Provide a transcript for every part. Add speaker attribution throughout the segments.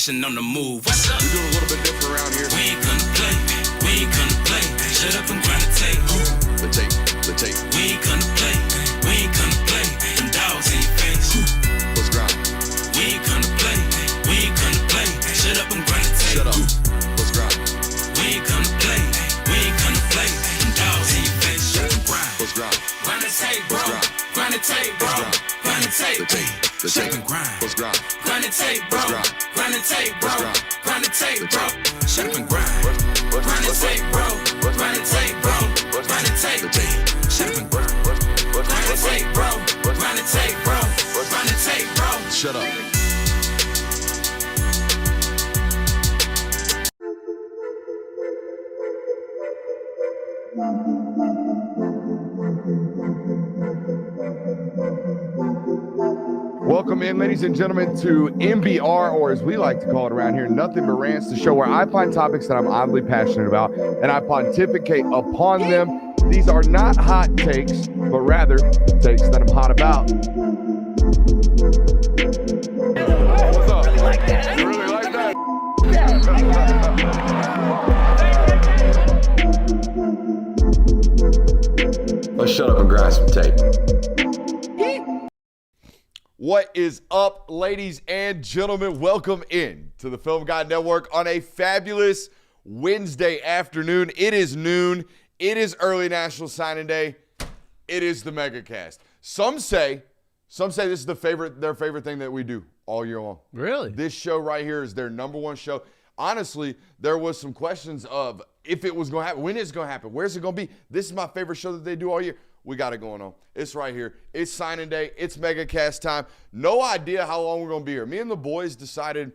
Speaker 1: nation on the move. What's up?
Speaker 2: We do a little bit different around here.
Speaker 1: We ain't gonna play. We ain't gonna play. Shut up and grind the tape.
Speaker 2: The tape. The tape.
Speaker 1: We ain't gonna play. We ain't gonna play. Them dogs in your face.
Speaker 2: Let's grind.
Speaker 1: We ain't gonna play. We ain't gonna play. Shut up and grind the tape.
Speaker 2: Shut up. Let's grind.
Speaker 1: We ain't gonna play. We ain't gonna play. Them dogs in your face. Shut up and grind.
Speaker 2: Let's grind.
Speaker 1: Grind the tape, bro.
Speaker 2: Let's grind.
Speaker 1: Grind the tape, bro. Grind the tape.
Speaker 2: The tape. The
Speaker 1: Shut
Speaker 2: tape.
Speaker 1: up and grind.
Speaker 2: Let's grind.
Speaker 1: Grind the tape, bro.
Speaker 2: Let's grind.
Speaker 1: Grind the tape, bro.
Speaker 2: Let's grind.
Speaker 1: Grind the tape,
Speaker 2: The
Speaker 1: bro.
Speaker 2: tape.
Speaker 1: Shut up and grind. Grind the tape, bro. Grind the tape, bro. Grind the tape.
Speaker 2: The tape.
Speaker 1: Shut up and grind. Grind the tape, bro. Grind the tape, bro. Grind the tape, bro.
Speaker 2: Shut up. Welcome in, ladies and gentlemen, to MBR, or as we like to call it around here, Nothing But Rants, the show where I find topics that I'm oddly passionate about and I pontificate upon them. These are not hot takes, but rather takes that I'm hot about. What's up? You really like that? Let's shut up and grind some tape. What is up, ladies and gentlemen? Welcome in to the Film Guy Network on a fabulous Wednesday afternoon. It is noon. It is early National Signing Day. It is the MEGACAST. Some say this is their favorite thing that we do all year long.
Speaker 3: Really?
Speaker 2: This show right here is their number one show. Honestly, there was some questions of if it was going to happen, when it's going to happen, where's it going to be. This is my favorite show that they do all year. We got it going on. It's right here. It's signing day. It's MEGACAST time. No idea how long we're going to be here. Me and the boys decided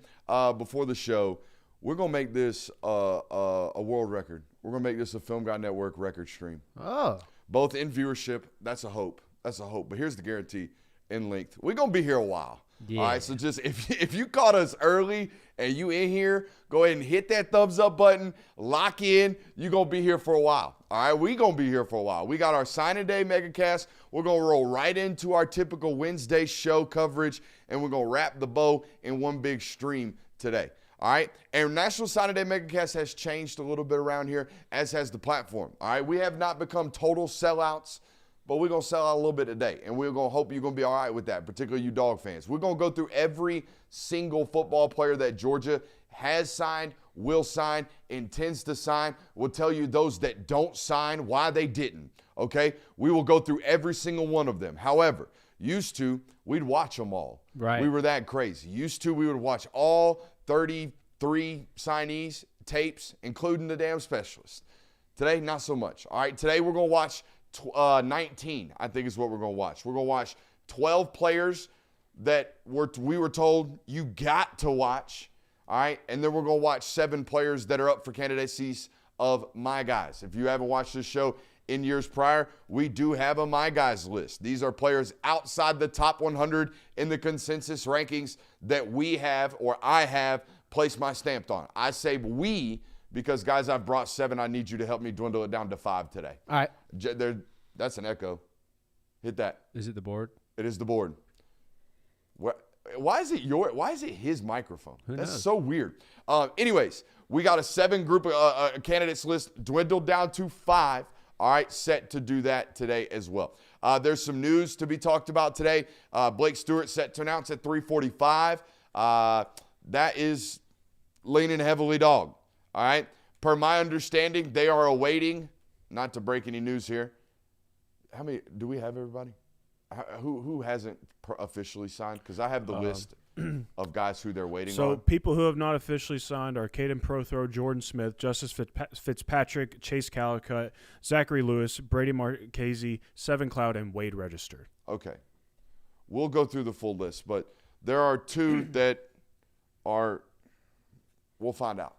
Speaker 2: before the show, we're going to make this a world record. We're going to make this a Film Guy Network record stream.
Speaker 3: Oh.
Speaker 2: Both in viewership. That's a hope. That's a hope. But here's the guarantee in length. We're going to be here a while.
Speaker 3: Yeah.
Speaker 2: All right, so just if you caught us early and you in here, go ahead and hit that thumbs up button, lock in. You're going to be here for a while. All right, we're going to be here for a while. We got our signing day MEGACAST. We're going to roll right into our typical Wednesday show coverage, and we're going to wrap the bow in one big stream today. All right, and National Signing Day MEGACAST has changed a little bit around here, as has the platform. All right, we have not become total sellouts, but we're going to sell out a little bit today, and we're going to hope you're going to be all right with that, particularly you dog fans. We're going to go through every single football player that Georgia has signed, will sign, intends to sign. We'll tell you those that don't sign, why they didn't, okay? We will go through every single one of them. However, used to, we'd watch them all.
Speaker 3: Right.
Speaker 2: We were that crazy. Used to, we would watch all 33 signees, tapes, including the damn specialist. Today, not so much. All right, today we're going to watch 19, I think is what we're going to watch. We're going to watch 12 players that we were told you got to watch, all right? And then we're going to watch 7 players that are up for candidacies of My Guys. If you haven't watched this show in years prior, we do have a My Guys list. These are players outside the top 100 in the consensus rankings that we have, or I have, placed my stamp on. I say we because, guys, I've brought 7. I need you to help me dwindle it down to 5 today.
Speaker 3: All right.
Speaker 2: That's an echo. Hit that.
Speaker 3: Is it the board?
Speaker 2: It is the board. Why is it his microphone? That's
Speaker 3: knows?
Speaker 2: so weird. Anyways, we got a 7 group candidates list dwindled down to 5. All right, set to do that today as well. There's some news to be talked about today. Blake Stewart set to announce at 3:45. That is leaning heavily dog. All right. Per my understanding, they are awaiting, not to break any news here. How many, do we have everybody? Who hasn't officially signed? Because I have the list of guys who they're waiting on.
Speaker 4: So people who have not officially signed are Caden Prothro, Jordan Smith, Justice Fitzpatrick, Chase Calicut, Zachary Lewis, Brady Marchese, Seven Cloud, and Wade Register.
Speaker 2: Okay. We'll go through the full list, but there are 2 that are, we'll find out.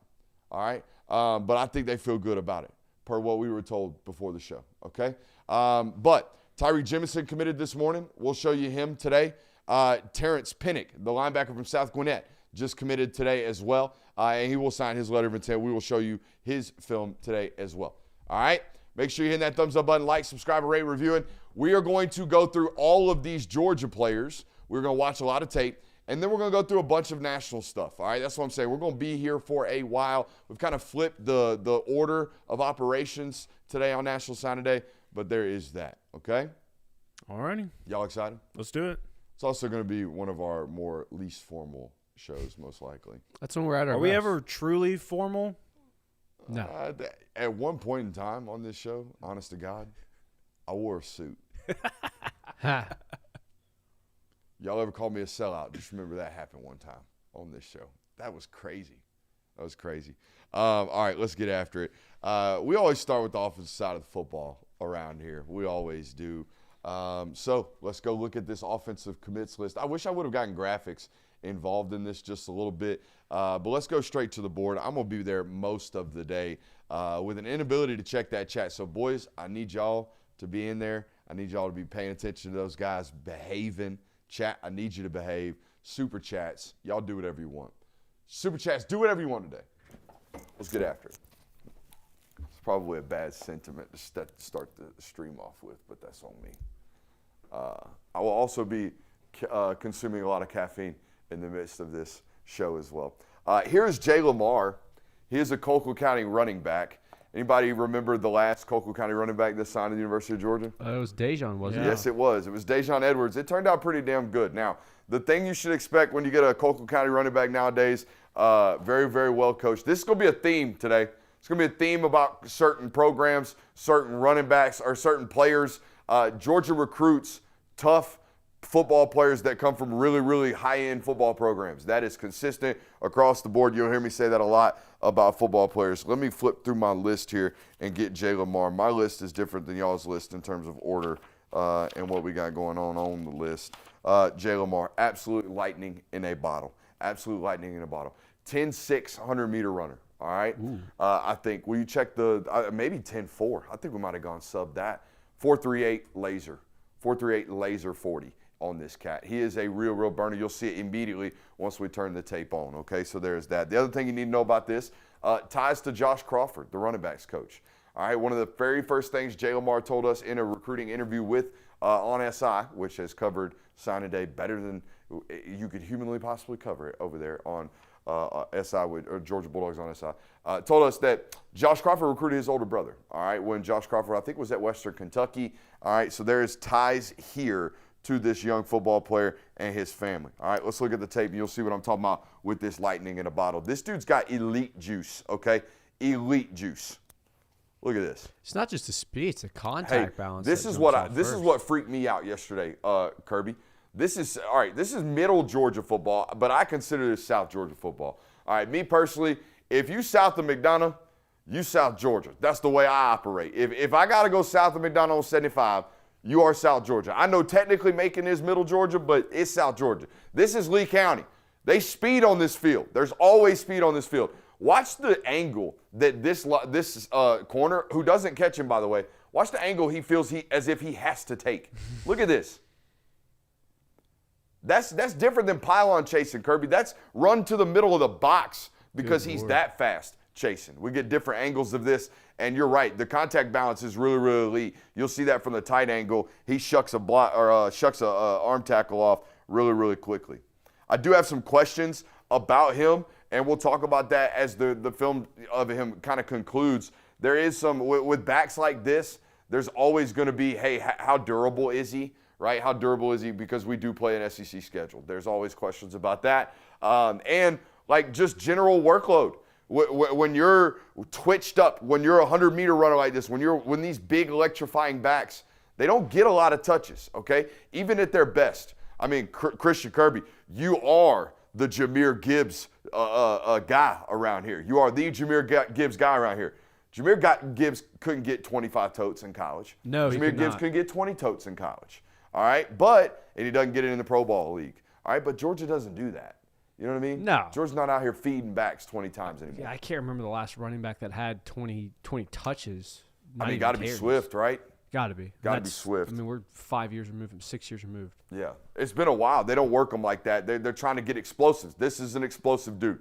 Speaker 2: All right? But I think they feel good about it, per what we were told before the show. Okay? But Tyree Jemison committed this morning. We'll show you him today. Terrence Pinnock, the linebacker from South Gwinnett, just committed today as well. And he will sign his letter of intent. We will show you his film today as well. All right? Make sure you hit that thumbs up button, like, subscribe, rate, reviewing. We are going to go through all of these Georgia players. We're going to watch a lot of tape. And then we're going to go through a bunch of national stuff, all right? That's what I'm saying. We're going to be here for a while. We've kind of flipped the order of operations today on National Signing Day, but there is that, okay?
Speaker 4: All righty.
Speaker 2: Y'all excited?
Speaker 4: Let's do it.
Speaker 2: It's also going to be one of our more least formal shows, most likely.
Speaker 3: That's when we're at our
Speaker 4: Are we
Speaker 3: best.
Speaker 4: ever truly formal?
Speaker 3: No.
Speaker 2: At one point in time on this show, honest to God, I wore a suit.
Speaker 3: Ha.
Speaker 2: Y'all ever call me a sellout? Just remember that happened one time on this show. That was crazy. That was crazy. All right, let's get after it. We always start with the offensive side of the football around here. We always do. So let's go look at this offensive commits list. I wish I would have gotten graphics involved in this just a little bit, but let's go straight to the board. I'm going to be there most of the day with an inability to check that chat. So, boys, I need y'all to be in there. I need y'all to be paying attention to those guys behaving. Chat, I need you to behave. Super chats, y'all do whatever you want. Super chats, do whatever you want today. Let's get after it. It's probably a bad sentiment to start the stream off with, but that's on me. I will also be consuming a lot of caffeine in the midst of this show as well. Here is Jay Lamar. He is a Colquitt County running back. Anybody remember the last Colquitt County running back that signed at the University of Georgia?
Speaker 3: It was Dejon, wasn't
Speaker 2: Yes, it was. It was Dejon Edwards. It turned out pretty damn good. Now, the thing you should expect when you get a Colquitt County running back nowadays, very, very well coached. This is going to be a theme today. It's going to be a theme about certain programs, certain running backs, or certain players. Georgia recruits tough football players that come from really, really high-end football programs. That is consistent across the board. You'll hear me say that a lot about football players. Let me flip through my list here and get Jay Lamar. My list is different than y'all's list in terms of order and what we got going on the list. Jay Lamar, absolute lightning in a bottle. Absolute lightning in a bottle. 10.6 100-meter runner, all right? I think, will you check maybe 10.4. I think we might have gone sub that. 4.38 laser. 4.38 laser 40 on this cat. He is a real burner. You'll see it immediately once we turn the tape on, okay? So there's that. The other thing you need to know about this, ties to Josh Crawford, the running backs coach. All right, one of the very first things Jay Lamar told us in a recruiting interview with on SI, which has covered signing day better than you could humanly possibly cover it over there on SI or Georgia Bulldogs on SI, told us that Josh Crawford recruited his older brother, all right, when Josh Crawford, I think, was at Western Kentucky. All right, so there is ties here to this young football player and his family. All right, let's look at the tape, and you'll see what I'm talking about with this lightning in a bottle. This dude's got elite juice, okay? Elite juice. Look at this.
Speaker 3: It's not just the speed; it's the contact balance.
Speaker 2: This is what freaked me out yesterday, Kirby. This is middle Georgia football, but I consider this South Georgia football. All right, me personally, if you south of McDonough, you South Georgia. That's the way I operate. If I got to go south of McDonough on 75, you are South Georgia. I know technically Macon is middle Georgia, but it's South Georgia. This is Lee County. They speed on this field. There's always speed on this field. Watch the angle that this corner, who doesn't catch him, by the way, watch the angle he feels as if he has to take. Look at this. That's different than pylon chasing, Kirby. That's run to the middle of the box because he's that fast chasing. We get different angles of this, and you're right. The contact balance is really, really elite. You'll see that from the tight angle. He shucks a arm tackle off really, really quickly. I do have some questions about him, and we'll talk about that as the film of him kind of concludes. There is some, with backs like this, there's always going to be, hey, how durable is he, right? How durable is he? Because we do play an SEC schedule. There's always questions about that. And, like, just general workload. When you're twitched up, when you're a 100-meter runner like this, when these big electrifying backs, they don't get a lot of touches, okay? Even at their best. I mean, Christian Kirby, you are the Jahmyr Gibbs guy around here. You are the Jahmyr Gibbs guy around here. Jahmyr Gibbs couldn't get 25 totes in college.
Speaker 3: No,
Speaker 2: Jahmyr Gibbs couldn't get 20 totes in college. All right, and he doesn't get it in the Pro Ball League. All right, but Georgia doesn't do that. You know what I mean?
Speaker 3: No.
Speaker 2: Georgia's not out here feeding backs 20 times anymore.
Speaker 3: Yeah, I can't remember the last running back that had 20 touches.
Speaker 2: I mean, got to be Swift, right?
Speaker 3: Got to be.
Speaker 2: Got to be Swift.
Speaker 3: I mean, we're 5 years removed, 6 years removed.
Speaker 2: Yeah. It's been a while. They don't work them like that. They're trying to get explosives. This is an explosive dude.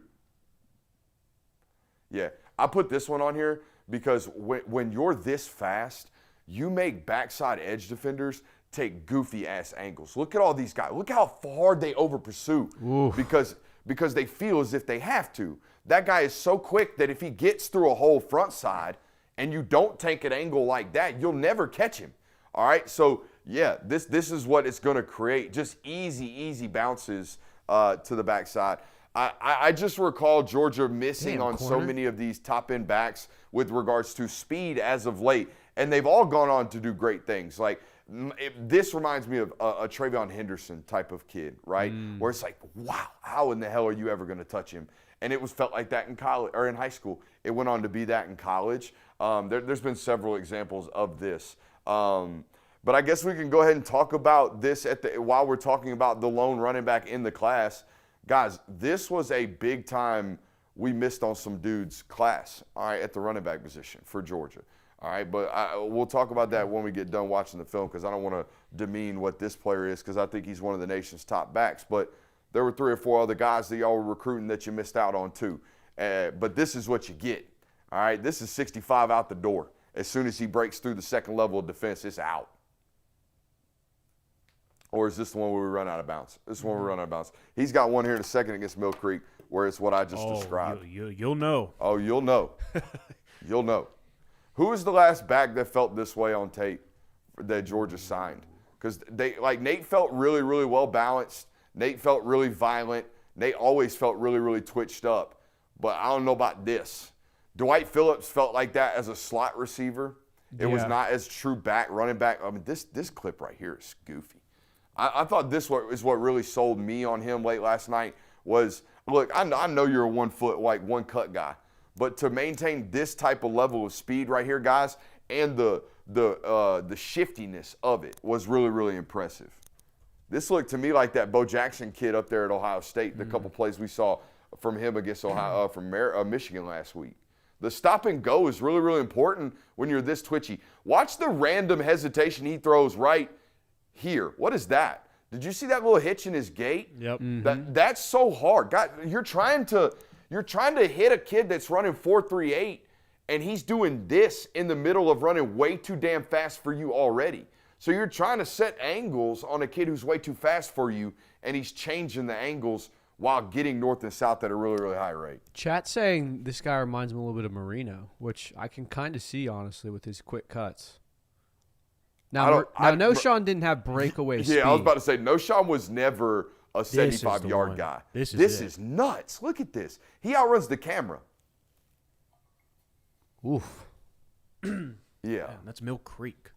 Speaker 2: Yeah. I put this one on here because when you're this fast, you make backside edge defenders take goofy ass angles. Look at all these guys. Look how hard they over pursue because they feel as if they have to. That guy is so quick that if he gets through a whole front side and you don't take an angle like that, you'll never catch him. All right, so yeah, this is what it's going to create. Just easy bounces to the backside. I just recall Georgia missing on so many of these top end backs with regards to speed as of late, and they've all gone on to do great things. Like this reminds me of a Travion Henderson type of kid, right? Where it's like, wow, how in the hell are you ever going to touch him? And it was felt like that in college or in high school. It went on to be that in college. There's been several examples of this. But I guess we can go ahead and talk about this while we're talking about the lone running back in the class. Guys, this was a big time we missed on some dudes' class, all right, at the running back position for Georgia. All right, but we'll talk about that when we get done watching the film because I don't want to demean what this player is because I think he's one of the nation's top backs. But there were 3 or 4 other guys that y'all were recruiting that you missed out on too. But this is what you get. All right, this is 65 out the door. As soon as he breaks through the second level of defense, it's out. Or is this the one where we run out of bounds? This is the one where we run out of bounds. He's got one here in a second against Mill Creek where it's what I just described.
Speaker 4: You'll know.
Speaker 2: Oh, you'll know. You'll know. Who was the last back that felt this way on tape that Georgia signed? Because Nate felt really, really well balanced. Nate felt really violent. Nate always felt really, really twitched up. But I don't know about this. Dwight Phillips felt like that as a slot receiver. It was not as true running back. I mean, this clip right here is goofy. I thought this is what really sold me on him late last night was, look, I know you're a 1 foot, like one cut guy, but to maintain this type of level of speed right here, guys, and the shiftiness of it was really, really impressive. This looked to me like that Bo Jackson kid up there at Ohio State, the couple plays we saw from him against Michigan last week. The stop and go is really, really important when you're this twitchy. Watch the random hesitation he throws right here. What is that? Did you see that little hitch in his gait?
Speaker 4: Yep.
Speaker 2: That's so hard. God, you're trying to hit a kid that's running 4.38, and he's doing this in the middle of running way too damn fast for you already. So you're trying to set angles on a kid who's way too fast for you, and he's changing the angles while getting north and south at a really, really high rate.
Speaker 3: Chat saying this guy reminds me a little bit of Marino, which I can kind of see, honestly, with his quick cuts. Now, Noshawn didn't have breakaway speed.
Speaker 2: Yeah, I was about to say, Noshawn was never a 75-yard guy.
Speaker 4: This
Speaker 2: is nuts. Look at this. He outruns the camera.
Speaker 3: Oof.
Speaker 2: Yeah.
Speaker 4: Man, that's Mill Creek.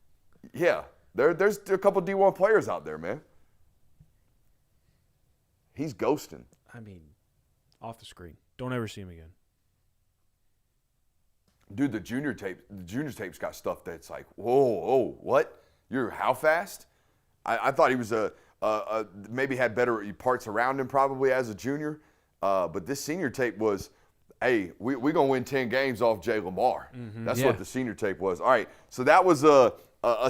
Speaker 2: Yeah. There's a couple D1 players out there, man. He's ghosting.
Speaker 4: I mean, off the screen. Don't ever see him again.
Speaker 2: Dude, the junior tape's got stuff that's like, whoa, what? You're how fast? I thought he was maybe had better parts around him probably as a junior. But this senior tape was, hey, we're going to win 10 games off Jay Lamar. That's what the senior tape was. All right, so that was a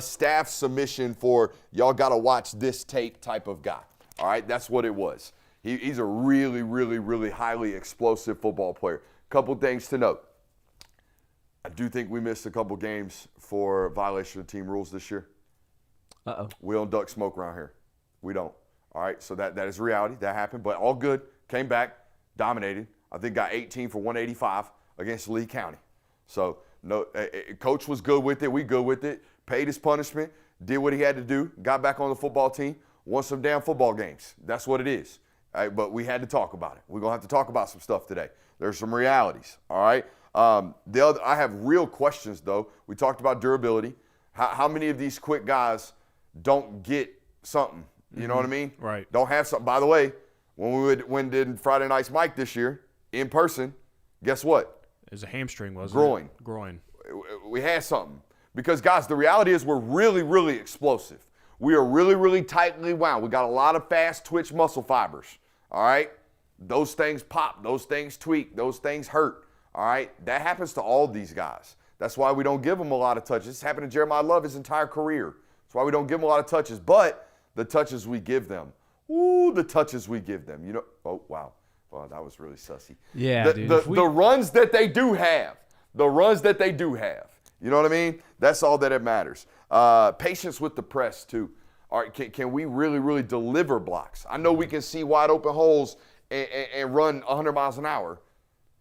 Speaker 2: staff submission for y'all got to watch this tape type of guy. All right, that's what it was. He's a really, really, really highly explosive football player. Couple things to note. I do think we missed a couple games for violation of team rules this year.
Speaker 3: Uh-oh.
Speaker 2: We don't duck smoke around here. We don't. All right, so that is reality. That happened, but all good. Came back, dominated. I think got 18 for 185 against Lee County. So no, coach was good with it. We good with it. Paid his punishment, did what he had to do, got back on the football team, won some damn football games. That's what it is. All right, but we had to talk about it. We're going to have to talk about some stuff today. There's some realities, all right? I have real questions, though. We talked about durability. How many of these quick guys don't get something? You know what I mean?
Speaker 4: Right.
Speaker 2: Don't have something. By the way, when we did Friday Night's Mike this year in person, guess what?
Speaker 4: It was a hamstring, wasn't
Speaker 2: Groin.
Speaker 4: it? Groin.
Speaker 2: We had something. Because, guys, the reality is we're really, really explosive. We are really, really tightly wound. We got a lot of fast twitch muscle fibers, all right? Those things pop. Those things tweak. Those things hurt, all right? That happens to all these guys. That's why we don't give them a lot of touches. This happened to Jeremiah Love his entire career. That's why we don't give them a lot of touches. But the touches we give them, the touches we give them. You know, oh, wow. Well, that was really sussy.
Speaker 3: Yeah,
Speaker 2: the runs that they do have. The runs that they do have. You know what I mean? That's all that it matters. Patience with the press, too. All right, can we really, really deliver blocks? I know we can see wide open holes and run 100 miles an hour.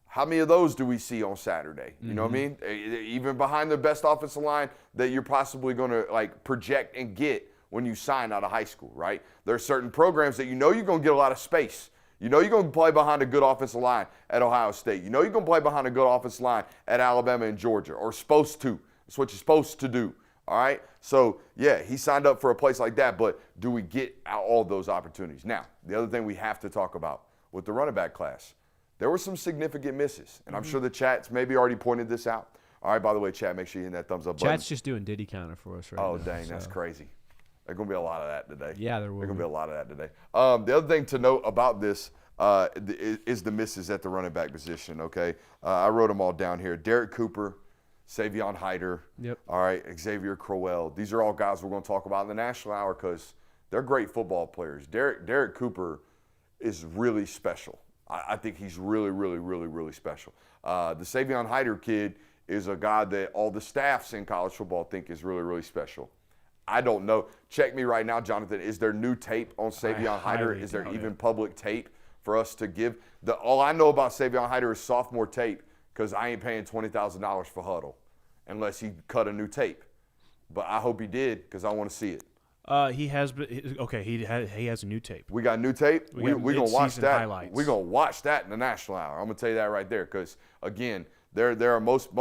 Speaker 2: How many of those do we see on Saturday? You know what I mean? Even behind the best offensive line that you're possibly going to like project and get when you sign out of high school, right? There are certain programs that you know you're going to get a lot of space. You know you're going to play behind a good offensive line at Ohio State. You know you're going to play behind a good offensive line at Alabama and Georgia, or supposed to. That's what you're supposed to do, all right? So, yeah, he signed up for a place like that, but do we get all those opportunities? Now, the other thing we have to talk about with the running back class, there were some significant misses, and I'm sure the chat's maybe already pointed this out. All right, by the way, chat, make sure you hit that thumbs up button.
Speaker 3: Chat's just doing Diddy counter for us right now.
Speaker 2: Oh, dang, that's crazy. There's going to be a lot of that today.
Speaker 3: Yeah, there will.
Speaker 2: There's going to be a lot of that today. The other thing to note about this is the misses at the running back position, okay? I wrote them all down here. Derek Cooper, Savion Hyder, all right, Xavier Crowell. These are all guys we're going to talk about in the National Hour because they're great football players. Derek Cooper is really special. I think he's really, really, really, really special. The Savion Hyder kid is a guy that all the staffs in college football think is really, really special. I don't know. Check me right now, Jonathan. Is there new tape on Savion Hyder? Is there even public tape for us to give? All I know about Savion Hyder is sophomore tape because I ain't paying $20,000 for Huddle unless he cut a new tape. But I hope he did because I want to see it.
Speaker 4: He has a new tape.
Speaker 2: We got new tape. We're gonna watch that.
Speaker 4: Highlights.
Speaker 2: We're gonna watch that in the National Hour. I'm gonna tell you that right there, because again, there are most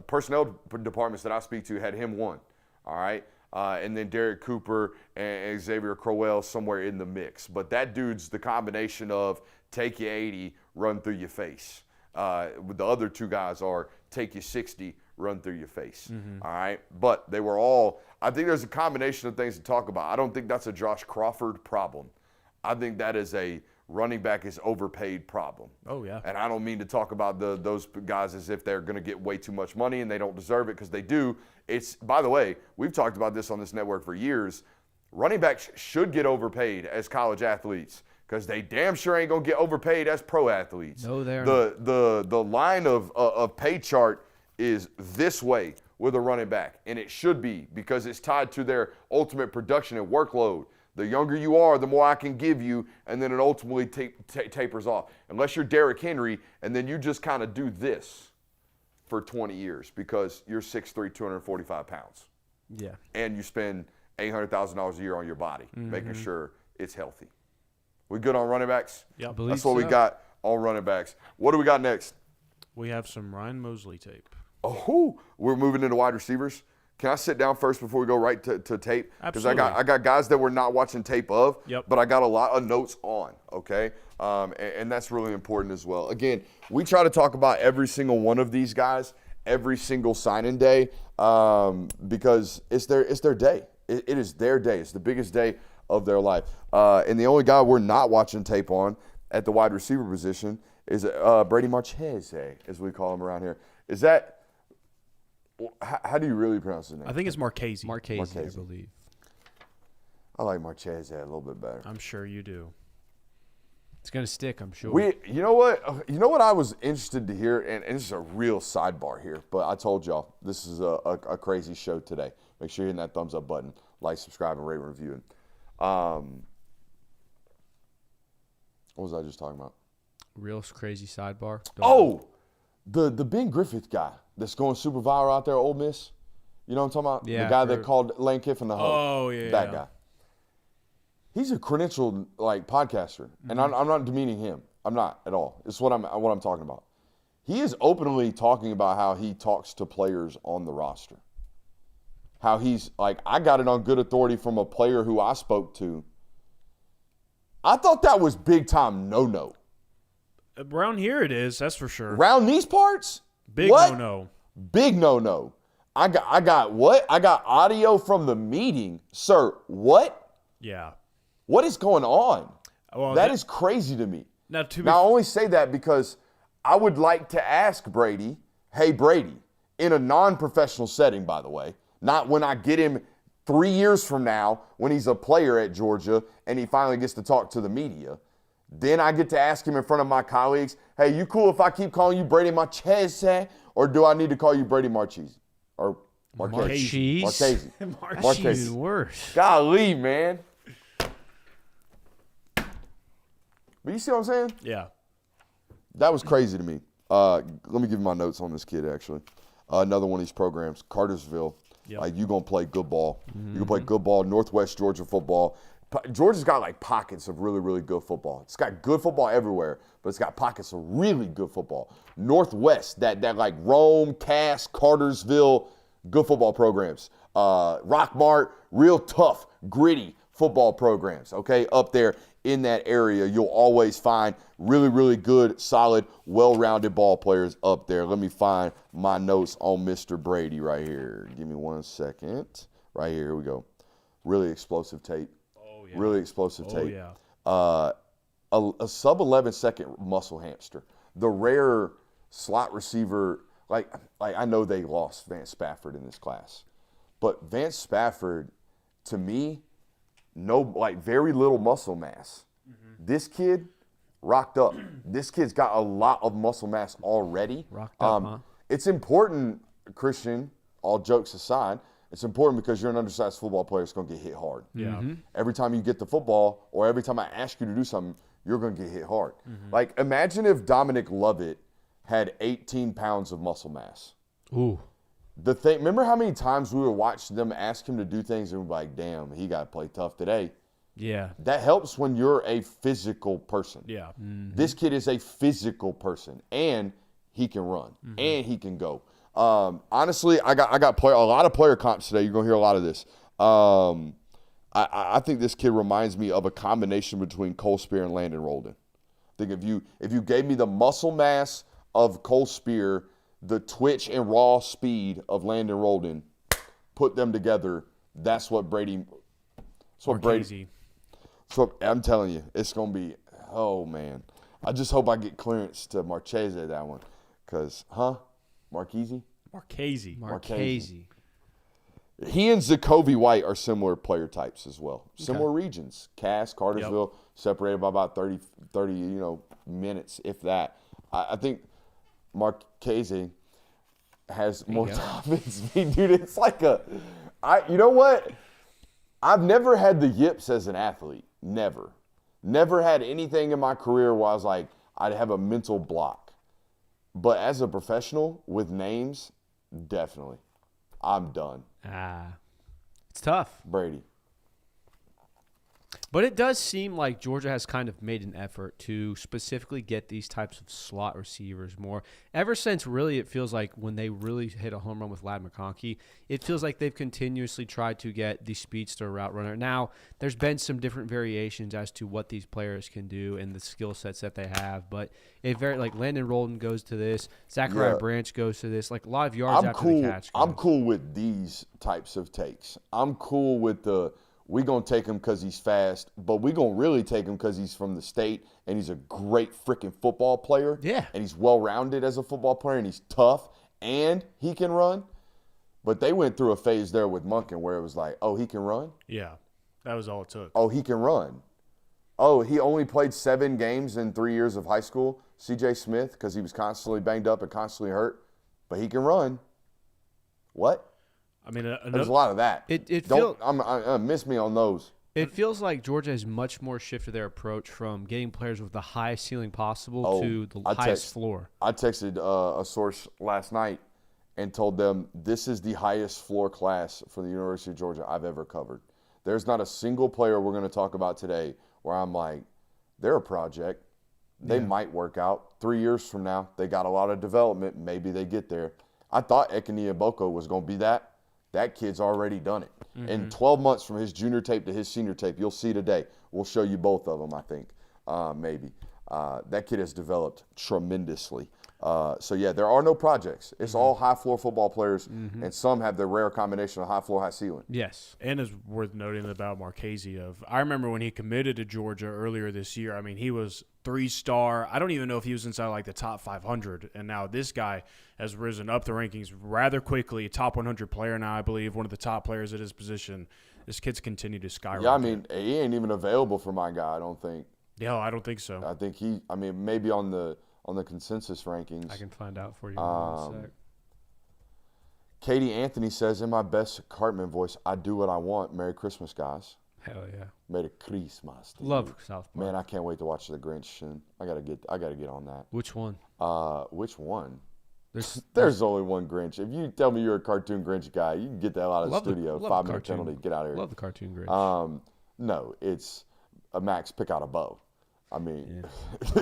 Speaker 2: personnel departments that I speak to had him one. All right, and then Derek Cooper and Xavier Crowell somewhere in the mix. But that dude's the combination of take you 80, run through your face. The other two guys are take you 60, run through your face. All right, but they were all. I think there's a combination of things to talk about. I don't think that's a Josh Crawford problem. I think that is a running back is overpaid problem.
Speaker 4: Oh, yeah.
Speaker 2: And I don't mean to talk about those guys as if they're going to get way too much money and they don't deserve it, because they do. It's, by the way, we've talked about this on this network for years. Running backs should get overpaid as college athletes because they damn sure ain't going to get overpaid as pro athletes.
Speaker 3: No, they're not.
Speaker 2: The line of pay chart is this way with a running back, and it should be, because it's tied to their ultimate production and workload. The younger you are, the more I can give you, and then it ultimately tapers off. Unless you're Derrick Henry, and then you just kind of do this for 20 years because you're 6'3", 245 pounds.
Speaker 3: Yeah.
Speaker 2: And you spend $800,000 a year on your body, making sure it's healthy. We good on running backs?
Speaker 4: Yep.
Speaker 2: That's what we got on running backs. What do we got next?
Speaker 4: We have some Ryan Mosley tape.
Speaker 2: Oh, we're moving into wide receivers. Can I sit down first before we go right to tape? Because
Speaker 4: Absolutely.
Speaker 2: I got guys that we're not watching tape of,
Speaker 4: Yep.
Speaker 2: but I got a lot of notes on, okay? And that's really important as well. Again, we try to talk about every single one of these guys every single signing day because it's their day. It is their day. It's the biggest day of their life. And the only guy we're not watching tape on at the wide receiver position is Brady Marchese, as we call him around here. Is that – how do you really pronounce his name?
Speaker 4: I think it's Marchese.
Speaker 3: Marchese, I believe.
Speaker 2: I like Marchese a little bit better.
Speaker 4: I'm sure you do.
Speaker 3: It's going to stick, I'm sure.
Speaker 2: You know what I was interested to hear, and this is a real sidebar here, but I told y'all this is a crazy show today. Make sure you're hitting that thumbs up button, like, subscribe, and rate and review. What was I just talking about?
Speaker 3: Real crazy sidebar.
Speaker 2: The Ben Griffith guy that's going super viral out there at Ole Miss. You know what I'm talking about?
Speaker 3: Yeah,
Speaker 2: the guy that called Lane Kiffin the hoe.
Speaker 4: Oh, yeah.
Speaker 2: That guy. He's a credentialed podcaster, and I'm not demeaning him. I'm not at all. It's what I'm talking about. He is openly talking about how he talks to players on the roster. How he's like, I got it on good authority from a player who I spoke to. I thought that was big time no-no.
Speaker 4: Around here it is, that's for sure.
Speaker 2: Around these parts?
Speaker 4: Big
Speaker 2: what?
Speaker 4: no-no.
Speaker 2: Big no-no. I got what? I got audio from the meeting. Sir, what?
Speaker 4: Yeah.
Speaker 2: What is going on?
Speaker 4: Well,
Speaker 2: that is crazy to me.
Speaker 4: Now,
Speaker 2: I only say that because I would like to ask Brady, hey, Brady, in a non-professional setting, by the way, not when I get him 3 years from now when he's a player at Georgia and he finally gets to talk to the media. Then I get to ask him in front of my colleagues, hey, you cool if I keep calling you Brady Marchese, or do I need to call you Brady Marchese? Or Marchese.
Speaker 3: Marchese. Even worse.
Speaker 2: Golly, man. But you see what I'm saying?
Speaker 4: Yeah.
Speaker 2: That was crazy to me. Let me give you my notes on this kid, actually. Another one of these programs, Cartersville.
Speaker 4: Yep.
Speaker 2: Like, you're going to play good ball. You can play good ball, Northwest Georgia football. Georgia's got, like, pockets of really, really good football. It's got good football everywhere, but it's got pockets of really good football. Northwest, that like Rome, Cass, Cartersville, good football programs. Rockmart, real tough, gritty football programs, okay? Up there in that area, you'll always find really, really good, solid, well-rounded ball players up there. Let me find my notes on Mr. Brady right here. Give me 1 second. Right here we go. Really explosive tape.
Speaker 4: Oh, yeah.
Speaker 2: Really explosive tape.
Speaker 4: Oh,
Speaker 2: yeah. A sub-11-second muscle hamster. The rare slot receiver, like I know they lost Vance Spafford in this class, but Vance Spafford, to me, very little muscle mass. This kid rocked up. This kid's got a lot of muscle mass already.
Speaker 3: Rocked up, huh?
Speaker 2: It's important, Christian, all jokes aside, it's important because you're an undersized football player that's going to get hit hard.
Speaker 4: Yeah.
Speaker 2: Every time you get the football or every time I ask you to do something, you're going to get hit hard. Like, imagine if Dominic Lovett had 18 pounds of muscle mass.
Speaker 3: Ooh.
Speaker 2: Remember how many times we would watch them ask him to do things and we're like, damn, he got to play tough today.
Speaker 3: Yeah.
Speaker 2: That helps when you're a physical person.
Speaker 4: Yeah.
Speaker 2: This kid is a physical person, and he can run, and he can go. Honestly, I got a lot of player comps today. You're going to hear a lot of this. I think this kid reminds me of a combination between Cole Spear and Landon Rolden. I think if you gave me the muscle mass of Cole Spear, the twitch and raw speed of Landon Rolden, put them together, that's what Brady.
Speaker 4: Marchese.
Speaker 2: So I'm telling you, it's gonna be. Oh man, I just hope I get clearance to Marchese that one, cause Marchese. He and Zacoby White are similar player types as well. Similar regions. Cass, Cartersville, separated by about 30 minutes, if that. I think Marchese has more top than me, dude. It's like you know what? I've never had the yips as an athlete. Never. Never had anything in my career where I was like, I'd have a mental block. But as a professional with names, definitely. I'm done.
Speaker 3: It's tough.
Speaker 2: Brady.
Speaker 3: But it does seem like Georgia has kind of made an effort to specifically get these types of slot receivers more. Ever since really it feels like when they really hit a home run with Ladd McConkey, it feels like they've continuously tried to get the speedster route runner. Now, there's been some different variations as to what these players can do and the skill sets that they have. But like Landon Rolden goes to this, Zachariah Branch goes to this, like a lot of yards after the catch.
Speaker 2: I'm cool with these types of takes. I'm cool with we're going to take him because he's fast, but we're going to really take him because he's from the state and he's a great freaking football player.
Speaker 3: Yeah.
Speaker 2: And he's well-rounded as a football player and he's tough and he can run. But they went through a phase there with Monken where it was like, oh, he can run?
Speaker 4: Yeah. That was all it took.
Speaker 2: Oh, he can run. Oh, he only played 7 games in 3 years of high school, C.J. Smith, because he was constantly banged up and constantly hurt. But he can run. What?
Speaker 4: I mean,
Speaker 2: there's a lot of that. Miss me on those.
Speaker 3: It feels like Georgia has much more shifted their approach from getting players with the highest ceiling possible to the highest floor.
Speaker 2: I texted a source last night and told them this is the highest floor class for the University of Georgia I've ever covered. There's not a single player we're going to talk about today where I'm like, they're a project. They might work out. 3 years from now, they got a lot of development. Maybe they get there. I thought Ekene Boko was going to be that. That kid's already done it. In 12 months from his junior tape to his senior tape, you'll see today. We'll show you both of them, I think, maybe. That kid has developed tremendously. So, yeah, there are no projects. It's all high-floor football players, and some have the rare combination of high floor, high ceiling.
Speaker 3: Yes.
Speaker 4: And it's worth noting about Marchese I remember when he committed to Georgia earlier this year, I mean, he was 3-star. I don't even know if he was inside like the top 500. And now this guy has risen up the rankings rather quickly. Top 100 player now, I believe, one of the top players at his position. This kid's continued to skyrocket.
Speaker 2: Yeah, I mean, he ain't even available for my guy, I don't think.
Speaker 4: Yeah, I don't think so.
Speaker 2: I think maybe on the consensus rankings.
Speaker 3: I can find out for you in a sec.
Speaker 2: Katie Anthony says, in my best Cartman voice, I do what I want. Merry Christmas, guys.
Speaker 3: Hell yeah.
Speaker 2: Merry Christmas. Dude.
Speaker 3: Love South Park.
Speaker 2: Man, I can't wait to watch The Grinch soon. I gotta get on that.
Speaker 3: Which one?
Speaker 2: Which one?
Speaker 3: There's
Speaker 2: only one Grinch. If you tell me you're a cartoon Grinch guy, you can get the hell out of the studio. 5-minute penalty. Get out of here.
Speaker 3: Love the cartoon Grinch.
Speaker 2: No, it's a Max pick out a bow. I mean,
Speaker 3: I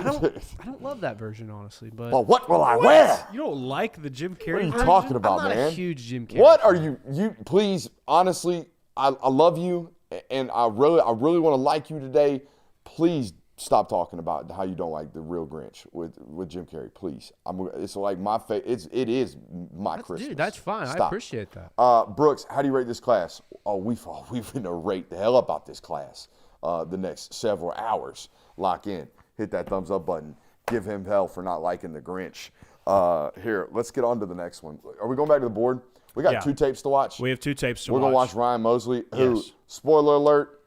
Speaker 3: don't love that version, honestly. But
Speaker 2: well, what will I wear?
Speaker 4: You don't like the Jim Carrey
Speaker 2: What are you
Speaker 4: version?
Speaker 2: talking about,
Speaker 3: I'm not
Speaker 2: man?
Speaker 3: a huge Jim Carrey.
Speaker 2: What are you? Please, honestly, I love you, and I really want to like you today. Please stop talking about how you don't like the real Grinch with Jim Carrey. Please, it's like my it is my Christmas.
Speaker 3: Dude, that's fine.
Speaker 2: Stop.
Speaker 3: I appreciate that.
Speaker 2: Brooks, how do you rate this class? We're gonna rate the hell up out this class. The next several hours. Lock in. Hit that thumbs up button. Give him hell for not liking the Grinch. Here, let's get on to the next one. Are we going back to the board? We got 2 tapes to watch.
Speaker 4: We have 2 tapes to
Speaker 2: We're
Speaker 4: watch.
Speaker 2: going to watch Ryan Mosley, who,
Speaker 4: Yes.
Speaker 2: spoiler alert,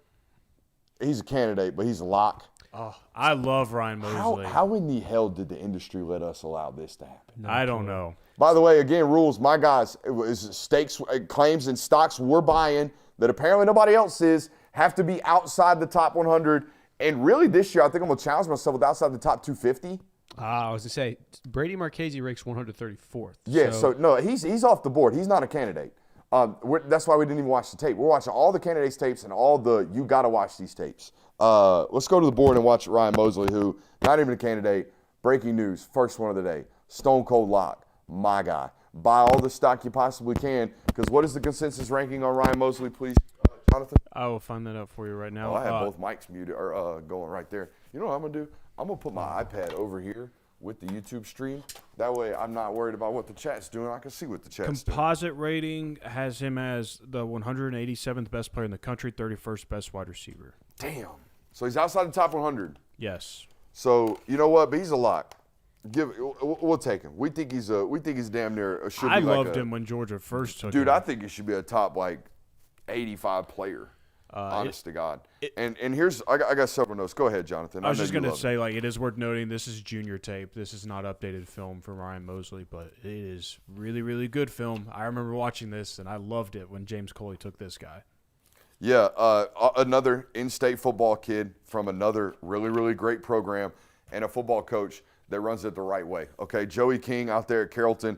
Speaker 2: he's a candidate, but he's a lock.
Speaker 4: Oh, I love Ryan Mosley.
Speaker 2: How in the hell did the industry let us allow this to happen?
Speaker 4: I don't know.
Speaker 2: By the way, again, rules, my guys, it was stakes, claims, and stocks we're buying that apparently nobody else is have to be outside the top 100. And really this year, I think I'm going to challenge myself with outside the top 250.
Speaker 3: I was going to say, Brady Marchese ranks 134th.
Speaker 2: Yeah, so no, he's off the board. He's not a candidate. That's why we didn't even watch the tape. We're watching all the candidates' tapes and all the you got to watch these tapes. Let's go to the board and watch Ryan Mosley, who not even a candidate. Breaking news, first one of the day. Stone Cold Lock, my guy. Buy all the stock you possibly can, because what is the consensus ranking on Ryan Mosley, please, Jonathan?
Speaker 4: I will find that up for you right now.
Speaker 2: Oh, I have both mics muted or going right there. You know what I'm gonna do? I'm gonna put my iPad over here with the YouTube stream. That way, I'm not worried about what the chat's doing. I can see what the chat's doing.
Speaker 4: Composite rating has him as the 187th best player in the country, 31st best wide receiver.
Speaker 2: Damn. So he's outside the top 100.
Speaker 4: Yes.
Speaker 2: So you know what? But he's a lock. We'll take him. We think he's damn near.
Speaker 4: I loved him when Georgia first took him.
Speaker 2: Dude, I think he should be a top 85 player. Honest to God. And here's I got several notes. Go ahead, Jonathan.
Speaker 4: I was just going to say, it is worth noting this is junior tape. This is not updated film from Ryan Mosley, but it is really, really good film. I remember watching this, and I loved it when James Coley took this guy.
Speaker 2: Yeah, another in-state football kid from another really, really great program and a football coach that runs it the right way. Okay, Joey King out there at Carrollton,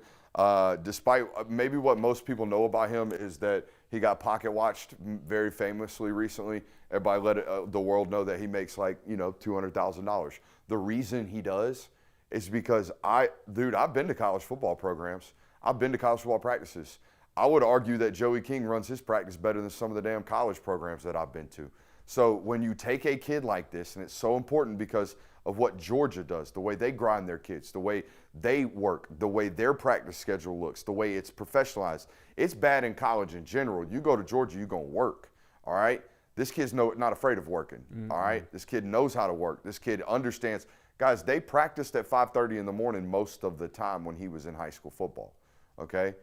Speaker 2: despite maybe what most people know about him is that he got pocket watched very famously recently. Everybody let the world know that he makes $200,000. The reason he does is because I've been to college football programs. I've been to college football practices. I would argue that Joey King runs his practice better than some of the damn college programs that I've been to. So when you take a kid like this, and it's so important because of what Georgia does, the way they grind their kids, the way they work, the way their practice schedule looks, the way it's professionalized. It's bad in college in general. You go to Georgia, you're going to work, all right? This kid's not afraid of working, all right? This kid knows how to work. This kid understands. Guys, they practiced at 5:30 in the morning most of the time when he was in high school football, okay?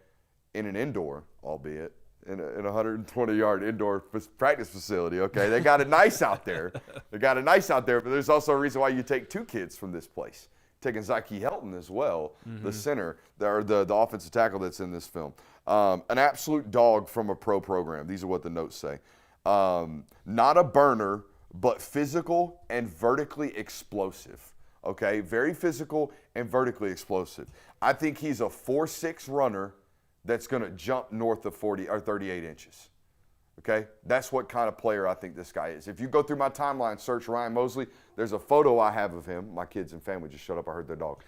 Speaker 2: In an indoor, albeit, in a 120-yard indoor practice facility, okay? They got it nice out there. They got it nice out there, but there's also a reason why you take 2 kids from this place. Taking Zyke Helton as well, the center, or the offensive tackle that's in this film. An absolute dog from a pro program. These are what the notes say. Not a burner, but physical and vertically explosive. Okay, very physical and vertically explosive. I think he's a 4.6 runner that's going to jump north of 40 or 38 inches. Okay, that's what kind of player I think this guy is. If you go through my timeline, search Ryan Mosley, there's a photo I have of him. My kids and family just shut up. I heard their dog.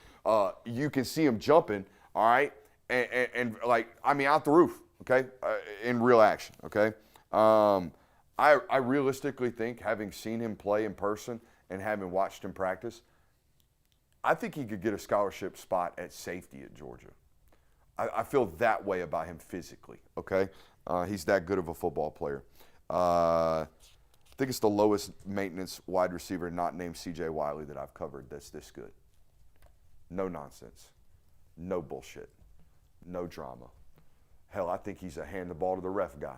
Speaker 2: You can see him jumping, all right, and out the roof, okay, in real action, okay. I realistically think, having seen him play in person and having watched him practice, I think he could get a scholarship spot at safety at Georgia. I feel that way about him physically, okay? He's that good of a football player. I think it's the lowest maintenance wide receiver not named C.J. Wiley that I've covered that's this good. No nonsense. No bullshit. No drama. Hell, I think he's a hand the ball to the ref guy.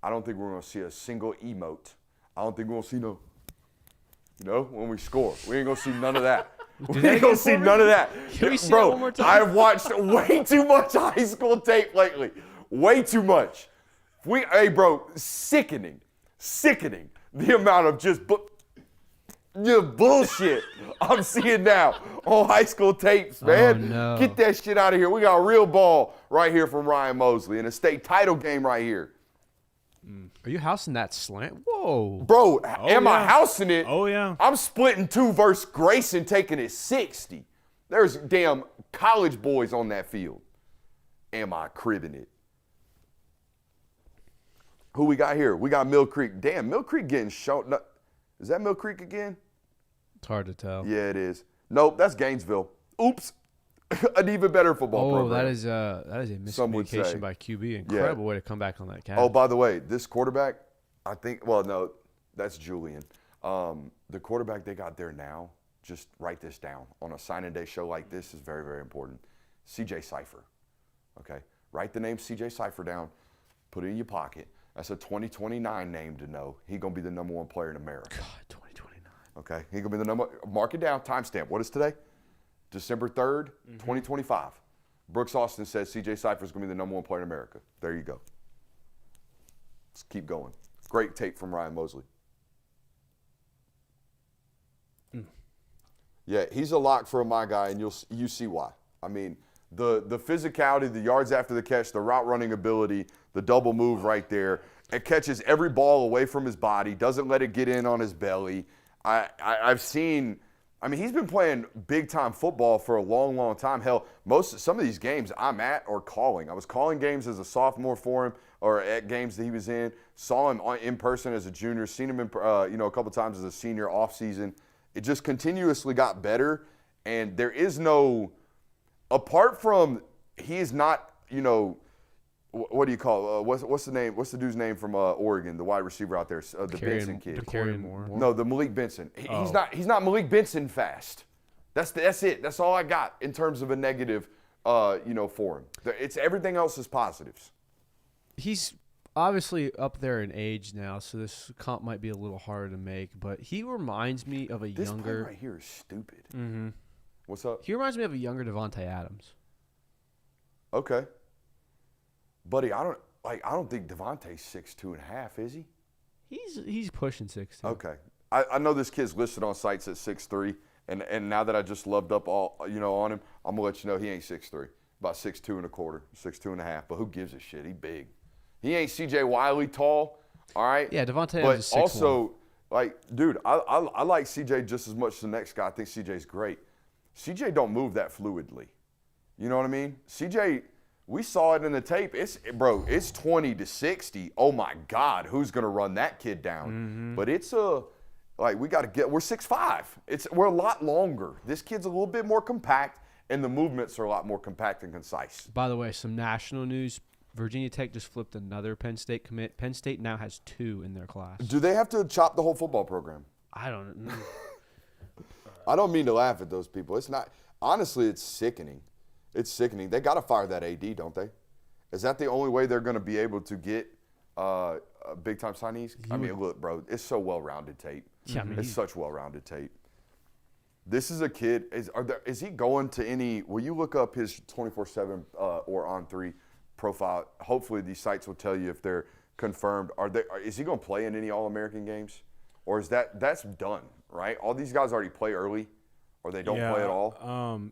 Speaker 2: I don't think we're going to see a single emote. I don't think we're going to see when we score. We ain't going to see none of that.
Speaker 3: Do
Speaker 2: We
Speaker 3: that
Speaker 2: ain't gonna
Speaker 3: again
Speaker 2: see
Speaker 3: for me?
Speaker 2: none of that.
Speaker 3: Can we see
Speaker 2: Bro,
Speaker 3: that one more time?
Speaker 2: I've watched way too much high school tape lately. Way too much. Hey, bro, sickening. The amount of just bullshit I'm seeing now on high school tapes, man.
Speaker 3: Oh, no.
Speaker 2: Get that shit out of here. We got a real ball right here from Ryan Mosley in a state title game right here.
Speaker 3: Are you housing that slant? Whoa.
Speaker 2: Bro, am I
Speaker 4: yeah.
Speaker 2: housing it?
Speaker 4: Oh, yeah.
Speaker 2: I'm splitting 2 versus Grayson taking it 60. There's damn college boys on that field. Am I cribbing it? Who we got here? We got Mill Creek. Damn, Mill Creek getting shown. No, is that Mill Creek again?
Speaker 3: It's hard to tell.
Speaker 2: Yeah, it is. Nope, that's Gainesville. Oops. An even better football program.
Speaker 3: That is a
Speaker 2: Some would say.
Speaker 3: miscommunication by QB. Incredible way to come back on that catch.
Speaker 2: Oh, by the way, this quarterback, I think, well, no, that's Julian. The quarterback they got there now, just write this down. On a signing day show like this is very, very important. CJ Cypher. Okay? Write the name CJ Cypher down. Put it in your pocket. That's a 2029 name to know. He's going to be the number 1 player in America.
Speaker 3: God, 2029.
Speaker 2: Okay? He's going to be the number, mark it down, timestamp. What is today? December 3rd, 2025. Brooks Austin says CJ Cypher is going to be the number 1 player in America. There you go. Let's keep going. Great tape from Ryan Mosley. Yeah, he's a lock for my guy, and you see why. I mean, the physicality, the yards after the catch, the route running ability, the double move right there. It catches every ball away from his body, doesn't let it get in on his belly. I've seen. I mean, he's been playing big-time football for a long, long time. Hell, some of these games I'm at or calling. I was calling games as a sophomore for him or at games that he was in. Saw him in person as a junior. Seen him in, a couple times as a senior off-season. It just continuously got better, and there is no – apart from he is not, what do you call what's the name? What's the dude's name from Oregon, the wide receiver out there, the Benson kid?
Speaker 3: Moore.
Speaker 2: No, the Malik Benson. He's not Malik Benson fast. That's it. That's all I got in terms of a negative, for him. It's everything else is positives.
Speaker 3: He's obviously up there in age now, so this comp might be a little harder to make. But he reminds me of a
Speaker 2: This
Speaker 3: younger.
Speaker 2: play right here is stupid.
Speaker 4: Mm-hmm.
Speaker 2: What's up?
Speaker 3: He reminds me of a younger Devonte Adams.
Speaker 2: Okay, buddy. I don't think Devontae's 6'2.5", is he?
Speaker 3: He's pushing 6'2".
Speaker 2: Okay. I know this kid's listed on sites at 6'3", and now that I just loved up all on him, I'm gonna let you know he ain't 6'3", about 6'2.25", 6'2.5". But who gives a shit? He big. He ain't C.J. Wiley tall, all right.
Speaker 3: Yeah, Devonte
Speaker 2: But
Speaker 3: Adams is 6'1".
Speaker 2: also, dude, I like C.J. just as much as the next guy. I think C.J.'s great. C.J. don't move that fluidly. You know what I mean? C.J. We saw it in the tape. It's 20-60. Oh my God, who's gonna run that kid down?
Speaker 4: Mm-hmm.
Speaker 2: But it's we got to get. We're 6'5". We're a lot longer. This kid's a little bit more compact, and the movements are a lot more compact and concise.
Speaker 3: By the way, some national news. Virginia Tech just flipped another Penn State commit. Penn State now has 2 in their class.
Speaker 2: Do they have to chop the whole football program?
Speaker 3: I don't know.
Speaker 2: I don't mean to laugh at those people. It's not. Honestly, it's sickening. It's sickening. They got to fire that AD, don't they? Is that the only way they're going to be able to get big-time signees? I mean, look, bro, it's so well-rounded tape.
Speaker 3: Yeah, I mean,
Speaker 2: It's such well-rounded tape. This is a kid. Is he going to any? Will you look up his 24/7 or on-3 profile? Hopefully, these sites will tell you if they're confirmed. Is he going to play in any All-American games, or is that's done? Right? All these guys already play early, or they don't play at all.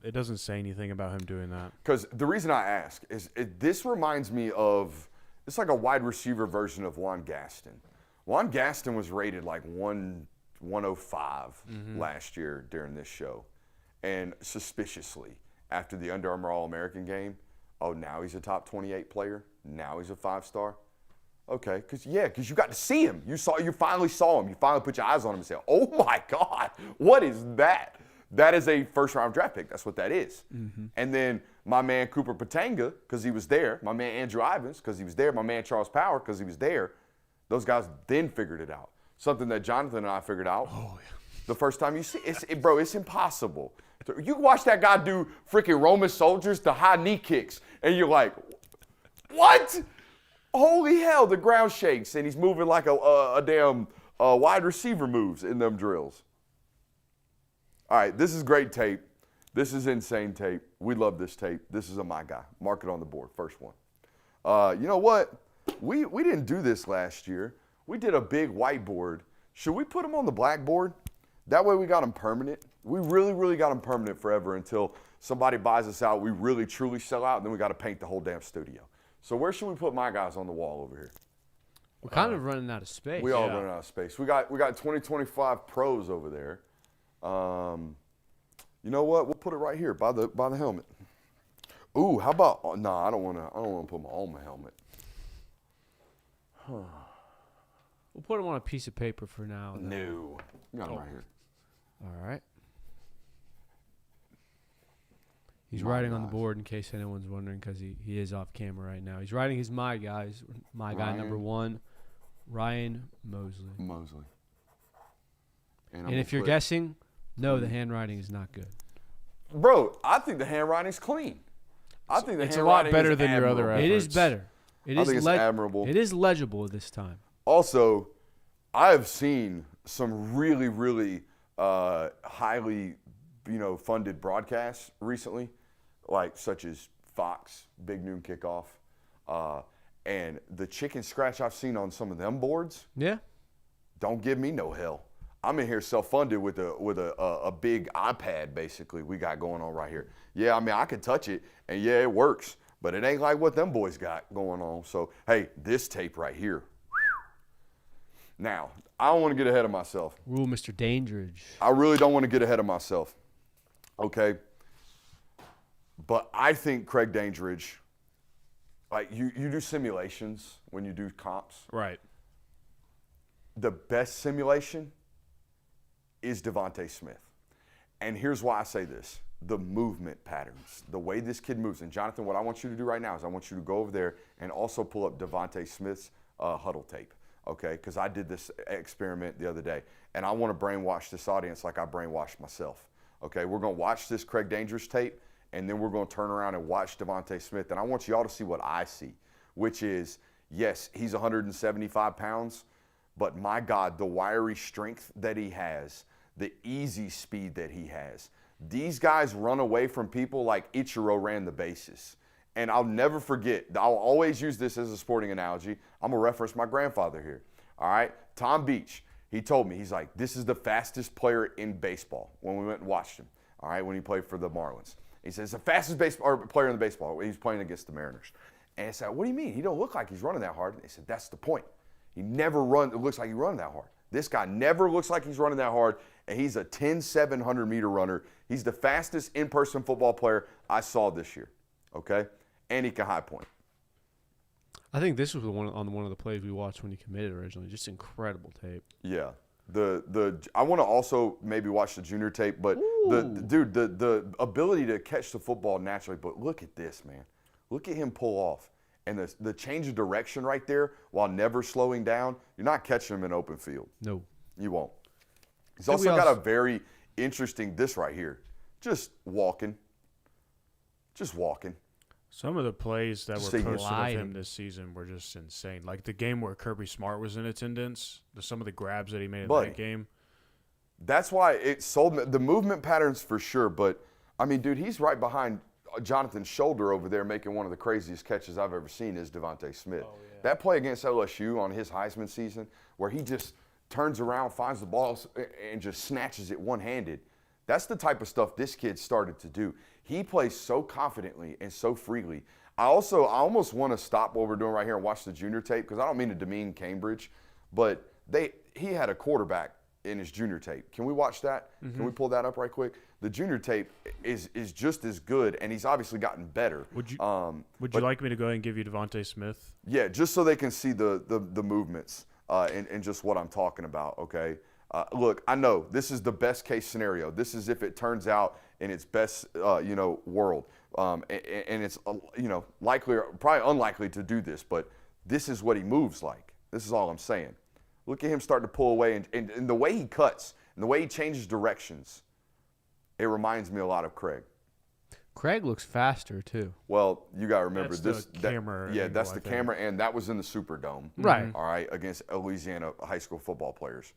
Speaker 4: It doesn't say anything about him doing that.
Speaker 2: Because the reason I ask is this reminds me of it's like a wide receiver version of Juan Gaston. Juan Gaston was rated like 105 last year during this show. And suspiciously, after the Under Armour All-American game, now he's a top 28 player. Now he's a 5-star. Okay, because you got to see him. You finally saw him. You finally put your eyes on him and said, oh my God, what is that? That is a first-round draft pick. That's what that is. Mm-hmm. And then my man Cooper Patanga, because he was there. My man Andrew Ivins, because he was there. My man Charles Power, because he was there. Those guys then figured it out. Something that Jonathan and I figured out the first time you see it. Bro, it's impossible. You watch that guy do freaking Roman soldiers to high knee kicks, and you're like, what? Holy hell, the ground shakes, and he's moving like a damn wide receiver moves in them drills. All right, this is great tape. This is insane tape. We love this tape. This is a my guy. Mark it on the board. First one. You know what? We didn't do this last year. We did a big whiteboard. Should we put them on the blackboard? That way we got them permanent. We really, really got them permanent forever until somebody buys us out. We really, truly sell out, and then we got to paint the whole damn studio. So where should we put my guys on the wall over here?
Speaker 3: We're kind of running out of space.
Speaker 2: We all running out of space. We got 2025 pros over there. You know what? We'll put it right here by the helmet. Ooh, how about? Oh, no, I don't want to put them on my helmet.
Speaker 3: We'll put them on a piece of paper for now.
Speaker 2: No, we got them right here.
Speaker 3: All right. He's writing on the board in case anyone's wondering, because he is off camera right now. He's writing his my guys. My guy number 1, Ryan Mosley. And if you're guessing, no, the handwriting is not good.
Speaker 2: Bro, I think the handwriting's clean. I think
Speaker 4: it's a lot better than your other efforts.
Speaker 3: It is better.
Speaker 2: I think it's admirable.
Speaker 3: It is legible this time.
Speaker 2: Also, I have seen some really, really highly, funded broadcasts recently, like such as Fox, Big Noon Kickoff, and the chicken scratch I've seen on some of them boards.
Speaker 3: Yeah.
Speaker 2: Don't give me no hell. I'm in here self-funded with a big iPad, basically, we got going on right here. Yeah, I mean, I can touch it, and yeah, it works, but it ain't like what them boys got going on. So, hey, this tape right here. Now, I don't want to get ahead of myself.
Speaker 3: Rule Mr. Dangeridge.
Speaker 2: I really don't want to get ahead of myself, okay? But I think Craig Dangeridge, like you do simulations when you do comps.
Speaker 4: Right.
Speaker 2: The best simulation is Devonte Smith. And here's why I say this. The movement patterns, the way this kid moves. And Jonathan, what I want you to do right now is I want you to go over there and also pull up Devonte Smith's huddle tape, okay? Because I did this experiment the other day, and I want to brainwash this audience like I brainwashed myself, okay? We're going to watch this Craig Dangeridge tape, and then we're going to turn around and watch Devonte Smith. And I want you all to see what I see, which is, yes, he's 175 pounds, but my God, the wiry strength that he has, the easy speed that he has. These guys run away from people like Ichiro ran the bases. And I'll never forget, I'll always use this as a sporting analogy. I'm going to reference my grandfather here. All right? Tom Beach, he told me, he's like, this is the fastest player in baseball when we went and watched him, all right, when he played for the Marlins. He says, the fastest player in the baseball. He's playing against the Mariners. And I said, what do you mean? He don't look like he's running that hard. And they said, that's the point. He never looks like he's running that hard. This guy never looks like he's running that hard, and he's a 10,700-meter runner. He's the fastest in-person football player I saw this year, okay? And he can high point.
Speaker 3: I think this was one of the plays we watched when he committed originally. Just incredible tape.
Speaker 2: Yeah. I want to also maybe watch the junior tape, but the ability to catch the football naturally. But look at this, man. Look at him pull off. And the change of direction right there while never slowing down, you're not catching him in open field.
Speaker 3: No.
Speaker 2: You won't. He's also got a very interesting, this right here, just walking.
Speaker 4: Some of the plays that were posted of him this season were just insane. Like the game where Kirby Smart was in attendance, some of the grabs that he made in that game.
Speaker 2: That's why it sold me. The movement patterns for sure, but, I mean, dude, he's right behind Jonathan's shoulder over there making one of the craziest catches I've ever seen is Devonte Smith. Oh, yeah. That play against LSU on his Heisman season where he just turns around, finds the ball, and just snatches it one-handed. That's the type of stuff this kid started to do. He plays so confidently and so freely. I almost want to stop what we're doing right here and watch the junior tape because I don't mean to demean Cambridge, but he had a quarterback in his junior tape. Can we watch that? Mm-hmm. Can we pull that up right quick? The junior tape is just as good, and he's obviously gotten better.
Speaker 4: Would you like me to go ahead and give you Devonte Smith?
Speaker 2: Yeah, just so they can see the movements and just what I'm talking about, okay? Look, I know this is the best case scenario. This is if it turns out in its best, world. And it's, likely or probably unlikely to do this, but this is what he moves like. This is all I'm saying. Look at him starting to pull away, and the way he cuts and the way he changes directions, it reminds me a lot of Craig.
Speaker 3: Craig looks faster, too.
Speaker 2: Well, you got to remember
Speaker 4: that's the camera.
Speaker 2: Yeah, that's the camera, and that was in the Superdome.
Speaker 3: Right.
Speaker 2: All right, against Louisiana high school football players.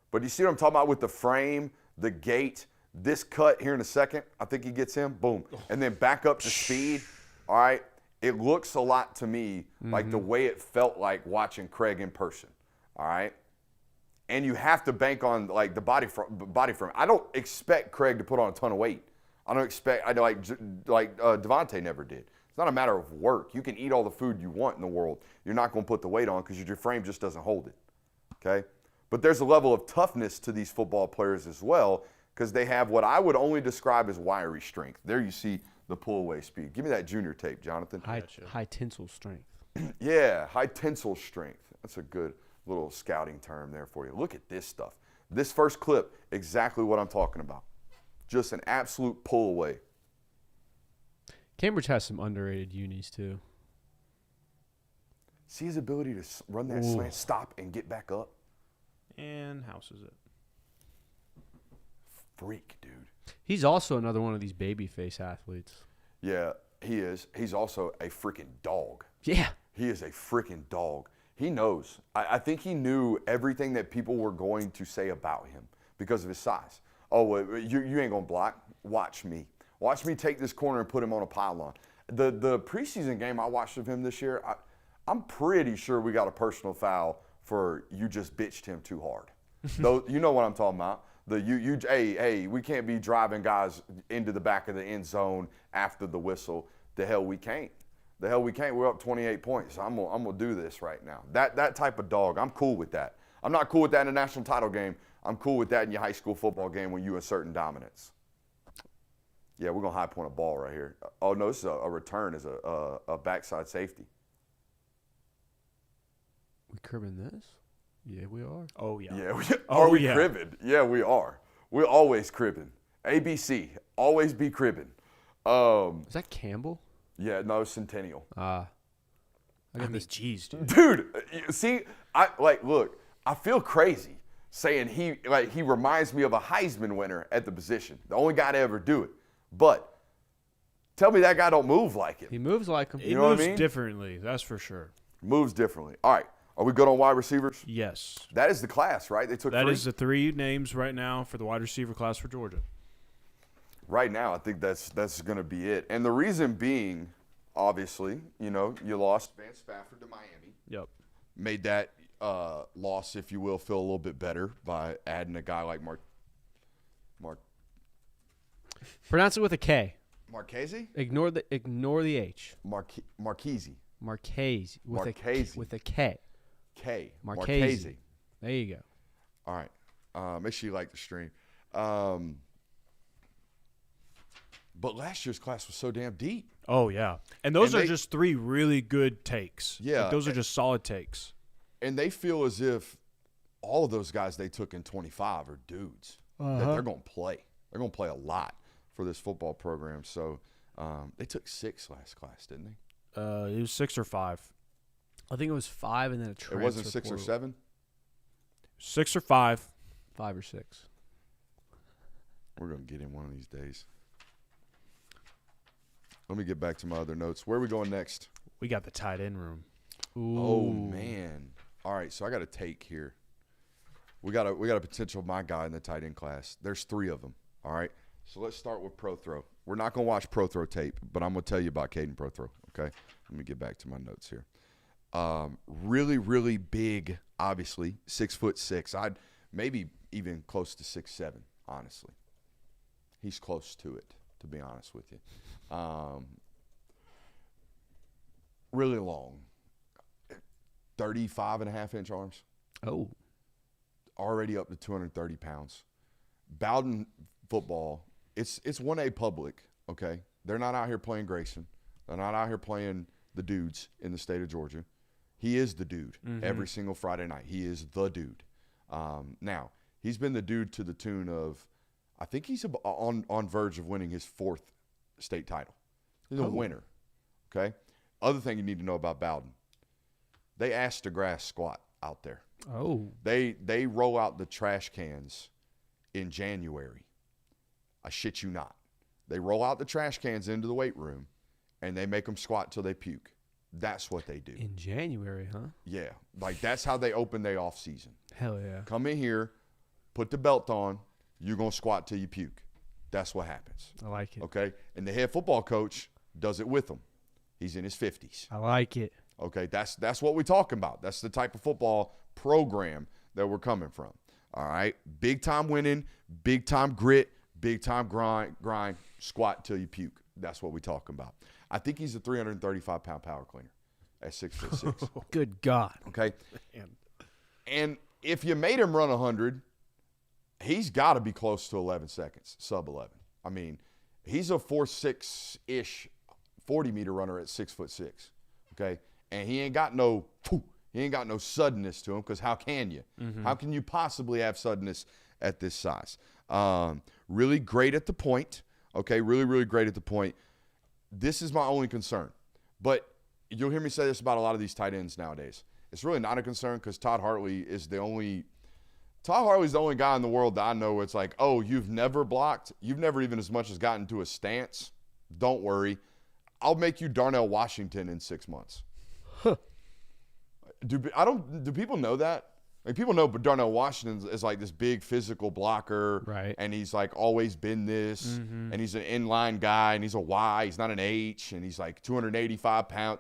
Speaker 2: But you see what I'm talking about with the frame, the gait, This cut here in a second, I think he gets him, boom. And then back up to speed, all right? It looks a lot to me like the way it felt like watching Craig in person, all right? And you have to bank on, like, the body frame. I don't expect Craig to put on a ton of weight. I don't expect, Devonte never did. It's not a matter of work. You can eat all the food you want in the world. You're not going to put the weight on because your frame just doesn't hold it, okay? But there's a level of toughness to these football players as well because they have what I would only describe as wiry strength. There you see the pull-away speed. Give me that junior tape, Jonathan.
Speaker 3: High tensile strength.
Speaker 2: Yeah, high tensile strength. That's a good little scouting term there for you. Look at this stuff. This first clip, exactly what I'm talking about. Just an absolute pull-away.
Speaker 3: Cambridge has some underrated unis, too.
Speaker 2: See his ability to run that slant, stop, and get back up?
Speaker 4: And houses it.
Speaker 2: Freak, dude.
Speaker 3: He's also another one of these babyface athletes.
Speaker 2: Yeah, he is. He's also a freaking dog.
Speaker 3: Yeah.
Speaker 2: He is a freaking dog. He knows. I think he knew everything that people were going to say about him because of his size. Oh, well, you ain't going to block? Watch me. Watch me take this corner and put him on a pylon. The preseason game I watched of him this year, I'm pretty sure we got a personal foul for you just bitched him too hard. Though, you know what I'm talking about. Hey, we can't be driving guys into the back of the end zone after the whistle. The hell we can't. We're up 28 points. I'm gonna do this right now. That type of dog, I'm cool with that. I'm not cool with that in a national title game. I'm cool with that in your high school football game when you asserting dominance. Yeah, we're gonna high point a ball right here. Oh no, this is a return as a backside safety.
Speaker 3: We cribbing this? Yeah, we are.
Speaker 4: Oh, yeah.
Speaker 2: Yeah, are we cribbing? Yeah, we are. We're always cribbing. ABC, always be cribbing.
Speaker 3: Is that Campbell?
Speaker 2: Yeah, no, Centennial.
Speaker 3: I got this.
Speaker 4: Jeez, dude.
Speaker 2: Dude, see, look, I feel crazy saying he reminds me of a Heisman winner at the position, the only guy to ever do it. But tell me that guy don't move like him.
Speaker 3: He moves like him.
Speaker 4: He
Speaker 2: know what I
Speaker 4: moves
Speaker 2: mean?
Speaker 4: differently, that's for sure.
Speaker 2: Moves differently. All right, are we good on wide receivers?
Speaker 4: Yes.
Speaker 2: That is the class, right? They took
Speaker 4: That
Speaker 2: three?
Speaker 4: is the 3 names right now for the wide receiver class for Georgia.
Speaker 2: Right now, I think that's going to be it. And the reason being, obviously, you lost Van Spafford to Miami.
Speaker 4: Yep.
Speaker 2: Made that loss, if you will, feel a little bit better by adding a guy like Mark.
Speaker 3: Pronounce it with a K.
Speaker 2: Marchese?
Speaker 3: Ignore the H.
Speaker 2: Marchese.
Speaker 3: Marchese with
Speaker 2: Marchese.
Speaker 3: a K.
Speaker 2: K.
Speaker 3: Marchese. There you go.
Speaker 2: All right. Make sure you like the stream. But last year's class was so damn deep.
Speaker 4: Oh, yeah. And those are just 3 really good takes.
Speaker 2: Yeah.
Speaker 4: Like, those are just solid takes.
Speaker 2: And they feel as if all of those guys they took in 25 are dudes that they're going to play. They're going to play a lot for this football program. So they took 6 last class, didn't they?
Speaker 4: It was 6 or 5.
Speaker 3: I think it was 5 and then a transfer.
Speaker 2: It wasn't 6 or
Speaker 3: portal.
Speaker 2: 7?
Speaker 4: 6 or 5.
Speaker 3: 5 or 6.
Speaker 2: We're going to get him one of these days. Let me get back to my other notes. Where are we going next?
Speaker 4: We got the tight end room.
Speaker 3: Ooh.
Speaker 2: Oh, man. All right, so I got a take here. We got a potential my guy in the tight end class. There's 3 of them, all right? So let's start with Pro Throw. We're not going to watch Pro Throw tape, but I'm going to tell you about Caden Pro Throw, okay? Let me get back to my notes here. Really, really big, obviously, 6'6". I'd maybe even close to 6'7", honestly. He's close to it, to be honest with you. Really long. 35.5-inch arms.
Speaker 3: Oh.
Speaker 2: Already up to 230 pounds. Bowden football, it's 1A public, okay? They're not out here playing Grayson. They're not out here playing the dudes in the state of Georgia. He is the dude every single Friday night. He is the dude. Now, he's been the dude to the tune of, I think he's on verge of winning his 4th state title. He's a winner, okay? Other thing you need to know about Bowden, they ask the grass squat out there.
Speaker 3: Oh.
Speaker 2: They roll out the trash cans in January. I shit you not. They roll out the trash cans into the weight room, and they make them squat till they puke. That's what they do.
Speaker 3: In January, huh?
Speaker 2: Yeah. Like, that's how they open their off season.
Speaker 3: Hell yeah.
Speaker 2: Come in here, put the belt on, you're going to squat till you puke. That's what happens.
Speaker 3: I like it.
Speaker 2: Okay? And the head football coach does it with them. He's in his 50s.
Speaker 3: I like it.
Speaker 2: Okay? That's what we're talking about. That's the type of football program that we're coming from. All right? Big time winning, big time grit, big time grind, squat till you puke. That's what we're talking about. I think he's a 335-pound power cleaner at 6'6".
Speaker 3: Good God.
Speaker 2: Okay? And if you made him run 100, he's got to be close to 11 seconds, sub 11. I mean, he's a 4.6-ish 40-meter runner at 6'6". Okay? And he ain't got no suddenness to him, because how can you? How can you possibly have suddenness at this size? Really great at the point. Okay, really, really great at the point. This is my only concern. But you'll hear me say this about a lot of these tight ends nowadays. It's really not a concern, because Todd Hartley's the only guy in the world that I know where it's like, oh, you've never blocked? You've never even as much as gotten to a stance? Don't worry. I'll make you Darnell Washington in 6 months. Huh. Do people know that? Like, people know, but Darnell Washington is like this big physical blocker,
Speaker 3: right?
Speaker 2: And he's like always been this, and he's an inline guy, and he's a Y. He's not an H, and he's like 285 pounds.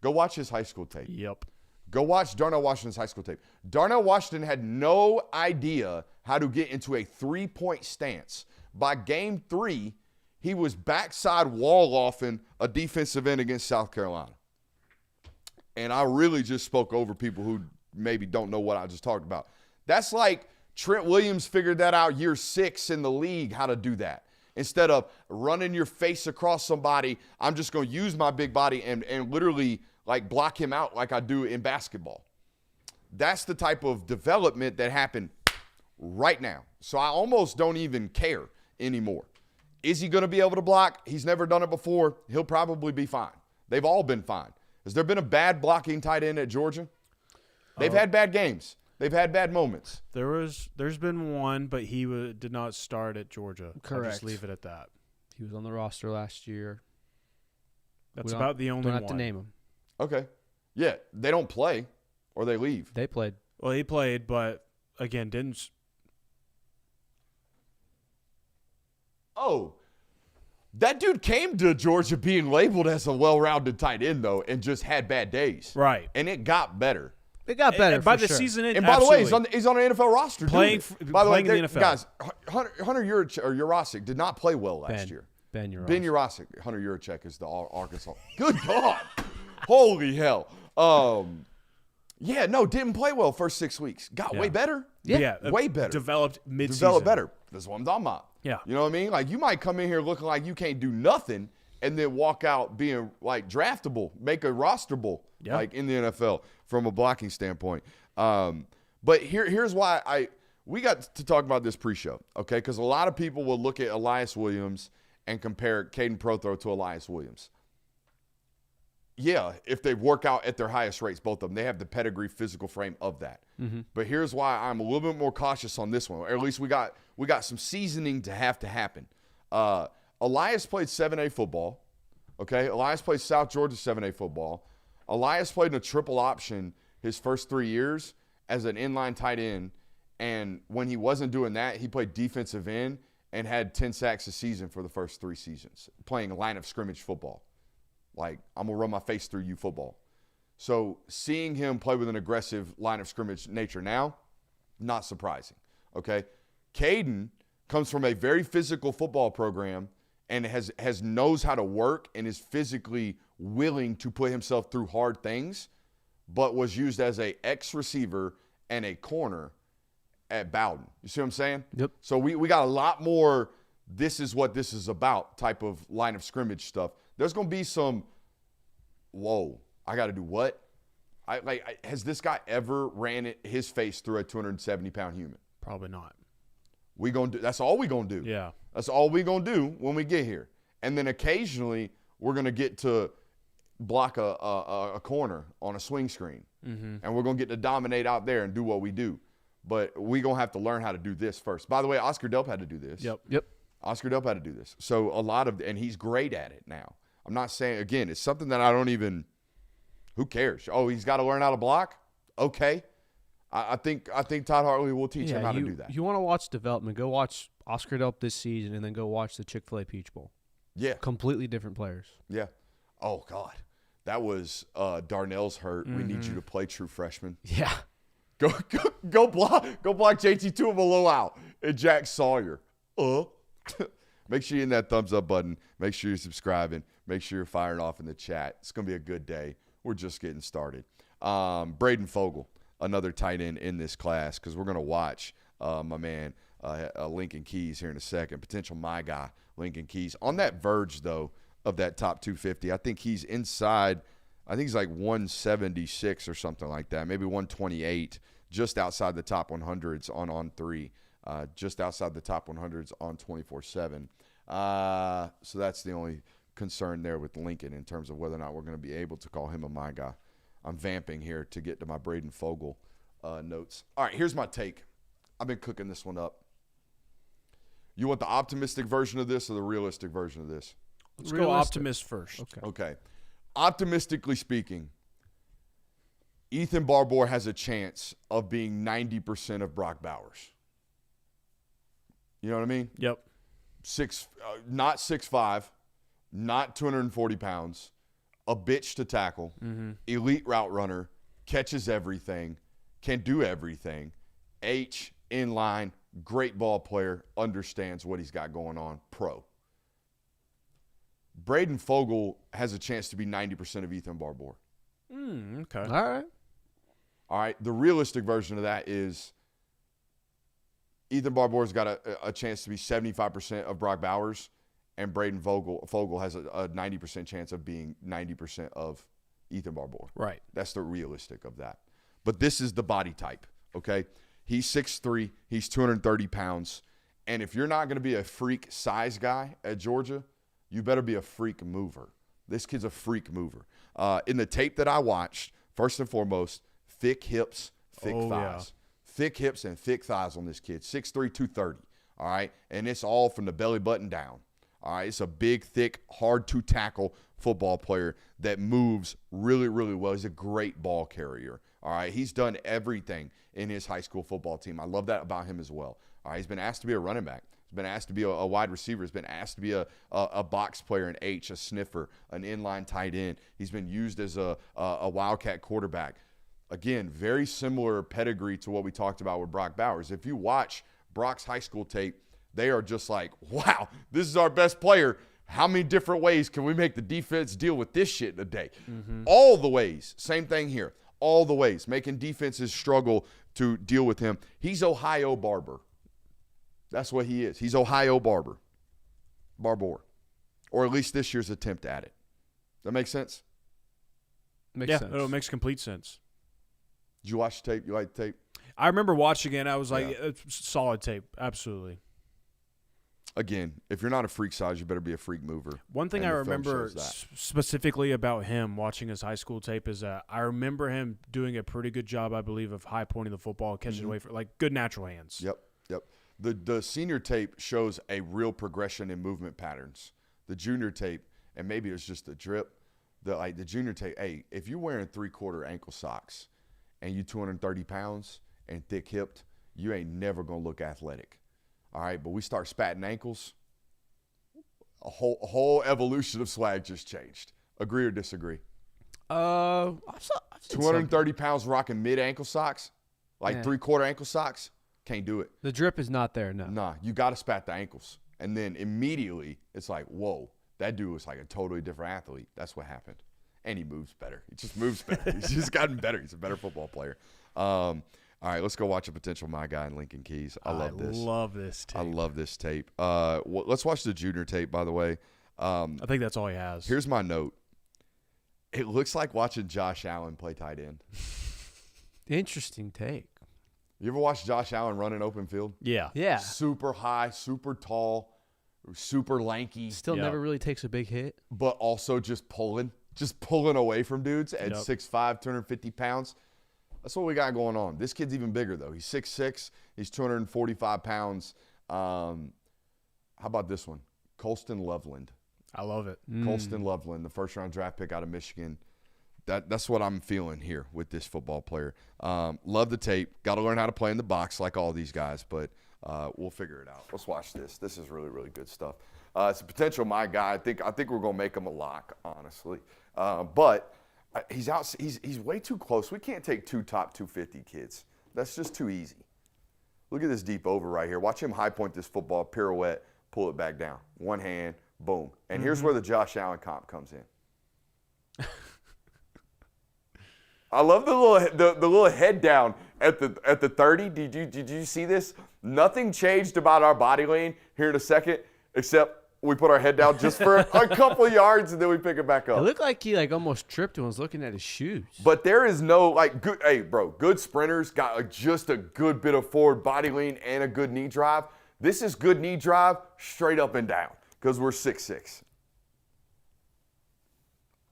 Speaker 2: Go watch his high school tape.
Speaker 4: Yep.
Speaker 2: Go watch Darnell Washington's high school tape. Darnell Washington had no idea how to get into a three-point stance. By game 3, he was backside wall-offing a defensive end against South Carolina. And I really just spoke over people who maybe don't know what I just talked about. That's like Trent Williams figured that out year 6 in the league, how to do that. Instead of running your face across somebody, I'm just going to use my big body and literally like block him out like I do in basketball. That's the type of development that happened right now. So I almost don't even care anymore. Is he going to be able to block? He's never done it before. He'll probably be fine. They've all been fine. Has there been a bad blocking tight end at Georgia? They've had bad games. They've had bad moments.
Speaker 4: There's been one, but he did not start at Georgia.
Speaker 3: Correct.
Speaker 4: I'll just leave it at that.
Speaker 3: He was on the roster last year.
Speaker 4: That's about the only one.
Speaker 3: Don't have to name him.
Speaker 2: Okay. Yeah, they don't play or they leave.
Speaker 3: They played.
Speaker 4: Well, he played, but again, didn't.
Speaker 2: Oh, that dude came to Georgia being labeled as a well-rounded tight end, though, and just had bad days.
Speaker 4: Right.
Speaker 2: And it got better.
Speaker 3: It got better
Speaker 4: And by
Speaker 3: for
Speaker 4: the
Speaker 3: sure.
Speaker 4: season end,
Speaker 2: And by the way, he's
Speaker 4: absolutely.
Speaker 2: on an NFL roster.
Speaker 4: Playing
Speaker 2: by the way,
Speaker 4: in the NFL.
Speaker 2: Guys, Hunter Yurachek did not play well last year.
Speaker 3: Ben Yurachek.
Speaker 2: Ben Yurachek. Hunter Yurachek is the Arkansas. Good God. Holy hell. Yeah, no, didn't play well first 6 weeks. Got way better.
Speaker 4: Yeah,
Speaker 2: way better.
Speaker 4: Developed mid-season.
Speaker 2: Developed better. That's what I'm talking about.
Speaker 4: Yeah.
Speaker 2: You know what I mean? Like, you might come in here looking like you can't do nothing and then walk out being, like, draftable, make a rosterable, like, in the NFL from a blocking standpoint. But here's why we got to talk about this pre-show, okay? Because a lot of people will look at Elias Williams and compare Caden Prothro to Elias Williams. Yeah, if they work out at their highest rates, both of them, they have the pedigree, physical frame of that. But here's why I'm a little bit more cautious on this one. Or at least we got some seasoning to happen. Elias played 7A football. Okay, Elias played South Georgia 7A football. Elias played in a triple option his first 3 years as an inline tight end. And when he wasn't doing that, he played defensive end and had 10 sacks a season for the first 3 seasons, playing a line of scrimmage football. Like, I'm going to run my face through you football. So seeing him play with an aggressive line of scrimmage nature now, not surprising, okay? Caden comes from a very physical football program and knows how to work and is physically willing to put himself through hard things, but was used as a X receiver and a corner at Bowden. You see what I'm saying?
Speaker 3: Yep.
Speaker 2: So we got a lot more this is what this is about type of line of scrimmage stuff. There's going to be some, whoa, I got to do what? Has this guy ever ran his face through a 270-pound human?
Speaker 4: Probably not.
Speaker 2: That's all we going to do.
Speaker 4: Yeah.
Speaker 2: That's all we going to do when we get here. And then occasionally we're going to get to block a corner on a swing screen. And we're going to get to dominate out there and do what we do. But we going to have to learn how to do this first. By the way, Oscar Delp had to do this.
Speaker 3: Yep.
Speaker 2: Oscar Delp had to do this. So and he's great at it now. I'm not saying, again, it's something that I don't even, who cares? Oh, he's got to learn how to block? Okay. I think Todd Hartley will teach him how to do that.
Speaker 3: You want to watch development, go watch Oscar Delp this season and then go watch the Chick-fil-A Peach Bowl.
Speaker 2: Yeah.
Speaker 3: Completely different players.
Speaker 2: Yeah. Oh, God. That was Darnell's hurt. We need you to play true freshman.
Speaker 3: Yeah.
Speaker 2: Go block JT Tuimoloau and Jack Sawyer. Make sure you're in that thumbs up button. Make sure you're subscribing. Make sure you're firing off in the chat. It's going to be a good day. We're just getting started. Braden Fogel, another tight end in this class, because we're going to watch my man Lincoln Keys here in a second. Potential my guy, Lincoln Keys. On that verge, though, of that top 250, I think he's inside. I think he's like 176 or something like that, maybe 128, just outside the top 100s on 3, just outside the top 100s on 24/7. So that's the only concern there with Lincoln in terms of whether or not we're going to be able to call him a my guy. I'm vamping here to get to my Braden Fogel notes. All right, here's my take. I've been cooking this one up. You want the optimistic version of this or the realistic version of this?
Speaker 4: Let's go optimist first.
Speaker 2: Okay. Optimistically speaking, Ethan Barbour has a chance of being 90% of Brock Bowers. You know what I mean?
Speaker 4: Yep.
Speaker 2: Not 6'5", not 240 pounds, a bitch to tackle, elite route runner, catches everything, can do everything, in line, great ball player, understands what he's got going on, pro. Braden Fogel has a chance to be 90% of Ethan Barbour.
Speaker 4: Okay.
Speaker 3: All
Speaker 2: right. The realistic version of that is Ethan Barbour's got a chance to be 75% of Brock Bowers, and Braden Fogel has a 90% chance of being 90% of Ethan Barbour.
Speaker 4: Right.
Speaker 2: That's the realistic of that. But this is the body type, okay? He's 6'3", he's 230 pounds, and if you're not going to be a freak size guy at Georgia, you better be a freak mover. This kid's a freak mover. In the tape that I watched, first and foremost, thick hips, thick thighs. Yeah. Thick hips and thick thighs on this kid. 6'3", 230, all right? And it's all from the belly button down, all right? It's a big, thick, hard-to-tackle football player that moves really, really well. He's a great ball carrier, all right? He's done everything in his high school football team. I love that about him as well. All right, he's been asked to be a running back. He's been asked to be a wide receiver. He's been asked to be a box player, an H, a sniffer, an inline tight end. He's been used as a wildcat quarterback. Again, very similar pedigree to what we talked about with Brock Bowers. If you watch Brock's high school tape, they are just like, wow, this is our best player. How many different ways can we make the defense deal with this shit in a day? All the ways. Same thing here. All the ways. Making defenses struggle to deal with him. He's Ohio Barber. That's what he is. He's Ohio Barber. Or at least this year's attempt at it. That make sense?
Speaker 3: Makes sense.
Speaker 4: It makes complete sense.
Speaker 2: Did you watch the tape? You like the tape?
Speaker 4: I remember watching it. I was like, it's solid tape. Absolutely.
Speaker 2: Again, if you're not a freak size, you better be a freak mover.
Speaker 4: One thing I remember specifically about him watching his high school tape is that I remember him doing a pretty good job, I believe, of high pointing the football, catching it away for like good natural hands.
Speaker 2: Yep. The senior tape shows a real progression in movement patterns. The junior tape, and maybe it's just the drip, the junior tape, hey, if you're wearing 3/4 ankle socks and you 230 pounds and thick-hipped, you ain't never going to look athletic. All right, but we start spatting ankles, a whole evolution of swag just changed. Agree or disagree?
Speaker 3: I've
Speaker 2: 230 pounds rocking mid-ankle socks, like 3/4 ankle socks, can't do it.
Speaker 3: The drip is not there, no.
Speaker 2: Nah, you got to spat the ankles. And then immediately it's like, whoa, that dude was like a totally different athlete. That's what happened. And he moves better. He just moves better. He's just gotten better. He's a better football player. All right, let's go watch a potential my guy in Lincoln Keys. I love this tape. I love this tape. Let's watch the junior tape, by the way.
Speaker 4: I think that's all he has.
Speaker 2: Here's my note. It looks like watching Josh Allen play tight end.
Speaker 3: Interesting take.
Speaker 2: You ever watch Josh Allen run an open field?
Speaker 3: Yeah.
Speaker 2: Super high, super tall, super lanky.
Speaker 3: Still never really takes a big hit.
Speaker 2: But also just pulling away from dudes at 6'5", 250 pounds. That's what we got going on. This kid's even bigger, though. He's 6'6". He's 245 pounds. How about this one? Colston Loveland.
Speaker 4: I love it.
Speaker 2: Colston Loveland, the first-round draft pick out of Michigan. That's what I'm feeling here with this football player. Love the tape. Got to learn how to play in the box like all these guys, but we'll figure it out. Let's watch this. This is really, really good stuff. It's a potential my guy. I think we're gonna make him a lock, honestly. But he's out. He's way too close. We can't take 2 top 250 kids. That's just too easy. Look at this deep over right here. Watch him high point this football, pirouette, pull it back down. One hand, boom. And here's where the Josh Allen comp comes in. I love the little head down at the 30. Did you see this? Nothing changed about our body lane here in a second, except we put our head down just for a couple of yards and then we pick it back up.
Speaker 3: It looked like he almost tripped and was looking at his shoes.
Speaker 2: But there is no good. Hey, bro, good sprinters got just a good bit of forward body lean and a good knee drive. This is good knee drive straight up and down because we're 6'6".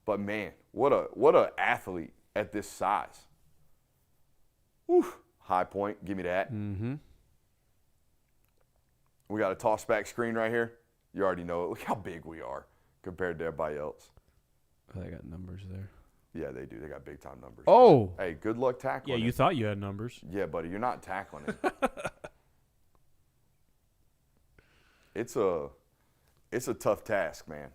Speaker 2: But man, what a athlete at this size. Whew. High point, give me that.
Speaker 3: Mm-hmm.
Speaker 2: We got a toss back screen right here. You already know it. Look how big we are compared to everybody else.
Speaker 3: Oh, they got numbers there.
Speaker 2: Yeah, they do. They got big time numbers.
Speaker 3: Oh.
Speaker 2: Hey, good luck
Speaker 4: Yeah,
Speaker 2: tackling
Speaker 4: you
Speaker 2: it.
Speaker 4: thought you had numbers.
Speaker 2: Yeah, buddy, you're not tackling it. It's a tough task, man.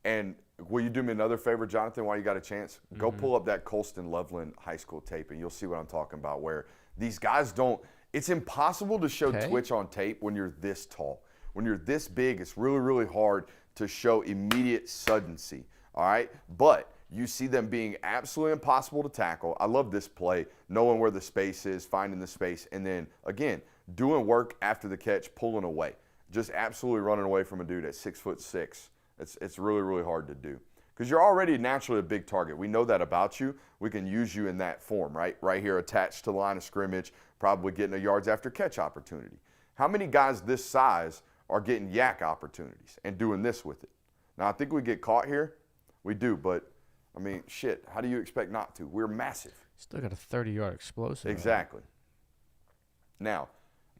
Speaker 2: And will you do me another favor, Jonathan, while you got a chance? Go pull up that Colston Loveland high school tape, and you'll see what I'm talking about, where these guys don't – it's impossible to show twitch on tape when you're this tall. When you're this big, it's really, really hard to show immediate suddency, all right? But you see them being absolutely impossible to tackle. I love this play, knowing where the space is, finding the space, and then, again, doing work after the catch, pulling away. Just absolutely running away from a dude at 6'6". It's really, really hard to do because you're already naturally a big target. We know that about you. We can use you in that form, right? Right here attached to the line of scrimmage, probably getting a yards after catch opportunity. How many guys this size are getting yak opportunities and doing this with it? Now, I think we get caught here. We do, but, I mean, shit, how do you expect not to? We're massive.
Speaker 3: Still got a 30-yard explosive.
Speaker 2: Exactly. Now,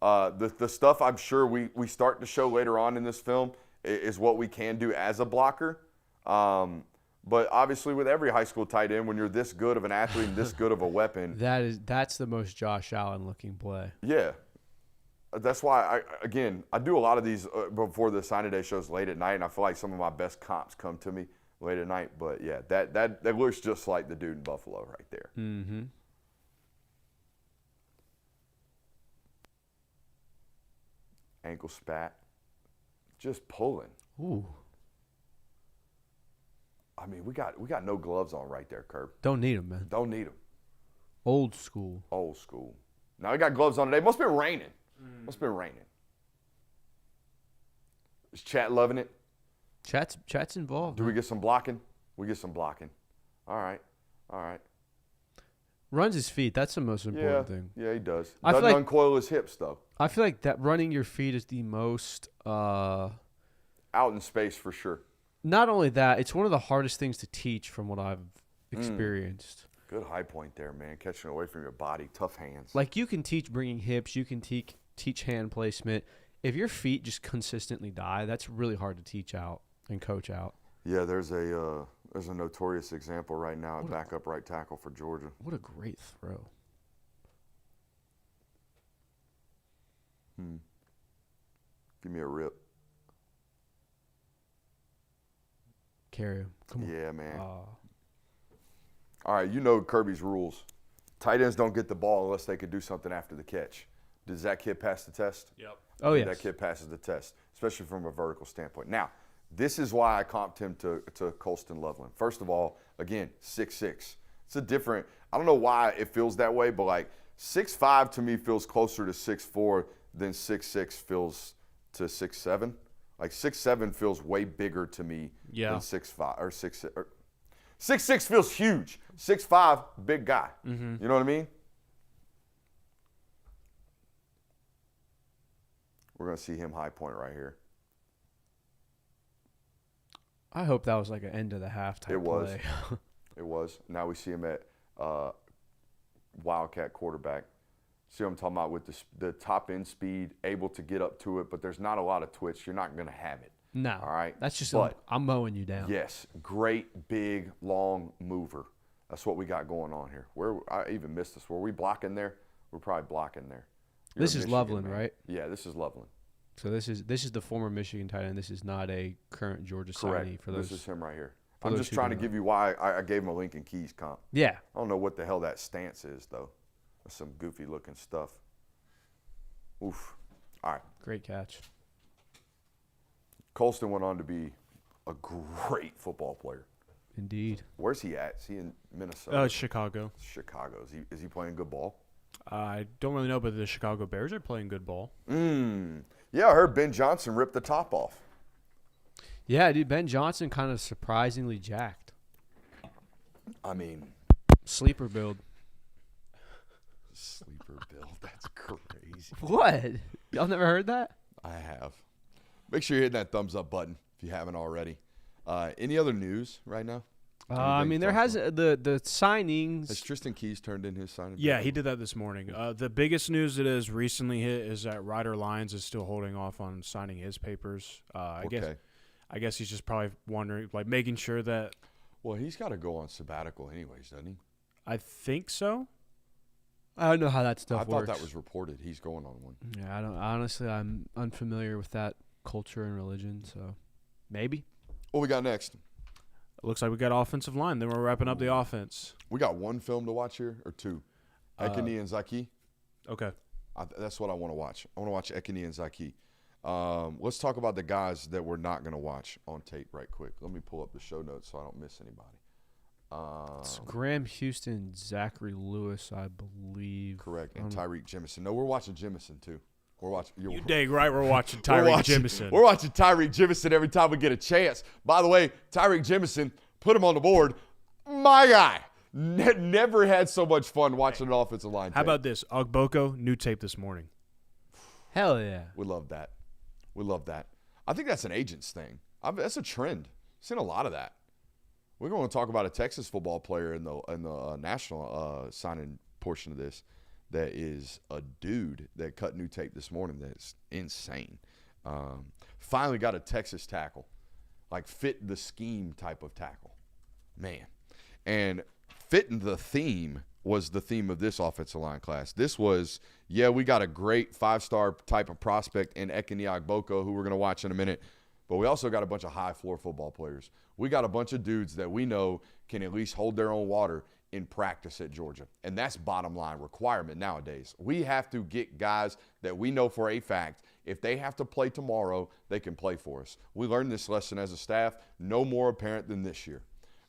Speaker 2: the stuff I'm sure we start to show later on in this film is what we can do as a blocker. But obviously with every high school tight end, when you're this good of an athlete and this good of a weapon.
Speaker 3: That's the most Josh Allen looking play.
Speaker 2: Yeah. That's why, I do a lot of these before the sign day shows late at night, and I feel like some of my best comps come to me late at night. But, yeah, that looks just like the dude in Buffalo right there.
Speaker 3: Mm-hmm.
Speaker 2: Ankle spat. Just pulling.
Speaker 3: Ooh.
Speaker 2: I mean, we got no gloves on right there, Curb.
Speaker 3: Don't need him, man.
Speaker 2: Don't need them.
Speaker 3: Old school.
Speaker 2: Old school. Now we got gloves on today. Must have been raining. Must have been raining. Is Chat loving it?
Speaker 3: Chat's involved.
Speaker 2: Do we get some blocking? We get some blocking. All right.
Speaker 3: Runs his feet. That's the most important thing.
Speaker 2: Yeah, he does.
Speaker 3: I feel
Speaker 2: Doesn't
Speaker 3: like-
Speaker 2: uncoil his hips, though.
Speaker 3: I feel like that running your feet is the most
Speaker 2: Out in space for sure.
Speaker 3: not only that, it's one of the hardest things to teach from what I've experienced.
Speaker 2: Good high point there, man. Catching it away from your body. Tough hands.
Speaker 3: Like you can teach bringing hips, you can teach hand placement. If your feet just consistently die, that's really hard to teach out and coach out.
Speaker 2: Yeah, there's a notorious example right now at backup right tackle for Georgia.
Speaker 3: What a great throw.
Speaker 2: Give me a rip.
Speaker 3: Carry him. Come on.
Speaker 2: Yeah, man. All right, you know Kirby's rules. Tight ends don't get the ball unless they could do something after the catch. Does that kid pass the test?
Speaker 4: Yep.
Speaker 3: Oh, yes.
Speaker 2: That kid passes the test, especially from a vertical standpoint. Now, this is why I comped him to Colston Loveland. First of all, again, 6'6". It's a different – I don't know why it feels that way, but, like, 6'5" to me feels closer to 6'4" than 6'6" feels to 6'7". Like, 6'7" feels way bigger to me than 6'5" or 6'6". 6'6" feels huge. 6'5", big guy. You know what I mean? We're going to see him high point right here.
Speaker 3: I hope that was like an end of the half type
Speaker 2: It was.
Speaker 3: play.
Speaker 2: It was. Now we see him at Wildcat quarterback. See what I'm talking about with the top end speed, able to get up to it, but there's not a lot of twitch. You're not going to have it.
Speaker 3: No.
Speaker 2: All right.
Speaker 3: That's just
Speaker 2: But
Speaker 3: I'm mowing you down.
Speaker 2: yes, great, big, long mover. That's what we got going on here. I even missed this. Were we blocking there? We're probably blocking there.
Speaker 3: This is Loveland, right?
Speaker 2: Yeah, this is Loveland.
Speaker 3: So this is the former Michigan tight end. This is not a current Georgia
Speaker 2: Correct.
Speaker 3: signee for those.
Speaker 2: This is him right here. I'm just trying to give you why I gave him a Lincoln Keys comp.
Speaker 3: Yeah.
Speaker 2: I don't know what the hell that stance is, though. That's some goofy looking stuff. Oof. All right.
Speaker 3: Great catch.
Speaker 2: Colston went on to be a great football player.
Speaker 3: Indeed.
Speaker 2: Where's he at? Is he in Minnesota?
Speaker 4: Chicago.
Speaker 2: Chicago. Is he playing good ball?
Speaker 4: I don't really know, but the Chicago Bears are playing good ball.
Speaker 2: Yeah, I heard Ben Johnson ripped the top off.
Speaker 3: Yeah, dude, Ben Johnson kind of surprisingly jacked.
Speaker 2: I mean,
Speaker 3: Sleeper build.
Speaker 2: sleeper build. That's crazy.
Speaker 3: What? Y'all never heard that?
Speaker 2: I have. Make sure you're hitting that thumbs up button if you haven't already. Any other news right now?
Speaker 3: I mean, there has the signings.
Speaker 2: Has Tristan Keys turned in his signing?
Speaker 4: Yeah, he did that this morning. The biggest news that has recently hit is that Ryder Lyons is still holding off on signing his papers. I guess he's just probably wondering, like, making sure that.
Speaker 2: Well, he's got to go on sabbatical anyways, doesn't he?
Speaker 4: I think so.
Speaker 3: I don't know how that stuff
Speaker 2: I
Speaker 3: works.
Speaker 2: thought that was reported. He's going on one.
Speaker 3: Yeah, I don't. Honestly, I'm unfamiliar with that culture and religion, so maybe.
Speaker 2: What we got next?
Speaker 4: It looks like we got offensive line. Then we're wrapping up the offense.
Speaker 2: We got one film to watch here, or two? Ekini and Zaki.
Speaker 4: Okay.
Speaker 2: That's what I want to watch. I want to watch Ekini and Zaki. Let's talk about the guys that we're not going to watch on tape right quick. Let me pull up the show notes so I don't miss anybody.
Speaker 3: It's Graham Houston, Zachary Lewis, I believe.
Speaker 2: Correct. And Tyreek Jemison. No, we're watching Jemison, too. We're watching.
Speaker 4: You dang right we're watching Tyreek Jemison.
Speaker 2: We're watching Tyreek Jemison every time we get a chance. By the way, Tyreek Jemison, put him on the board. My guy. Never had so much fun watching an offensive line tape.
Speaker 4: How about this? Ogboko, new tape this morning.
Speaker 3: Hell yeah.
Speaker 2: We love that. We love that. I think that's an agent's thing. That's a trend. I've seen a lot of that. We're going to talk about a Texas football player in the national signing portion of this that is a dude that cut new tape this morning that's insane. Finally got a Texas tackle, like fit the scheme type of tackle. Man. And fitting the theme was the theme of this offensive line class. This was, we got a great 5-star type of prospect in Ekini Ogboko, who we're going to watch in a minute, but we also got a bunch of high-floor football players. We got a bunch of dudes that we know can at least hold their own water in practice at Georgia, and that's bottom line requirement nowadays. We have to get guys that we know for a fact, if they have to play tomorrow, they can play for us. We learned this lesson as a staff, no more apparent than this year.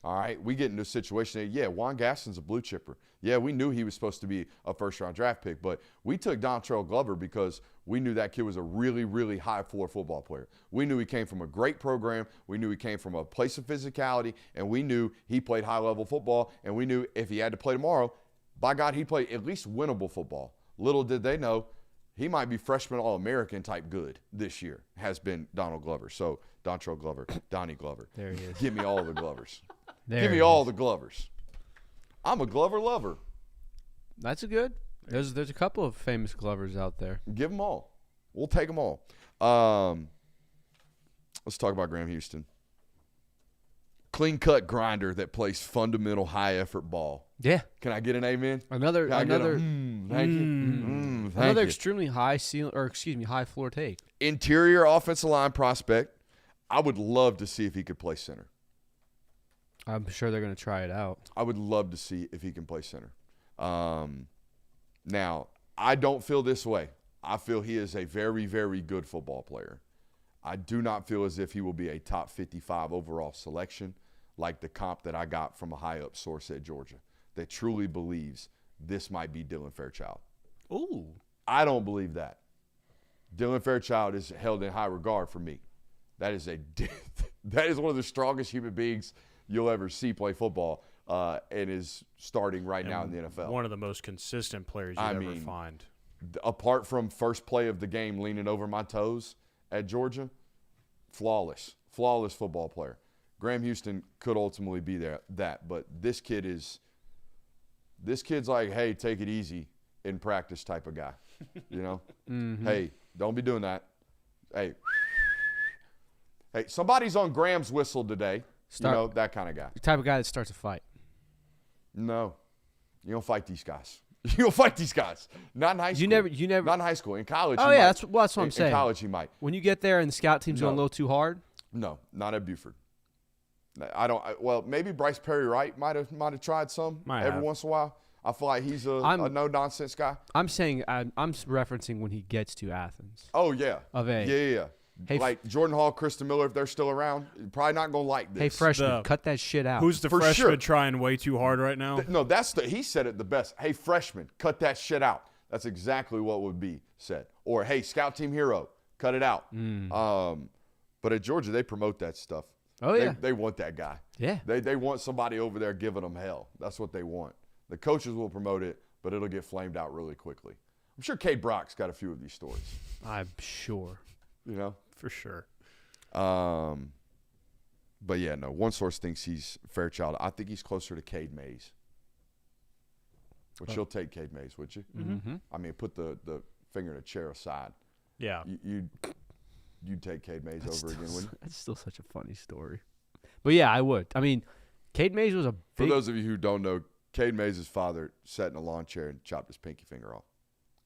Speaker 2: All right, we get into a situation that, Juan Gaston's a blue chipper. Yeah, we knew he was supposed to be a first-round draft pick, but we took Dontrell Glover because we knew that kid was a really, really high-floor football player. We knew he came from a great program. We knew he came from a place of physicality, and we knew he played high-level football, and we knew if he had to play tomorrow, by God, he played at least winnable football. Little did they know, he might be freshman All-American type good this year, has been Dontrell Glover, Donnie Glover.
Speaker 3: There he is.
Speaker 2: Give me all the Glovers.
Speaker 3: There
Speaker 2: Give me
Speaker 3: he
Speaker 2: all
Speaker 3: is.
Speaker 2: the Glovers. I'm a Glover lover.
Speaker 3: That's a good. There's a couple of famous Glovers out there.
Speaker 2: Give them all. We'll take them all. Let's talk about Graham Houston. Clean-cut grinder that plays fundamental high-effort ball.
Speaker 3: Yeah.
Speaker 2: Can I get an amen?
Speaker 3: Another
Speaker 2: Thank
Speaker 3: another
Speaker 2: you.
Speaker 3: extremely high high floor take.
Speaker 2: Interior offensive line prospect. I would love to see if he could play center.
Speaker 3: I'm sure they're going to try it out.
Speaker 2: I would love to see if he can play center. Now, I don't feel this way. I feel he is a very, very good football player. I do not feel as if he will be a top 55 overall selection like the comp that I got from a high-up source at Georgia that truly believes this might be Dylan Fairchild.
Speaker 3: Ooh.
Speaker 2: I don't believe that. Dylan Fairchild is held in high regard for me. That is one of the strongest human beings you'll ever see play football, and is starting right now in the NFL.
Speaker 4: One of the most consistent players you ever find.
Speaker 2: Apart from first play of the game leaning over my toes at Georgia, flawless football player. Graham Houston could ultimately be that, but this kid's like, hey, take it easy in practice type of guy. You know?
Speaker 3: Mm-hmm.
Speaker 2: Hey, don't be doing that. Hey, somebody's on Graham's whistle today.
Speaker 3: That
Speaker 2: kind of guy.
Speaker 3: The type of guy that starts a fight.
Speaker 2: No. You don't fight these guys. You don't fight these guys. Not in high school.
Speaker 3: You never.
Speaker 2: Not in high school. In college.
Speaker 3: Oh
Speaker 2: he
Speaker 3: yeah,
Speaker 2: might.
Speaker 3: that's what I'm saying.
Speaker 2: In college, he might.
Speaker 3: When you get there and the scout team's going a
Speaker 2: No.
Speaker 3: little too hard.
Speaker 2: No, not at Buford. Well, maybe Bryce Perry Wright might have tried some every once in a while. I feel like he's a no nonsense guy.
Speaker 3: I'm saying I'm referencing when he gets to Athens.
Speaker 2: Oh yeah.
Speaker 3: Of age.
Speaker 2: Yeah.
Speaker 3: Hey,
Speaker 2: like Jordan Hall, Kristen Miller, if they're still around, probably not gonna like this.
Speaker 3: Hey, freshman, cut that shit out.
Speaker 4: Who's the
Speaker 2: For
Speaker 4: freshman
Speaker 2: sure.
Speaker 4: trying way too hard right now?
Speaker 2: No, he said it the best. Hey, freshman, cut that shit out. That's exactly what would be said. Or hey, scout team hero, cut it out. But at Georgia, they promote that stuff.
Speaker 3: Oh yeah.
Speaker 2: They want that guy.
Speaker 3: Yeah.
Speaker 2: They want somebody over there giving them hell. That's what they want. The coaches will promote it, but it'll get flamed out really quickly. I'm sure Cade Brock's got a few of these stories.
Speaker 3: I'm sure.
Speaker 2: You know?
Speaker 4: For sure.
Speaker 2: But yeah, no. One source thinks he's Fairchild. I think he's closer to Cade Mays. Which you'll take Cade Mays, would you?
Speaker 3: Mm-hmm.
Speaker 2: I mean, put the finger in a chair aside.
Speaker 4: Yeah.
Speaker 2: You'd take Cade Mays over again, wouldn't you?
Speaker 3: That's still such a funny story. But yeah, I would. I mean, Cade Mays was a
Speaker 2: For
Speaker 3: big.
Speaker 2: those of you who don't know, Cade Mays' father sat in a lawn chair and chopped his pinky finger off.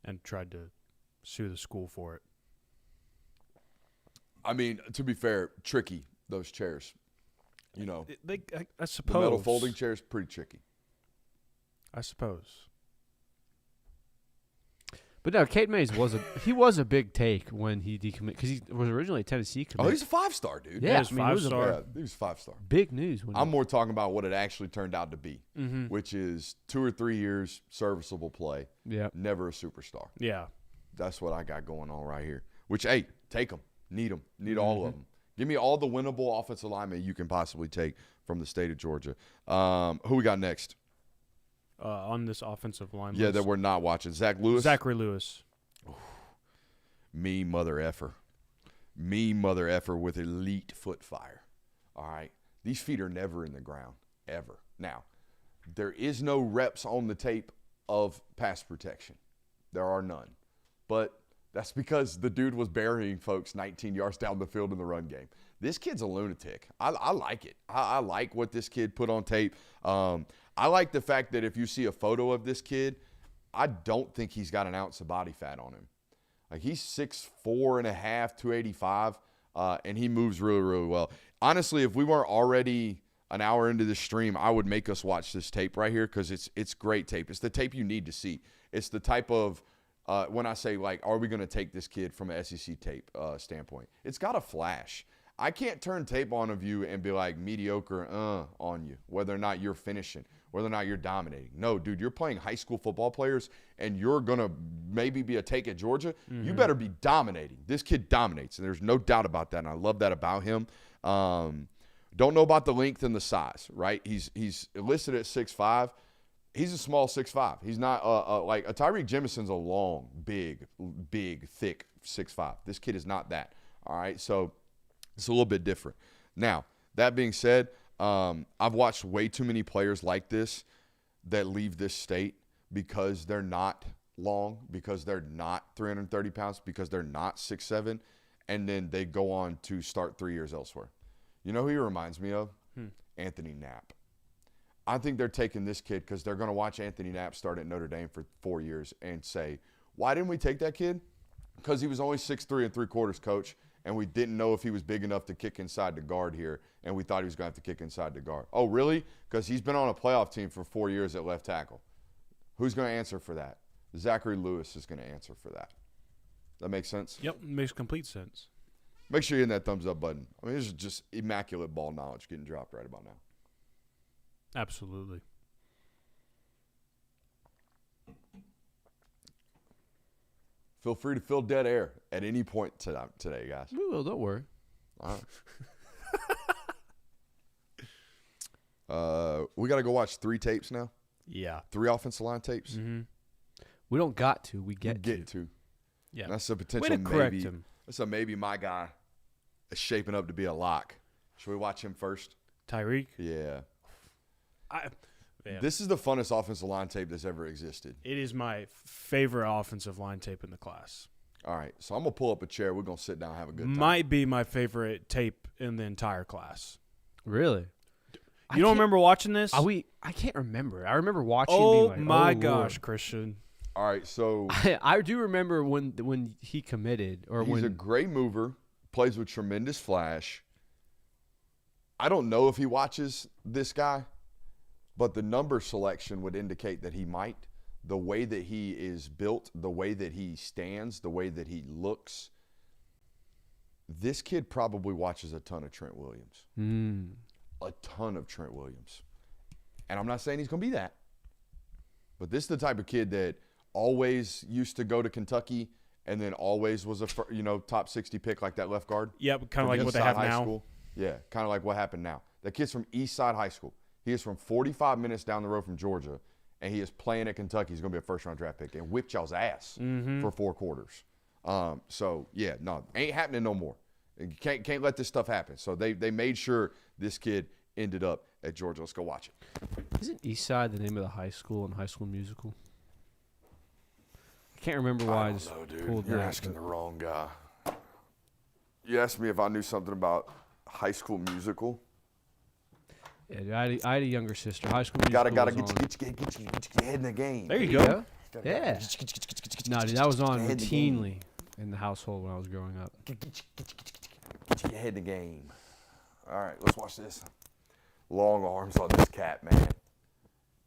Speaker 4: And tried to sue the school for it.
Speaker 2: I mean, to be fair, tricky, those chairs. You know,
Speaker 4: I suppose.
Speaker 2: the metal folding chairs, pretty tricky.
Speaker 4: I suppose.
Speaker 3: But no, Cade Mays was a big take when he decommitted because he was originally a Tennessee commit.
Speaker 2: Oh, he's a 5-star, dude.
Speaker 3: yeah,
Speaker 4: he's
Speaker 3: I mean, it was a
Speaker 4: 5-star.
Speaker 2: Yeah, he was 5-star.
Speaker 3: big news. When
Speaker 2: I'm more talking about what it actually turned out to be,
Speaker 4: Mm-hmm.
Speaker 2: which is 2 or 3 years serviceable play,
Speaker 3: yeah.
Speaker 2: never a superstar.
Speaker 4: Yeah.
Speaker 2: That's what I got going on right here. Which, hey, take them. Need them. Need all
Speaker 3: Mm-hmm.
Speaker 2: of them. Give me all the winnable offensive linemen you can possibly take from the state of Georgia. Who we got next?
Speaker 4: On this offensive line.
Speaker 2: Yeah,
Speaker 4: list.
Speaker 2: that we're not watching. Zach Lewis?
Speaker 4: Zachary Lewis.
Speaker 2: Me mother effer. Me mother effer with elite foot fire. All right. These feet are never in the ground, ever. Now, there is no reps on the tape of pass protection. There are none. But that's because the dude was burying folks 19 yards down the field in the run game. This kid's a lunatic. I like it. I like what this kid put on tape. I like the fact that if you see a photo of this kid, I don't think he's got an ounce of body fat on him. Like he's 6'4 and a half, 285, and he moves really, really well. Honestly, if we weren't already an hour into this stream, I would make us watch this tape right here because it's great tape. It's the tape you need to see. It's the type of when I say, like, are we going to take this kid from an SEC tape standpoint? It's got a flash. I can't turn tape on of you and be like mediocre on you, whether or not you're finishing, whether or not you're dominating. No, dude, you're playing high school football players and you're going to maybe be a take at Georgia. You better be dominating. This kid dominates, and there's no doubt about that, and I love that about him. Don't know about the length and the size, right? He's listed at 6'5". He's a small 6'5". He's not like a Tyreek Jemison's a long, big, thick 6'5". This kid is not that. All right, so it's a little bit different. Now, that being said, I've watched way too many players like this that leave this state because they're not long, because they're not 330 pounds, because they're not 6'7", and then they go on to start 3 years elsewhere. You know who he reminds me of? Anthony Knapp. I think they're taking this kid because they're going to watch Anthony Knapp start at Notre Dame for 4 years and say, why didn't we take that kid? Because he was only 6'3 3/4, coach, and we didn't know if he was big enough to kick inside the guard here, and we thought he was going to have to kick inside the guard. Oh, really? Because he's been on a playoff team for 4 years at left tackle. Who's going to answer for that? Zachary Lewis is going to answer for that. That makes sense?
Speaker 4: Yep, makes complete sense.
Speaker 2: Make sure you hit that thumbs up button. I mean, this is just immaculate ball knowledge getting dropped right about now.
Speaker 4: Absolutely.
Speaker 2: Feel free to fill dead air at any point today, guys.
Speaker 3: We will, don't worry.
Speaker 2: All right. We got to go watch 3 tapes now.
Speaker 4: Yeah.
Speaker 2: 3 offensive line tapes.
Speaker 4: Mm-hmm.
Speaker 3: We don't got to. We get
Speaker 2: to.
Speaker 4: Yeah.
Speaker 2: And that's a potential
Speaker 4: Way to correct
Speaker 2: maybe.
Speaker 4: him.
Speaker 2: That's a maybe my guy is shaping up to be a lock. Should we watch him first?
Speaker 4: Tyreek.
Speaker 2: Yeah.
Speaker 4: Yeah.
Speaker 2: This is the funnest offensive line tape that's ever existed.
Speaker 4: It is my favorite offensive line tape in the class.
Speaker 2: All right. So I'm going to pull up a chair. We're going to sit down and have a good time.
Speaker 4: Might be my favorite tape in the entire class.
Speaker 3: Really?
Speaker 4: You don't remember watching this?
Speaker 3: I can't remember. I remember watching.
Speaker 4: Oh
Speaker 3: being like,
Speaker 4: my
Speaker 3: oh,
Speaker 4: gosh,
Speaker 3: Lord.
Speaker 4: Christian.
Speaker 2: All right, so
Speaker 3: I do remember when he committed, or
Speaker 2: he's a great mover, plays with tremendous flash. I don't know if he watches this guy, but the number selection would indicate that he might. The way that he is built, the way that he stands, the way that he looks. This kid probably watches a ton of Trent Williams. A ton of Trent Williams. And I'm not saying he's going to be that. But this is the type of kid that always used to go to Kentucky and then always was a top 60 pick like that left guard.
Speaker 4: Yeah, kind of like what they have now.
Speaker 2: School. Yeah, kind of like what happened now. That kid's from Eastside High School. He is from 45 minutes down the road from Georgia, and he is playing at Kentucky. He's going to be a first-round draft pick and whipped y'all's ass for 4 quarters. So, yeah, no, ain't happening no more. Can't let this stuff happen. So they made sure this kid ended up at Georgia. Let's go watch it.
Speaker 3: Isn't Eastside the name of the high school in High School Musical? I can't remember why I just pulled
Speaker 2: You're
Speaker 3: that.
Speaker 2: asking the wrong guy. You asked me if I knew something about High School Musical.
Speaker 3: Yeah, dude, I had a younger sister. High School Musical
Speaker 2: Gotta
Speaker 3: was
Speaker 2: get your head in the game.
Speaker 4: There you go.
Speaker 3: Yeah. No, dude, that was on routinely in the household when I was growing up.
Speaker 2: Get your head in the game. All right, let's watch this. Long arms on this cat, man.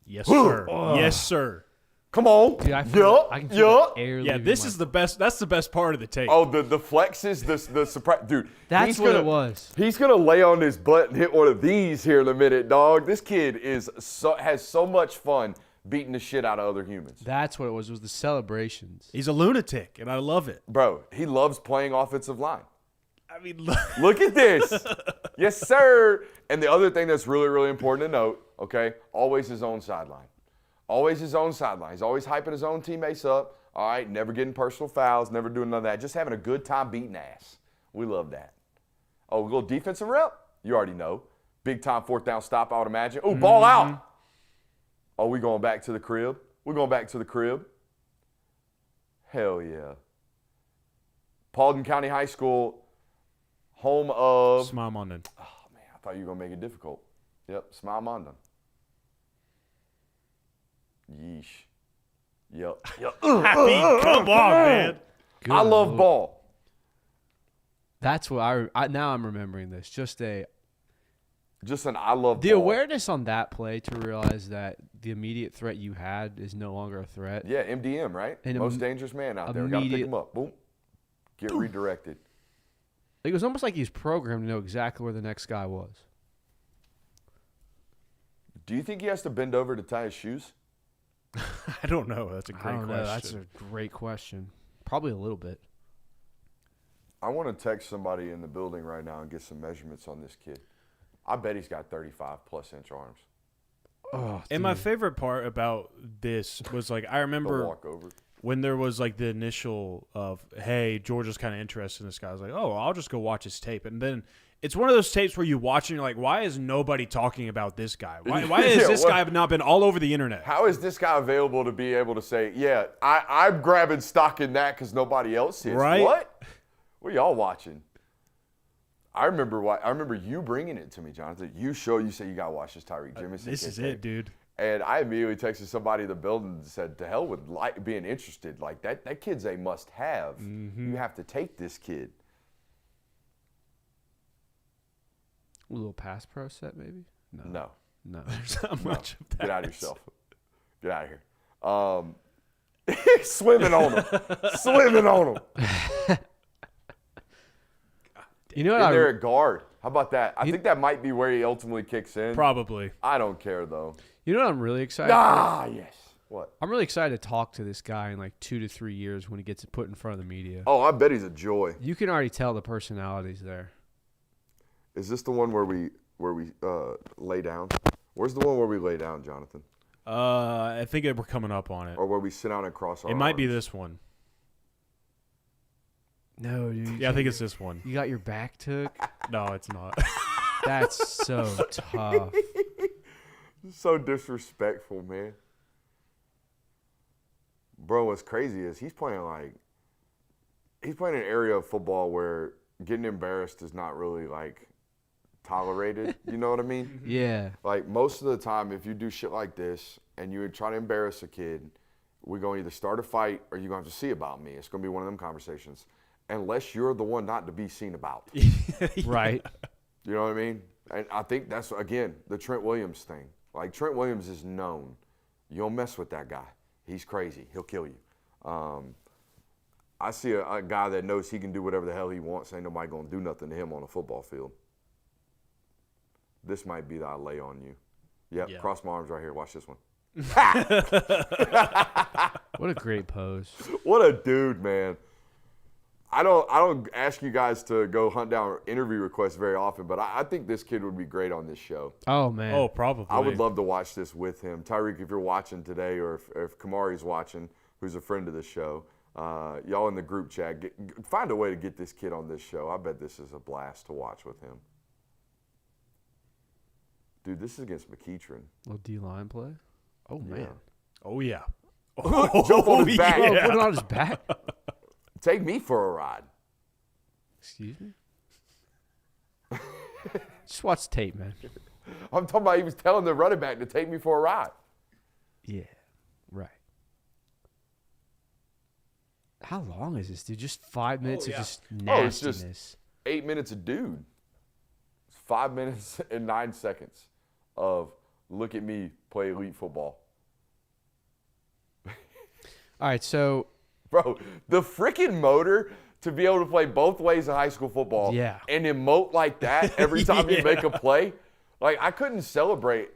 Speaker 4: Yes, sir. Yes, sir.
Speaker 2: Come on.
Speaker 3: Dude, I can feel the air
Speaker 4: Yeah,
Speaker 3: leaving
Speaker 4: this
Speaker 3: my-
Speaker 4: is the best. That's the best part of the tape.
Speaker 2: Oh, the flexes, the surprise. Dude,
Speaker 3: That's what it was.
Speaker 2: He's going to lay on his butt and hit one of these here in a minute, dog. This kid has so much fun beating the shit out of other humans.
Speaker 3: That's what it was. It was the celebrations.
Speaker 4: He's a lunatic, and I love it.
Speaker 2: Bro, he loves playing offensive line.
Speaker 4: I mean,
Speaker 2: Look at this. Yes, sir. And the other thing that's really, really important to note, okay, always his own sideline. Always his own sideline. He's always hyping his own teammates up. All right, never getting personal fouls, never doing none of that. Just having a good time beating ass. We love that. Oh, a little defensive rep? You already know. Big time 4th down stop, I would imagine. Oh, ball out. Oh, we going back to the crib? We're going back to the crib. Hell yeah. Paulding County High School, home of...
Speaker 4: Smile London.
Speaker 2: Oh, man, I thought you were going to make it difficult. Yep, Smile Mondon. Yeesh. Yep.
Speaker 4: Come on, man.
Speaker 3: Good
Speaker 2: I love
Speaker 3: Lord.
Speaker 2: ball.
Speaker 3: That's what I now I'm remembering this. Just an
Speaker 2: I love
Speaker 3: the
Speaker 2: ball.
Speaker 3: awareness on that play to realize that the immediate threat you had is no longer a threat.
Speaker 2: Yeah, MDM, right?
Speaker 3: And
Speaker 2: Most dangerous man out there. We got to pick
Speaker 3: immediate-
Speaker 2: him up. Boom. Get redirected.
Speaker 3: It was almost like he was programmed to know exactly where the next guy was.
Speaker 2: Do you think he has to bend over to tie his shoes?
Speaker 4: I don't know. That's a
Speaker 3: I
Speaker 4: great
Speaker 3: don't
Speaker 4: question.
Speaker 3: know. That's a great question. Probably a little bit.
Speaker 2: I want to text somebody in the building right now and get some measurements on this kid. I bet he's got 35+ inch arms.
Speaker 3: Oh,
Speaker 4: And my favorite part about this was like I
Speaker 2: The
Speaker 4: remember
Speaker 2: walk over.
Speaker 4: when there was like the initial of, hey, Georgia's kind of interested in this guy. I was like, oh, I'll just go watch his tape. And then it's one of those tapes where you watch and you're like, why is nobody talking about this guy? Why has
Speaker 2: Yeah,
Speaker 4: this
Speaker 2: what-
Speaker 4: guy not been all over the internet?
Speaker 2: How is this guy available to be able to say, yeah, I'm grabbing stock in that because nobody else is?
Speaker 4: Right?
Speaker 2: What? What are y'all watching? I remember you bringing it to me, Jonathan. You say you got to watch this Tyreek Jimison
Speaker 4: This
Speaker 2: kid
Speaker 4: is
Speaker 2: tape.
Speaker 4: it, dude.
Speaker 2: And I immediately texted somebody in the building and said, to hell with being interested. Like, that kid's a must-have.
Speaker 4: Mm-hmm.
Speaker 2: You have to take this kid.
Speaker 3: a little pass pro set, maybe?
Speaker 2: No.
Speaker 3: No.
Speaker 4: There's not much of that.
Speaker 2: Get out of yourself. Get out of here. Swimming on him. Swimming on him.
Speaker 3: You know what
Speaker 2: In there at guard. How about that? I think that might be where he ultimately kicks in.
Speaker 4: Probably.
Speaker 2: I don't care, though.
Speaker 3: You know what I'm really excited for?
Speaker 2: Ah, yes. What?
Speaker 3: I'm really excited to talk to this guy in like 2 to 3 years when he gets put in front of the media.
Speaker 2: Oh, I bet he's a joy.
Speaker 3: You can already tell the personalities there.
Speaker 2: Is this the one where we lay down? Where's the one where we lay down, Jonathan?
Speaker 4: I think we're coming up on it.
Speaker 2: Or where we sit down and cross our
Speaker 4: It might be
Speaker 2: arms?
Speaker 4: this one.
Speaker 3: No, dude.
Speaker 4: Yeah, I think it's this one.
Speaker 3: You got your back took?
Speaker 4: No, it's not.
Speaker 3: That's so tough.
Speaker 2: So disrespectful, man. Bro, what's crazy is he's playing an area of football where getting embarrassed is not really like tolerated. You know what I mean?
Speaker 3: Yeah.
Speaker 2: Like, most of the time, if you do shit like this and you try to embarrass a kid, we're going to either start a fight or you're going to have to see about me. It's going to be one of them conversations. Unless you're the one not to be seen about.
Speaker 3: Right.
Speaker 2: You know what I mean? And I think that's, again, the Trent Williams thing. Like, Trent Williams is known. You don't mess with that guy. He's crazy. He'll kill you. I see a guy that knows he can do whatever the hell he wants. Ain't nobody going to do nothing to him on a football field. This might be the I lay on you. Yep,
Speaker 4: Yeah.
Speaker 2: Cross my arms right here. Watch this one.
Speaker 3: What a great pose.
Speaker 2: What a dude, man. I don't ask you guys to go hunt down interview requests very often, but I think this kid would be great on this show.
Speaker 3: Oh, man.
Speaker 4: Oh, probably.
Speaker 2: I would love to watch this with him. Tyreek, if you're watching today, or if Kamari's watching, who's a friend of the show, y'all in the group chat, find a way to get this kid on this show. I bet this is a blast to watch with him. Dude, this is against McEachern.
Speaker 3: Little D-line play. Oh, man.
Speaker 4: Oh, yeah.
Speaker 2: Jump on his back.
Speaker 3: Oh, put it on his back.
Speaker 2: Take me for a ride.
Speaker 3: Excuse me? Just watch tape, man.
Speaker 2: I'm talking about he was telling the running back to take me for a ride.
Speaker 3: Yeah. Right. How long is this, dude? Just 5 minutes of just
Speaker 2: Oh, it's
Speaker 3: nastiness.
Speaker 2: just 8 minutes of dude. It's 5 minutes and 9 seconds of look at me play elite football.
Speaker 3: All right, so
Speaker 2: Bro, the freaking motor to be able to play both ways in high school football and emote like that every time you make a play. Like, I couldn't celebrate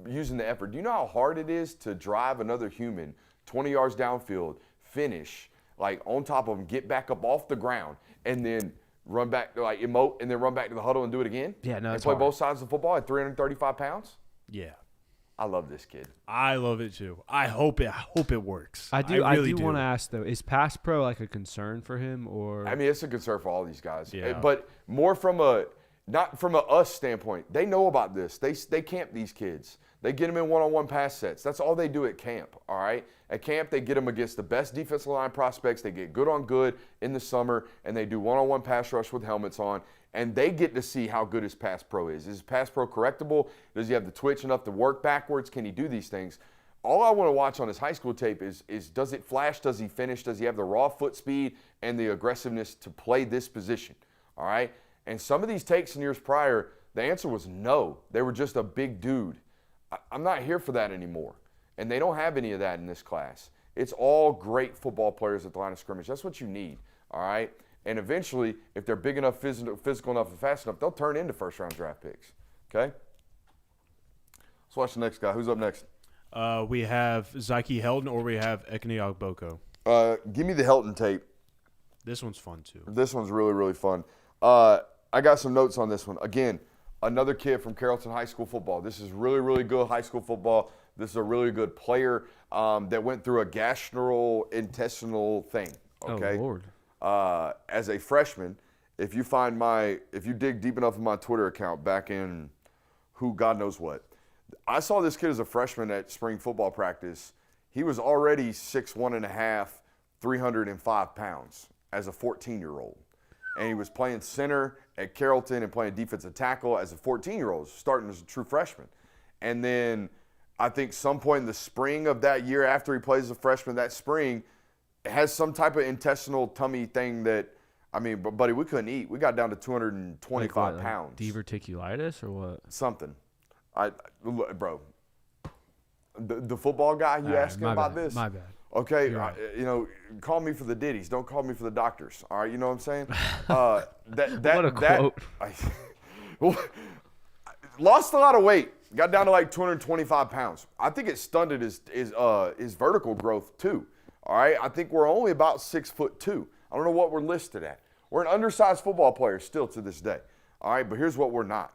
Speaker 2: using the effort. Do you know how hard it is to drive another human 20 yards downfield, finish, like on top of them, get back up off the ground, and then run back, like emote, and then run back to the huddle and do it again?
Speaker 3: Yeah, no,
Speaker 2: and
Speaker 3: it's
Speaker 2: play
Speaker 3: hard.
Speaker 2: both sides of the football at 335 pounds?
Speaker 4: Yeah.
Speaker 2: I love this kid.
Speaker 4: I love it too. I hope it works.
Speaker 3: I do
Speaker 4: really
Speaker 3: want to ask, though, is pass pro like a concern for him? Or
Speaker 2: I mean, it's a concern for all these guys.
Speaker 4: Yeah.
Speaker 2: But more from a, not from a us standpoint. They know about this. They camp these kids. They get them in one-on-one pass sets. That's all they do at camp, all right? At camp, they get them against the best defensive line prospects. They get good on good in the summer, and they do one-on-one pass rush with helmets on. And they get to see how good his pass pro is. Is his pass pro correctable? Does he have the twitch enough to work backwards? Can he do these things? All I want to watch on his high school tape is does it flash? Does he finish? Does he have the raw foot speed and the aggressiveness to play this position? All right? And some of these takes in years prior, the answer was no. They were just a big dude. I'm not here for that anymore. And they don't have any of that in this class. It's all great football players at the line of scrimmage. That's what you need, all right? And eventually, if they're big enough, physical enough, and fast enough, they'll turn into first-round draft picks. Okay? Let's watch the next guy. Who's up next?
Speaker 4: We have Zyke Helton or we have Ekene Ogboko.
Speaker 2: Give me the Helton tape.
Speaker 4: This one's fun too.
Speaker 2: This one's really, really fun. I got some notes on this one. Again, another kid from Carrollton High School football. This is really, really good high school football. This is a really good player that went through a gastrointestinal thing. Okay?
Speaker 3: Oh, Lord.
Speaker 2: As a freshman, if you dig deep enough in my Twitter account back in who God knows what, I saw this kid as a freshman at spring football practice. He was already 6'1.5", 305 pounds as a 14-year-old. And he was playing center at Carrollton and playing defensive tackle as a 14-year-old, starting as a true freshman. And then I think some point in the spring of that year after he plays as a freshman that spring, has some type of intestinal tummy thing that, I mean, buddy, we couldn't eat. We got down to 225 pounds.
Speaker 3: Diverticulitis or what?
Speaker 2: Something. Bro, the football guy, you asking about this?
Speaker 3: My bad.
Speaker 2: Okay,
Speaker 3: You're right.
Speaker 2: Call me for the ditties. Don't call me for the doctors. All right, you know what I'm saying?
Speaker 3: What a quote.
Speaker 2: Lost a lot of weight. Got down to like 225 pounds. I think it stunted his vertical growth too. All right, I think we're only about 6'2". I don't know what we're listed at. We're an undersized football player still to this day. All right, but here's what we're not.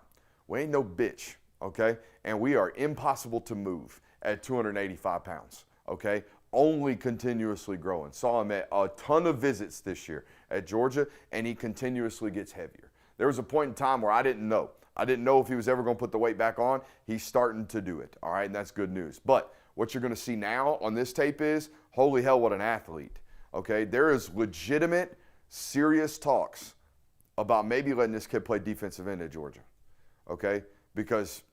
Speaker 2: We ain't no bitch, okay? And we are impossible to move at 285 pounds, okay? Only continuously growing. Saw him at a ton of visits this year at Georgia, and he continuously gets heavier. There was a point in time where I didn't know. I didn't know if he was ever going to put the weight back on. He's starting to do it, all right, and that's good news. But what you're going to see now on this tape is, holy hell, what an athlete, okay? There is legitimate, serious talks about maybe letting this kid play defensive end at Georgia. okay? Because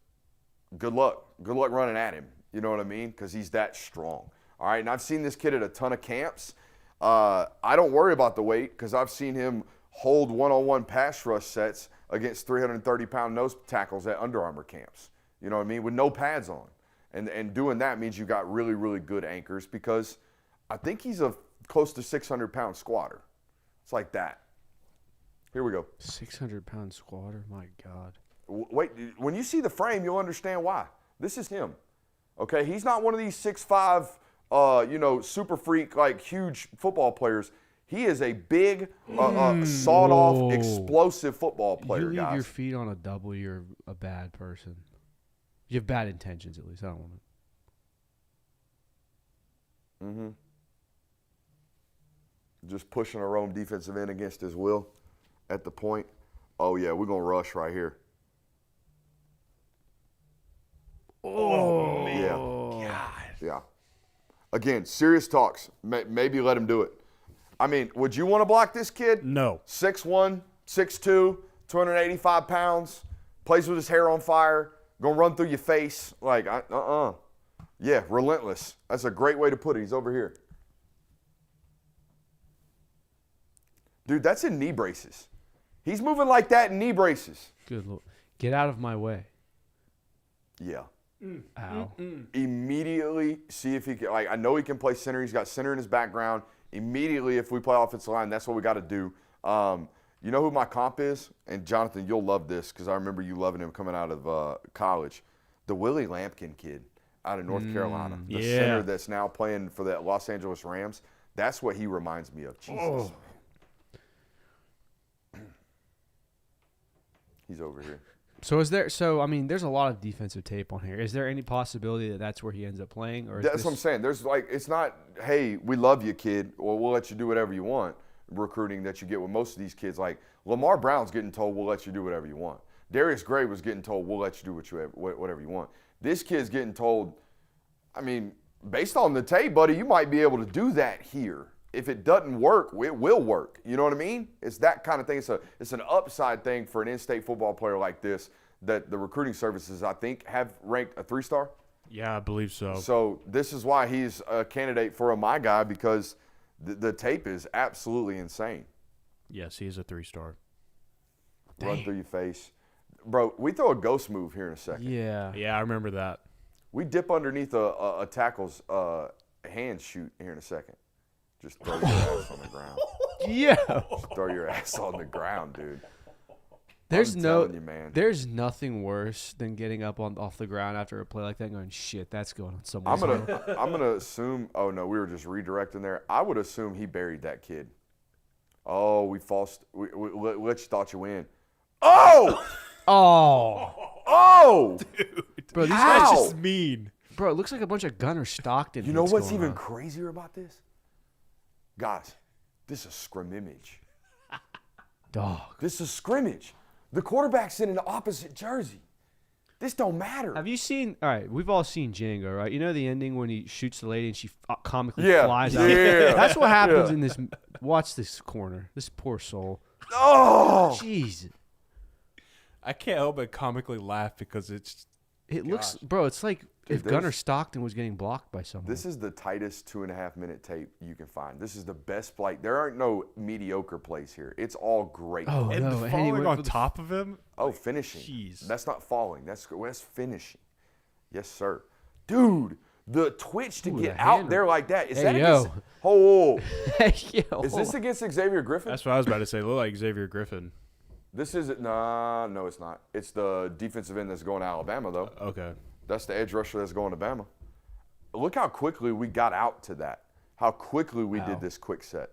Speaker 2: good luck running at him. You know what I mean? Because he's that strong. All right, and I've seen this kid at a ton of camps. I don't worry about the weight because I've seen him hold one-on-one pass rush sets against 330-pound nose tackles at Under Armour camps. You know what I mean? With no pads on. And doing that means you got really, really good anchors because I think he's a close to 600-pound squatter. It's like that. Here we go.
Speaker 3: 600-pound squatter? My God.
Speaker 2: Wait, when you see the frame, you'll understand why. This is him. Okay? He's not one of these 6'5", super freak, like huge football players. He is a big, sawed-off, explosive football player,
Speaker 3: You leave
Speaker 2: guys.
Speaker 3: your feet on a double, you're a bad person. You have bad intentions, at least. I don't want to.
Speaker 2: Mm-hmm. Just pushing a Rome defensive end against his will at the point. Oh, yeah, we're going to rush right here.
Speaker 3: Oh,
Speaker 2: Yeah. God. Yeah. Again, serious talks. Maybe let him do it. I mean, would you want to block this kid?
Speaker 4: No.
Speaker 2: 6'1", 6'2", 285 pounds, plays with his hair on fire, gonna run through your face. Like, Yeah, relentless. That's a great way to put it. He's over here. Dude, that's in knee braces. He's moving like that in knee braces.
Speaker 3: good Lord. Get out of my way.
Speaker 2: Yeah.
Speaker 3: Ow.
Speaker 2: Immediately see if he can. Like, I know he can play center. He's got center in his background. Immediately, if we play offensive line, that's what we got to do. You know who my comp is? And Jonathan, you'll love this because I remember you loving him coming out of college. The Willie Lampkin kid out of North Carolina. The center that's now playing for the Los Angeles Rams. That's what he reminds me of. Jesus. He's over here.
Speaker 3: There's a lot of defensive tape on here. Is there any possibility that that's where he ends up playing? Or
Speaker 2: That's what I'm saying. There's it's not, hey, we love you, kid, or we'll let you do whatever you want. Recruiting that you get with most of these kids. Like Lamar Brown's getting told, we'll let you do whatever you want. Darius Gray was getting told, we'll let you do whatever you want. This kid's getting told, I mean, based on the tape, buddy, you might be able to do that here. If it doesn't work, it will work. You know what I mean? It's that kind of thing. It's an upside thing for an in-state football player like this that the recruiting services, I think, have ranked a 3-star.
Speaker 4: Yeah, I believe so.
Speaker 2: So this is why he's a candidate for a my guy because the tape is absolutely insane.
Speaker 4: Yes, he is a 3-star.
Speaker 2: Run through your face. Bro, we throw a ghost move here in a second.
Speaker 3: Yeah.
Speaker 4: Yeah, I remember that.
Speaker 2: We dip underneath a tackle's hand shoot here in a second. Just throw your ass on the ground.
Speaker 3: Yeah.
Speaker 2: Throw your ass on the ground, dude.
Speaker 3: There's
Speaker 2: I'm telling you, man.
Speaker 3: There's nothing worse than getting up off the ground after a play like that and going, shit, that's going on somewhere.
Speaker 2: I'm gonna assume. Oh no, we were just redirecting there. I would assume he buried that kid. Oh, we let you thought you win. Oh, oh,
Speaker 4: Dude,
Speaker 3: bro, these
Speaker 2: How?
Speaker 3: guys
Speaker 4: that's just mean.
Speaker 3: Bro, it looks like a bunch of Gunner Stockton.
Speaker 2: You know
Speaker 3: hits
Speaker 2: what's
Speaker 3: going
Speaker 2: even
Speaker 3: on.
Speaker 2: crazier about this? Guys, this is a scrimmage.
Speaker 3: Dog.
Speaker 2: This is scrimmage. The quarterback's in an opposite jersey. This don't matter.
Speaker 3: Have you seen? All right, we've all seen Django, right? You know the ending when he shoots the lady and she comically
Speaker 2: Yeah,
Speaker 3: flies out.
Speaker 2: yeah.
Speaker 3: That's what happens
Speaker 2: Yeah.
Speaker 3: in this. Watch this corner. This poor soul.
Speaker 2: Oh,
Speaker 3: Jeez.
Speaker 4: I can't help but comically laugh because
Speaker 3: It looks, bro. It's like if
Speaker 2: there's-
Speaker 3: Gunner Stockton was getting blocked by someone.
Speaker 2: this is the tightest 2.5-minute tape you can find. This is the best play. There aren't no mediocre plays here. It's all great.
Speaker 3: Oh,
Speaker 2: plays.
Speaker 4: and
Speaker 3: no, and he
Speaker 4: falling
Speaker 3: went
Speaker 4: on
Speaker 3: for the-
Speaker 4: top of him.
Speaker 2: Oh, finishing.
Speaker 4: Jeez.
Speaker 2: That's not falling. That's finishing. Yes, sir. Dude, the twitch to
Speaker 3: Ooh,
Speaker 2: get
Speaker 3: the
Speaker 2: out
Speaker 3: hand-
Speaker 2: there like that. Is
Speaker 3: Hey,
Speaker 2: that
Speaker 3: yo.
Speaker 2: against? Oh,
Speaker 3: Hey, yo.
Speaker 2: is this against Xavier Griffin?
Speaker 4: That's what I was about to say. Look like Xavier Griffin.
Speaker 2: This isn't. Nah, no, it's not. It's the defensive end that's going to Alabama, though.
Speaker 4: Okay.
Speaker 2: That's the edge rusher that's going to Bama. Look how quickly we got out to that. How quickly we did this quick set.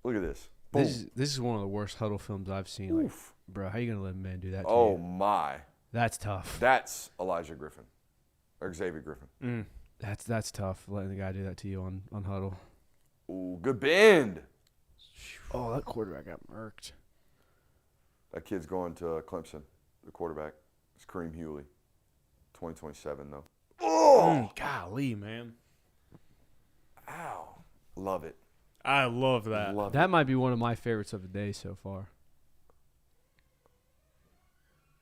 Speaker 2: Look at this. Boom.
Speaker 3: This is one of the worst huddle films I've seen. Like,
Speaker 2: Oof.
Speaker 3: bro, how you gonna let a man do that? To
Speaker 2: Oh
Speaker 3: you?
Speaker 2: my.
Speaker 3: That's tough.
Speaker 2: That's Elijah Griffin. Or Xavier Griffin.
Speaker 3: That's tough. Letting the guy do that to you on huddle.
Speaker 2: Ooh, good bend.
Speaker 3: Oh, that quarterback got murked.
Speaker 2: That kid's going to Clemson, the quarterback. It's Kareem Hewley. 2027, though. Oh!
Speaker 4: Golly, man.
Speaker 2: Ow. Love it.
Speaker 4: I love that.
Speaker 3: That might be one of my favorites of the day so far.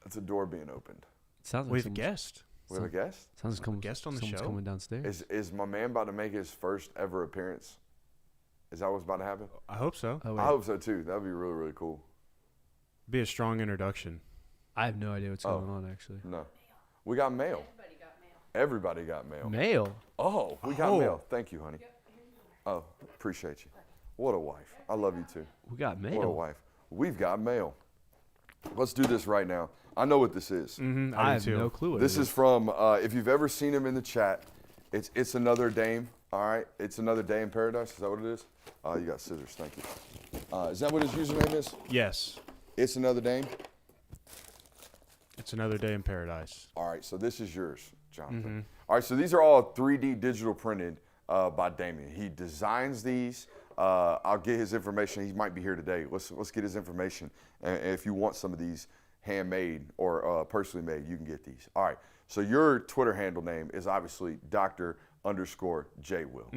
Speaker 2: That's a door being opened.
Speaker 3: Sounds like
Speaker 4: We have a guest.
Speaker 2: We have a guest?
Speaker 3: Sounds like
Speaker 4: guest on the
Speaker 3: someone's
Speaker 4: show?
Speaker 3: coming downstairs.
Speaker 2: Is my man about to make his first ever appearance? Is that what's about to happen?
Speaker 4: I hope so.
Speaker 3: Oh,
Speaker 2: I
Speaker 3: wait.
Speaker 2: hope so too. That would be really, really cool.
Speaker 4: Be a strong introduction.
Speaker 3: I have no idea what's going on, actually.
Speaker 2: No. We got mail. Everybody got mail.
Speaker 3: Mail?
Speaker 2: Oh, we got
Speaker 4: Oh.
Speaker 2: mail. Thank you, honey. Oh, appreciate you. What a wife. I love you too.
Speaker 3: We got
Speaker 2: What a
Speaker 3: mail.
Speaker 2: wife. We've got mail. Let's do this right now. I know what this is.
Speaker 3: I have no clue what
Speaker 2: This
Speaker 3: it
Speaker 2: is from, if you've ever seen him in the chat, it's Another Dame, all right? It's Another Day in Paradise. Is that what it is? You got scissors. Thank you. Is that what his username is?
Speaker 4: Yes.
Speaker 2: It's Another Dame?
Speaker 4: It's another day in paradise.
Speaker 2: All right, so this is yours, Jonathan. All right, so these are all 3D digital printed by Damien. He designs these. I'll get his information. He might be here today. Let's get his information. And if you want some of these handmade or personally made, you can get these. All right, so your Twitter handle name is obviously Dr._J.Will.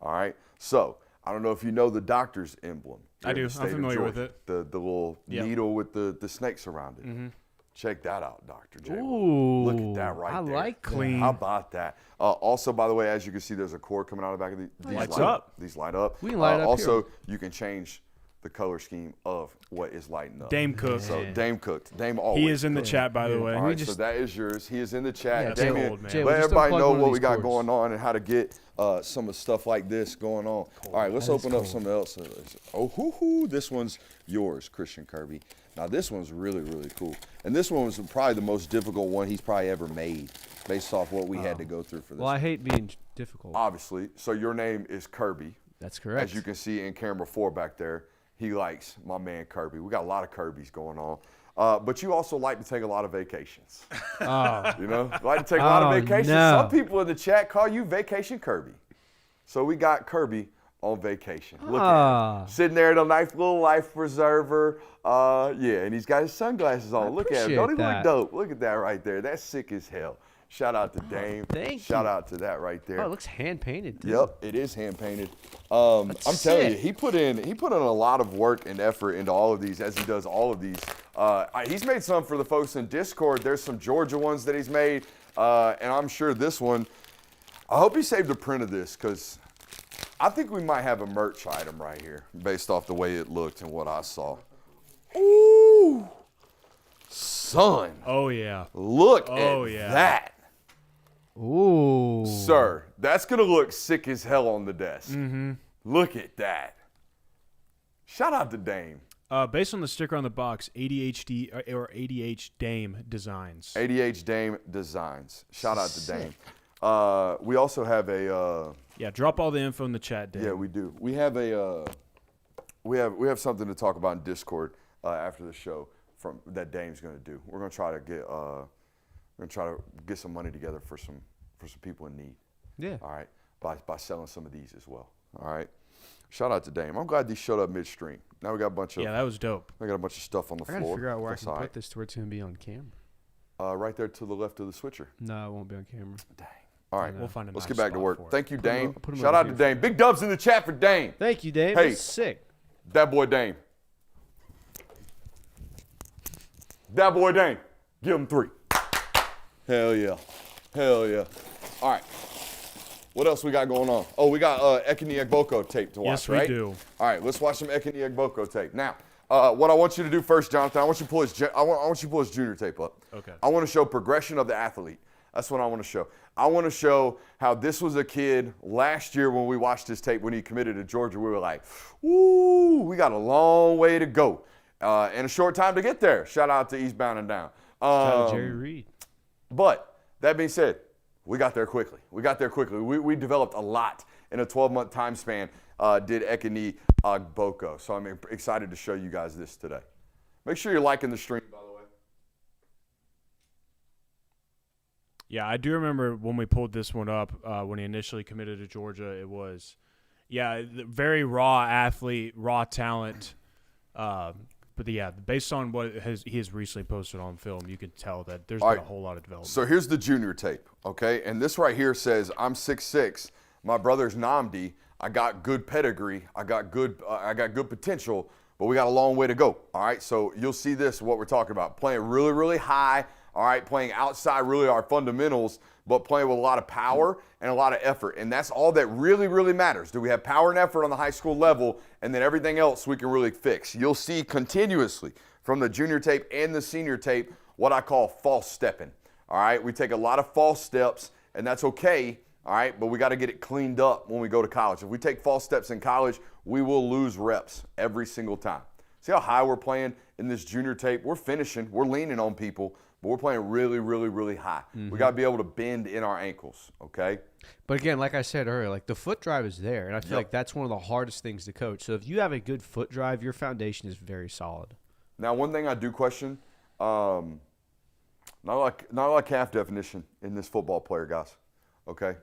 Speaker 2: All right, so I don't know if you know the doctor's emblem.
Speaker 4: I do.
Speaker 2: here in the state
Speaker 4: I'm
Speaker 2: of
Speaker 4: familiar with
Speaker 2: Georgia.
Speaker 4: it.
Speaker 2: The little
Speaker 4: Yep.
Speaker 2: needle with the snakes around it. Check that out, Dr. J.
Speaker 3: Ooh.
Speaker 2: Look at that right
Speaker 3: I
Speaker 2: there.
Speaker 3: like that.
Speaker 4: Clean.
Speaker 2: How about that? Also, by the way, as you can see, there's a cord coming out of the back of these.
Speaker 4: Lights
Speaker 2: light
Speaker 4: up.
Speaker 2: These light up.
Speaker 3: We can light it up
Speaker 2: Also,
Speaker 3: here.
Speaker 2: you can change the color scheme of what is lighting up.
Speaker 4: Dame cooked.
Speaker 2: So Dame cooked. Dame always.
Speaker 4: He is in the
Speaker 2: cooked.
Speaker 4: chat, by the way.
Speaker 2: All right, so that is yours. He is in the chat.
Speaker 4: Yeah,
Speaker 2: Damien,
Speaker 4: cold, man.
Speaker 3: Jay,
Speaker 2: let
Speaker 3: just
Speaker 2: everybody
Speaker 3: unplug
Speaker 2: know
Speaker 3: one of
Speaker 2: what we
Speaker 3: these
Speaker 2: got
Speaker 3: cords.
Speaker 2: going on and how to get some of stuff like this going on. All right, let's
Speaker 3: That is
Speaker 2: open up
Speaker 3: cold.
Speaker 2: something else. Oh, hoo-hoo, this one's yours, Christian Kirby. Now, this one's really, really cool. And this one was probably the most difficult one he's probably ever made based off what we had to go through for this.
Speaker 3: Well, I hate being difficult.
Speaker 2: Obviously. So your name is Kirby.
Speaker 3: That's correct.
Speaker 2: As you can see in camera 4 back there, he likes my man Kirby. We got a lot of Kirbys going on. But you also like to take a lot of vacations. You know, like to take a lot of
Speaker 3: Oh,
Speaker 2: vacations.
Speaker 3: no.
Speaker 2: Some people in the chat call you Vacation Kirby. So we got Kirby on vacation. Look at him. Sitting there in a nice little life preserver. Yeah, and he's got his sunglasses on. Look at him. Don't he
Speaker 3: appreciate
Speaker 2: look
Speaker 3: that.
Speaker 2: dope? Look at that right there. That's sick as hell. Shout out to Dame.
Speaker 3: thank
Speaker 2: Shout
Speaker 3: you.
Speaker 2: out to that right there.
Speaker 3: Oh, it looks hand painted.
Speaker 2: Yep, it is hand painted. I'm telling you,
Speaker 3: sick.
Speaker 2: he put in a lot of work and effort into all of these, as he does all of these. He's made some for the folks in Discord. There's some Georgia ones that he's made, and I'm sure this one. I hope he saved a print of this because I think we might have a merch item right here based off the way it looked and what I saw. Ooh, son,
Speaker 4: Oh, yeah.
Speaker 2: look
Speaker 4: Oh,
Speaker 2: at
Speaker 4: yeah.
Speaker 2: that.
Speaker 3: Ooh.
Speaker 2: Sir, that's going to look sick as hell on the desk. Look at that. Shout out to Dame.
Speaker 4: Based on the sticker on the box, ADHD or ADH Dame Designs.
Speaker 2: ADH Dame Designs. Shout out to Dame. We also have a,
Speaker 4: Yeah, drop all the info in the chat, Dame.
Speaker 2: yeah, we do. We have a, we have something to talk about in Discord after the show that Dame's going to do. We're going to try to get some money together for some people in need.
Speaker 3: Yeah.
Speaker 2: All right, by selling some of these as well. All right, shout out to Dame. I'm glad these showed up midstream. Now we got a bunch of
Speaker 4: Yeah, that was dope.
Speaker 2: we got a bunch of stuff on the
Speaker 3: I gotta
Speaker 2: floor.
Speaker 3: figure out where
Speaker 2: That's
Speaker 3: I can
Speaker 2: all
Speaker 3: put
Speaker 2: right.
Speaker 3: this to where it's gonna be on camera.
Speaker 2: Right there to the left of the switcher.
Speaker 3: No, it won't be on camera.
Speaker 2: Dang. All right,
Speaker 4: We'll find a
Speaker 2: let's
Speaker 4: nice
Speaker 2: get back to
Speaker 4: spot
Speaker 2: work.
Speaker 4: for it.
Speaker 2: Thank you, Dame.
Speaker 3: put 'em
Speaker 2: Shout
Speaker 3: over
Speaker 2: out to
Speaker 3: here.
Speaker 2: Dame. Big dubs in the chat for Dame.
Speaker 3: Thank you, Dave.
Speaker 2: Hey.
Speaker 3: That's sick.
Speaker 2: That boy Dame. That boy Dame. Give him 3. Hell yeah. Hell yeah. All right. What else we got going on? Oh, we got Ekene Egboko tape to watch,
Speaker 4: Yes, we
Speaker 2: right?
Speaker 4: do.
Speaker 2: All right, let's watch some Ekene Egboko tape. Now, what I want you to do first, Jonathan, I want you to pull his junior tape up.
Speaker 4: Okay.
Speaker 2: I want to show progression of the athlete. That's what I want to show. I want to show how this was a kid last year when we watched his tape when he committed to Georgia. We were like, woo, we got a long way to go and a short time to get there. Shout out to Eastbound and Down.
Speaker 3: Shout out to Jerry Reed.
Speaker 2: But that being said, we got there quickly. We developed a lot in a 12-month time span, did Ekene Egboko. So I'm excited to show you guys this today. Make sure you're liking the stream, by the way.
Speaker 4: Yeah, I do remember when we pulled this one up, when he initially committed to Georgia, it was, very raw athlete, raw talent. But yeah, based on what he has recently posted on film, you can tell that there's been a whole lot of development.
Speaker 2: So here's the junior tape, okay? And this right here says, I'm 6'6", my brother's Namdi, I got good pedigree. I got good potential, but we got a long way to go. All right, so you'll see this, what we're talking about. Playing really, really high, all right, playing outside really our fundamentals, but playing with a lot of power and a lot of effort. And that's all that really, really matters. Do we have power and effort on the high school level, and then everything else we can really fix. You'll see continuously from the junior tape and the senior tape what I call false stepping. All right, we take a lot of false steps, and that's okay. All right, but we got to get it cleaned up when we go to college. If we take false steps in college, we will lose reps every single time. See how high we're playing in this junior tape? We're finishing, we're leaning on people, but we're playing really, really, really high. We got to be able to bend in our ankles, okay?
Speaker 3: But again, like I said earlier, like the foot drive is there, and I feel
Speaker 2: Yep.
Speaker 3: like that's one of the hardest things to coach. So if you have a good foot drive, your foundation is very solid.
Speaker 2: Now, one thing I do question, not like calf definition in this football player, guys, okay?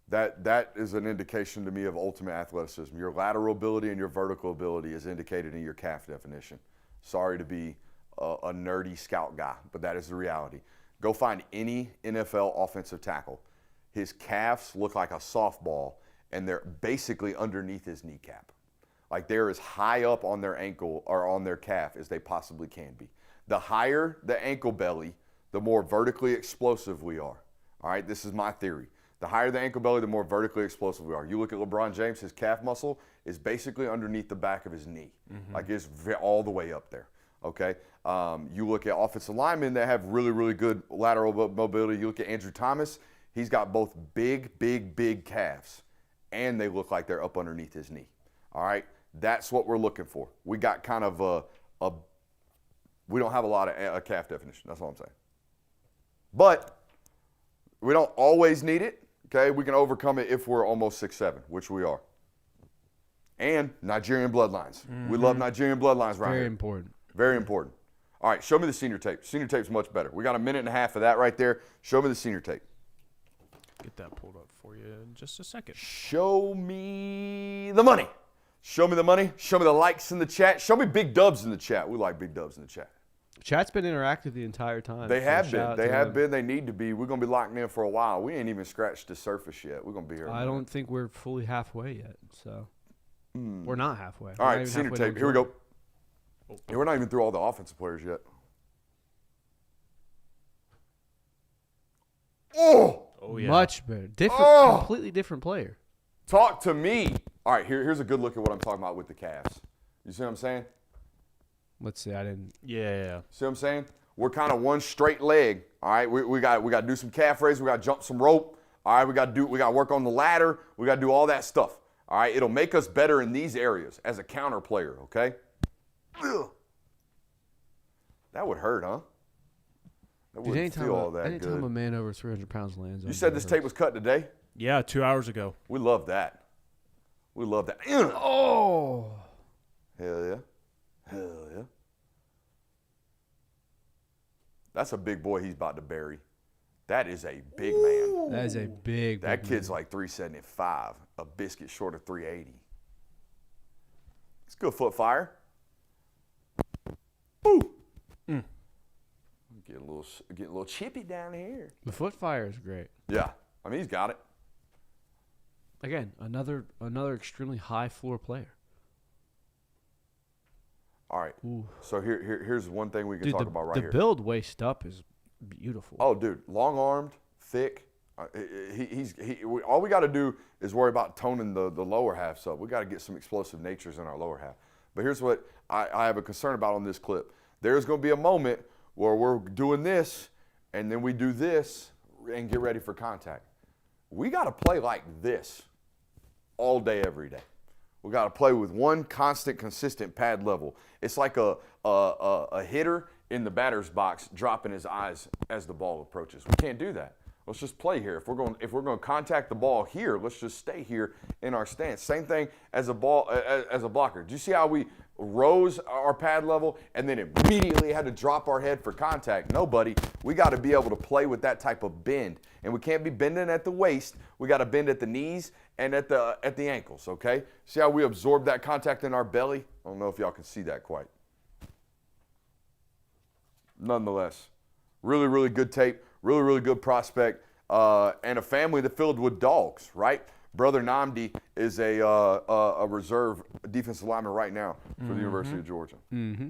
Speaker 2: That is an indication to me of ultimate athleticism. Your lateral ability and your vertical ability is indicated in your calf definition. Sorry to be a nerdy scout guy, but that is the reality. Go find any NFL offensive tackle. His calves look like a softball, and they're basically underneath his kneecap. Like they're as high up on their ankle or on their calf as they possibly can be. The higher the ankle belly, the more vertically explosive we are. All right, this is my theory. The higher the ankle belly, the more vertically explosive we are. You look at LeBron James, his calf muscle is basically underneath the back of his knee. Like it's all the way up there, okay? You look at offensive linemen that have really, really good lateral mobility. You look at Andrew Thomas, he's got both big calves, and they look like they're up underneath his knee, all right? That's what we're looking for. We got kind of we don't have a lot of calf definition. That's all I'm saying. But we don't always need it. Okay, we can overcome it if we're almost 6'7", which we are. And Nigerian bloodlines. We love Nigerian bloodlines right here.
Speaker 3: Very important.
Speaker 2: Very important. All right, show me the senior tape. Senior tape's much better. We got a minute and a half of that right there. Show me the senior tape.
Speaker 4: Get that pulled up for you in just a second.
Speaker 2: Show me the money. Show me the money. Show me the likes in the chat. Show me big dubs in the chat. We like big dubs in the chat.
Speaker 3: Chat's been interactive the entire time.
Speaker 2: They
Speaker 3: so
Speaker 2: have
Speaker 3: shout
Speaker 2: been.
Speaker 3: out
Speaker 2: They
Speaker 3: to
Speaker 2: have
Speaker 3: them.
Speaker 2: been. They need to be. We're going to be locked in for a while. We ain't even scratched the surface yet. We're going to be here.
Speaker 3: I don't think we're fully halfway yet, so we're not halfway.
Speaker 2: All right, senior tape. Here we go. Yeah, we're not even through all the offensive players yet.
Speaker 4: Oh, yeah.
Speaker 3: Much better. Different,
Speaker 2: Oh!
Speaker 3: completely different player.
Speaker 2: Talk to me. All right, here's a good look at what I'm talking about with the calves. You see what I'm saying?
Speaker 3: Let's see. I didn't.
Speaker 4: Yeah.
Speaker 2: See what I'm saying? We're kind of one straight leg. All right, we got to do some calf raises. We got to jump some rope. All right, we got to work on the ladder. We got to do all that stuff. All right, it'll make us better in these areas as a counter player. Okay. Ugh. That would hurt, huh? That
Speaker 3: Dude,
Speaker 2: wouldn't feel all that
Speaker 3: anytime a
Speaker 2: good.
Speaker 3: man over 300 pounds lands.
Speaker 2: You said this tape was cut today?
Speaker 4: Yeah, 2 hours ago.
Speaker 2: We love that. We love that.
Speaker 3: Oh.
Speaker 2: Hell yeah. Hell yeah. That's a big boy he's about to bury. That is a big man.
Speaker 3: That is a big.
Speaker 2: That
Speaker 3: big
Speaker 2: kid's
Speaker 3: man.
Speaker 2: like 375, a biscuit short of 380. It's good foot fire. Ooh. Get a little chippy down here.
Speaker 3: The foot fire is great.
Speaker 2: Yeah. I mean, he's got it.
Speaker 3: Again, another extremely high floor player.
Speaker 2: All right.
Speaker 3: Ooh.
Speaker 2: So here's one thing we can
Speaker 3: Dude,
Speaker 2: talk about right
Speaker 3: the
Speaker 2: here.
Speaker 3: build waist up is beautiful.
Speaker 2: Oh, dude, long-armed, thick. All we got to do is worry about toning the lower halves up. We got to get some explosive natures in our lower half. But here's what I have a concern about on this clip. There's going to be a moment where we're doing this, and then we do this and get ready for contact. We got to play like this all day, every day. We got to play with one constant, consistent pad level. It's like a hitter in the batter's box dropping his eyes as the ball approaches. We can't do that. Let's just play here. If we're going to contact the ball here, let's just stay here in our stance. Same thing as a blocker. Do you see how we rose our pad level and then immediately had to drop our head for contact? No, buddy. We got to be able to play with that type of bend, and we can't be bending at the waist. We got to bend at the knees and at the ankles. Okay? See how we absorb that contact in our belly? I don't know if y'all can see that quite. Nonetheless, really good tape. Really good prospect, and a family that filled with dogs, right? Brother Namdi is a reserve defensive lineman right now for the University of Georgia.
Speaker 3: Mm-hmm.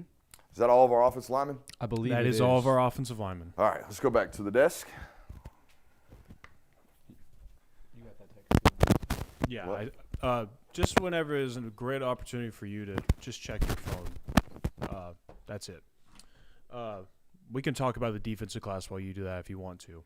Speaker 2: Is that all of our offensive linemen?
Speaker 3: I believe
Speaker 4: That is all of our offensive linemen.
Speaker 2: All right, let's go back to the desk.
Speaker 4: Yeah, just whenever is a great opportunity for you to just check your phone. That's it. We can talk about the defensive class while you do that if you want to.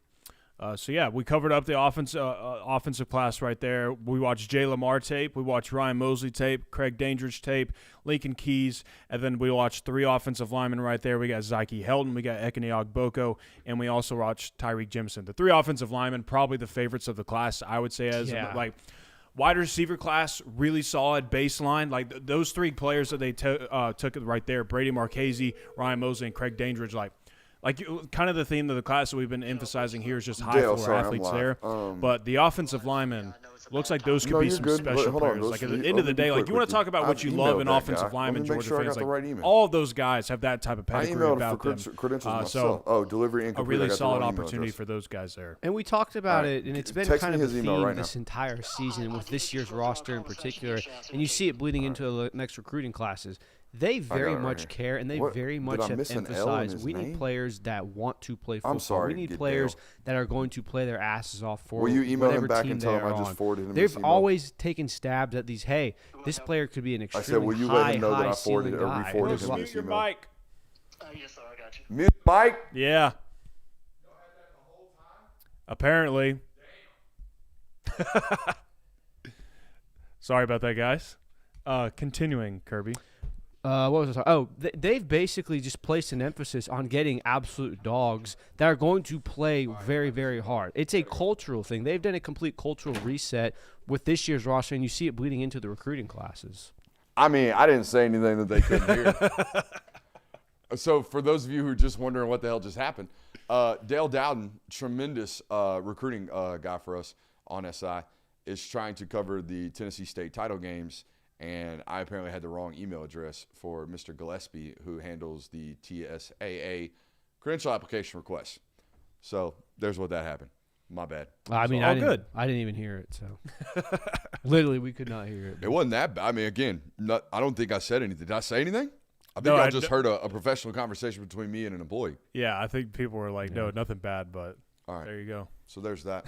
Speaker 4: So, yeah, we covered up the offensive class right there. We watched Jay Lamar tape. We watched Ryan Mosley tape, Craig Dandridge tape, Lincoln Keys, and then we watched 3 offensive linemen right there. We got Zyke Helton, we got Ekene Ogboko, and we also watched Tyreek Jimson. The 3 offensive linemen, probably the favorites of the class, I would say, as like – wide receiver class, really solid baseline. Like those 3 players that they took right there, Brady Marchese, Ryan Mosley, and Craig Dandridge, kind of the theme of the class that we've been emphasizing here is just high-floor athletes there. But the offensive linemen, looks like those could be some special players. Like at the end of the day, like you want to talk about what you love in offensive linemen, Georgia fans. Like all of those guys have that type of pedigree about them. So
Speaker 2: delivery incomplete.
Speaker 4: A really solid opportunity for those guys there.
Speaker 3: And we talked about it, and it's been kind of a theme this
Speaker 2: entire
Speaker 3: entire season with this year's roster in particular, and you see it bleeding into the next recruiting classes. They very much care, and they very much have emphasized we need players that want to play football. We need players that are going to play their asses off for whatever team they are on. They've always taken stabs at these, hey, this player could be an extremely high ceiling guy.
Speaker 4: Mute your mic.
Speaker 5: Yes, sir, I got you.
Speaker 2: Mute mic.
Speaker 4: Yeah. Apparently. Sorry about that, guys. Continuing, Kirby.
Speaker 3: What was I talking? Oh, they've basically just placed an emphasis on getting absolute dogs that are going to play very, very hard. It's a cultural thing. They've done a complete cultural reset with this year's roster, and you see it bleeding into the recruiting classes.
Speaker 2: I mean, I didn't say anything that they couldn't hear. So for those of you who are just wondering what the hell just happened, Dale Dowden, tremendous recruiting guy for us on SI, is trying to cover the Tennessee State title games. And I apparently had the wrong email address for Mr. Gillespie, who handles the TSAA credential application requests. So there's what that happened. My bad.
Speaker 3: I mean, I didn't even hear it. So literally, we could not hear it.
Speaker 2: It wasn't that bad. I mean, again, I don't think I said anything. Did I say anything? I think I just heard a professional conversation between me and an employee.
Speaker 4: Yeah, I think people were like, no, nothing bad, but all right. There you go.
Speaker 2: So there's that.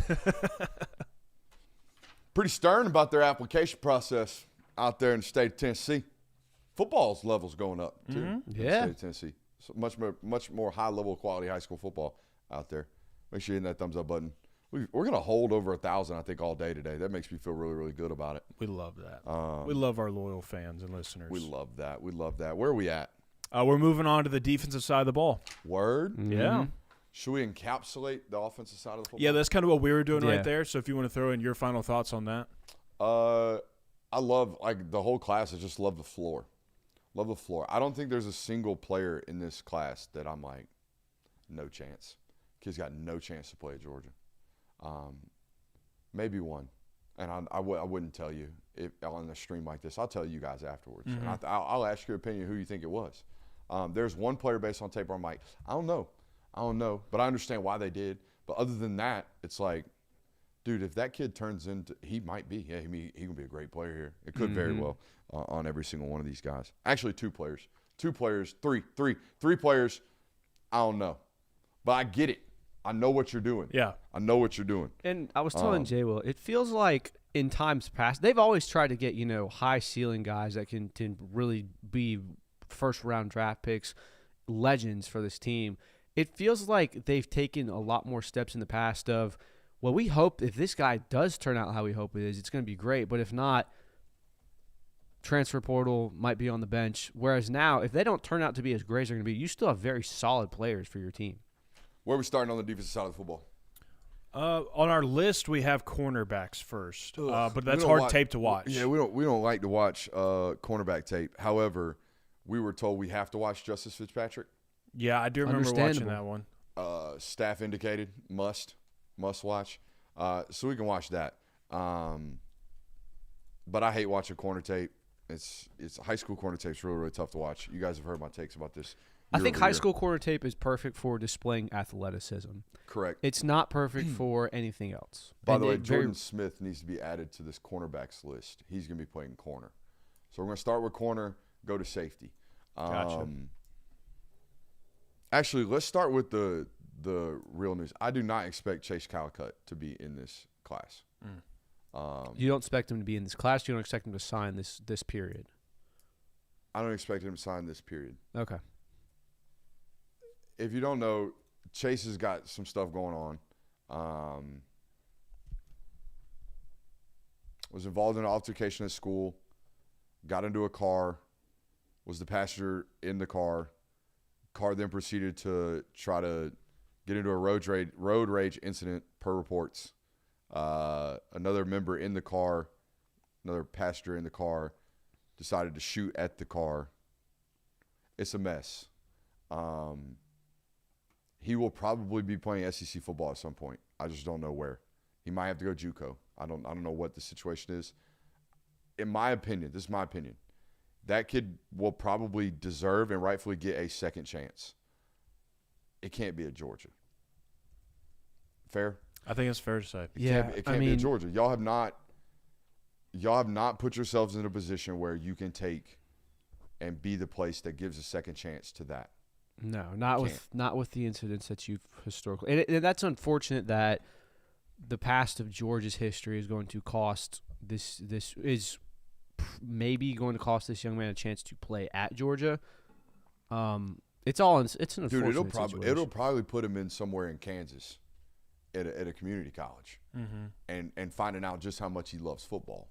Speaker 2: Pretty stern about their application process out there in the state of Tennessee. Football's level's going up, too, in the state of Tennessee. So much more high-level quality high school football out there. Make sure you hit that thumbs up button. We're going to hold over 1,000, I think, all day today. That makes me feel really, really good about it.
Speaker 4: We love that. We love our loyal fans and listeners.
Speaker 2: We love that. We love that. Where are we at?
Speaker 4: We're moving on to the defensive side of the ball.
Speaker 2: Word?
Speaker 4: Mm-hmm. Yeah.
Speaker 2: Should we encapsulate the offensive side of the football?
Speaker 4: Yeah, that's kind of what we were doing right there. So if you want to throw in your final thoughts on that.
Speaker 2: I love, the whole class. I just love the floor. Love the floor. I don't think there's a single player in this class that I'm like, no chance. Kid's got no chance to play at Georgia. Maybe one. And I wouldn't tell you if on a stream like this. I'll tell you guys afterwards. Mm-hmm. And I'll ask your opinion who you think it was. There's one player based on tape where I'm like, I don't know. But I understand why they did. But other than that, it's like, dude, if that kid turns into – he might be. Yeah, he can be a great player here. It could very well on every single one of these guys. Actually, three players, I don't know. But I get it. I know what you're doing.
Speaker 4: Yeah.
Speaker 2: I know what you're doing.
Speaker 3: And I was telling Jay Will, it feels like in times past, they've always tried to get, high ceiling guys that can really be first-round draft picks, legends for this team. It feels like they've taken a lot more steps in the past of – well, we hope if this guy does turn out how we hope it is, it's going to be great. But if not, transfer portal might be on the bench. Whereas now, if they don't turn out to be as great as they're going to be, you still have very solid players for your team.
Speaker 2: Where are we starting on the defensive side of the football?
Speaker 4: On our list, we have cornerbacks first, but that's hard tape to watch.
Speaker 2: Yeah, we don't like to watch cornerback tape. However, we were told we have to watch Justice Fitzpatrick.
Speaker 4: Yeah, I do remember watching that one.
Speaker 2: Staff indicated must watch. So we can watch that. But I hate watching corner tape. It's high school corner tape's really, really tough to watch. You guys have heard my takes about this
Speaker 3: I think high school corner tape is perfect for displaying athleticism.
Speaker 2: Correct.
Speaker 3: It's not perfect for anything else.
Speaker 2: By the way, Jordan Smith needs to be added to this cornerbacks list. He's going to be playing corner. So we're going to start with corner, go to safety.
Speaker 4: Gotcha.
Speaker 2: Actually, let's start with the real news. I do not expect Chase Calicut to be in this class.
Speaker 3: You don't expect him to be in this class. You don't expect him to sign this period.
Speaker 2: I don't expect him to sign this period.
Speaker 3: Okay.
Speaker 2: If you don't know, Chase has got some stuff going on. Was involved in an altercation at school. Got into a car. Was the passenger in the car. Car then proceeded to try to get into a road rage incident per reports. Another member in the car, another passenger in the car, decided to shoot at the car. It's a mess. He will probably be playing SEC football at some point. I just don't know where. He might have to go JUCO. I don't know what the situation is. In my opinion, this is my opinion, that kid will probably deserve and rightfully get a second chance. It can't be at Georgia. Fair?
Speaker 4: I think it's fair to say.
Speaker 2: It can't be at Georgia. Y'all have not put yourselves in a position where you can take and be the place that gives a second chance to that.
Speaker 3: No, not with the incidents that you've historically. And that's unfortunate that the past of Georgia's history is going to cost this is maybe going to cost this young man a chance to play at Georgia. It's an unfortunate situation.
Speaker 2: It'll probably put him in somewhere in Kansas at a community college, and finding out just how much he loves football.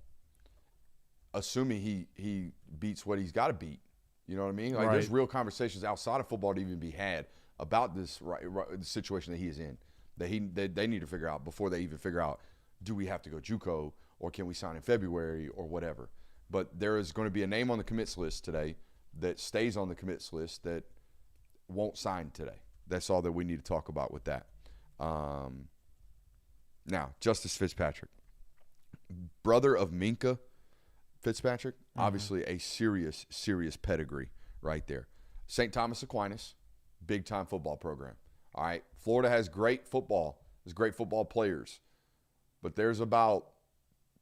Speaker 2: Assuming he beats what he's got to beat. You know what I mean? Like, there's real conversations outside of football to even be had about this the situation that he is in that they need to figure out before they even figure out, do we have to go JUCO or can we sign in February or whatever. But there is going to be a name on the commits list today that stays on the commits list that won't sign today. That's all that we need to talk about with that. Now, Justice Fitzpatrick, brother of Minka Fitzpatrick, obviously a serious, serious pedigree right there. St. Thomas Aquinas, big-time football program. All right, Florida has great football. There's great football players. But there's about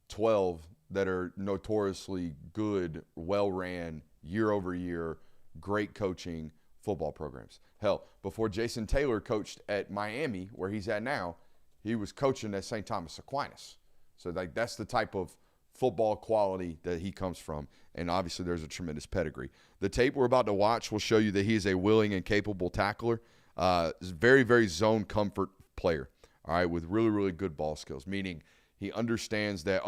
Speaker 2: 12 that are notoriously good, well-ran, year-over-year, great coaching football programs. Hell, before Jason Taylor coached at Miami, where he's at now, he was coaching at St. Thomas Aquinas. So like that's the type of football quality that he comes from, and obviously there's a tremendous pedigree. The tape we're about to watch will show you that he is a willing and capable tackler. Very, very zone comfort player, all right, with really, really good ball skills, meaning he understands that,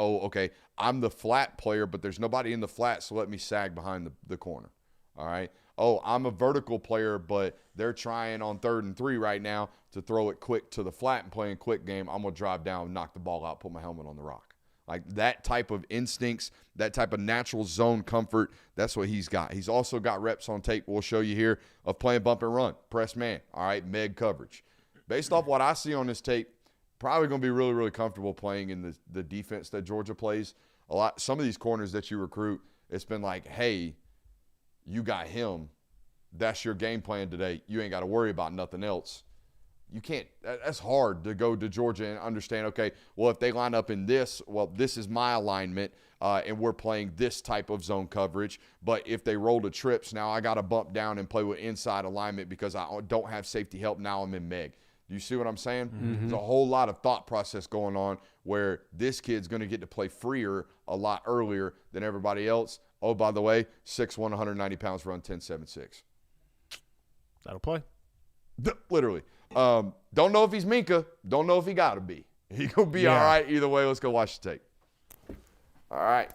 Speaker 2: I'm the flat player, but there's nobody in the flat, so let me sag behind the corner, all right? I'm a vertical player, but they're trying on 3rd and 3 right now to throw it quick to the flat and playing quick game. I'm going to drive down, knock the ball out, put my helmet on the rock. Like that type of instincts, that type of natural zone comfort, that's what he's got. He's also got reps on tape we'll show you here of playing bump and run, press man, all right, meg coverage. Based off what I see on this tape, probably going to be really, really comfortable playing in the defense that Georgia plays. Some of these corners that you recruit, it's been like, hey, you got him. That's your game plan today. You ain't got to worry about nothing else. You can't – that's hard to go to Georgia and understand, okay, well, if they line up in this, well, this is my alignment, and we're playing this type of zone coverage. But if they roll to trips, now I got to bump down and play with inside alignment because I don't have safety help. Now I'm in meg. Do you see what I'm saying? Mm-hmm. There's a whole lot of thought process going on where this kid's going to get to play freer a lot earlier than everybody else. Oh, by the way, 6'1", 190 pounds, run 10.76.
Speaker 4: That'll play.
Speaker 2: Literally. Don't know if he's Minka. Don't know if he got to be. He going to be all right either way. Let's go watch the tape. All right.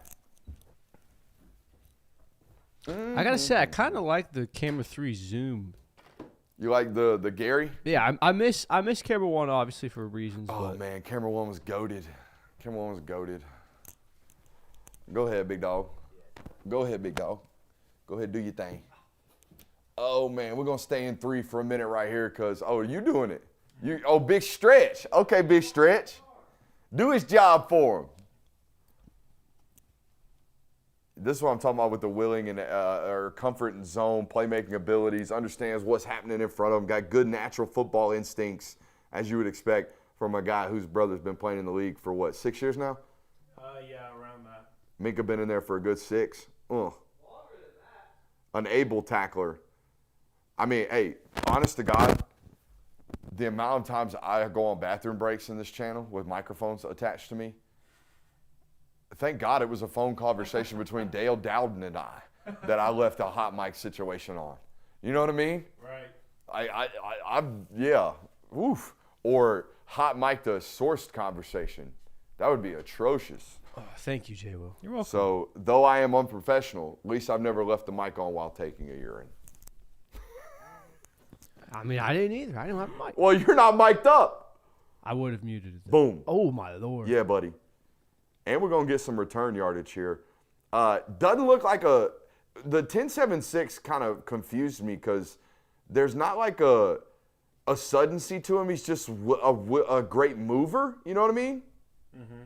Speaker 3: I got to say, I kind of like the camera 3 zoom.
Speaker 2: You like the Gary?
Speaker 3: Yeah, I miss camera 1 obviously for reasons.
Speaker 2: Oh, man, camera 1 was goated. Camera 1 was goated. Go ahead, big dog. Go ahead, big dog. Go ahead, do your thing. Oh, man, we're going to stay in 3 for a minute right here because, you doing it. Big Stretch. Okay, Big Stretch. Do his job for him. this is what I'm talking about with the willing and or comfort and zone, playmaking abilities, understands what's happening in front of him, got good natural football instincts, as you would expect from a guy whose brother's been playing in the league for, what, 6 years now?
Speaker 4: Yeah, around that.
Speaker 2: Minka been in there for a good 6. An able tackler. I mean, hey, honest to God, the amount of times I go on bathroom breaks in this channel with microphones attached to me, thank God it was a phone conversation between Dale Dowden and I that I left a hot mic situation on. You know what I mean?
Speaker 4: Right.
Speaker 2: Yeah. Oof. Or hot mic the sourced conversation. That would be atrocious.
Speaker 3: Oh, thank you, J. Will.
Speaker 4: You're welcome.
Speaker 2: So, though I am unprofessional, at least I've never left the mic on while taking a urine.
Speaker 3: I mean, I didn't either. I didn't have a mic.
Speaker 2: Well, you're not mic'd up.
Speaker 3: I would have muted it.
Speaker 2: Boom.
Speaker 3: Oh, my Lord.
Speaker 2: Yeah, buddy. And we're going to get some return yardage here. Doesn't look like the 10.76 kind of confused me because there's not like a suddency to him. He's just a great mover. You know what I mean? Mm-hmm.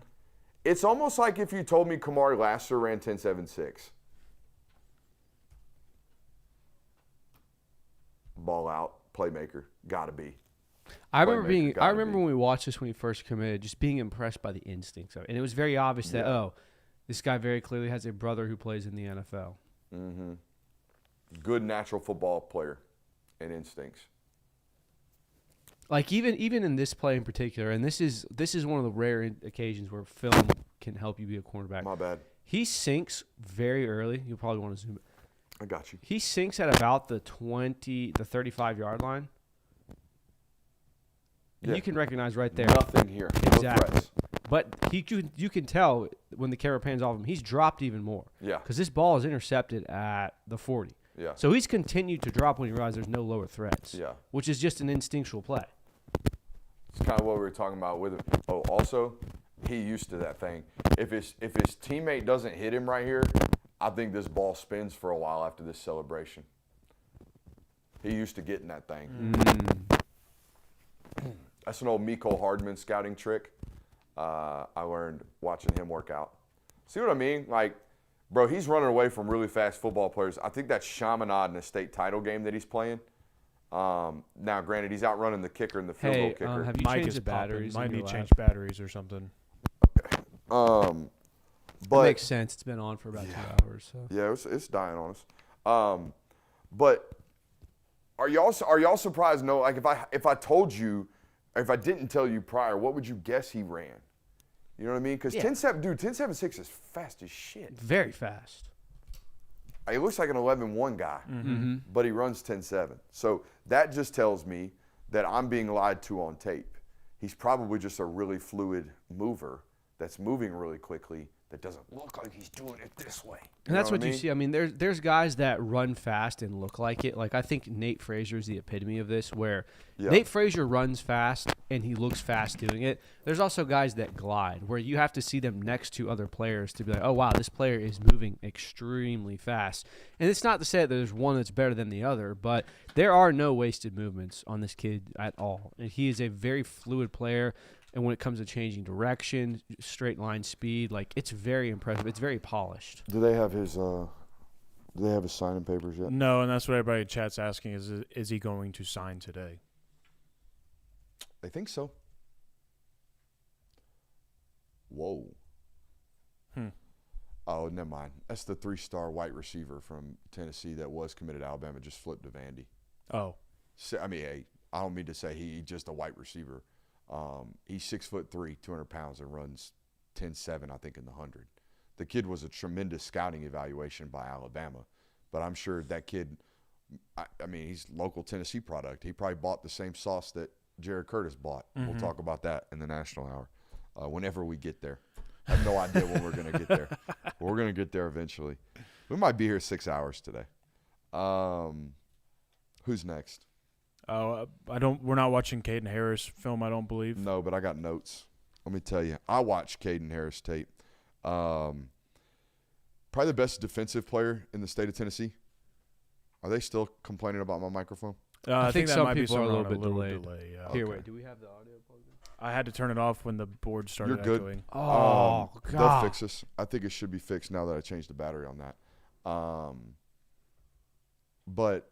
Speaker 2: It's almost like if you told me Kamari Lassiter ran 10.76. Ball out, playmaker, gotta be.
Speaker 3: I remember when we watched this when he first committed, just being impressed by the instincts of it. And it was very obvious that, this guy very clearly has a brother who plays in the NFL.
Speaker 2: Mm-hmm. Good natural football player and instincts.
Speaker 3: Like even in this play in particular, and this is one of the rare occasions where film can help you be a cornerback.
Speaker 2: My bad.
Speaker 3: He sinks very early. You'll probably want to zoom it.
Speaker 2: I got you.
Speaker 3: He sinks at about the 35-yard line. And you can recognize right there.
Speaker 2: Nothing here.
Speaker 3: Exactly.
Speaker 2: No threats.
Speaker 3: But you can tell when the camera pans off him, he's dropped even more.
Speaker 2: Yeah.
Speaker 3: Because this ball is intercepted at the 40.
Speaker 2: Yeah.
Speaker 3: So he's continued to drop when he realizes there's no lower threats.
Speaker 2: Yeah.
Speaker 3: Which is just an instinctual play.
Speaker 2: It's kind of what we were talking about with him. Oh, also, he used to that thing. If his teammate doesn't hit him right here, I think this ball spins for a while after this celebration. He used to getting that thing. That's an old Miko Hardman scouting trick I learned watching him work out. See what I mean? Like, bro, he's running away from really fast football players. I think that's Chaminade in the state title game that he's playing. Now, granted, he's outrunning the kicker and the field goal kicker.
Speaker 3: Have you
Speaker 4: Mike
Speaker 3: changed
Speaker 4: is
Speaker 3: the batteries?
Speaker 4: Might
Speaker 3: in your
Speaker 4: need to
Speaker 3: lab?
Speaker 4: change batteries or something.
Speaker 2: But
Speaker 3: That makes sense. It's been on for about 2 hours. So.
Speaker 2: yeah, it's dying on us. But are y'all surprised? No, like if I told you, if I didn't tell you prior, what would you guess he ran? You know what I mean? Because 10.76 is fast as shit.
Speaker 3: Very fast.
Speaker 2: He looks like an 11-1 guy, but he runs 10.7. So that just tells me that I'm being lied to on tape. He's probably just a really fluid mover that's moving really quickly that doesn't look like he's doing it this way.
Speaker 3: And that's what you see. I mean, there's guys that run fast and look like it. Like, I think Nate Frazier is the epitome of this, where Nate Frazier runs fast and he looks fast doing it. There's also guys that glide, where you have to see them next to other players to be like, oh, wow, this player is moving extremely fast. And it's not to say that there's one that's better than the other, but there are no wasted movements on this kid at all. And he is a very fluid player. And when it comes to changing direction, straight line speed, like, it's very impressive. It's very polished.
Speaker 2: Do they have his signing papers yet?
Speaker 4: No, and that's what everybody in chat's asking is he going to sign today?
Speaker 2: I think so. Whoa. Oh, never mind. That's the 3-star white receiver from Tennessee that was committed to Alabama, just flipped to Vandy.
Speaker 4: Oh.
Speaker 2: So, I mean, hey, I don't mean to say he's just a white receiver. He's 6'3", 200 pounds, and runs 10.7, I think, in the 100. The kid was a tremendous scouting evaluation by Alabama, but I'm sure that kid, I mean, he's local Tennessee product. He probably bought the same sauce that Jared Curtis bought. We'll talk about that in the National Hour whenever we get there. I have no idea when we're going to get there. But we're going to get there eventually. We might be here 6 hours today. Who's next?
Speaker 4: We're not watching Caden Harris film, I don't believe.
Speaker 2: No, but I got notes. Let me tell you. I watched Caden Harris tape. Probably the best defensive player in the state of Tennessee. Are they still complaining about my microphone?
Speaker 4: I think that
Speaker 3: some
Speaker 4: might be
Speaker 3: people are a
Speaker 4: somewhere
Speaker 3: little
Speaker 4: on
Speaker 3: bit delayed.
Speaker 4: delay, yeah.
Speaker 3: Here,
Speaker 2: Okay.
Speaker 3: wait. Do we have the audio plugged in?
Speaker 4: I had to turn it off when the board started
Speaker 2: You're good.
Speaker 4: echoing.
Speaker 3: Oh,
Speaker 2: They'll
Speaker 3: God.
Speaker 2: fix this. I think it should be fixed now that I changed the battery on that. But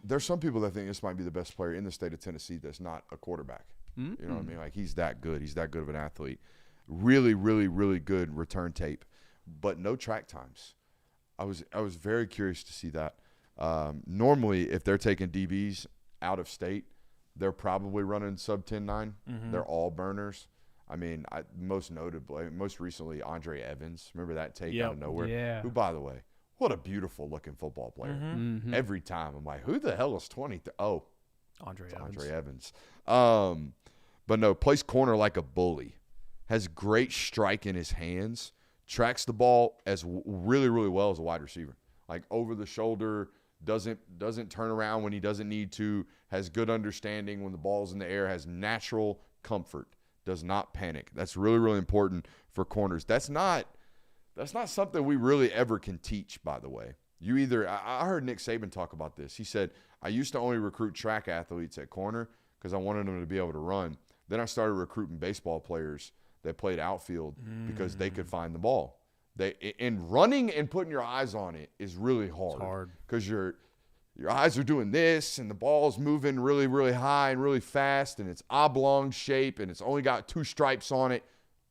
Speaker 2: there's some people that think this might be the best player in the state of Tennessee that's not a quarterback. You know what I mean? Like, he's that good. He's that good of an athlete. Really, really, really good return tape, but no track times. I was very curious to see that. Normally, if they're taking DBs out of state, they're probably running sub 10.9. They're all burners. I mean, most recently, Andre Evans. Remember that tape out of nowhere?
Speaker 3: Yeah.
Speaker 2: Who, by the way, what a beautiful looking football player. Every time I'm like, who the hell is 20? Oh,
Speaker 4: Andre
Speaker 2: it's
Speaker 4: Evans.
Speaker 2: Andre Evans. But no, plays corner like a bully. Has great strike in his hands. Tracks the ball as really, really well as a wide receiver. Like over the shoulder, doesn't turn around when he doesn't need to. Has good understanding when the ball's in the air. Has natural comfort. Does not panic. That's really, really important for corners. That's not something we really ever can teach, by the way. I heard Nick Saban talk about this. He said, I used to only recruit track athletes at corner because I wanted them to be able to run. Then I started recruiting baseball players that played outfield because they could find the ball. And running and putting your eyes on it is really hard.
Speaker 4: It's hard.
Speaker 2: Because your eyes are doing this and the ball's moving really, really high and really fast and it's oblong shape and it's only got 2 stripes on it.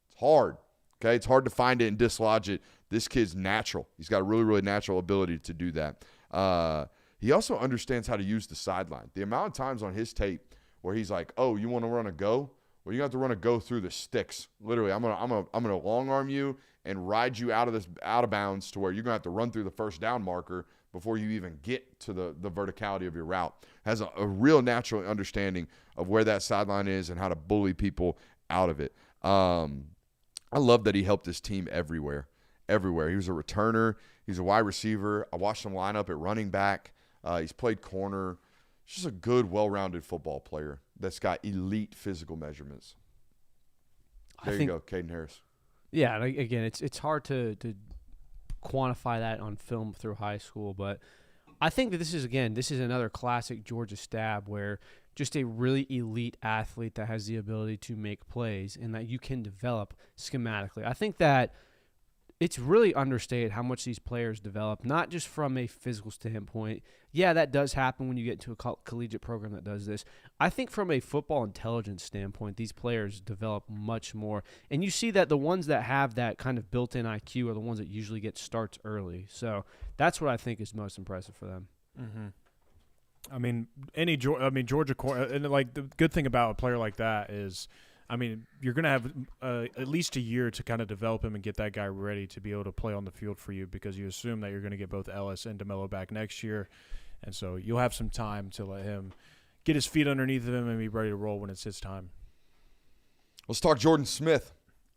Speaker 2: It's hard. Okay, it's hard to find it and dislodge it. This kid's natural. He's got a really, really natural ability to do that. He also understands how to use the sideline. The amount of times on his tape where he's like, "Oh, you want to run a go? Well, you have to run a go through the sticks. Literally, I'm gonna long arm you and ride you out of bounds to where you're gonna have to run through the first down marker before you even get to the verticality of your route." Has a real natural understanding of where that sideline is and how to bully people out of it. I love that he helped his team everywhere. He was a returner. He's a wide receiver. I watched him line up at running back. He's played corner. He's just a good, well-rounded football player that's got elite physical measurements. There you go, Caden Harris.
Speaker 3: Yeah, and again, it's hard to quantify that on film through high school, but I think that this is another classic Georgia stab where just a really elite athlete that has the ability to make plays and that you can develop schematically. I think that it's really understated how much these players develop, not just from a physical standpoint. Yeah, that does happen when you get into a collegiate program that does this. I think from a football intelligence standpoint, these players develop much more. And you see that the ones that have that kind of built-in IQ are the ones that usually get starts early. So that's what I think is most impressive for them.
Speaker 4: I mean, Georgia, and like the good thing about a player like that is, I mean, you're going to have at least a year to kind of develop him and get that guy ready to be able to play on the field for you because you assume that you're going to get both Ellis and DeMello back next year. And so you'll have some time to let him get his feet underneath him and be ready to roll when it's his time.
Speaker 2: Let's talk Jordan Smith.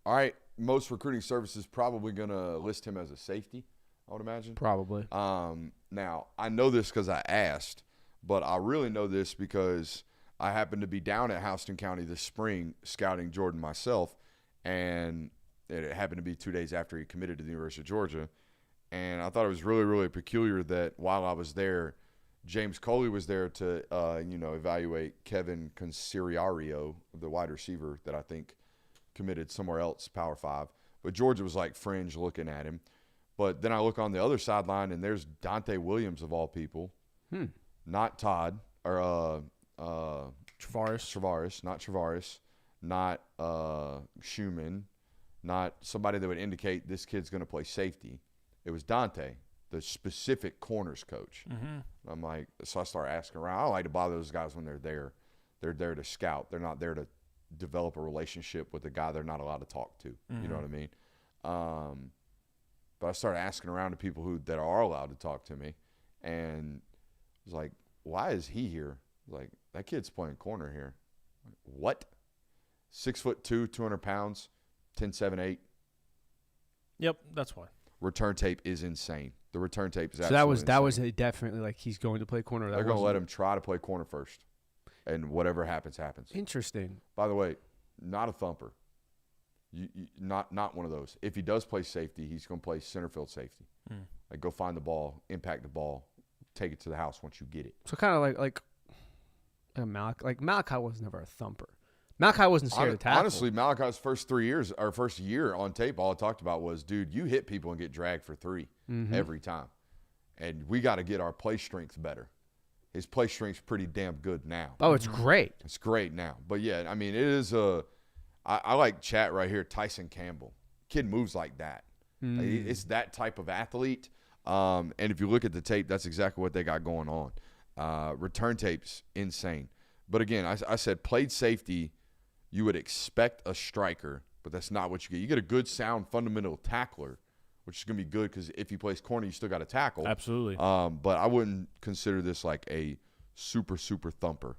Speaker 2: All right, most recruiting services probably going to list him as a safety, I would imagine.
Speaker 3: Probably.
Speaker 2: Now, I know this because I asked, but I really know this because I happened to be down at Houston County this spring scouting Jordan myself, and it happened to be 2 days after he committed to the University of Georgia. And I thought it was really, really peculiar that while I was there, James Coley was there to, evaluate Kevin Conciriario, the wide receiver that I think committed somewhere else, Power 5. But Georgia was like fringe looking at him. But then I look on the other sideline, and there's Dante Williams of all people, not Todd or Travaris, not Schumann, not somebody that would indicate this kid's going to play safety. It was Dante, the specific corners coach. I'm like, so I start asking around. I don't like to bother those guys when they're there. They're there to scout. They're not there to develop a relationship with a guy they're not allowed to talk to. You know what I mean? But I started asking around to people that are allowed to talk to me, and I was like, why is he here? Like, that kid's playing corner here. What? 6'2", 200 pounds, 10.78.
Speaker 4: Yep, that's why.
Speaker 2: Return tape is insane. The return tape is
Speaker 3: So
Speaker 2: absolutely
Speaker 3: that was
Speaker 2: insane.
Speaker 3: definitely like he's going to play corner.
Speaker 2: They're going to let him try to play corner first, and whatever happens, happens.
Speaker 3: Interesting.
Speaker 2: By the way, not a thumper. Not one of those. If he does play safety, he's going to play center field safety. Like, go find the ball, impact the ball, take it to the house once you get it.
Speaker 3: So kind of like Malachi was never a thumper. Malachi wasn't scared to tackle.
Speaker 2: Honestly, Malachi's first year on tape, all I talked about was, dude, you hit people and get dragged for 3 every time. And we got to get our play strength better. His play strength's pretty damn good now.
Speaker 3: Oh, it's great.
Speaker 2: It's great now. But, yeah, I mean, it is I like chat right here, Tyson Campbell. Kid moves like that. Like, it's that type of athlete. And if you look at the tape, that's exactly what they got going on. Return tape's insane. But, again, I said played safety – you would expect a striker, but that's not what you get. You get a good, sound, fundamental tackler, which is going to be good because if he plays corner, you still got to tackle.
Speaker 4: Absolutely.
Speaker 2: But I wouldn't consider this like a super, super thumper.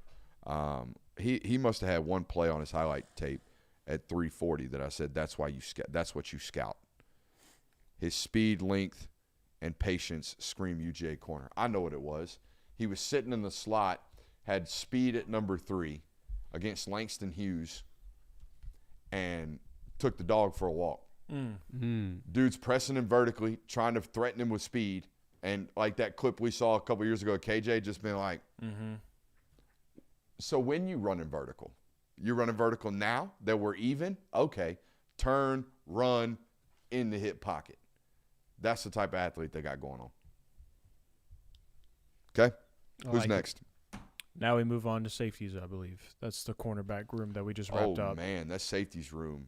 Speaker 2: He must have had one play on his highlight tape at 340 that I said that's what you scout. His speed, length, and patience scream UGA corner. I know what it was. He was sitting in the slot, had speed at number 3. Against Langston Hughes, and took the dog for a walk. Dude's pressing him vertically, trying to threaten him with speed, and like that clip we saw a couple years ago, KJ just been like, So when you running vertical, you're running vertical now that we're even? Okay, turn, run, in the hip pocket. That's the type of athlete they got going on. Okay, who's next?
Speaker 4: Now we move on to safeties, I believe. That's the cornerback room that we just wrapped up.
Speaker 2: Oh, man, that's safety's room.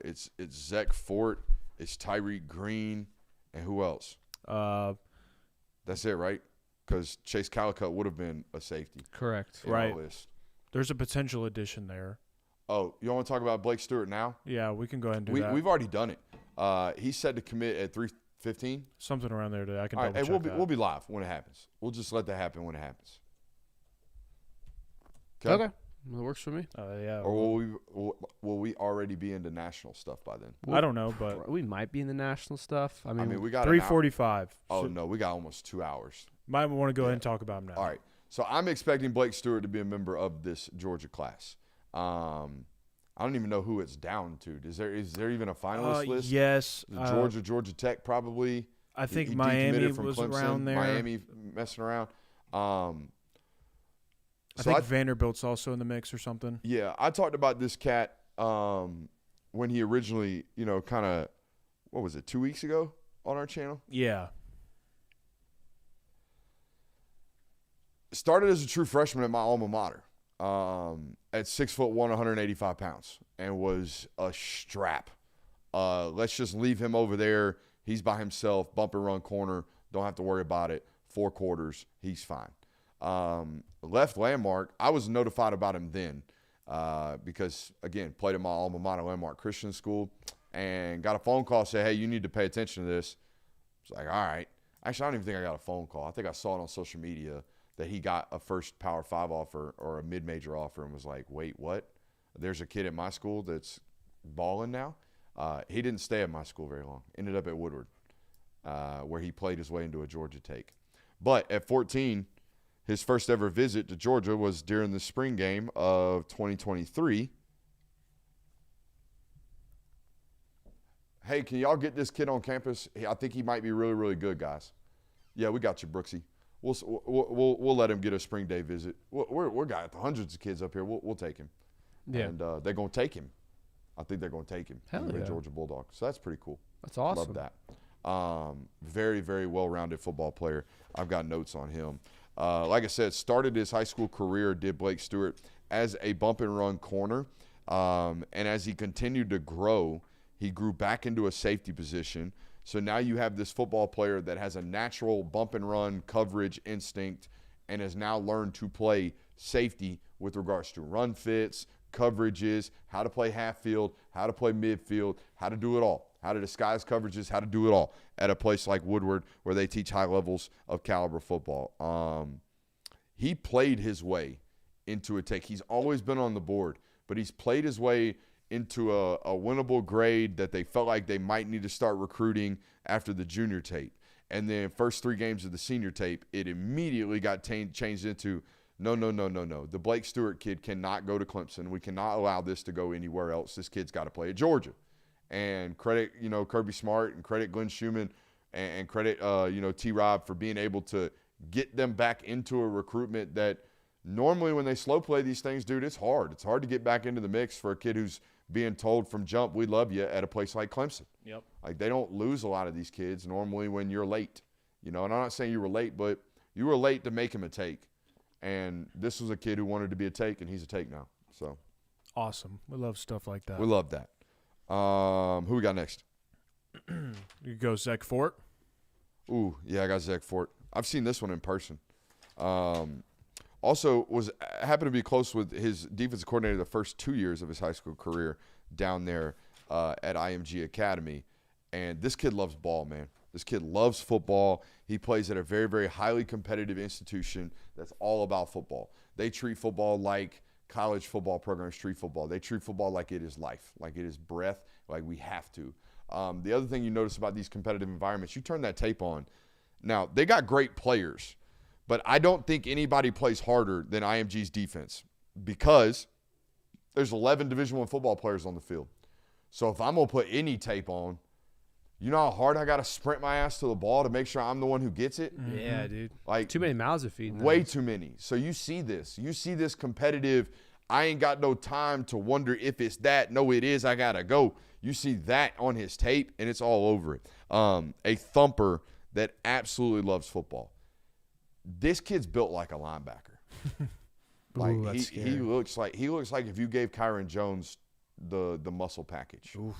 Speaker 2: It's Zach Fort, it's Tyreek Green, and who else? That's it, right? Because Chase Calicut would have been a safety.
Speaker 3: Correct.
Speaker 2: In our list.
Speaker 4: There's a potential addition there.
Speaker 2: Oh, you want to talk about Blake Stewart now?
Speaker 4: Yeah, we can go ahead and do that.
Speaker 2: We've already done it. He's set to commit at 3:15.
Speaker 4: Something around there that I can
Speaker 2: All right,
Speaker 4: double check.
Speaker 2: we'll be live when it happens. We'll just let that happen when it happens.
Speaker 3: Okay. That works for me.
Speaker 4: Yeah.
Speaker 2: Or will we already be into national stuff by then?
Speaker 4: I don't know, but
Speaker 3: We might be in the national stuff. I mean
Speaker 2: we got
Speaker 4: 3:45.
Speaker 2: Oh, no, we got almost 2 hours.
Speaker 4: Might want to go ahead and talk about him now.
Speaker 2: All right. So I'm expecting Blake Stewart to be a member of this Georgia class. I don't even know who it's down to. Is there even a finalist list?
Speaker 4: Yes.
Speaker 2: Georgia Tech probably.
Speaker 4: I think
Speaker 2: He
Speaker 4: Miami
Speaker 2: decommitted from
Speaker 4: was
Speaker 2: Clemson.
Speaker 4: around there.
Speaker 2: Miami messing around.
Speaker 4: I think Vanderbilt's also in the mix or something.
Speaker 2: Yeah, I talked about this cat when he originally, kind of, what was it, 2 weeks ago on our channel?
Speaker 4: Yeah.
Speaker 2: Started as a true freshman at my alma mater at 6'1", 185 pounds, and was a strap. Let's just leave him over there. He's by himself, bump and run corner. Don't have to worry about it. 4 quarters, he's fine. Left Landmark. I was notified about him then because, again, played at my alma mater, Landmark Christian School, and got a phone call saying, hey, you need to pay attention to this. It's like, all right. Actually, I don't even think I got a phone call. I think I saw it on social media that he got a first Power 5 offer or a mid-major offer and was like, wait, what? There's a kid at my school that's balling now? He didn't stay at my school very long. Ended up at Woodward, where he played his way into a Georgia take. But at 14, his first ever visit to Georgia was during the spring game of 2023. Hey, can y'all get this kid on campus? I think he might be really, really good, guys. Yeah, we got you, Brooksy. We'll let him get a spring day visit. We're got hundreds of kids up here. We'll take him.
Speaker 3: Yeah.
Speaker 2: And they're going to take him. I think they're going to take him.
Speaker 3: Hell
Speaker 2: He's a
Speaker 3: yeah.
Speaker 2: Georgia Bulldog. So that's pretty cool.
Speaker 3: That's awesome.
Speaker 2: Love that. Very, very well-rounded football player. I've got notes on him. Like I said, started his high school career, did Blake Stewart, as a bump-and-run corner. And as he continued to grow, he grew back into a safety position. So now you have this football player that has a natural bump-and-run coverage instinct and has now learned to play safety with regards to run fits, coverages, how to play half field, how to play midfield, how to do it all, how to disguise coverages, how to do it all at a place like Woodward where they teach high levels of caliber football. He played his way into a take. He's always been on the board, but he's played his way into a winnable grade that they felt like they might need to start recruiting after the junior tape. And then first 3 games of the senior tape, it immediately got changed into no. The Blake Stewart kid cannot go to Clemson. We cannot allow this to go anywhere else. This kid's got to play at Georgia. And credit, Kirby Smart, and credit Glenn Schumann, and credit, T-Rob for being able to get them back into a recruitment that normally when they slow play these things, dude, it's hard. It's hard to get back into the mix for a kid who's being told from jump, we love you at a place like Clemson.
Speaker 4: Yep.
Speaker 2: Like they don't lose a lot of these kids normally when you're late. And I'm not saying you were late, but you were late to make him a take. And this was a kid who wanted to be a take, and he's a take now. So
Speaker 4: Awesome. We love stuff like that.
Speaker 2: we love that. Who we got next?
Speaker 4: You go Zach Fort.
Speaker 2: Ooh, yeah, I got Zach Fort. I've seen this one in person. Also, happened to be close with his defensive coordinator the first 2 years of his high school career down there at IMG Academy. And this kid loves ball, man. This kid loves football. He plays at a very, very highly competitive institution that's all about football. They treat football like college football programs treat football. They treat football like it is life, like it is breath, like we have to. The other thing you notice about these competitive environments, you turn that tape on. Now, they got great players, but I don't think anybody plays harder than IMG's defense because there's 11 Division I football players on the field. So if I'm going to put any tape on, you know how hard I got to sprint my ass to the ball to make sure I'm the one who gets it?
Speaker 3: Yeah, dude.
Speaker 2: Like
Speaker 3: Too many mouths to feed.
Speaker 2: way too many. So you see this. You see this competitive, I ain't got no time to wonder if it's that. No, it is. I got to go. You see that on his tape, and it's all over it. A thumper that absolutely loves football. This kid's built like a linebacker. Like
Speaker 3: Ooh, that's
Speaker 2: he looks like if you gave Kyron Jones the muscle package.
Speaker 3: Oof.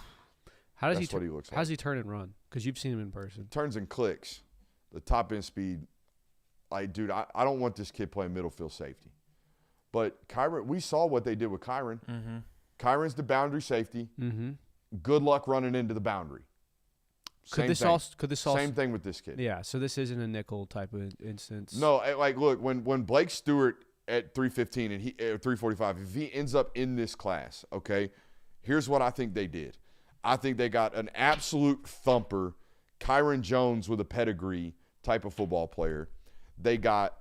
Speaker 3: How does
Speaker 2: That's what he looks like.
Speaker 3: How does he turn and run? Because you've seen him in person.
Speaker 2: Turns and clicks. The top end speed. Like, dude, I don't want this kid playing middle field safety. But Kyron, we saw what they did with Kyron.
Speaker 4: Mm-hmm.
Speaker 2: Kyron's the boundary safety.
Speaker 3: Mm-hmm.
Speaker 2: Good luck running into the boundary.
Speaker 3: Could this also?
Speaker 2: Same thing with this kid.
Speaker 3: Yeah. So this isn't a nickel type of instance.
Speaker 2: No, like look, when Blake Stewart at 315 and 345, if he ends up in this class, okay, here's what I think they did. I think they got an absolute thumper, Kyron Jones with a pedigree type of football player. They got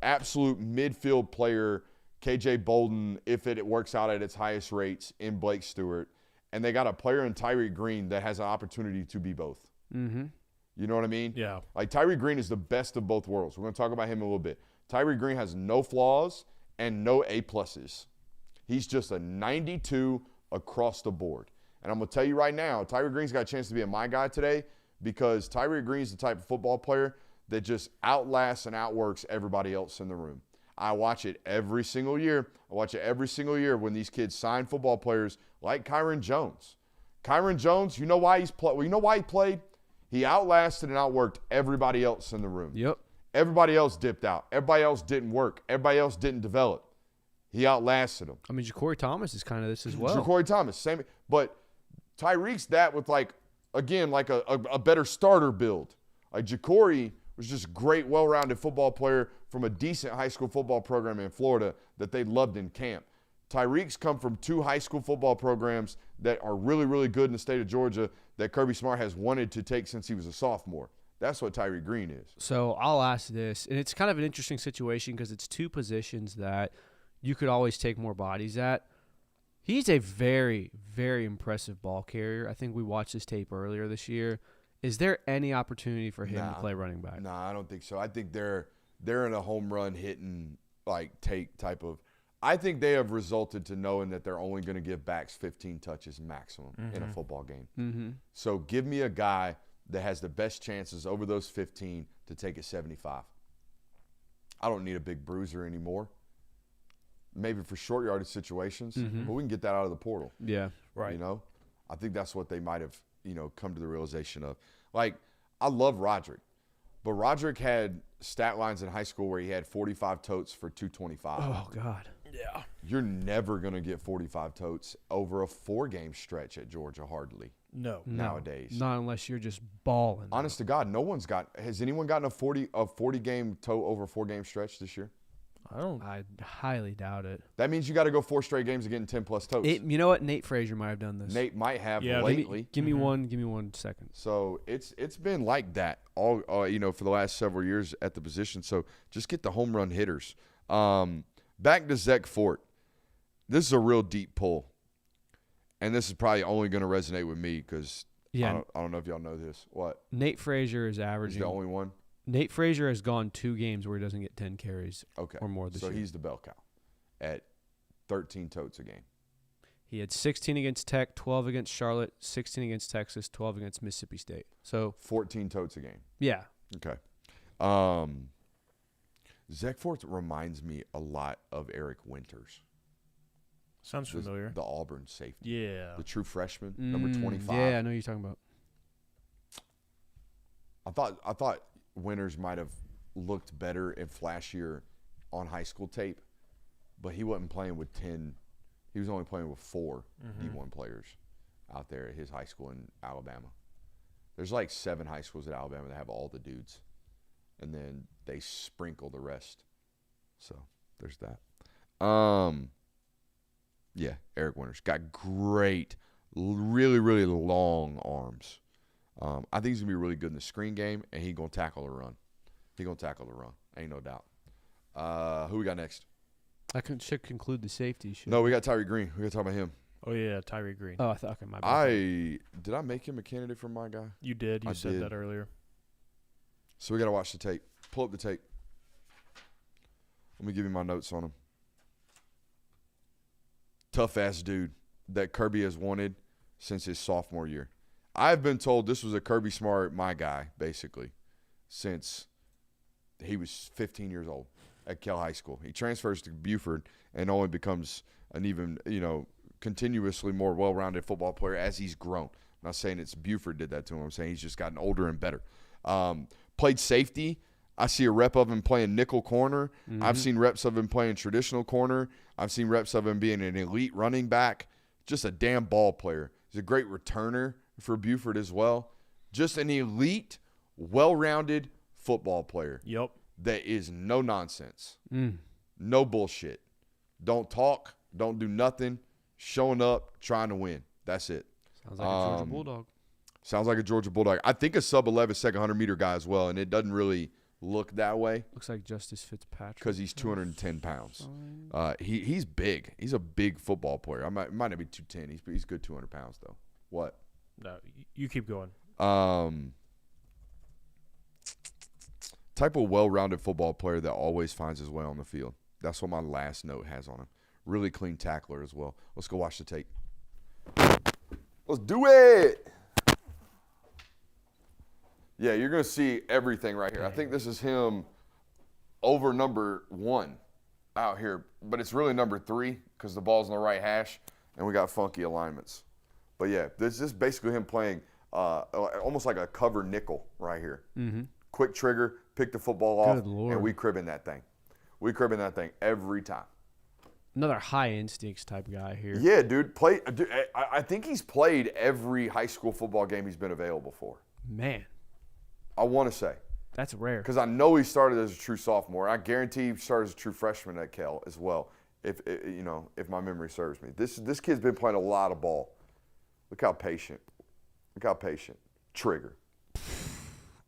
Speaker 2: absolute midfield player, KJ Bolden, if it works out at its highest rates, in Blake Stewart. And they got a player in Tyree Green that has an opportunity to be both.
Speaker 3: Mm-hmm.
Speaker 2: You know what I mean?
Speaker 4: Yeah.
Speaker 2: Like Tyree Green is the best of both worlds. We're going to talk about him in a little bit. Tyree Green has no flaws and no A+. He's just a 92 across the board. And I'm going to tell you right now, Tyree Green's got a chance to be a my guy today because Tyree Green's the type of football player that just outlasts and outworks everybody else in the room. I watch it every single year. When these kids sign football players like Kyron Jones. Kyron Jones, you know why he played? He outlasted and outworked everybody else in the room.
Speaker 3: Yep.
Speaker 2: Everybody else dipped out. Everybody else didn't work. Everybody else didn't develop. He outlasted them.
Speaker 3: I mean, Ja'Cory Thomas is kind of this as well.
Speaker 2: Ja'Cory Thomas, same. But Tyreek's that with like a better starter build. Like Ja'Cory was just a great, well-rounded football player from a decent high school football program in Florida that they loved in camp. Tyreek's come from two high school football programs that are really, really good in the state of Georgia that Kirby Smart has wanted to take since he was a sophomore. That's what Tyree Green is.
Speaker 3: So I'll ask this, and it's kind of an interesting situation because it's two positions that you could always take more bodies at. He's a very, very impressive ball carrier. I think we watched this tape earlier this year. Is there any opportunity for him to play running back?
Speaker 2: No, I don't think so. I think they're in a home run hitting type of. I think they have resulted to knowing that they're only going to give backs 15 touches maximum in a football game.
Speaker 3: Mm-hmm.
Speaker 2: So give me a guy that has the best chances over those 15 to take it 75. I don't need a big bruiser anymore. Maybe for short yardage situations, but we can get that out of the portal.
Speaker 3: Yeah.
Speaker 4: Right.
Speaker 2: You know, I think that's what they might have, come to the realization of. Like, I love Roderick, but Roderick had stat lines in high school where he had 45 totes for 225.
Speaker 3: Oh, God.
Speaker 4: Yeah.
Speaker 2: You're never going to get 45 totes over a 4-game stretch at Georgia, hardly.
Speaker 4: No.
Speaker 2: Nowadays.
Speaker 3: Not unless you're just balling.
Speaker 2: Honest to God, has anyone gotten a 40-game tote over a 4-game stretch this year?
Speaker 3: I highly doubt it.
Speaker 2: That means you got to go 4 straight games of getting 10-plus totes.
Speaker 3: You know what? Nate Frazier might have done this.
Speaker 2: Nate might have
Speaker 4: Yeah,
Speaker 2: lately.
Speaker 3: Give me 1 second.
Speaker 2: So it's been like that all for the last several years at the position. So just get the home run hitters. Back to Zach Fort. This is a real deep pull, and this is probably only going to resonate with me because I don't know if y'all know this. What?
Speaker 3: Nate Frazier is
Speaker 2: He's
Speaker 3: averaging.
Speaker 2: the only one.
Speaker 3: Nate Frazier has gone 2 games where he doesn't get 10 carries
Speaker 2: Okay.
Speaker 3: or more this
Speaker 2: So
Speaker 3: year.
Speaker 2: he's the bell cow at 13 totes a game.
Speaker 3: He had 16 against Tech, 12 against Charlotte, 16 against Texas, 12 against Mississippi State. So
Speaker 2: 14 totes a game.
Speaker 3: yeah,
Speaker 2: Okay. Zach Forth reminds me a lot of Eric Winters.
Speaker 4: Sounds familiar.
Speaker 2: The Auburn safety.
Speaker 4: Yeah.
Speaker 2: The true freshman, number 25.
Speaker 3: Yeah, I know who you're talking about.
Speaker 2: I thought Winters might have looked better and flashier on high school tape, but he wasn't playing with 10. He was only playing with 4 D1 players out there at his high school in Alabama. There's like 7 high schools at Alabama that have all the dudes, and then they sprinkle the rest. So there's that. Yeah, Eric Winters got great, really, really long arms. I think he's going to be really good in the screen game, and he's going to tackle the run. Ain't no doubt. Who we got next?
Speaker 3: Should conclude the safety.
Speaker 2: No, we got Tyree Green. We got to talk about him.
Speaker 4: Oh, yeah, Tyree Green.
Speaker 3: Oh, I thought, okay, my bad.
Speaker 2: Did I make him a candidate for my guy?
Speaker 4: You did. You
Speaker 2: I
Speaker 4: said
Speaker 2: did.
Speaker 4: that earlier.
Speaker 2: So we got to watch the tape. Pull up the tape. Let me give you my notes on him. Tough-ass dude that Kirby has wanted since his sophomore year. I've been told this was a Kirby Smart, my guy, basically, since he was 15 years old at Kell High School. He transfers to Buford and only becomes an even, continuously more well-rounded football player as he's grown. I'm not saying it's Buford did that to him. I'm saying he's just gotten older and better. Played safety. I see a rep of him playing nickel corner. I've seen reps of him playing traditional corner. I've seen reps of him being an elite running back. Just a damn ball player. He's a great returner for Buford as well. Just an elite, well-rounded football player.
Speaker 4: Yep.
Speaker 2: That is no nonsense. No bullshit. Don't talk. Don't do nothing. Showing up, trying to win. That's it.
Speaker 3: Sounds like a Georgia Bulldog.
Speaker 2: Sounds like a Georgia Bulldog. I think a sub-11 second 100-meter guy as well, and it doesn't really look that way
Speaker 3: Looks like Justice Fitzpatrick.
Speaker 2: because he's 210 pounds. He's big. He's a big football player. I might not be 210. He's good 200 pounds, though. What?
Speaker 4: No, you keep going.
Speaker 2: Type of well-rounded football player that always finds his way on the field. That's what my last note has on him. Really clean tackler as well. Let's go watch the tape. Let's do it. Yeah, you're going to see everything right here. I think this is him over number 1 out here, but it's really number 3 because the ball's in the right hash, and we got funky alignments. But, yeah, this is basically him playing almost like a cover nickel right here. Quick trigger, pick the football off,
Speaker 3: Good Lord.
Speaker 2: and we cribbing that thing. We cribbing that thing every time.
Speaker 3: Another high instincts type guy here.
Speaker 2: Yeah, dude. I think he's played every high school football game he's been available for.
Speaker 3: Man,
Speaker 2: I want to say.
Speaker 3: that's rare.
Speaker 2: Because I know he started as a true sophomore. I guarantee he started as a true freshman at Kell as well, if my memory serves me. This kid's been playing a lot of ball. Look how patient. Trigger.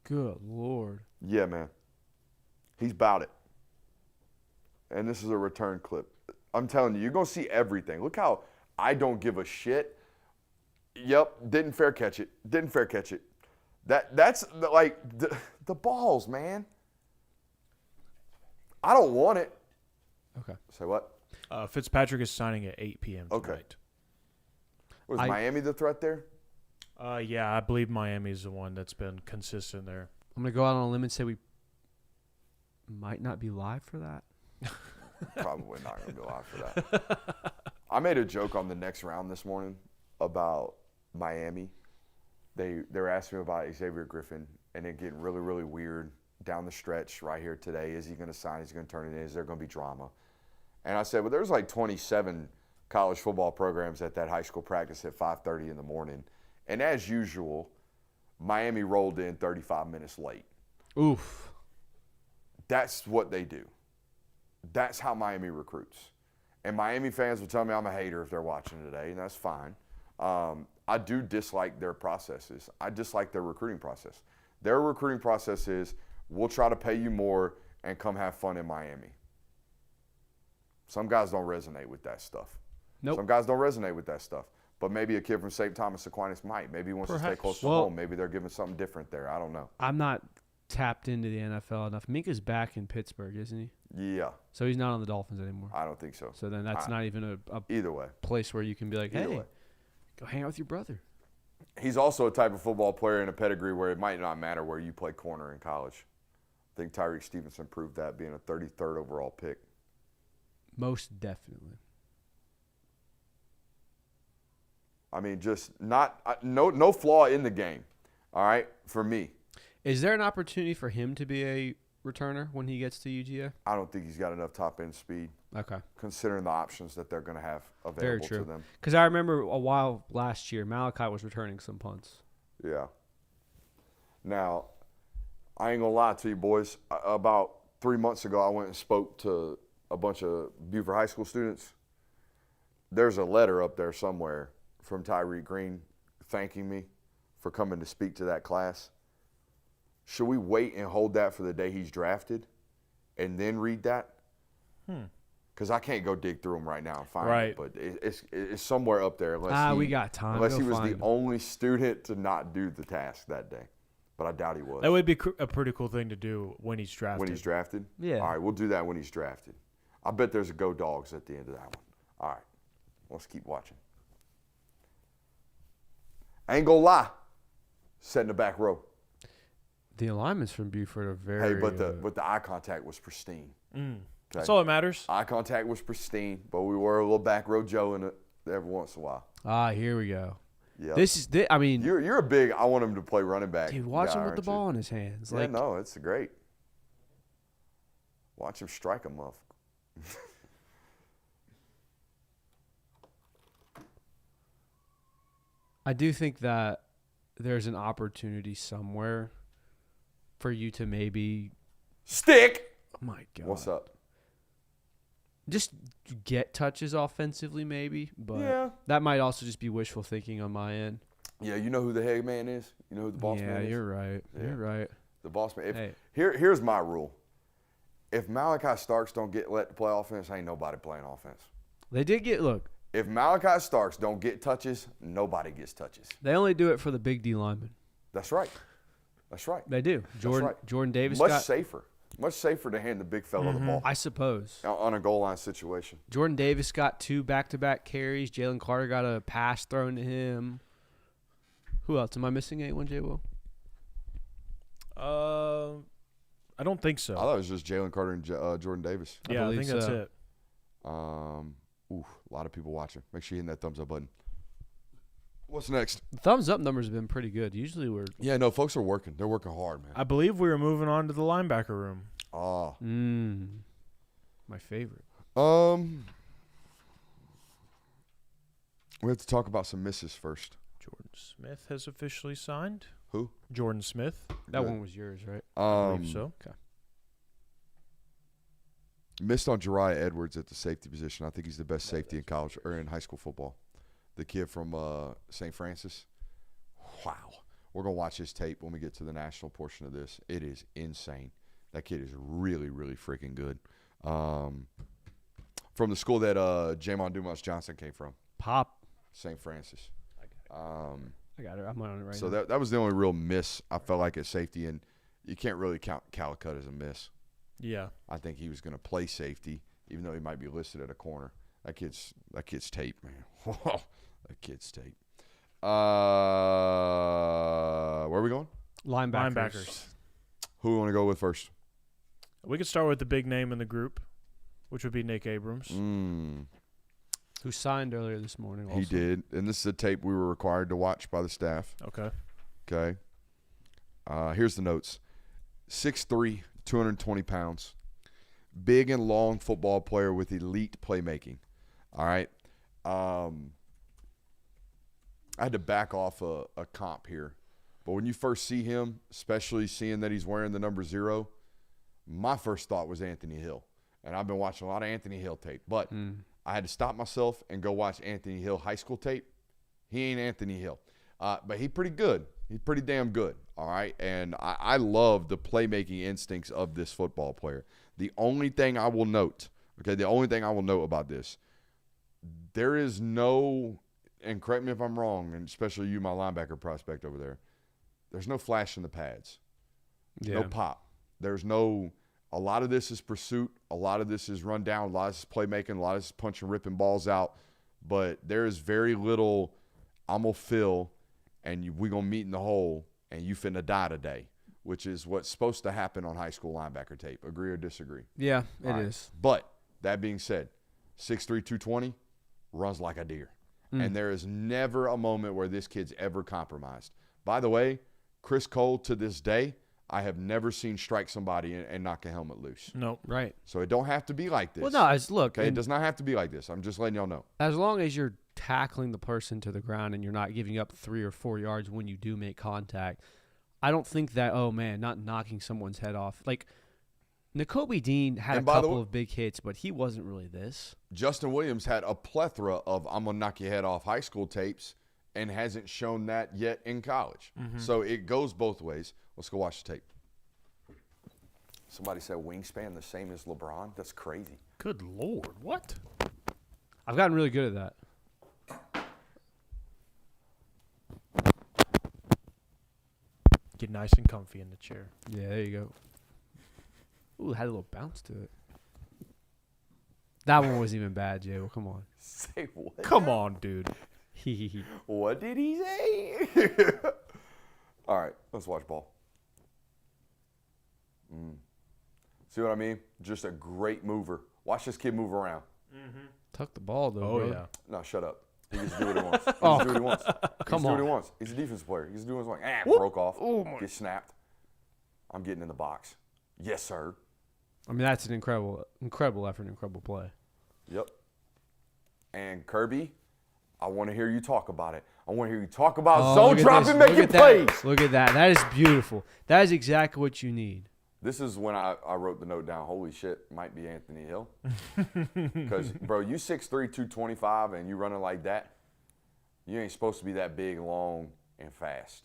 Speaker 3: Good Lord.
Speaker 2: Yeah, man. He's about it. And this is a return clip. I'm telling you, you're going to see everything. Look how I don't give a shit. Yep, didn't fair catch it. That's like the balls, man. I don't want it.
Speaker 3: Okay.
Speaker 2: Say what?
Speaker 4: Fitzpatrick is signing at 8 p.m.
Speaker 2: Okay.
Speaker 4: tonight.
Speaker 2: Was Miami the threat there?
Speaker 4: Yeah, I believe Miami's the one that's been consistent there.
Speaker 3: I'm going to go out on a limb and say we might not be live for that.
Speaker 2: Probably not going to be live for that. I made a joke on the next round this morning about Miami. They were asking me about Xavier Griffin, and it getting really, really weird down the stretch right here today. Is he going to sign? Is he going to turn it in? Is there going to be drama? And I said, well, there's like 27 college football programs at that high school practice at 5:30 in the morning. And as usual, Miami rolled in 35 minutes late.
Speaker 3: Oof.
Speaker 2: That's what they do. That's how Miami recruits. And Miami fans will tell me I'm a hater if they're watching today, and that's fine. I do dislike their processes. I dislike their recruiting process. Their recruiting process is, we'll try to pay you more and come have fun in Miami. Some guys don't resonate with that stuff.
Speaker 3: Nope.
Speaker 2: Some guys don't resonate with that stuff. But maybe a kid from St. Thomas Aquinas might. Maybe he wants to stay close to home. Maybe they're giving something different there. I don't know.
Speaker 3: I'm not tapped into the NFL enough. Minka's back in Pittsburgh, isn't he?
Speaker 2: Yeah,
Speaker 3: So he's not on the Dolphins anymore.
Speaker 2: I don't think so.
Speaker 3: So then that's not even a
Speaker 2: Either way.
Speaker 3: place where you can be like,
Speaker 2: Either
Speaker 3: hey,
Speaker 2: way.
Speaker 3: go hang out with your brother.
Speaker 2: He's also a type of football player in a pedigree where it might not matter where you play corner in college. I think Tyreek Stevenson proved that, being a 33rd overall pick.
Speaker 3: Most definitely.
Speaker 2: I mean, just no flaw in the game, all right, for me.
Speaker 3: Is there an opportunity for him to be a returner when he gets to UGA?
Speaker 2: I don't think he's got enough top-end speed,
Speaker 3: Okay.
Speaker 2: considering the options that they're going to have
Speaker 3: Very
Speaker 2: available to
Speaker 3: true.
Speaker 2: them.
Speaker 3: Because I remember a while last year, Malachi was returning some punts.
Speaker 2: Yeah. Now, I ain't going to lie to you, boys. About 3 months ago, I went and spoke to a bunch of Beaufort High School students. There's a letter up there somewhere from Tyreek Green thanking me for coming to speak to that class. Should we wait and hold that for the day he's drafted and then read that? Because I can't go dig through them right now and find it. But it's somewhere up there. Unless
Speaker 3: we got time.
Speaker 2: Unless
Speaker 3: Go
Speaker 2: he was
Speaker 3: find
Speaker 2: the
Speaker 3: him.
Speaker 2: only student to not do the task that day. But I doubt he was.
Speaker 4: That would be a pretty cool thing to do when he's drafted.
Speaker 2: When he's drafted?
Speaker 3: Yeah.
Speaker 2: All right, we'll do that when he's drafted. I bet there's a Go Dogs at the end of that one. All right, let's keep watching. I ain't gonna lie. Set in the back row.
Speaker 3: The alignments from Buford are very.
Speaker 2: Hey, but the eye contact was pristine. Okay?
Speaker 4: That's all that matters.
Speaker 2: Eye contact was pristine, but we were a little back row Joe in it every once in a while.
Speaker 3: here we go.
Speaker 2: Yeah.
Speaker 3: I mean,
Speaker 2: You're a big. I want him to play running back.
Speaker 3: dude, watch
Speaker 2: guy,
Speaker 3: him with the
Speaker 2: aren't
Speaker 3: ball
Speaker 2: you?
Speaker 3: in his hands.
Speaker 2: Yeah,
Speaker 3: Like,
Speaker 2: no, it's great. Watch him strike him off.
Speaker 3: I do think that there's an opportunity somewhere for you to maybe.
Speaker 2: Stick.
Speaker 3: Oh my God.
Speaker 2: What's up?
Speaker 3: Just get touches offensively, maybe, but
Speaker 2: Yeah.
Speaker 3: that might also just be wishful thinking on my end.
Speaker 2: Yeah, you know who the head man is? You know who the boss man is?
Speaker 3: Yeah, you're right.
Speaker 2: Yeah.
Speaker 3: You're right.
Speaker 2: The boss man.
Speaker 3: Hey.
Speaker 2: Here's my rule. If Malachi Starks don't get let to play offense, ain't nobody playing offense.
Speaker 3: They did get look.
Speaker 2: If Malachi Starks don't get touches, nobody gets touches.
Speaker 3: They only do it for the big D linemen.
Speaker 2: That's right. That's right.
Speaker 3: They do.
Speaker 2: right.
Speaker 3: Jordan Davis
Speaker 2: Much
Speaker 3: got.
Speaker 2: safer. Much safer to hand the big fella the ball
Speaker 3: I suppose.
Speaker 2: on a goal line situation.
Speaker 3: Jordan Davis got 2 back-to-back carries. Jalen Carter got a pass thrown to him. Who else? Am I missing anyone, J-Will?
Speaker 4: I don't think so.
Speaker 2: I thought it was just Jalen Carter and Jordan Davis.
Speaker 4: Yeah, I
Speaker 3: believe
Speaker 4: think that's
Speaker 3: so.
Speaker 4: it.
Speaker 2: A lot of people watching. Make sure you hit that thumbs up button. What's next?
Speaker 3: The thumbs up numbers have been pretty good. Usually we're.
Speaker 2: Yeah, no, folks are working. They're working hard, man.
Speaker 4: I believe we were moving on to the linebacker room.
Speaker 3: My favorite.
Speaker 2: We have to talk about some misses first.
Speaker 4: Jordan Smith has officially signed.
Speaker 2: Who?
Speaker 4: Jordan Smith.
Speaker 3: That one was yours, right?
Speaker 4: I believe so.
Speaker 3: Okay.
Speaker 2: Missed on Jariah Edwards at the safety position. I think he's the best safety in college or in high school football. The kid from St. Francis. Wow. We're going to watch his tape when we get to the national portion of this. It is insane. That kid is really, really freaking good. From the school that Jamon Dumas Johnson came from.
Speaker 3: Pop.
Speaker 2: St. Francis.
Speaker 3: I got it. I'm on it right
Speaker 2: So
Speaker 3: now.
Speaker 2: that was the only real miss I felt like at safety, and you can't really count Calicut as a miss.
Speaker 4: Yeah.
Speaker 2: I think he was going to play safety, even though he might be listed at a corner. That kid's tape, man. That kid's tape. Where are we going?
Speaker 3: Linebackers.
Speaker 2: Who we want to go with first?
Speaker 4: We could start with the big name in the group, which would be Nick Abrams.
Speaker 3: Who signed earlier this morning also.
Speaker 2: He did, and this is a tape we were required to watch by the staff.
Speaker 4: Okay.
Speaker 2: Okay. Here's the notes. 6'3", 220 pounds. Big and long football player with elite playmaking. All right. I had to back off a comp here. But when you first see him, especially seeing that he's wearing the number 0, my first thought was Anthony Hill. And I've been watching a lot of Anthony Hill tape. But I had to stop myself and go watch Anthony Hill high school tape. He ain't Anthony Hill. But he's pretty good. He's pretty damn good, all right? And I love the playmaking instincts of this football player. The only thing I will note about this, there is no, and correct me if I'm wrong, and especially you, my linebacker prospect over there, there's no flash in the pads. No pop. There's no – a lot of this is pursuit. A lot of this is run down. A lot of this is playmaking. A lot of this is punching, ripping balls out. But there is very little I'm going to fill and we're going to meet in the hole and you finna die today, which is what's supposed to happen on high school linebacker tape. Agree or disagree?
Speaker 3: Yeah, it is.
Speaker 2: But that being said, 6'3", 220, runs like a deer. And there is never a moment where this kid's ever compromised. By the way, Chris Cole, to this day, I have never seen strike somebody and knock a helmet loose.
Speaker 4: Nope.
Speaker 3: Right.
Speaker 2: So it don't have to be like this.
Speaker 3: Well, no, look.
Speaker 2: Okay, it does not have to be like this. I'm just letting y'all know.
Speaker 3: As long as you're tackling the person to the ground and you're not giving up 3 or 4 yards when you do make contact, I don't think that, oh, man, not knocking someone's head off. Like, Nakobe Dean had a couple of big hits, but he wasn't really this.
Speaker 2: Justin Williams had a plethora of I'm going to knock your head off high school tapes and hasn't shown that yet in college. So it goes both ways. Let's go watch the tape. Somebody said wingspan the same as LeBron. That's crazy.
Speaker 4: Good Lord. What?
Speaker 3: I've gotten really good at that.
Speaker 4: Get nice and comfy in the chair.
Speaker 3: Yeah, there you go. Ooh, it had a little bounce to it. That one wasn't even bad, Jay. Well, come on.
Speaker 2: Say what?
Speaker 4: Come on, dude.
Speaker 2: What did he say? All right, let's watch ball. See what I mean? Just a great mover. Watch this kid move around.
Speaker 3: Tuck the ball, though,
Speaker 4: Oh,
Speaker 3: bro.
Speaker 4: yeah.
Speaker 2: No, shut up. He gets to do what he wants. He gets to do what he wants.
Speaker 3: Come
Speaker 2: He gets to do what
Speaker 3: on.
Speaker 2: he wants. He's a defense player. He gets to do what he wants. Broke off. Get snapped. I'm getting in the box. Yes, sir.
Speaker 3: I mean, that's an incredible effort, incredible play.
Speaker 2: Yep. And Kirby, I want to hear you talk about it. I want to hear you talk about zone dropping, making plays.
Speaker 3: Look at that. That is beautiful. That is exactly what you need.
Speaker 2: This is when I wrote the note down. Holy shit, might be Anthony Hill. Because, bro, you 6'3", 225, and you running like that, you ain't supposed to be that big, long, and fast.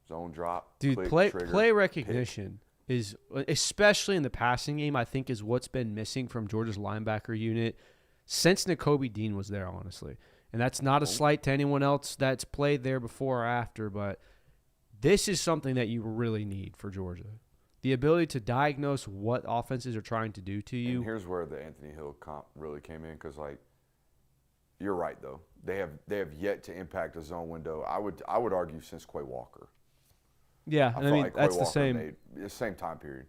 Speaker 2: Zone drop,
Speaker 3: Dude,
Speaker 2: click, trigger,
Speaker 3: play recognition is, especially in the passing game, I think is what's been missing from Georgia's linebacker unit since Nakobe Dean was there, honestly. And that's not a slight to anyone else that's played there before or after, but this is something that you really need for Georgia. The ability to diagnose what offenses are trying to do to you.
Speaker 2: And here's where the Anthony Hill comp really came in because, like, you're right, though. They have yet to impact a zone window. I would argue since Quay Walker.
Speaker 3: Yeah,
Speaker 2: I
Speaker 3: I mean,
Speaker 2: like
Speaker 3: that's
Speaker 2: Quay
Speaker 3: the
Speaker 2: Walker
Speaker 3: same.
Speaker 2: same time period.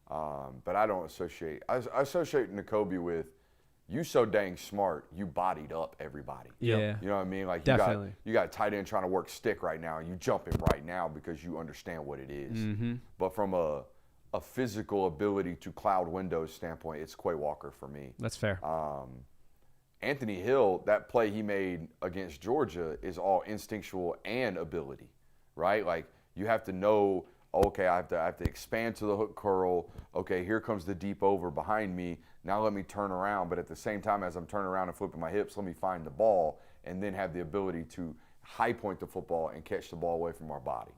Speaker 2: But I don't associate. I associate Nakobe with you so dang smart, you bodied up everybody.
Speaker 3: Yeah.
Speaker 2: You know what I mean? Like
Speaker 3: Definitely.
Speaker 2: you got a tight end trying to work stick right now, and you jumping right now because you understand what it is. But from a physical ability to cloud windows standpoint, it's Quay Walker for me.
Speaker 3: That's fair.
Speaker 2: Anthony Hill, that play he made against Georgia is all instinctual and ability, right? Like you have to know, okay, I have to expand to the hook curl. Okay, here comes the deep over behind me. Now let me turn around, but at the same time as I'm turning around and flipping my hips, let me find the ball and then have the ability to high point the football and catch the ball away from our body.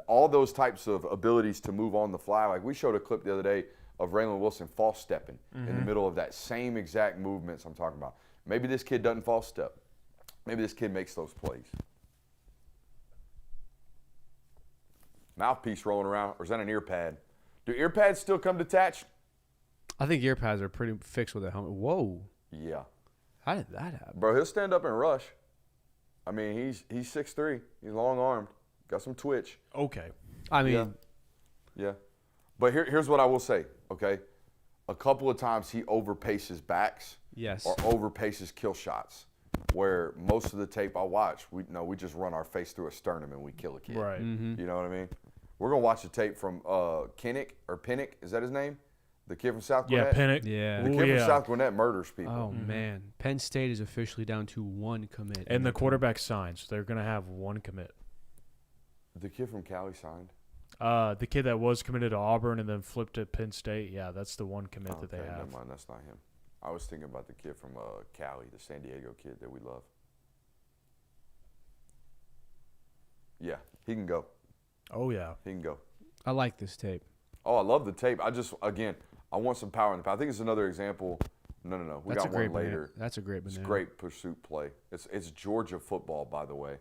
Speaker 2: All those types of abilities to move on the fly. Like we showed a clip the other day of Raylan Wilson false stepping in the middle of that same exact movements I'm talking about. Maybe this kid doesn't false step. Maybe this kid makes those plays. Mouthpiece rolling around, or is that an ear pad? Do ear pads still come detached?
Speaker 3: I think ear pads are pretty fixed with a helmet. Whoa.
Speaker 2: Yeah.
Speaker 3: How did that happen?
Speaker 2: Bro, he'll stand up and rush. I mean, he's 6'3". He's long-armed. Got some twitch.
Speaker 4: Okay.
Speaker 3: I mean,
Speaker 2: Yeah. But here's what I will say, okay? A couple of times he overpaces backs
Speaker 3: yes.
Speaker 2: or overpaces kill shots, where most of the tape I watch, we just run our face through a sternum and we kill a kid.
Speaker 4: Right.
Speaker 2: You know what I mean? We're going to watch the tape from Pinnock, is that his name? The kid from South
Speaker 4: Yeah,
Speaker 2: Gwinnett?
Speaker 4: Pinnock.
Speaker 3: Yeah.
Speaker 2: The kid from South Gwinnett murders people.
Speaker 3: Oh, man. Penn State is officially down to one commit.
Speaker 4: And the quarterback signs. They're going to have one commit.
Speaker 2: The kid from Cali signed?
Speaker 4: The kid that was committed to Auburn and then flipped to Penn State, yeah, that's the one commit that they
Speaker 2: Okay,
Speaker 4: have.
Speaker 2: never mind, that's not him. I was thinking about the kid from Cali, the San Diego kid that we love. Yeah, he can go.
Speaker 4: Oh, yeah.
Speaker 2: He can go.
Speaker 3: I like this tape.
Speaker 2: Oh, I love the tape. I want some power in the. I think it's another example. No. We
Speaker 3: That's
Speaker 2: got
Speaker 3: a great
Speaker 2: one later.
Speaker 3: That's a great
Speaker 2: It's
Speaker 3: banana.
Speaker 2: great pursuit play. It's Georgia football, by the way.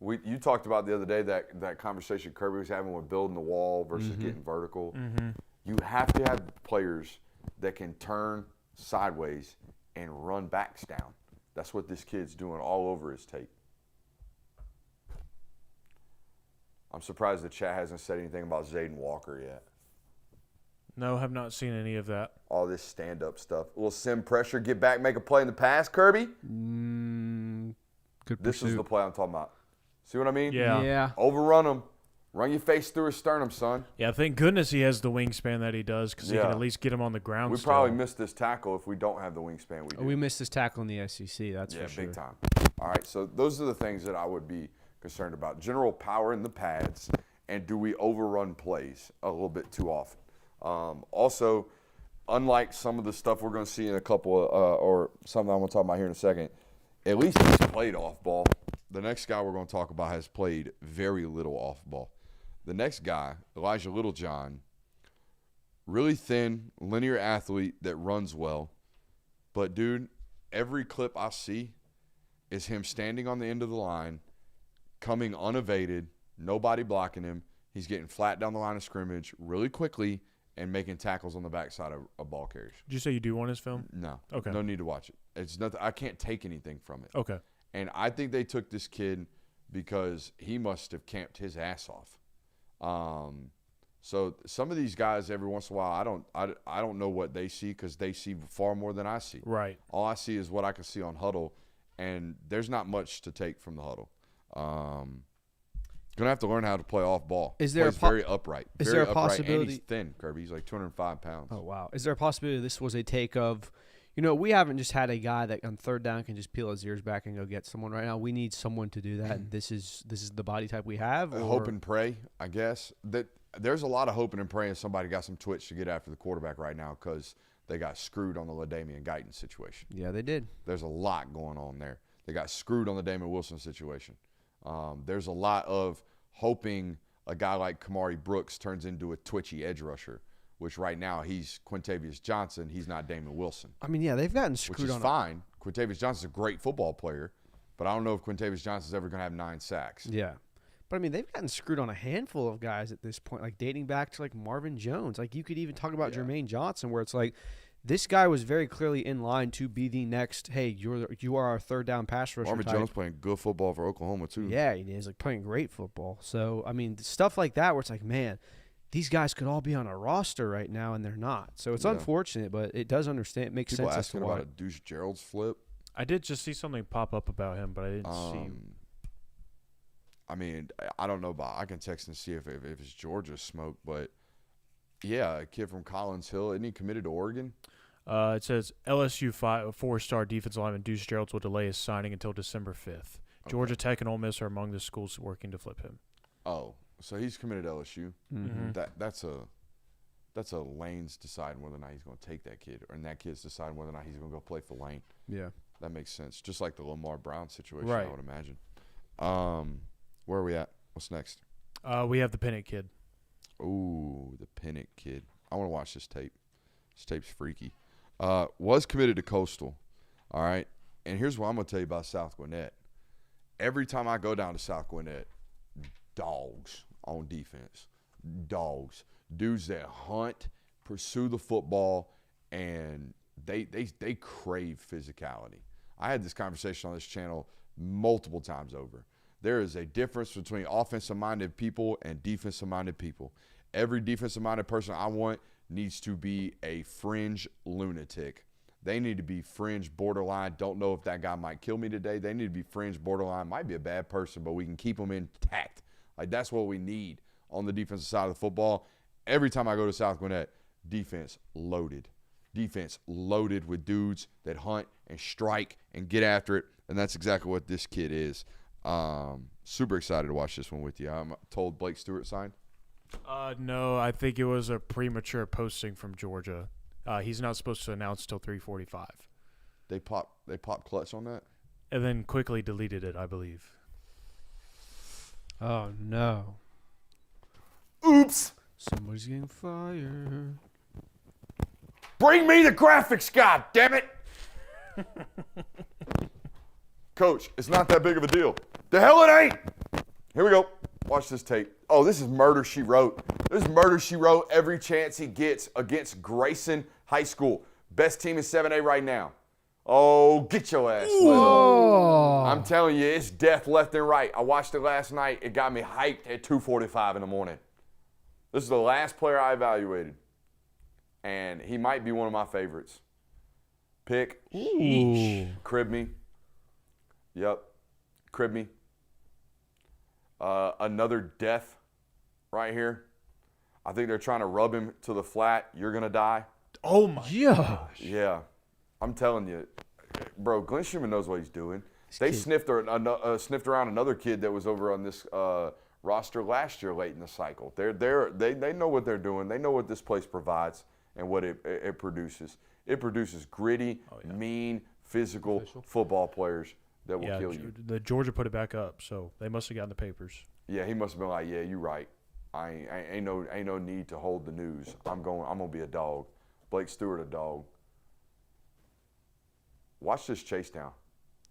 Speaker 2: You talked about the other day that conversation Kirby was having with building the wall versus getting vertical. You have to have players that can turn sideways and run backs down. That's what this kid's doing all over his tape. I'm surprised the chat hasn't said anything about Zayden Walker yet.
Speaker 4: No, have not seen any of that.
Speaker 2: All this stand-up stuff. A little sim pressure, get back, make a play in the pass, Kirby.
Speaker 3: Good
Speaker 2: This is the play I'm talking about. See what I mean?
Speaker 4: Yeah.
Speaker 2: Overrun him. Run your face through his sternum, son.
Speaker 4: Yeah, thank goodness he has the wingspan that he does because he can at least get him on the ground.
Speaker 2: We probably missed this tackle if we don't have the wingspan we do.
Speaker 3: We missed this tackle in the SEC, that's for sure.
Speaker 2: Yeah, big time. All right, so those are the things that I would be concerned about. General power in the pads, and do we overrun plays a little bit too often? Also, unlike some of the stuff we're going to see in a couple or something I'm going to talk about here in a second, at least he's played off ball. The next guy we're going to talk about has played very little off ball. The next guy, Elijah Littlejohn, really thin, linear athlete that runs well. But, dude, every clip I see is him standing on the end of the line, coming unevaded, nobody blocking him. He's getting flat down the line of scrimmage really quickly and making tackles on the backside of ball carriers.
Speaker 4: Did you say you do want his film?
Speaker 2: No.
Speaker 4: Okay.
Speaker 2: No need to watch it. It's nothing. I can't take anything from it.
Speaker 4: Okay.
Speaker 2: And I think they took this kid because he must have camped his ass off. So some of these guys, every once in a while, I don't know what they see because they see far more than I see.
Speaker 4: Right.
Speaker 2: All I see is what I can see on huddle, and there's not much to take from the huddle. Gonna have to learn how to play off ball.
Speaker 3: Is there
Speaker 2: Plays very upright?
Speaker 3: Is
Speaker 2: very
Speaker 3: there a
Speaker 2: upright,
Speaker 3: possibility?
Speaker 2: And he's thin, Kirby. He's like 205 pounds.
Speaker 3: Oh, wow. Is there a possibility this was a take of, we haven't just had a guy that on third down can just peel his ears back and go get someone right now. We need someone to do that, and this is the body type we have? Or?
Speaker 2: Hope and pray, I guess. That there's a lot of hoping and praying somebody got some twitch to get after the quarterback right now because they got screwed on the LaDainian Guyton situation.
Speaker 3: Yeah, they did.
Speaker 2: There's a lot going on there. They got screwed on the Damon Wilson situation. There's a lot of hoping a guy like Kamari Brooks turns into a twitchy edge rusher, which right now he's Quintavious Johnson. He's not Damon Wilson.
Speaker 3: I mean, yeah, they've gotten screwed
Speaker 2: which is
Speaker 3: on.
Speaker 2: Fine. Quintavious Johnson's a great football player, but I don't know if Quintavious Johnson's ever going to have 9 sacks.
Speaker 3: Yeah. But, I mean, they've gotten screwed on a handful of guys at this point, like dating back to, like, Marvin Jones. Like, you could even talk about Jermaine Johnson, where it's like this guy was very clearly in line to be the next, hey, you are our third down pass rusher
Speaker 2: Marvin
Speaker 3: type.
Speaker 2: Jones playing good football for Oklahoma, too.
Speaker 3: Yeah, he is, like, playing great football. So, I mean, stuff like that where it's like, man, these guys could all be on a roster right now, and they're not. So it's unfortunate, but it does understand. It makes
Speaker 2: People
Speaker 3: sense as to
Speaker 2: asking
Speaker 3: why.
Speaker 2: about a Deuce Gerald's flip.
Speaker 4: I did just see something pop up about him, but I didn't see.
Speaker 2: I mean, I don't know about. I can text and see if it's Georgia smoke, but yeah, a kid from Collins Hill, isn't he committed to Oregon?
Speaker 4: It says LSU 4-star defensive lineman Deuce Geralds will delay his signing until December 5th. Georgia Tech and Ole Miss are among the schools working to flip him.
Speaker 2: Oh, so he's committed to LSU.
Speaker 3: Mm-hmm.
Speaker 2: That's a Lane's deciding whether or not he's going to take that kid, and that kid's deciding whether or not he's going to go play for Lane.
Speaker 3: Yeah.
Speaker 2: That makes sense. Just like the Lamar Brown situation,
Speaker 4: Right.
Speaker 2: I would imagine. Where are we at? What's next?
Speaker 4: We have the Pennant kid.
Speaker 2: Ooh, the Pennant kid. I want to watch this tape. This tape's freaky. Was committed to Coastal. All right. And here's what I'm going to tell you about South Gwinnett. Every time I go down to South Gwinnett, dogs on defense. Dogs. Dudes that hunt, pursue the football, and they crave physicality. I had this conversation on this channel multiple times over. There is a difference between offensive-minded people and defensive-minded people. Every defensive-minded person I want needs to be a fringe lunatic. They need to be fringe borderline. Don't know if that guy might kill me today. They need to be fringe borderline. Might be a bad person, but we can keep them intact. Like, that's what we need on the defensive side of the football. Every time I go to South Gwinnett, defense loaded. Defense loaded with dudes that hunt and strike and get after it, and that's exactly what this kid is. Super excited to watch this one with you. I'm told Blake Stewart signed.
Speaker 4: No, I think it was a premature posting from Georgia. He's not supposed to announce till 3:45.
Speaker 2: They popped clutch on that?
Speaker 4: And then quickly deleted it, I believe.
Speaker 3: Oh, no.
Speaker 2: Oops.
Speaker 3: Somebody's getting fired.
Speaker 2: Bring me the graphics, God damn it. Coach, it's not that big of a deal. The hell it ain't. Here we go. Watch this tape. Oh, this is murder she wrote. This is murder she wrote every chance he gets against Grayson High School. Best team in 7A right now. Oh, get your ass. I'm telling you, it's death left and right. I watched it last night. It got me hyped at 2:45 in the morning. This is the last player I evaluated, and he might be one of my favorites. Pick. Crib me. Yep. Crib me. Another death right here. I think they're trying to rub him to the flat. You're going to die.
Speaker 4: Oh, my gosh.
Speaker 2: Yeah. I'm telling you, bro, Glenn Schumann knows what he's doing. They sniffed around another kid that was over on this roster last year late in the cycle. They know what they're doing. They know what this place provides and what it produces. It produces gritty, mean, physical football players that will kill you.
Speaker 4: The Georgia put it back up, so they must have gotten the papers.
Speaker 2: Yeah, he must have been like, yeah, you're right. I ain't no need to hold the news. I'm gonna be a dog. Blake Stewart, a dog. Watch this chase down.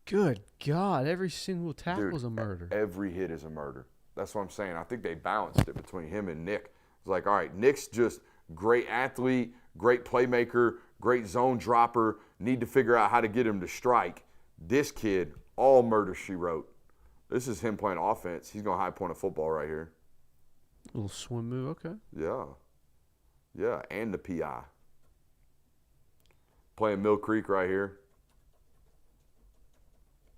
Speaker 3: Good God, every single tackle is a
Speaker 2: Dude,
Speaker 3: murder.
Speaker 2: Every hit is a murder. That's what I'm saying. I think they balanced it between him and Nick. It's like, all right, Nick's just great athlete, great playmaker, great zone dropper, need to figure out how to get him to strike. This kid, all murder she wrote. This is him playing offense. He's going to high point a football right here.
Speaker 3: A little swim move, okay.
Speaker 2: Yeah. Yeah, and the PI. Playing Mill Creek right here.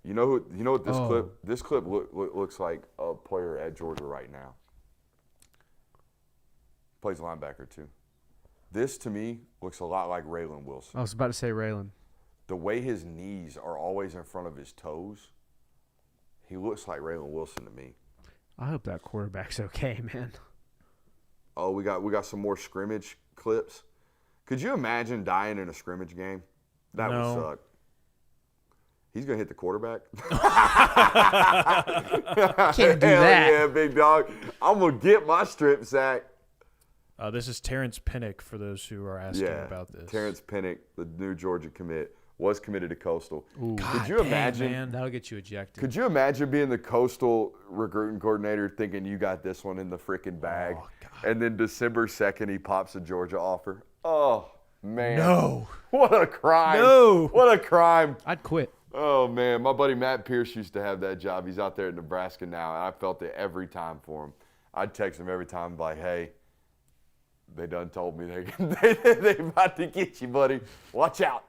Speaker 2: You know what this clip looks like a player at Georgia right now. Plays linebacker too. This to me looks a lot like Raylan Wilson.
Speaker 3: I was about to say Raylan.
Speaker 2: The way his knees are always in front of his toes, he looks like Raylan Wilson to me.
Speaker 3: I hope that quarterback's okay, man.
Speaker 2: Oh, we got some more scrimmage clips. Could you imagine dying in a scrimmage game? That would suck. He's going to hit the quarterback.
Speaker 3: Can't do
Speaker 2: Hell
Speaker 3: that.
Speaker 2: yeah, big dog. I'm going to get my strip sack.
Speaker 4: This is Terrence Pinnock, for those who are asking about this.
Speaker 2: Terrence Pinnock, the new Georgia commit, was committed to Coastal.
Speaker 4: God,
Speaker 2: could you imagine?
Speaker 4: man.
Speaker 3: That'll get you ejected.
Speaker 2: Could you imagine being the Coastal recruiting coordinator thinking you got this one in the freaking bag, and then December 2nd he pops a Georgia offer? Oh, man.
Speaker 4: No.
Speaker 2: What a crime.
Speaker 4: No.
Speaker 2: What a crime.
Speaker 3: I'd quit.
Speaker 2: Oh, man. My buddy Matt Pierce used to have that job. He's out there in Nebraska now, and I felt it every time for him. I'd text him every time like, hey, they done told me they about to get you, buddy. Watch out.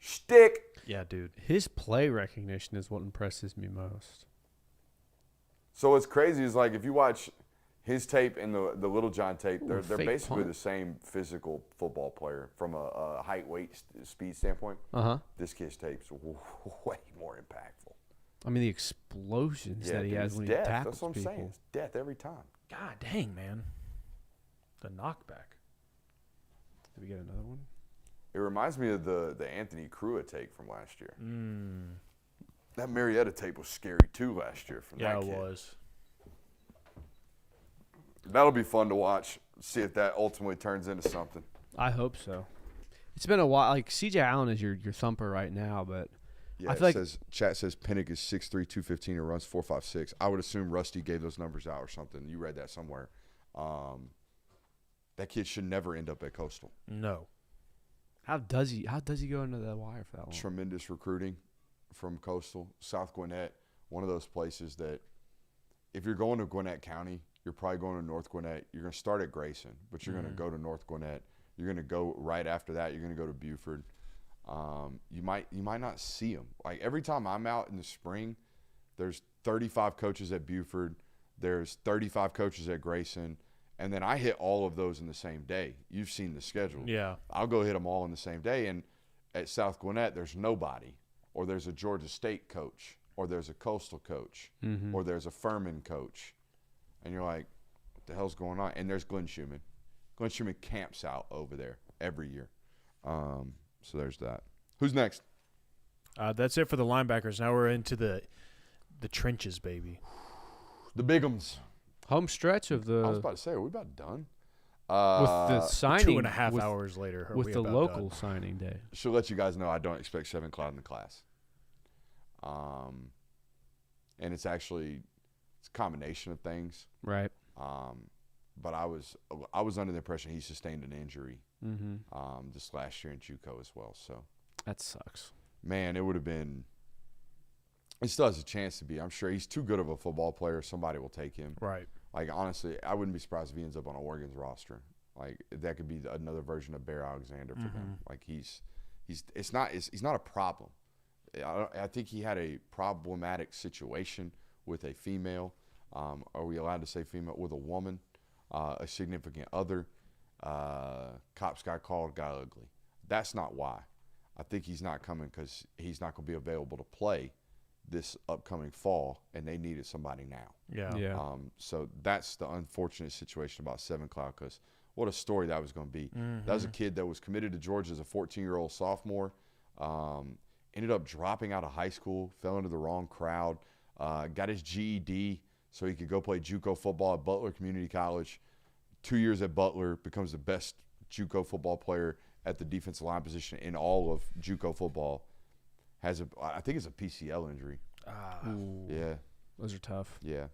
Speaker 2: Stick.
Speaker 4: Yeah, dude.
Speaker 3: His play recognition is what impresses me most.
Speaker 2: So what's crazy is, like, if you watch his tape and the Little John tape, they're
Speaker 3: fake
Speaker 2: basically
Speaker 3: punt.
Speaker 2: the same physical football player from a height, weight, speed standpoint.
Speaker 3: Uh-huh.
Speaker 2: This kid's tape's way more impactful.
Speaker 3: I mean, the explosions that he
Speaker 2: dude,
Speaker 3: has
Speaker 2: it's
Speaker 3: when
Speaker 2: death.
Speaker 3: he tackles
Speaker 2: That's what I'm
Speaker 3: people.
Speaker 2: saying. It's death every time.
Speaker 4: God dang, man. The knockback.
Speaker 3: Did we get another one?
Speaker 2: It reminds me of the Anthony Crua tape from last year. That Marietta tape was scary too last year from that kid.
Speaker 4: Yeah, it was.
Speaker 2: That'll be fun to watch. See if that ultimately turns into something.
Speaker 3: I hope so. It's been a while. Like, C.J. Allen is your thumper right now, but
Speaker 2: Yeah,
Speaker 3: I feel like
Speaker 2: chat says Pinnock is 6'3", 215 and runs 4.56. I would assume Rusty gave those numbers out or something. You read that somewhere. That kid should never end up at Coastal.
Speaker 4: No.
Speaker 3: how does he go under the wire for that long?
Speaker 2: Tremendous recruiting from Coastal. South Gwinnett, one of those places that if you're going to Gwinnett County, you're probably going to North Gwinnett. You're going to start at Grayson, but you're going to go to North Gwinnett. You're going to go right after that. You're going to go to Buford. You might not see them. Like every time I'm out in the spring, there's 35 coaches at Buford. There's 35 coaches at Grayson. And then I hit all of those in the same day. You've seen the schedule.
Speaker 4: Yeah.
Speaker 2: I'll go hit them all in the same day. And at South Gwinnett, there's nobody. Or there's a Georgia State coach. Or there's a Coastal coach. Or there's a Furman coach. And you're like, what the hell's going on? And there's Glenn Schumann. Glenn Schumann camps out over there every year. So there's that. Who's next?
Speaker 4: That's it for the linebackers. Now we're into the trenches, baby.
Speaker 2: The Bigums.
Speaker 3: Home stretch of the
Speaker 2: I was about to say, are we about done?
Speaker 3: with the signing
Speaker 4: 2.5
Speaker 3: with,
Speaker 4: hours later. are
Speaker 3: with
Speaker 4: we
Speaker 3: the
Speaker 4: about
Speaker 3: local
Speaker 4: done?
Speaker 3: signing day.
Speaker 2: Should let you guys know I don't expect 7 Cloud in the class. and it's a combination of things.
Speaker 3: Right.
Speaker 2: But I was under the impression he sustained an injury this last year in JUCO as well. So
Speaker 3: That sucks.
Speaker 2: man, it would have been. He still has a chance to be. I'm sure he's too good of a football player. Somebody will take him.
Speaker 4: Right.
Speaker 2: Like, honestly, I wouldn't be surprised if he ends up on Oregon's roster. Like, that could be another version of Bear Alexander for him. Like, he's not a problem. I think he had a problematic situation with a female. Are we allowed to say female? With a woman, a significant other. Cops got called, got ugly. That's not why. I think he's not coming because he's not going to be available to play this upcoming fall, and they needed somebody now.
Speaker 4: Yeah.
Speaker 2: So that's the unfortunate situation about Seven Cloud, because what a story that was going to be. That was a kid that was committed to Georgia as a 14-year-old sophomore, ended up dropping out of high school, fell into the wrong crowd, got his GED so he could go play JUCO football at Butler Community College. 2 years at Butler, becomes the best JUCO football player at the defensive line position in all of JUCO football. I think it's a PCL injury. Yeah.
Speaker 3: Those are tough.
Speaker 2: Yeah.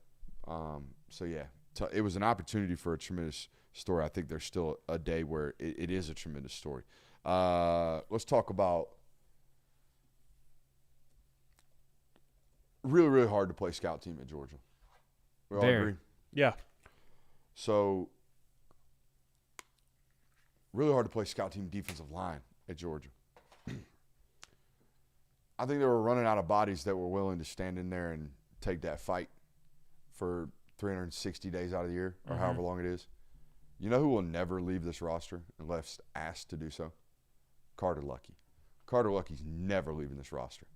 Speaker 2: So, yeah, it was an opportunity for a tremendous story. I think there's still a day where it is a tremendous story. Let's talk about really, really hard to play scout team at Georgia. We all
Speaker 3: Very.
Speaker 2: agree?
Speaker 4: Yeah.
Speaker 2: So, really hard to play scout team defensive line at Georgia. I think they were running out of bodies that were willing to stand in there and take that fight for 360 days out of the year or however long it is. You know who will never leave this roster unless asked to do so? Carter Lucky. Carter Lucky's never leaving this roster.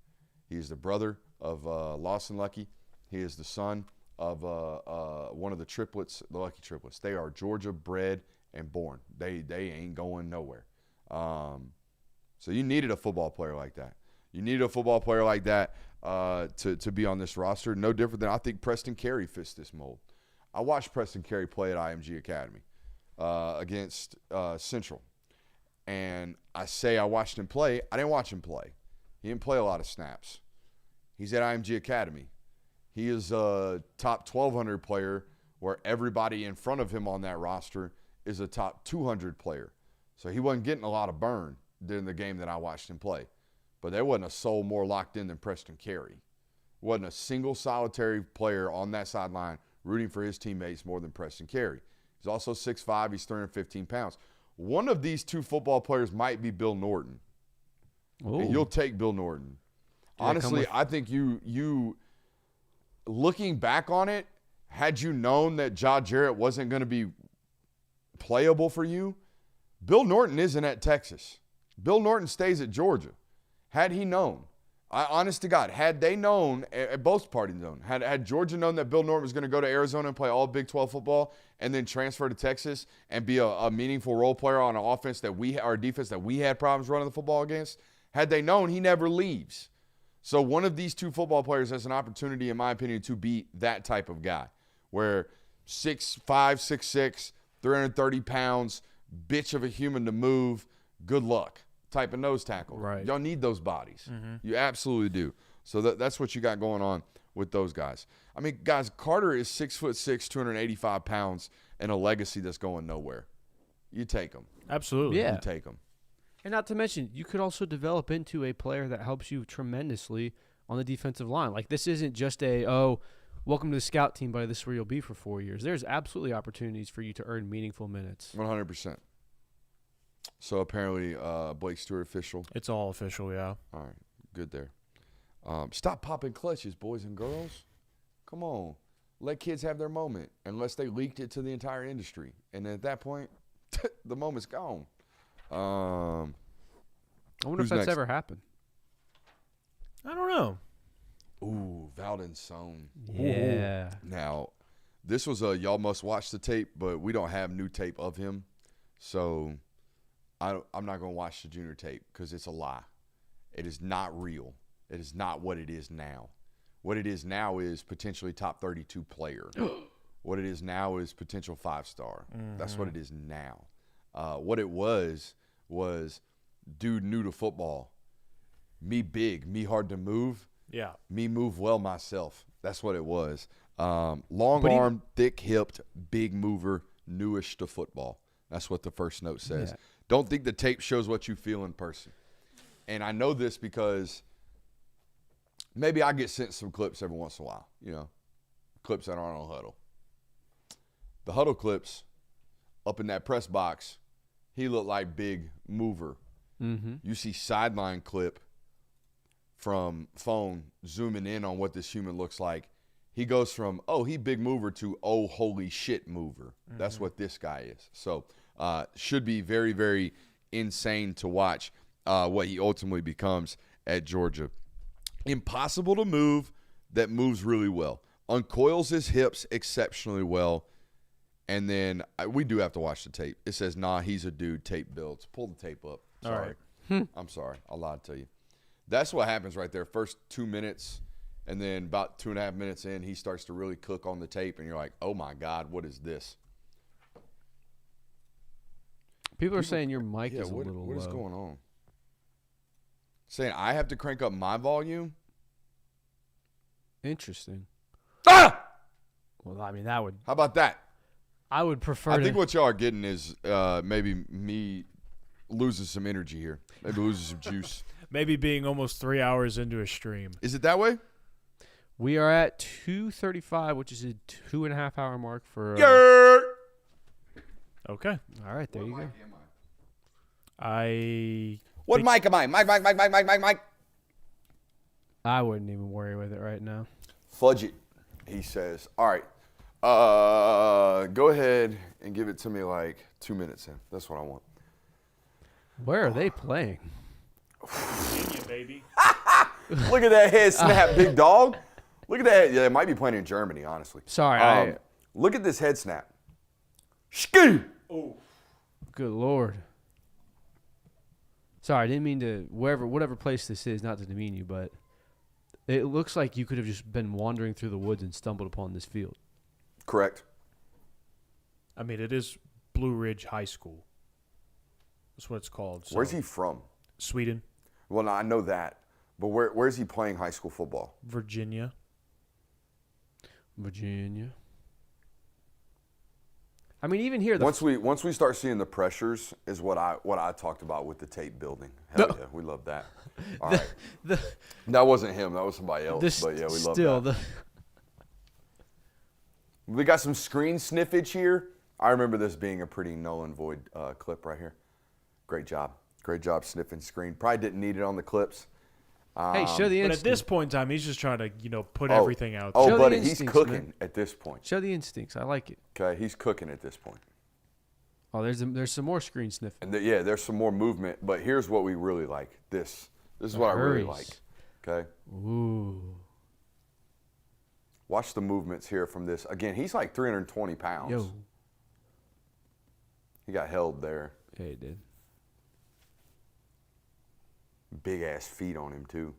Speaker 2: He is the brother of Lawson Lucky. He is the son of one of the triplets, the Lucky triplets. They are Georgia bred and born. They ain't going nowhere. So you needed a football player like that. You needed a football player like that to be on this roster. No different than I think Preston Carey fits this mold. I watched Preston Carey play at IMG Academy against Central. And I say I watched him play. I didn't watch him play. He didn't play a lot of snaps. He's at IMG Academy. He is a top 1,200 player where everybody in front of him on that roster is a top 200 player. So he wasn't getting a lot of burn during the game that I watched him play. But there wasn't a soul more locked in than Preston Carey. Wasn't a single solitary player on that sideline rooting for his teammates more than Preston Carey. He's also 6'5". He's 315 pounds. One of these two football players might be Bill Norton. And you'll take Bill Norton. Honestly, I think you looking back on it, had you known that Ja Jarrett wasn't going to be playable for you, Bill Norton isn't at Texas. Bill Norton stays at Georgia. Had he known, honest to God, had they known, at both parties known, had Georgia known that Bill Norton was going to go to Arizona and play all Big 12 football and then transfer to Texas and be a meaningful role player on an offense that our defense that we had problems running the football against, had they known, he never leaves. So one of these two football players has an opportunity, in my opinion, to be that type of guy, where 6'5", 6'6", 330 pounds, bitch of a human to move, good luck type of nose tackle.
Speaker 4: Right.
Speaker 2: Y'all need those bodies. You absolutely do. So that's what you got going on with those guys. I mean, guys, Carter is 6'6", 285 pounds, and a legacy that's going nowhere. You take him.
Speaker 4: Absolutely.
Speaker 3: Yeah.
Speaker 2: You take him.
Speaker 3: And not to mention, you could also develop into a player that helps you tremendously on the defensive line. Like, this isn't just welcome to the scout team, buddy. This is where you'll be for 4 years. There's absolutely opportunities for you to earn meaningful minutes.
Speaker 2: 100%. So apparently, Blake Stewart official.
Speaker 4: It's all official, yeah.
Speaker 2: All right, good there. Stop popping clutches, boys and girls. Come on. Let kids have their moment, unless they leaked it to the entire industry. And at that point, the moment's gone.
Speaker 3: I wonder
Speaker 2: Who's
Speaker 3: if that's
Speaker 2: next?
Speaker 3: ever happened.
Speaker 4: I don't know.
Speaker 2: Ooh, Valdon Sohn.
Speaker 3: Yeah.
Speaker 2: Now, this was y'all must watch the tape, but we don't have new tape of him. So I'm not going to watch the junior tape because it's a lie. It is not real. It is not what it is now. What it is now is potentially top 32 player. What it is now is potential 5-star. That's what it is now. What it was dude new to football. Me big, me hard to move.
Speaker 4: Yeah.
Speaker 2: Me move well myself. That's what it was. Long arm, thick hipped, big mover, newish to football. That's what the first note says.
Speaker 3: Yeah.
Speaker 2: Don't think the tape shows what you feel in person. And I know this because maybe I get sent some clips every once in a while, clips that aren't on Huddle. The Huddle clips up in that press box, he looked like big mover.
Speaker 3: Mm-hmm.
Speaker 2: You see sideline clip from phone zooming in on what this human looks like. He goes from, he big mover to, holy shit mover. Mm-hmm. That's what this guy is. So should be very, very insane to watch what he ultimately becomes at Georgia. Impossible to move, that moves really well. Uncoils his hips exceptionally well. And then we do have to watch the tape. It says, he's a dude, tape builds. Pull the tape up. Sorry.
Speaker 4: All right.
Speaker 2: I'm sorry. I lied to you. That's what happens right there. First 2 minutes, and then about 2.5 minutes in, he starts to really cook on the tape, and you're like, oh, my God, what is this?
Speaker 3: People are saying your mic is a little low.
Speaker 2: What is going on? Saying I have to crank up my volume?
Speaker 3: Interesting.
Speaker 2: Ah!
Speaker 3: Well, I mean, that would.
Speaker 2: How about that?
Speaker 3: I would prefer.
Speaker 2: I think what y'all are getting is maybe me losing some energy here. Maybe losing some juice.
Speaker 4: Maybe being almost 3 hours into a stream.
Speaker 2: Is it that way?
Speaker 3: We are at 2:35, which is a 2.5 hour mark for.
Speaker 4: Okay.
Speaker 3: All right, there you go.
Speaker 2: What mic am I? Mike.
Speaker 3: I wouldn't even worry with it right now.
Speaker 2: Fudge it, he says. All right. Go ahead and give it to me like 2 minutes in. That's what I want.
Speaker 3: Where are they playing?
Speaker 4: Virginia, baby.
Speaker 2: Look at that head snap, big dog. Look at that. Yeah, it might be playing in Germany, honestly.
Speaker 3: Sorry.
Speaker 2: Look at this head snap. Ski.
Speaker 4: Oh.
Speaker 3: Good Lord. Sorry, I didn't mean to, whatever place this is, not to demean you, but it looks like you could have just been wandering through the woods and stumbled upon this field.
Speaker 2: Correct.
Speaker 4: I mean, it is Blue Ridge High School. That's what it's called. So.
Speaker 2: Where's he from?
Speaker 4: Sweden.
Speaker 2: Well, no, I know that. But where's he playing high school football?
Speaker 4: Virginia.
Speaker 3: I mean, even here,
Speaker 2: once we start seeing the pressures is what I talked about with the tape building. Hell yeah, we love that. All right. That wasn't him. That was somebody else. But yeah, we love that. We got some screen sniffage here. I remember this being a pretty null and void clip right here. Great job sniffing screen. Probably didn't need it on the clips.
Speaker 3: Hey, show the instinct.
Speaker 4: But at this point in time, he's just trying to, put everything out there.
Speaker 2: Oh,
Speaker 3: Show
Speaker 2: buddy,
Speaker 3: the
Speaker 2: he's
Speaker 3: instincts,
Speaker 2: cooking
Speaker 3: man.
Speaker 2: at this point.
Speaker 3: Show the instincts. I like it.
Speaker 2: Okay, he's cooking at this point.
Speaker 3: Oh, there's some more screen sniffing.
Speaker 2: And there's some more movement. But here's what we really like. This is what I really like. Okay.
Speaker 3: Ooh.
Speaker 2: Watch the movements here from this. Again, he's like 320 pounds.
Speaker 3: Yo.
Speaker 2: He got held there.
Speaker 3: Yeah, he did.
Speaker 2: Big ass feet on him too.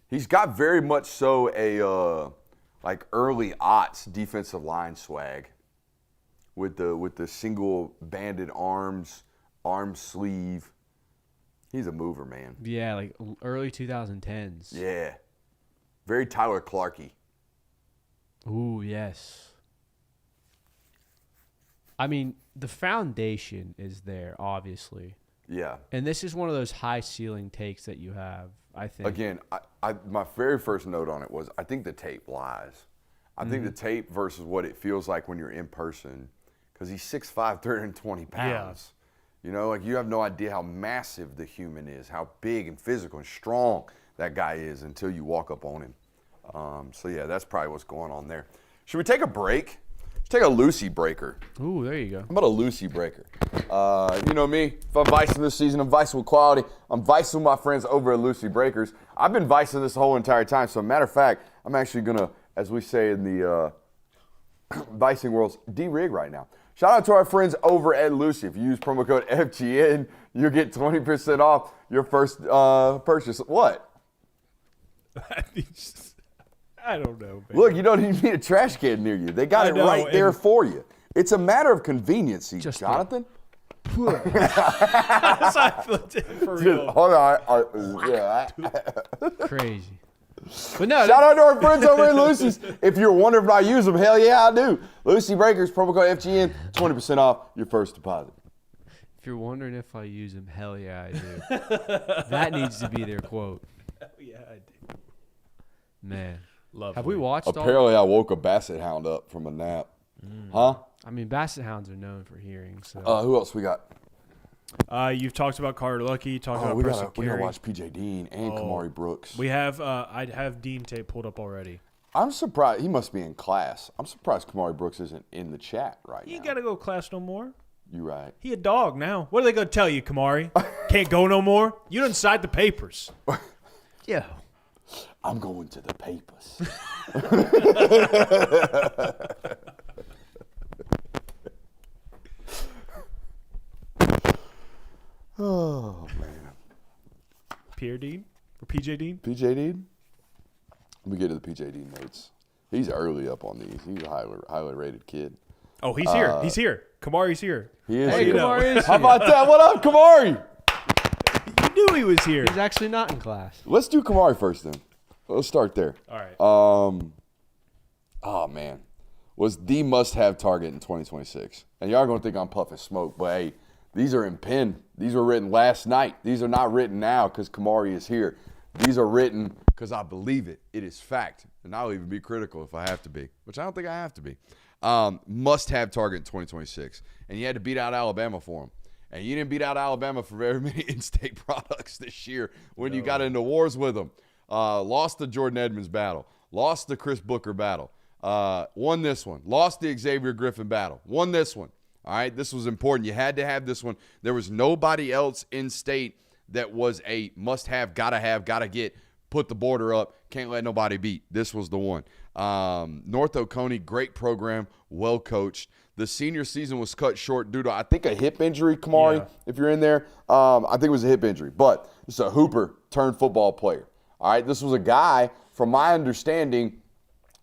Speaker 2: He's got very much so a like early aughts defensive line swag with the single banded arms, arm sleeve. He's a mover, man.
Speaker 3: Yeah, like early 2010s.
Speaker 2: Yeah. Very Tyler Clark-y.
Speaker 3: Ooh, yes. I mean, the foundation is there, obviously.
Speaker 2: Yeah.
Speaker 3: And this is one of those high ceiling takes that you have, I think.
Speaker 2: Again, my very first note on it was I think the tape lies. I think the tape versus what it feels like when you're in person, because he's 6'5", 320 pounds. You know, like you have no idea how massive the human is, how big and physical and strong that guy is until you walk up on him. So, yeah, that's probably what's going on there. Should we take a break? Let's take a Lucy breaker.
Speaker 3: Ooh, there you go.
Speaker 2: How about a Lucy breaker? You know me, if I'm vicing this season, I'm vicing with quality. I'm vicing with my friends over at Lucy Breakers. I've been vicing this whole entire time. So, matter of fact, I'm actually going to, as we say in the vicing world, de-rig right now. Shout out to our friends over at Lucy. If you use promo code FGN, you'll get 20% off your first purchase. What?
Speaker 4: I don't know, man.
Speaker 2: Look, you don't even need a trash can near you. They got it right there for you. It's a matter of convenience,
Speaker 3: Just
Speaker 2: Jonathan.
Speaker 4: That's how I flipped it for real.
Speaker 2: Hold on. Yeah.
Speaker 3: Crazy. But no,
Speaker 2: Shout out to our friends over at Lucy's. If you're wondering if I use them, hell yeah, I do. Lucy Breakers, promo code FGN, 20% off your first deposit.
Speaker 3: if you're wondering if I use them, hell yeah, I do. That needs to be their quote.
Speaker 4: Hell yeah, I do.
Speaker 3: Man.
Speaker 4: Lovely.
Speaker 3: Have we watched all?
Speaker 2: Apparently, I woke a basset hound up from a nap. Huh?
Speaker 3: I mean, basset hounds are known for hearing. So
Speaker 2: Who else we got?
Speaker 4: You've talked about Carter Lucky. Talked about
Speaker 2: we
Speaker 4: Preston
Speaker 2: gotta
Speaker 4: Carey.
Speaker 2: watch PJ Dean and Kamari Brooks.
Speaker 4: We have. I'd have Dean tape pulled up already.
Speaker 2: I'm surprised. He must be in class. I'm surprised Kamari Brooks isn't in the chat right
Speaker 4: He
Speaker 2: now.
Speaker 4: ain't gotta go class no more.
Speaker 2: You right.
Speaker 4: He a dog now. What are they gonna tell you, Kamari? Can't go no more. You done signed the papers.
Speaker 3: yeah.
Speaker 2: I'm going to the papers. Oh, man.
Speaker 4: Pierre Dean or PJ Dean?
Speaker 2: PJ Dean? Let me get to the PJ Dean notes. He's early up on these. He's a highly rated kid.
Speaker 4: Oh, he's here. He's here. Kamari's here.
Speaker 2: He is
Speaker 3: Hey,
Speaker 2: here.
Speaker 3: Kamari is
Speaker 2: How
Speaker 3: here.
Speaker 2: about that? What up, Kamari?
Speaker 4: You knew he was here.
Speaker 3: He's actually not in class.
Speaker 2: Let's do Kamari first then. Let's start there.
Speaker 4: All right.
Speaker 2: Oh, man. Was the must-have target in 2026. And y'all going to think I'm puffing smoke, but hey, these are in pen. These were written last night. These are not written now because Kamari is here. These are written because I believe it. It is fact. And I'll even be critical if I have to be, which I don't think I have to be. Must-have target in 2026. And you had to beat out Alabama for him. And you didn't beat out Alabama for very many in-state products this year when you got into wars with them. Lost the Jordan Edmonds battle. Lost the Chris Booker battle. Won this one. Lost the Xavier Griffin battle. Won this one. All right, this was important. You had to have this one. There was nobody else in state that was a must-have, gotta get, put the border up, can't let nobody beat. This was the one. North Oconee, great program, well coached. The senior season was cut short due to, I think, a hip injury, Kamari,
Speaker 4: Yeah.
Speaker 2: if you're in there. I think it was a hip injury. But this is a hooper turned football player. All right, this was a guy, from my understanding,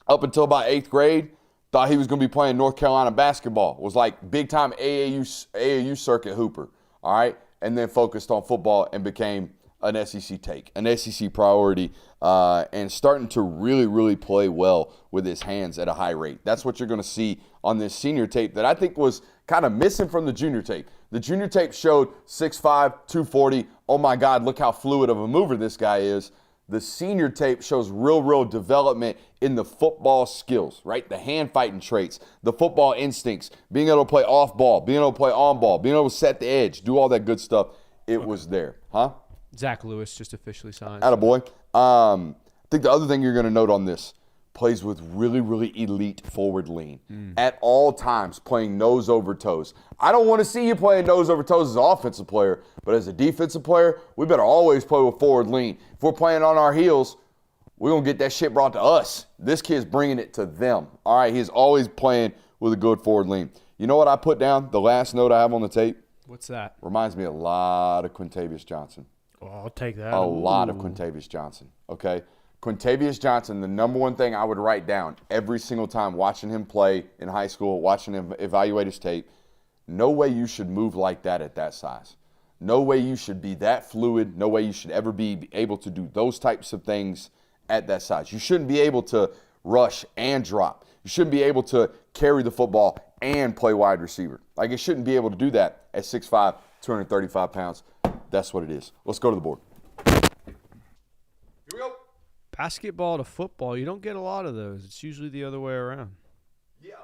Speaker 2: up until about 8th grade, thought he was going to be playing North Carolina basketball. Was like big-time AAU circuit hooper, all right? And then focused on football and became an SEC take, an SEC priority, and starting to really, really play well with his hands at a high rate. That's what you're going to see on this senior tape that I think was kind of missing from the junior tape. The junior tape showed 6'5", 240. Oh, my God, look how fluid of a mover this guy is. The senior tape shows real development in the football skills, right? The hand fighting traits, the football instincts, being able to play off ball, being able to play on ball, being able to set the edge, do all that good stuff. It was there, huh?
Speaker 3: Zach Lewis just officially signed.
Speaker 2: Attaboy. I think the other thing you're going to note on this, plays with really elite forward lean at all times, playing nose over toes. I don't want to see you playing nose over toes as an offensive player, but as a defensive player, we better always play with forward lean. If we're playing on our heels, we're going to get that shit brought to us. This kid's bringing it to them. All right, he's always playing with a good forward lean. You know what I put down, the last note I have on the tape?
Speaker 3: What's that?
Speaker 2: Reminds me a lot of Quintavious Johnson.
Speaker 4: Oh, I'll take that.
Speaker 2: A lot of Quintavious Johnson, okay? Quintavious Johnson, the number one thing I would write down every single time watching him play in high school, watching him evaluate his tape, no way you should move like that at that size. No way you should be that fluid. No way you should ever be able to do those types of things at that size. You shouldn't be able to rush and drop. You shouldn't be able to carry the football and play wide receiver. Like, it shouldn't be able to do that at 6'5", 235 pounds. That's what it is. Let's go to the board. Here we go.
Speaker 3: Basketball to football, you don't get a lot of those. It's usually the other way around.
Speaker 2: Yeah.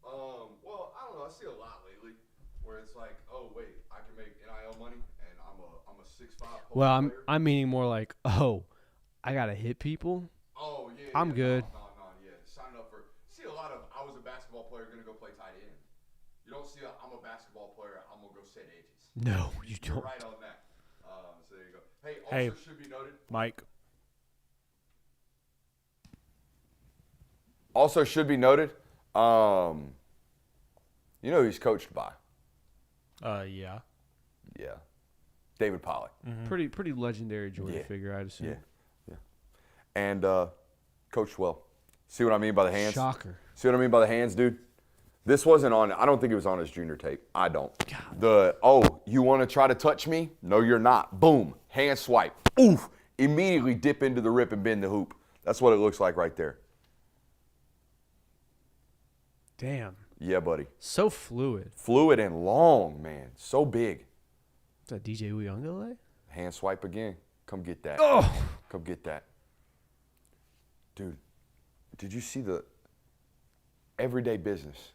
Speaker 2: Well, I don't know. I see a lot lately where it's like, oh wait, I can make NIL money, and I'm a 6'5".
Speaker 3: Well, I'm meaning more like, oh, I gotta hit people.
Speaker 2: Oh yeah.
Speaker 3: I'm good.
Speaker 2: No, yeah. Sign up for. See a lot of. I was a basketball player, gonna go play tight end. You don't see. I'm a basketball player. I'm gonna go set edges.
Speaker 3: No, you
Speaker 2: You're
Speaker 3: don't.
Speaker 2: right on that. So there you go. Hey,
Speaker 4: Hey.
Speaker 2: also should be noted.
Speaker 4: Mike.
Speaker 2: Also should be noted. You know who he's coached by?
Speaker 4: Yeah.
Speaker 2: Yeah. David Pollack.
Speaker 3: Pretty legendary Georgia figure, I'd assume.
Speaker 2: Yeah. And coached well. See what I mean by the hands?
Speaker 3: Shocker.
Speaker 2: See what I mean by the hands, dude? This wasn't on, I don't think it was on his junior tape. I don't. You want to try to touch me? No, you're not. Boom. Hand swipe. Oof. Immediately dip into the rip and bend the hoop. That's what it looks like right there.
Speaker 3: Damn.
Speaker 2: Yeah, buddy.
Speaker 3: So fluid.
Speaker 2: Fluid and long, man. So big.
Speaker 3: Is that DJ Uyunglele?
Speaker 2: Hand swipe again. Come get that.
Speaker 3: Oh.
Speaker 2: Come get that. Dude, did you see the everyday business?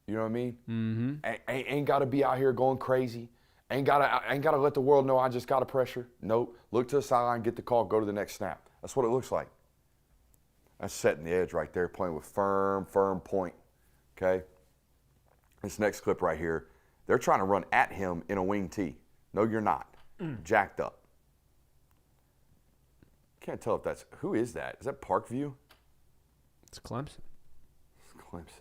Speaker 2: You know what I mean? Mm-hmm. Ain't got to be out here going crazy. Ain't gotta let the world know I just got a pressure. Nope. Look to the sideline, get the call, go to the next snap. That's what it looks like. That's setting the edge right there, playing with firm point. Okay? This next clip right here, they're trying to run at him in a wing tee. No, you're not. Jacked up. Can't tell if that's, who is that? Is that Parkview?
Speaker 3: It's Clemson.
Speaker 2: It's Clemson.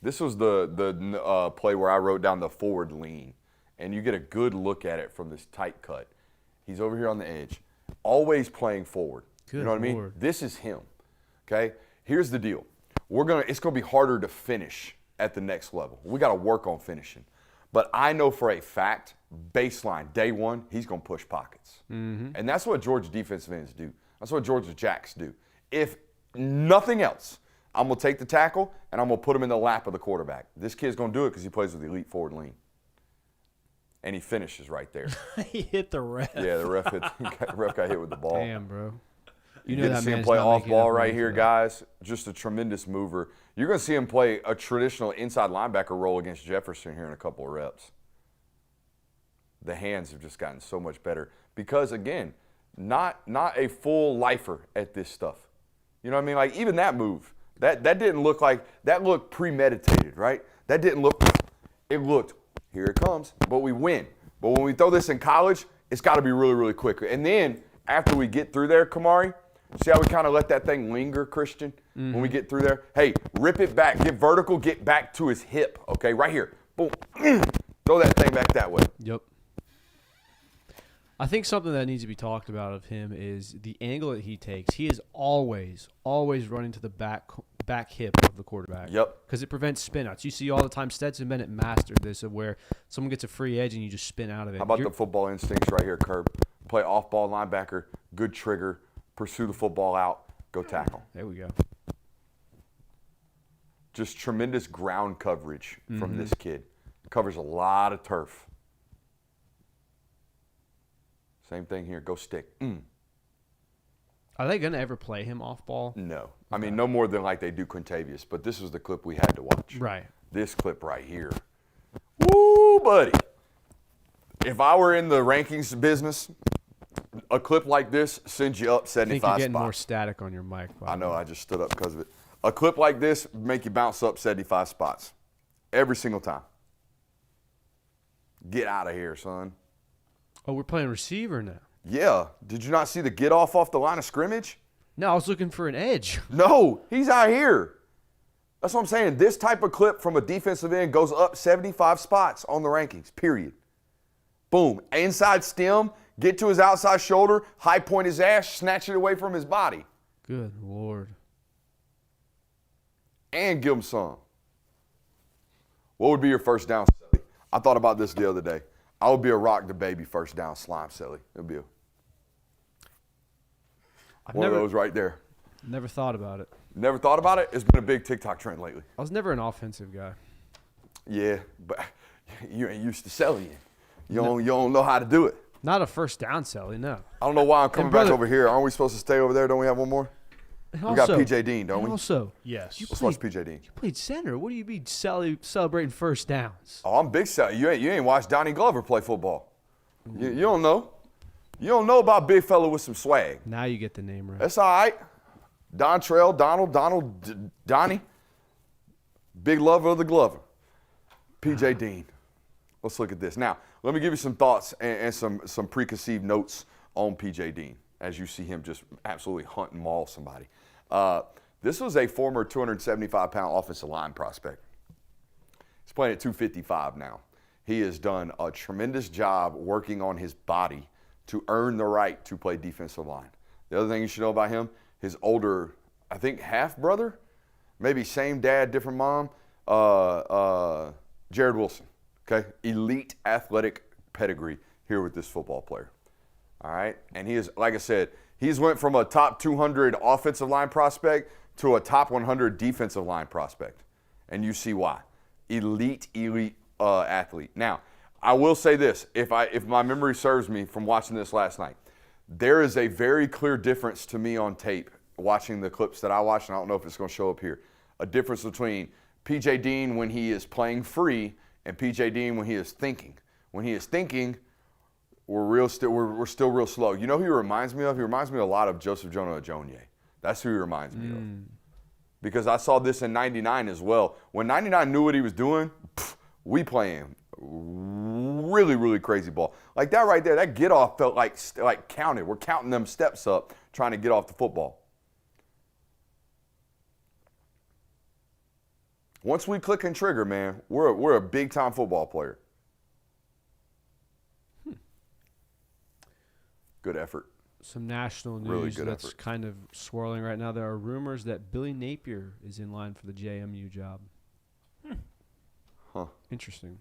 Speaker 2: This was the play where I wrote down the forward lean, and you get a good look at it from this tight cut. He's over here on the edge, always playing forward.
Speaker 3: Good
Speaker 2: you know what I mean?
Speaker 3: Lord.
Speaker 2: This is him. Okay? Here's the deal. It's gonna be harder to finish at the next level. We got to work on finishing. But I know for a fact, baseline, day one, he's going to push pockets. Mm-hmm. And that's what Georgia defensive ends do. That's what Georgia Jacks do. If nothing else, I'm going to take the tackle and I'm going to put him in the lap of the quarterback. This kid's going to do it because he plays with the elite forward lean. And he finishes right there.
Speaker 4: He hit the ref.
Speaker 2: Yeah, the ref got hit with the ball.
Speaker 3: Damn, bro.
Speaker 2: You get to see him play off ball right here, guys. Just a tremendous mover. You're going to see him play a traditional inside linebacker role against Jefferson here in a couple of reps. The hands have just gotten so much better because, again, not a full lifer at this stuff. You know what I mean? Like, even that move, that didn't look like – that looked premeditated, right? That didn't look – it looked, here it comes, but we win. But when we throw this in college, it's got to be really, really quick. And then after we get through there, Kamari – see how we kind of let that thing linger, Christian, when we get through there? Hey, rip it back. Get vertical. Get back to his hip, okay? Right here. Boom. Throw that thing back that way.
Speaker 3: Yep. I think something that needs to be talked about of him is the angle that he takes. He is always running to the back hip of the quarterback.
Speaker 2: Yep.
Speaker 3: Because it prevents spin outs. You see all the time Stetson Bennett mastered this of where someone gets a free edge and you just spin out of it.
Speaker 2: How about the football instincts right here, Curb? Play off-ball linebacker, good trigger. Pursue the football out, go tackle.
Speaker 3: There we go.
Speaker 2: Just tremendous ground coverage from this kid. Covers a lot of turf. Same thing here, go stick.
Speaker 3: Are they going to ever play him off ball?
Speaker 2: No. I mean, no more than like they do Quintavious, but this was the clip we had to watch.
Speaker 3: Right.
Speaker 2: This clip right here. Woo, buddy. If I were in the rankings business, a clip like this sends you up 75
Speaker 3: I think you're getting
Speaker 2: spots.
Speaker 3: more static on your mic.
Speaker 2: I know, I just stood up because of it. A clip like this make you bounce up 75 spots. Every single time. Get out of here, son.
Speaker 3: Oh, we're playing receiver now.
Speaker 2: Yeah. Did you not see the get off the line of scrimmage?
Speaker 3: No, I was looking for an edge.
Speaker 2: No, he's out here. That's what I'm saying. This type of clip from a defensive end goes up 75 spots on the rankings, period. Boom. Inside stem. Get to his outside shoulder, high point his ass, snatch it away from his body.
Speaker 3: Good Lord.
Speaker 2: And give him some. What would be your first down, Sally? I thought about this the other day. I would be a rock the baby first down slime, Sally. It would be one of those right there.
Speaker 3: Never thought about it.
Speaker 2: Never thought about it? It's been a big TikTok trend lately.
Speaker 3: I was never an offensive guy.
Speaker 2: Yeah, but you ain't used to selling it. You don't know how to do it.
Speaker 3: Not a first down, Sally, no.
Speaker 2: I don't know why I'm coming back over here. Aren't we supposed to stay over there? Don't we have one more? We got PJ Dean, don't we?
Speaker 3: Also,
Speaker 4: Yes.
Speaker 2: Let's watch PJ Dean.
Speaker 3: you played center. What do you mean celebrating first downs?
Speaker 2: Oh, I'm big Sally. You ain't watched Donnie Glover play football. You don't know. You don't know about big fella with some swag.
Speaker 3: Now you get the name right.
Speaker 2: That's all right. Donnie. Big lover of the Glover. PJ Dean. Let's look at this. Now, let me give you some thoughts and some preconceived notes on PJ Dean as you see him just absolutely hunt and maul somebody. This was a former 275-pound offensive line prospect. He's playing at 255 now. He has done a tremendous job working on his body to earn the right to play defensive line. The other thing you should know about him, his older, I think, half-brother maybe same dad, different mom. Jared Wilson, okay? Elite athletic pedigree here with this football player. All right? And he is, like I said, he's went from a top 200 offensive line prospect to a top 100 defensive line prospect. And you see why. Elite athlete. Now, I will say this. If my memory serves me from watching this last night, there is a very clear difference to me on tape watching the clips that I watched, and I don't know if it's going to show up here. A difference between P.J. Dean when he is playing free and P.J. Dean when he is thinking. When he is thinking, we're still real slow. You know who he reminds me of? He reminds me a lot of Joseph Jonah Ajonye. That's who he reminds me of. Because I saw this in 99 as well. When 99 knew what he was doing, we playing really, really crazy ball. Like that right there, that get off felt like counted. We're counting them steps up trying to get off the football. Once we click and trigger, man, we're a big-time football player. Good effort.
Speaker 3: Some national news
Speaker 2: Really good
Speaker 3: that's
Speaker 2: effort.
Speaker 3: kind of swirling right now. There are rumors that Billy Napier is in line for the JMU job.
Speaker 2: Huh.
Speaker 3: Interesting.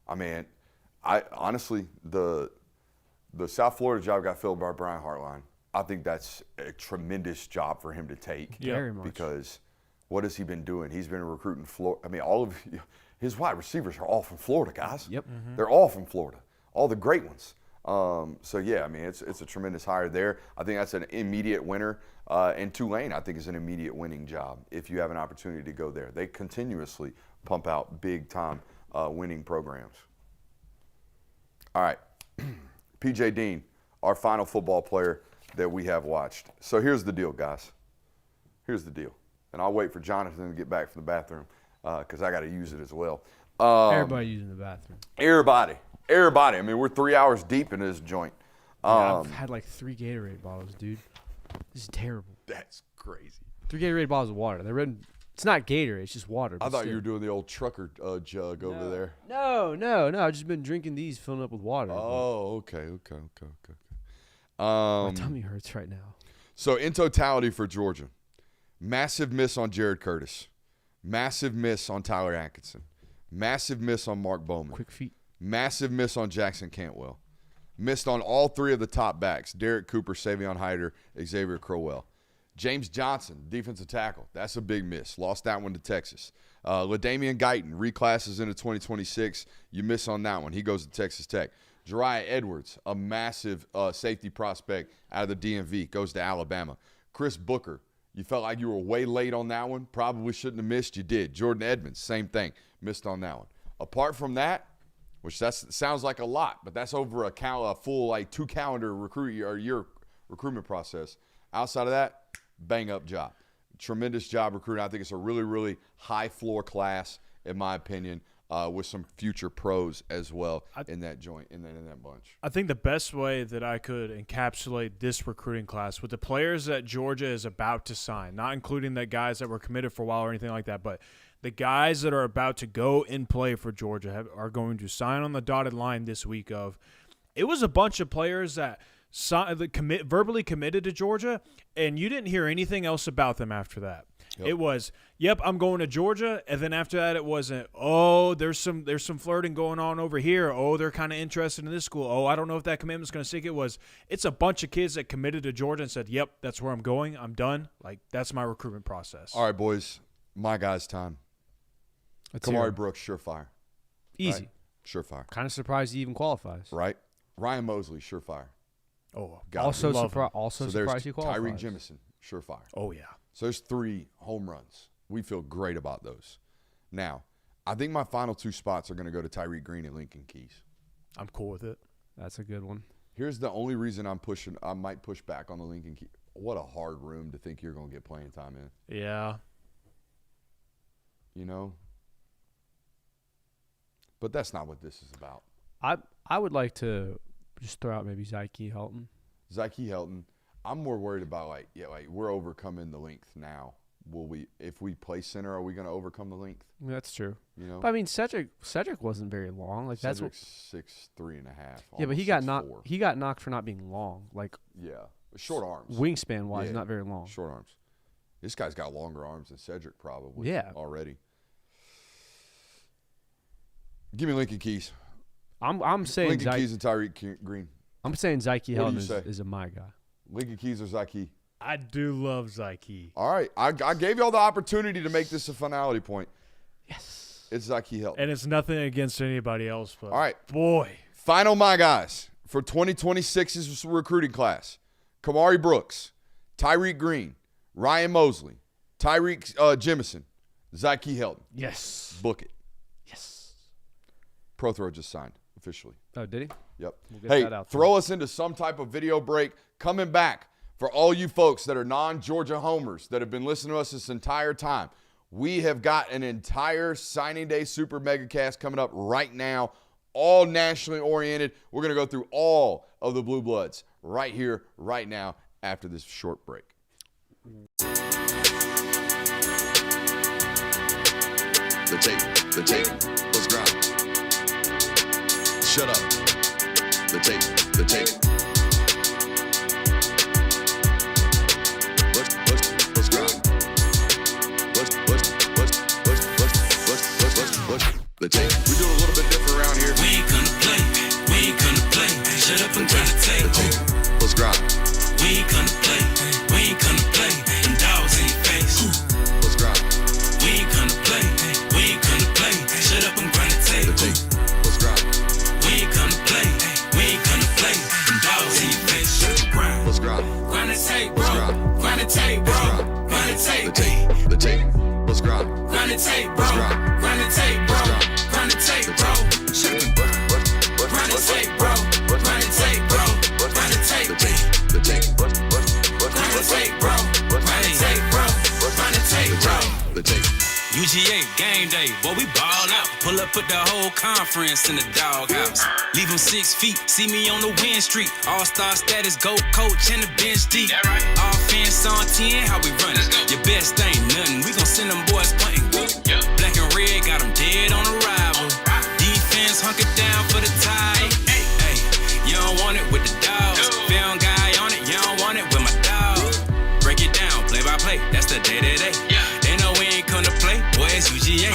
Speaker 2: I mean, I honestly, the South Florida job got filled by Brian Hartline. I think that's a tremendous job for him to take.
Speaker 3: Very much.
Speaker 2: Because what has he been doing? He's been recruiting Florida. I mean, all of his wide receivers are all from Florida, guys.
Speaker 3: Yep.
Speaker 2: They're all from Florida, all the great ones. So, yeah, I mean, it's a tremendous hire there. I think that's an immediate winner. And Tulane, I think, is an immediate winning job if you have an opportunity to go there. They continuously pump out big-time winning programs. All right, P.J. Dean, our final football player that we have watched. So here's the deal, guys. Here's the deal. And I'll wait for Jonathan to get back from the bathroom because I got to use it as well.
Speaker 3: Everybody using the bathroom.
Speaker 2: Everybody. I mean, we're 3 hours deep in this joint.
Speaker 3: Yeah, I've had like 3 Gatorade bottles, dude. This is terrible.
Speaker 2: That's crazy.
Speaker 3: 3 Gatorade bottles of water. They're red. It's not Gatorade. It's just water.
Speaker 2: I
Speaker 3: but
Speaker 2: thought
Speaker 3: still.
Speaker 2: you were doing the old trucker jug over there.
Speaker 3: No. I've just been drinking these, filling up with water.
Speaker 2: Oh, okay.
Speaker 3: My tummy hurts right now.
Speaker 2: So in totality for Georgia, massive miss on Jared Curtis, massive miss on Tyler Atkinson, massive miss on Mark Bowman,
Speaker 3: Quick feet.
Speaker 2: massive miss on Jackson Cantwell, missed on all 3 of the top backs, Derek Cooper, Savion Hyder, Xavier Crowell. James Johnson, defensive tackle, that's a big miss. Lost that one to Texas. LaDamian Guyton reclasses into 2026. You miss on that one. He goes to Texas Tech. Jariah Edwards, a massive safety prospect out of the DMV, goes to Alabama. Chris Booker, you felt like you were way late on that one. Probably shouldn't have missed. You did. Jordan Edmonds, same thing. Missed on that one. Apart from that, which sounds like a lot, but that's over a full 2 calendar year recruitment process. Outside of that, bang-up job. Tremendous job recruiting. I think it's a really, really high-floor class, in my opinion, with some future pros as well in that joint, in that bunch.
Speaker 4: I think the best way that I could encapsulate this recruiting class with the players that Georgia is about to sign, not including the guys that were committed for a while or anything like that, but the guys that are about to go and play for Georgia are going to sign on the dotted line this week it was a bunch of players that verbally committed to Georgia, and you didn't hear anything else about them after that. Yep. It was, yep, I'm going to Georgia, and then after that it wasn't, there's some flirting going on over here. They're kind of interested in this school. I don't know if that commitment's going to stick. It's a bunch of kids that committed to Georgia and said, yep, that's where I'm going. I'm done. That's my recruitment process.
Speaker 2: All right, boys, my guys' time. Kamari Brooks, surefire.
Speaker 3: Easy.
Speaker 2: Right? Surefire.
Speaker 3: Kind of surprised he even qualifies.
Speaker 2: Right? Ryan Mosley, surefire.
Speaker 3: Also
Speaker 2: So
Speaker 3: surprised he qualifies.
Speaker 2: Tyreek Jemison, surefire.
Speaker 4: Oh, yeah.
Speaker 2: So there's 3 home runs. We feel great about those. Now, I think my final 2 spots are going to go to Tyreek Green and Lincoln Keys.
Speaker 4: I'm cool with it.
Speaker 3: That's a good one.
Speaker 2: Here's the only reason I might push back on the Lincoln Keys. What a hard room to think you're going to get playing time in.
Speaker 4: Yeah.
Speaker 2: You know? But that's not what this is about.
Speaker 3: I would like to just throw out maybe Zyke Helton.
Speaker 2: Zyke Helton. I'm more worried about we're overcoming the length now. If we play center, are we going to overcome the length?
Speaker 3: That's true.
Speaker 2: You know,
Speaker 3: but I mean, Cedric wasn't very long. That's what
Speaker 2: 6'3.5".
Speaker 3: Yeah, but he got knocked.
Speaker 2: 6'4".
Speaker 3: He got knocked for not being long.
Speaker 2: Short arms.
Speaker 3: Wingspan wise, not very long.
Speaker 2: Short arms. This guy's got longer arms than Cedric probably.
Speaker 3: Yeah.
Speaker 2: Already. Give me Lincoln Keys.
Speaker 3: I'm saying
Speaker 2: Lincoln Keys and Tyreek Green.
Speaker 3: I'm saying Zyke
Speaker 2: What do
Speaker 3: Helton
Speaker 2: you say?
Speaker 3: is a my guy.
Speaker 2: Lincoln Keys or Zyke?
Speaker 4: I do love Zyke.
Speaker 2: All right. I gave y'all the opportunity to make this a finality point.
Speaker 3: Yes.
Speaker 2: It's Zyke Helton.
Speaker 4: And it's nothing against anybody else, but
Speaker 2: All right.
Speaker 4: boy.
Speaker 2: Final my guys for 2026's recruiting class. Kamari Brooks, Tyreek Green, Ryan Mosley, Tyreek Jemison, Zyke Helton.
Speaker 3: Yes.
Speaker 2: Book it.
Speaker 3: Yes.
Speaker 2: Prothrow just signed officially.
Speaker 3: Oh, did he?
Speaker 2: Yep.
Speaker 3: We'll get
Speaker 2: Hey,
Speaker 3: that out
Speaker 2: throw us into some type of video break. Coming back for all you folks that are non-Georgia homers that have been listening to us this entire time. We have got an entire signing day super megacast coming up right now, all nationally oriented. We're going to go through all of the Blue Bloods right here, right now, after this short break.
Speaker 1: The tape, let's grind. Shut up. The tape. Let's grind. The tape.
Speaker 2: We do it a little bit different around here.
Speaker 1: We ain't gonna play. Shut up and grind the tape.
Speaker 2: Let's grind.
Speaker 1: We ain't gonna play. Them dogs in your face.
Speaker 2: Let's grind.
Speaker 1: We ain't gonna play. Shut up and grind the tape.
Speaker 2: Let's grind.
Speaker 1: We ain't gonna play. Them dogs in your face. Shut up and grind.
Speaker 2: Let's grind.
Speaker 1: Grind the tape, bro. Grind the tape, bro. Grind the tape.
Speaker 2: The tape. Let's grind.
Speaker 1: Grind the tape, bro. Grind the tape, bro. Grind the tape, bro. Shut up and grind. Grind the tape, bro. Grind the tape, bro. Grind the tape.
Speaker 2: The tape.
Speaker 1: Grind the tape, bro. Grind the tape, bro. Grind the tape, bro.
Speaker 2: The tape.
Speaker 1: UGA game day, boy, we ball out. Pull up, put the whole conference in the doghouse. Leave them 6 feet, see me on the win streak. All-star status, go coach, and the bench deep. Offense on 10, how we run it? Your best ain't nothing, we gon' send them boys punting. Black and red, got them dead on arrival. Defense hunkered down for the tie. Hey, you don't want it with the dogs. Found guy on it, you don't want it with my dog. Break it down, play by play, that's the day-to-day. They know we ain't come to play, boy, it's UGA.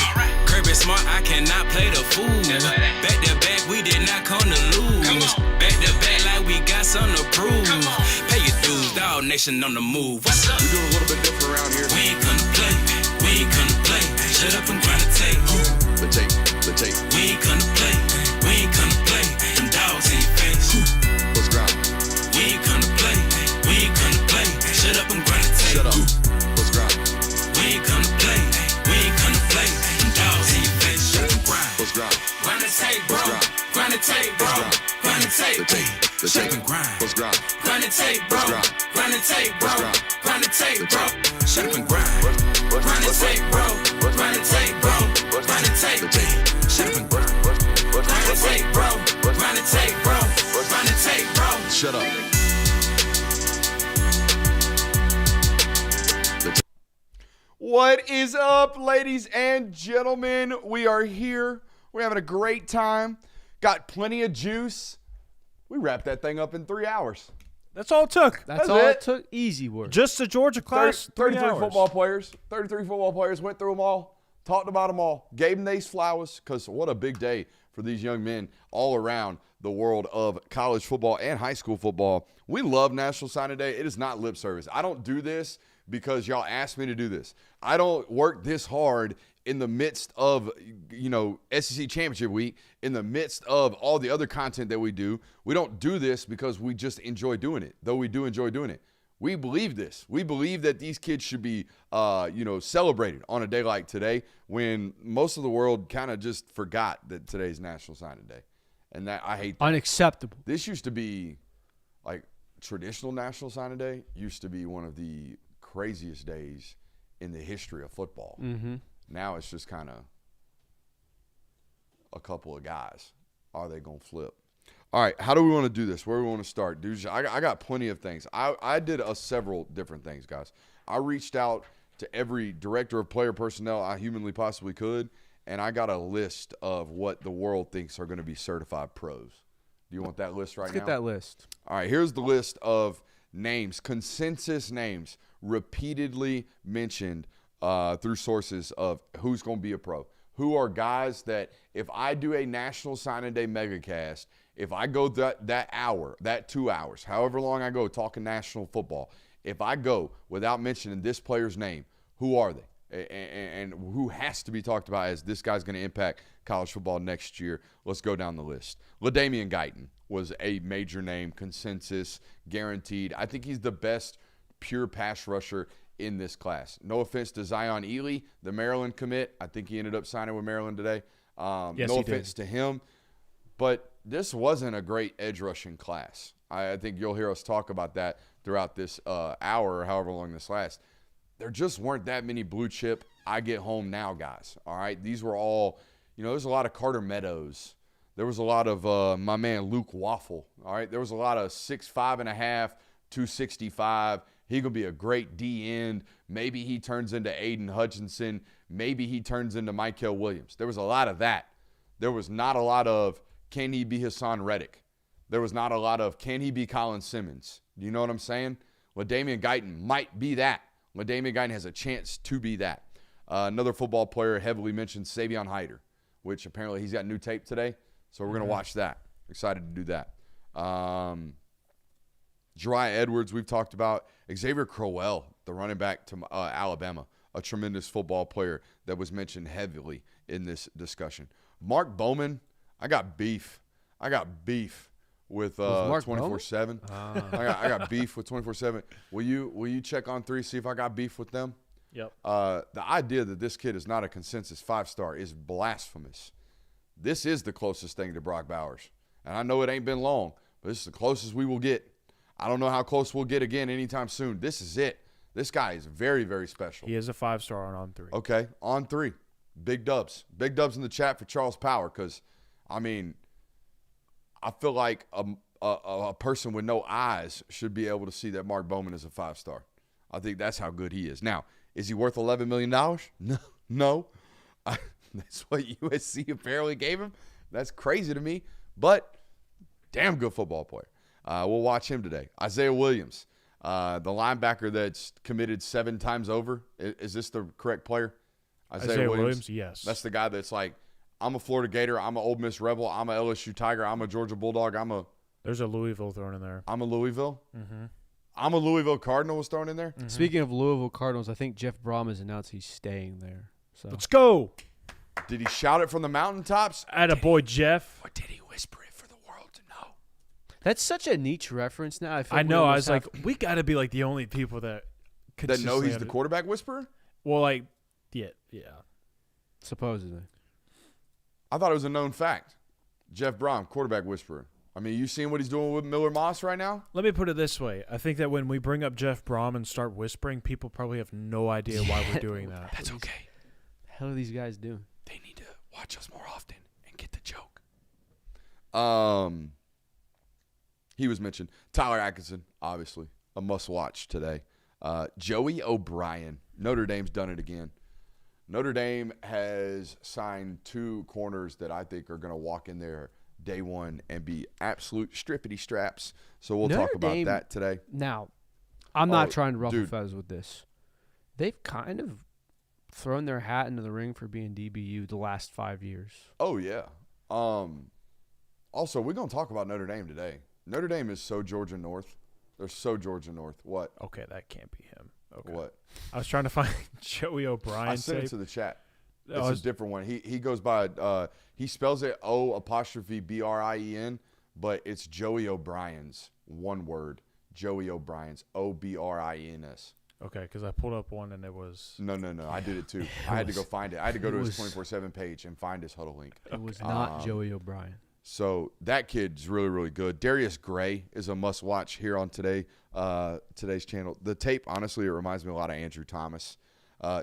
Speaker 1: Kirby smart, I cannot play the fool. Back to back, we did not come to lose. Back to back like we got something to prove. Pay your dues, dog nation on the move. What's up?
Speaker 2: We do it a little bit different around here.
Speaker 1: We ain't gonna play. Shut up and grind the tape.
Speaker 2: The tape.
Speaker 1: We ain't gonna play. Them dogs in your face.
Speaker 2: Let's grind.
Speaker 1: We ain't gonna play. Shut up and grind the tape.
Speaker 2: Shut up. Let's grind.
Speaker 1: We ain't gonna play. Them dogs in your face. Shut up and grind.
Speaker 2: Let's grind.
Speaker 1: Grind the tape, bro. Grind the tape, bro. Grind the tape. Shut up and grind.
Speaker 2: Let's grind.
Speaker 1: Grind the tape, bro. Grind the tape, bro. Grind the tape, bro. Shut up and grind. Grind the tape, bro. Grind the tape, bro. Grind the tape. Shut up and grind. Grind the tape, bro. Grind the tape, bro. Grind the tape, bro.
Speaker 2: Shut up. What is up, ladies and gentlemen? We are here. We're having a great time. Got plenty of juice. We wrapped that thing up in 3 hours.
Speaker 4: That's all it took.
Speaker 3: That's
Speaker 2: That's
Speaker 3: all
Speaker 2: it.
Speaker 3: it took. Easy work.
Speaker 4: Just the Georgia class,
Speaker 2: 33
Speaker 4: 3 hours.
Speaker 2: football players. 33 football players. Went through them all. Talked about them all. Gave them these flowers because what a big day for these young men all around the world of college football and high school football. We love National Signing Day. It is not lip service. I don't do this because y'all asked me to do this. I don't work this hard in the midst of, SEC Championship Week, in the midst of all the other content that we do. We don't do this because we just enjoy doing it, though we do enjoy doing it. We believe this. We believe that these kids should be, celebrated on a day like today when most of the world kind of just forgot that today's National Signing Day. And that I hate that.
Speaker 3: Unacceptable.
Speaker 2: This used to be, like, traditional National Signing Day used to be one of the craziest days in the history of football.
Speaker 3: Mm-hmm.
Speaker 2: Now it's just kind of a couple of guys. Are they going to flip? All right, how do we want to do this? Where do we want to start? Dude, I got plenty of things. I did several different things, guys. I reached out to every director of player personnel I humanly possibly could, and I got a list of what the world thinks are going to be certified pros. Do you want that list right now?
Speaker 3: Let's get that list.
Speaker 2: All right, here's the list of names, consensus names, repeatedly mentioned through sources of who's going to be a pro. Who are guys that if I do a National Signing Day megacast, if I go that hour, that 2 hours, however long I go talking national football, if I go without mentioning this player's name, who are they? And who has to be talked about as this guy's going to impact college football next year? Let's go down the list. LaDainian Guyton was a major name, consensus, guaranteed. I think he's the best pure pass rusher in this class. No offense to Zion Ely, the Maryland commit. I think he ended up signing with Maryland today.
Speaker 4: Yes,
Speaker 2: no offense to him. But this wasn't a great edge rushing class. I think you'll hear us talk about that throughout this hour or however long this lasts. There just weren't that many blue chip, I get home now guys. All right. These were all, there's a lot of Carter Meadows. There was a lot of my man Luke Waffle. All right. There was a lot of 6'5.5", 265. He could be a great D end. Maybe he turns into Aiden Hutchinson. Maybe he turns into Michael Williams. There was a lot of that. There was not a lot of, can he be Hassan Reddick? There was not a lot of, can he be Colin Simmons? Do you know what I'm saying? LaDainian Guyton might be that. LaDainian Guyton has a chance to be that. Another football player heavily mentioned, Savion Hyder, which apparently he's got new tape today. So we're going to watch that. Excited to do that. Jariah Edwards, we've talked about. Xavier Crowell, the running back to Alabama, a tremendous football player that was mentioned heavily in this discussion. Mark Bowman, I got beef. With 24/7. I got beef with 24/7. Will you check on 3, see if I got beef with them?
Speaker 4: Yep.
Speaker 2: The idea that this kid is not a consensus 5-star is blasphemous. This is the closest thing to Brock Bowers. And I know it ain't been long, but this is the closest we will get. I don't know how close we'll get again anytime soon. This is it. This guy is very, very special.
Speaker 4: He is a 5-star on 3.
Speaker 2: Okay, on 3. Big dubs. Big dubs in the chat for Charles Power because, I feel like a person with no eyes should be able to see that Mark Bowman is a 5-star. I think that's how good he is. Now, is he worth $11 million? No. That's what USC apparently gave him. That's crazy to me, but damn good football player. We'll watch him today. Isaiah Williams, the linebacker that's committed 7 times over. Is this the correct player?
Speaker 4: Isaiah Williams, yes.
Speaker 2: That's the guy that's like, I'm a Florida Gator. I'm an Ole Miss Rebel. I'm a LSU Tiger. I'm a Georgia Bulldog.
Speaker 4: There's a Louisville thrown in there.
Speaker 2: I'm a Louisville.
Speaker 4: Mm-hmm.
Speaker 2: I'm a Louisville Cardinal was thrown in there.
Speaker 3: Mm-hmm. Speaking of Louisville Cardinals, I think Jeff Brom has announced he's staying there. So
Speaker 4: let's go.
Speaker 2: Did he shout it from the mountaintops?
Speaker 4: Attaboy, Jeff.
Speaker 2: Or did he whisper it for the world to know?
Speaker 3: That's such a niche reference now.
Speaker 4: I know. I was like, we got to be like the only people that
Speaker 2: know he's the quarterback whisperer?
Speaker 4: Well, like, yeah.
Speaker 3: Supposedly.
Speaker 2: I thought it was a known fact. Jeff Brom, quarterback whisperer. You seeing what he's doing with Miller Moss right now?
Speaker 4: Let me put it this way. I think that when we bring up Jeff Brom and start whispering, people probably have no idea why we're doing that.
Speaker 2: That's okay.
Speaker 3: What the hell are these guys doing?
Speaker 2: They need to watch us more often and get the joke. He was mentioned. Tyler Atkinson, obviously, a must-watch today. Joey O'Brien. Notre Dame's done it again. Notre Dame has signed 2 corners that I think are going to walk in there day one and be absolute strippity straps. So we'll talk about that today.
Speaker 3: Now, I'm not trying to ruffle feathers with this. They've kind of thrown their hat into the ring for being DBU the last 5 years.
Speaker 2: Oh, yeah. Also, we're going to talk about Notre Dame today. Notre Dame is so Georgia North. They're so Georgia North. What?
Speaker 4: Okay, that can't be him. Okay.
Speaker 2: What?
Speaker 4: I was trying to find Joey O'Brien.
Speaker 2: I sent it to the chat. It's a different one. He goes by he spells it O''Brien, but it's Joey O'Brien's, one word. Joey O'Brien's, Obrins.
Speaker 4: Okay, because I pulled up one and it was
Speaker 2: No. I did it too. I had to go find it. I had to go to his 24/7 page and find his huddle link.
Speaker 3: It was not Joey O'Brien.
Speaker 2: So that kid's really, really good. Darius Gray is a must-watch here on today's channel. The tape, honestly, it reminds me a lot of Andrew Thomas.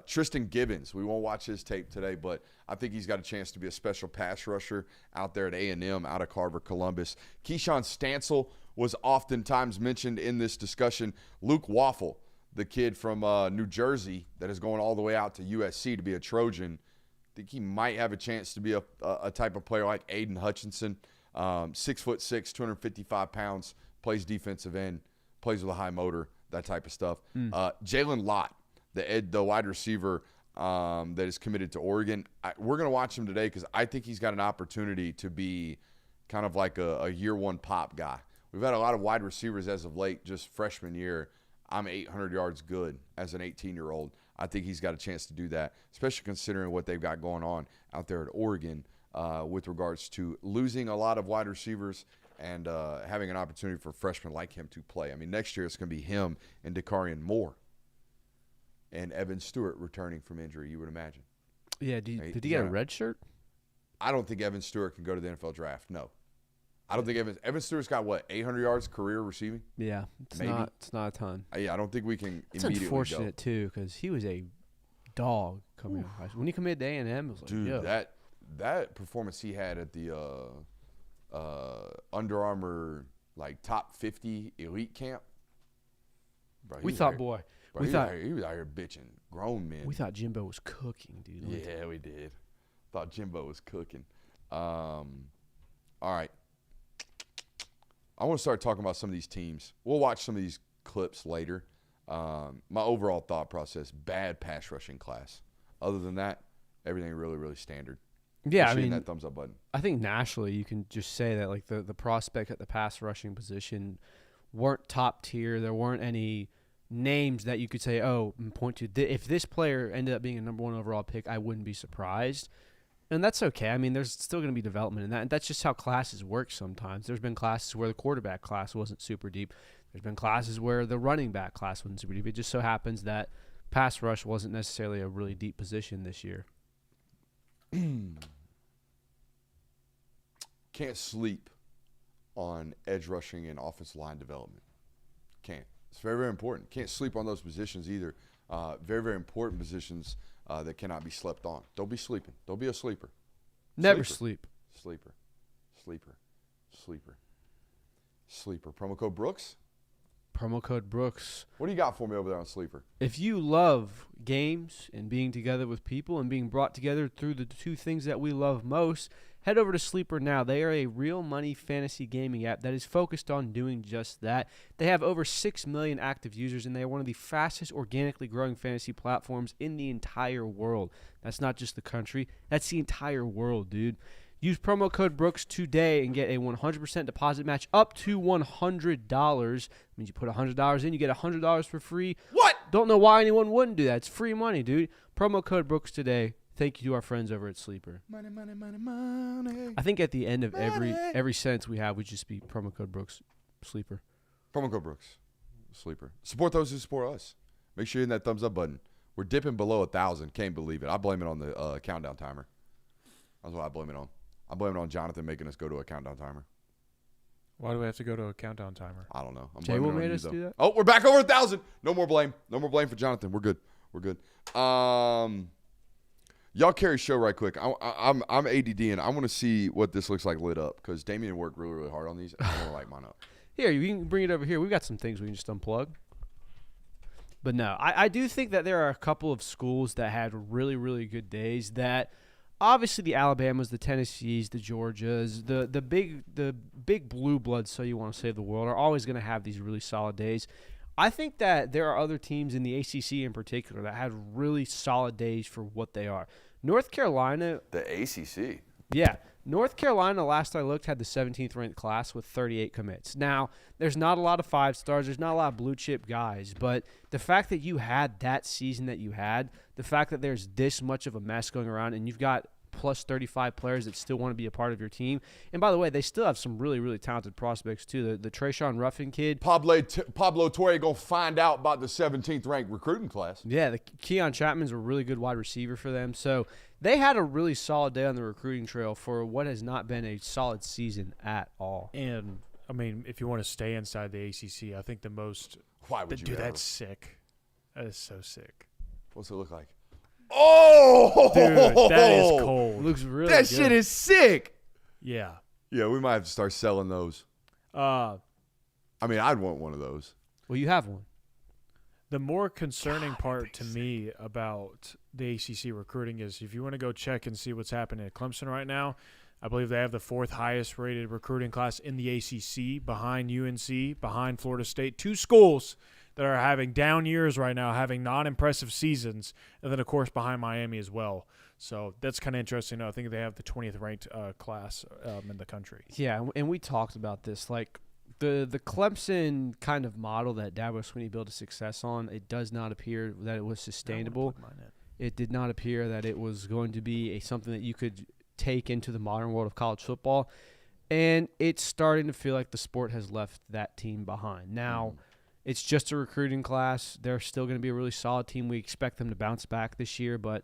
Speaker 2: Tristan Gibbons, we won't watch his tape today, but I think he's got a chance to be a special pass rusher out there at A&M, out of Carver, Columbus. Keyshawn Stansel was oftentimes mentioned in this discussion. Luke Waffle, the kid from New Jersey that is going all the way out to USC to be a Trojan. I think he might have a chance to be a type of player like Aiden Hutchinson. 6'6", 255 pounds, plays defensive end, plays with a high motor. that type of stuff. Jalen Lott, the wide receiver that is committed to Oregon. We're going to watch him today because I think he's got an opportunity to be kind of like a year one pop guy. We've had a lot of wide receivers as of late, just freshman year. I'm 800 yards good as an 18-year-old. I think he's got a chance to do that, especially considering what they've got going on out there at Oregon with regards to losing a lot of wide receivers and having an opportunity for freshmen like him to play. I mean, next year it's going to be him and Dakarian Moore and Evan Stewart returning from injury, you would imagine.
Speaker 3: Yeah, did he get a red shirt?
Speaker 2: I don't think Evan Stewart can go to the NFL draft, no. I don't think Evan Stewart's got, 800 yards career receiving?
Speaker 3: Yeah, it's not a ton.
Speaker 2: Yeah, I don't think we can
Speaker 3: It's
Speaker 2: immediately
Speaker 3: unfortunate, too, because he was a dog coming out of high school. When he committed to A&M, it was like,
Speaker 2: dude,
Speaker 3: yo.
Speaker 2: that performance he had at the Under Armour, top 50 elite camp. Bro,
Speaker 3: We thought, boy.
Speaker 2: Bro, he was out here bitching grown men.
Speaker 3: We thought Jimbo was cooking, dude.
Speaker 2: Yeah, we did. Thought Jimbo was cooking. All right. I want to start talking about some of these teams. We'll watch some of these clips later. My overall thought process, bad pass rushing class. Other than that, everything really, really standard.
Speaker 3: Yeah,
Speaker 2: Especially that thumbs up button.
Speaker 3: I think nationally you can just say that the prospect at the pass rushing position weren't top tier. There weren't any names that you could say, and point to. If this player ended up being a number 1 overall pick, I wouldn't be surprised. And that's okay. I mean, there's still going to be development in that. And that's just how classes work sometimes. There's been classes where the quarterback class wasn't super deep. There's been classes where the running back class wasn't super deep. It just so happens that pass rush wasn't necessarily a really deep position this year.
Speaker 2: Can't sleep on edge rushing and offensive line development. Can't. It's very, very important. Can't sleep on those positions either. Very, very important positions that cannot be slept on. Don't be sleeping. Don't be a sleeper.
Speaker 3: Never
Speaker 2: Sleeper.
Speaker 3: sleep.
Speaker 2: Sleeper. Promo code Brooks.
Speaker 3: Promo code Brooks.
Speaker 2: What do you got for me over there on Sleeper?
Speaker 3: If you love games and being together with people and being brought together through the two things that we love most, head over to Sleeper now. They are a real money fantasy gaming app that is focused on doing just that. They have over 6 million active users, and they are one of the fastest organically growing fantasy platforms in the entire world. That's not just the country. That's the entire world, dude. Use promo code Brooks today and get a 100% deposit match up to $100. That means you put $100 in, you get $100 for free.
Speaker 2: What?
Speaker 3: Don't know why anyone wouldn't do that. It's free money, dude. Promo code Brooks today. Thank you to our friends over at Sleeper.
Speaker 2: Money, money, money, money.
Speaker 3: I think at the end of every sentence we have would just be promo code Brooks, Sleeper.
Speaker 2: Promo code Brooks, Sleeper. Support those who support us. Make sure you hit that thumbs up button. We're dipping below 1,000. Can't believe it. I blame it on the countdown timer. That's what I blame it on. I blame it on Jonathan making us go to a countdown timer.
Speaker 4: Why do we have to go to a countdown timer?
Speaker 2: I don't know.
Speaker 3: Jay will made us do that?
Speaker 2: Oh, we're back over 1,000. No more blame. No more blame for Jonathan. We're good. Y'all carry show right quick. I'm ADD, and I want to see what this looks like lit up because Damien worked really, really hard on these. And I want to light mine up.
Speaker 3: Here, you can bring it over here. We've got some things we can just unplug. But no, I do think that there are a couple of schools that had really, really good days that obviously the Alabamas, the Tennessees, the Georgias, the big blue bloods, so you want to save the world, are always going to have these really solid days. I think that there are other teams in the ACC in particular that had really solid days for what they are. North Carolina.
Speaker 2: The ACC.
Speaker 3: Yeah. North Carolina, last I looked, had the 17th ranked class with 38 commits. Now, there's not a lot of 5 stars. There's not a lot of blue chip guys. But the fact that you had that season that you had, the fact that there's this much of a mess going around, and you've got plus 35 players that still want to be a part of your team. And by the way, they still have some really, really talented prospects too. The Trayshawn Ruffin kid.
Speaker 2: Pablo Torre going to find out about the 17th ranked recruiting class.
Speaker 3: Yeah, the Keon Chapman's a really good wide receiver for them. So they had a really solid day on the recruiting trail for what has not been a solid season at all.
Speaker 4: And, I mean, if you want to stay inside the ACC, I think the most –
Speaker 2: Why would you
Speaker 4: Dude,
Speaker 2: ever?
Speaker 4: that's sick. That is so sick.
Speaker 2: What's it look like? Oh!
Speaker 4: Dude, that is cold.
Speaker 3: Looks really
Speaker 2: That
Speaker 3: good.
Speaker 2: shit is sick.
Speaker 4: Yeah.
Speaker 2: Yeah, we might have to start selling those. I mean, I'd want one of those.
Speaker 3: Well, you have one.
Speaker 4: The more concerning part to me about the ACC recruiting is if you want to go check and see what's happening at Clemson right now, I believe they have the 4th highest rated recruiting class in the ACC behind UNC, behind Florida State. 2 schools that are having down years right now, having non-impressive seasons, and then, of course, behind Miami as well. So that's kind of interesting. I think they have the 20th ranked class in the country.
Speaker 3: Yeah, and we talked about this. Like, the Clemson kind of model that Dabo Swinney built a success on, it does not appear that it was sustainable. It did not appear that it was going to be something that you could take into the modern world of college football. And it's starting to feel like the sport has left that team behind. Now, it's just a recruiting class. They're still going to be a really solid team. We expect them to bounce back this year, but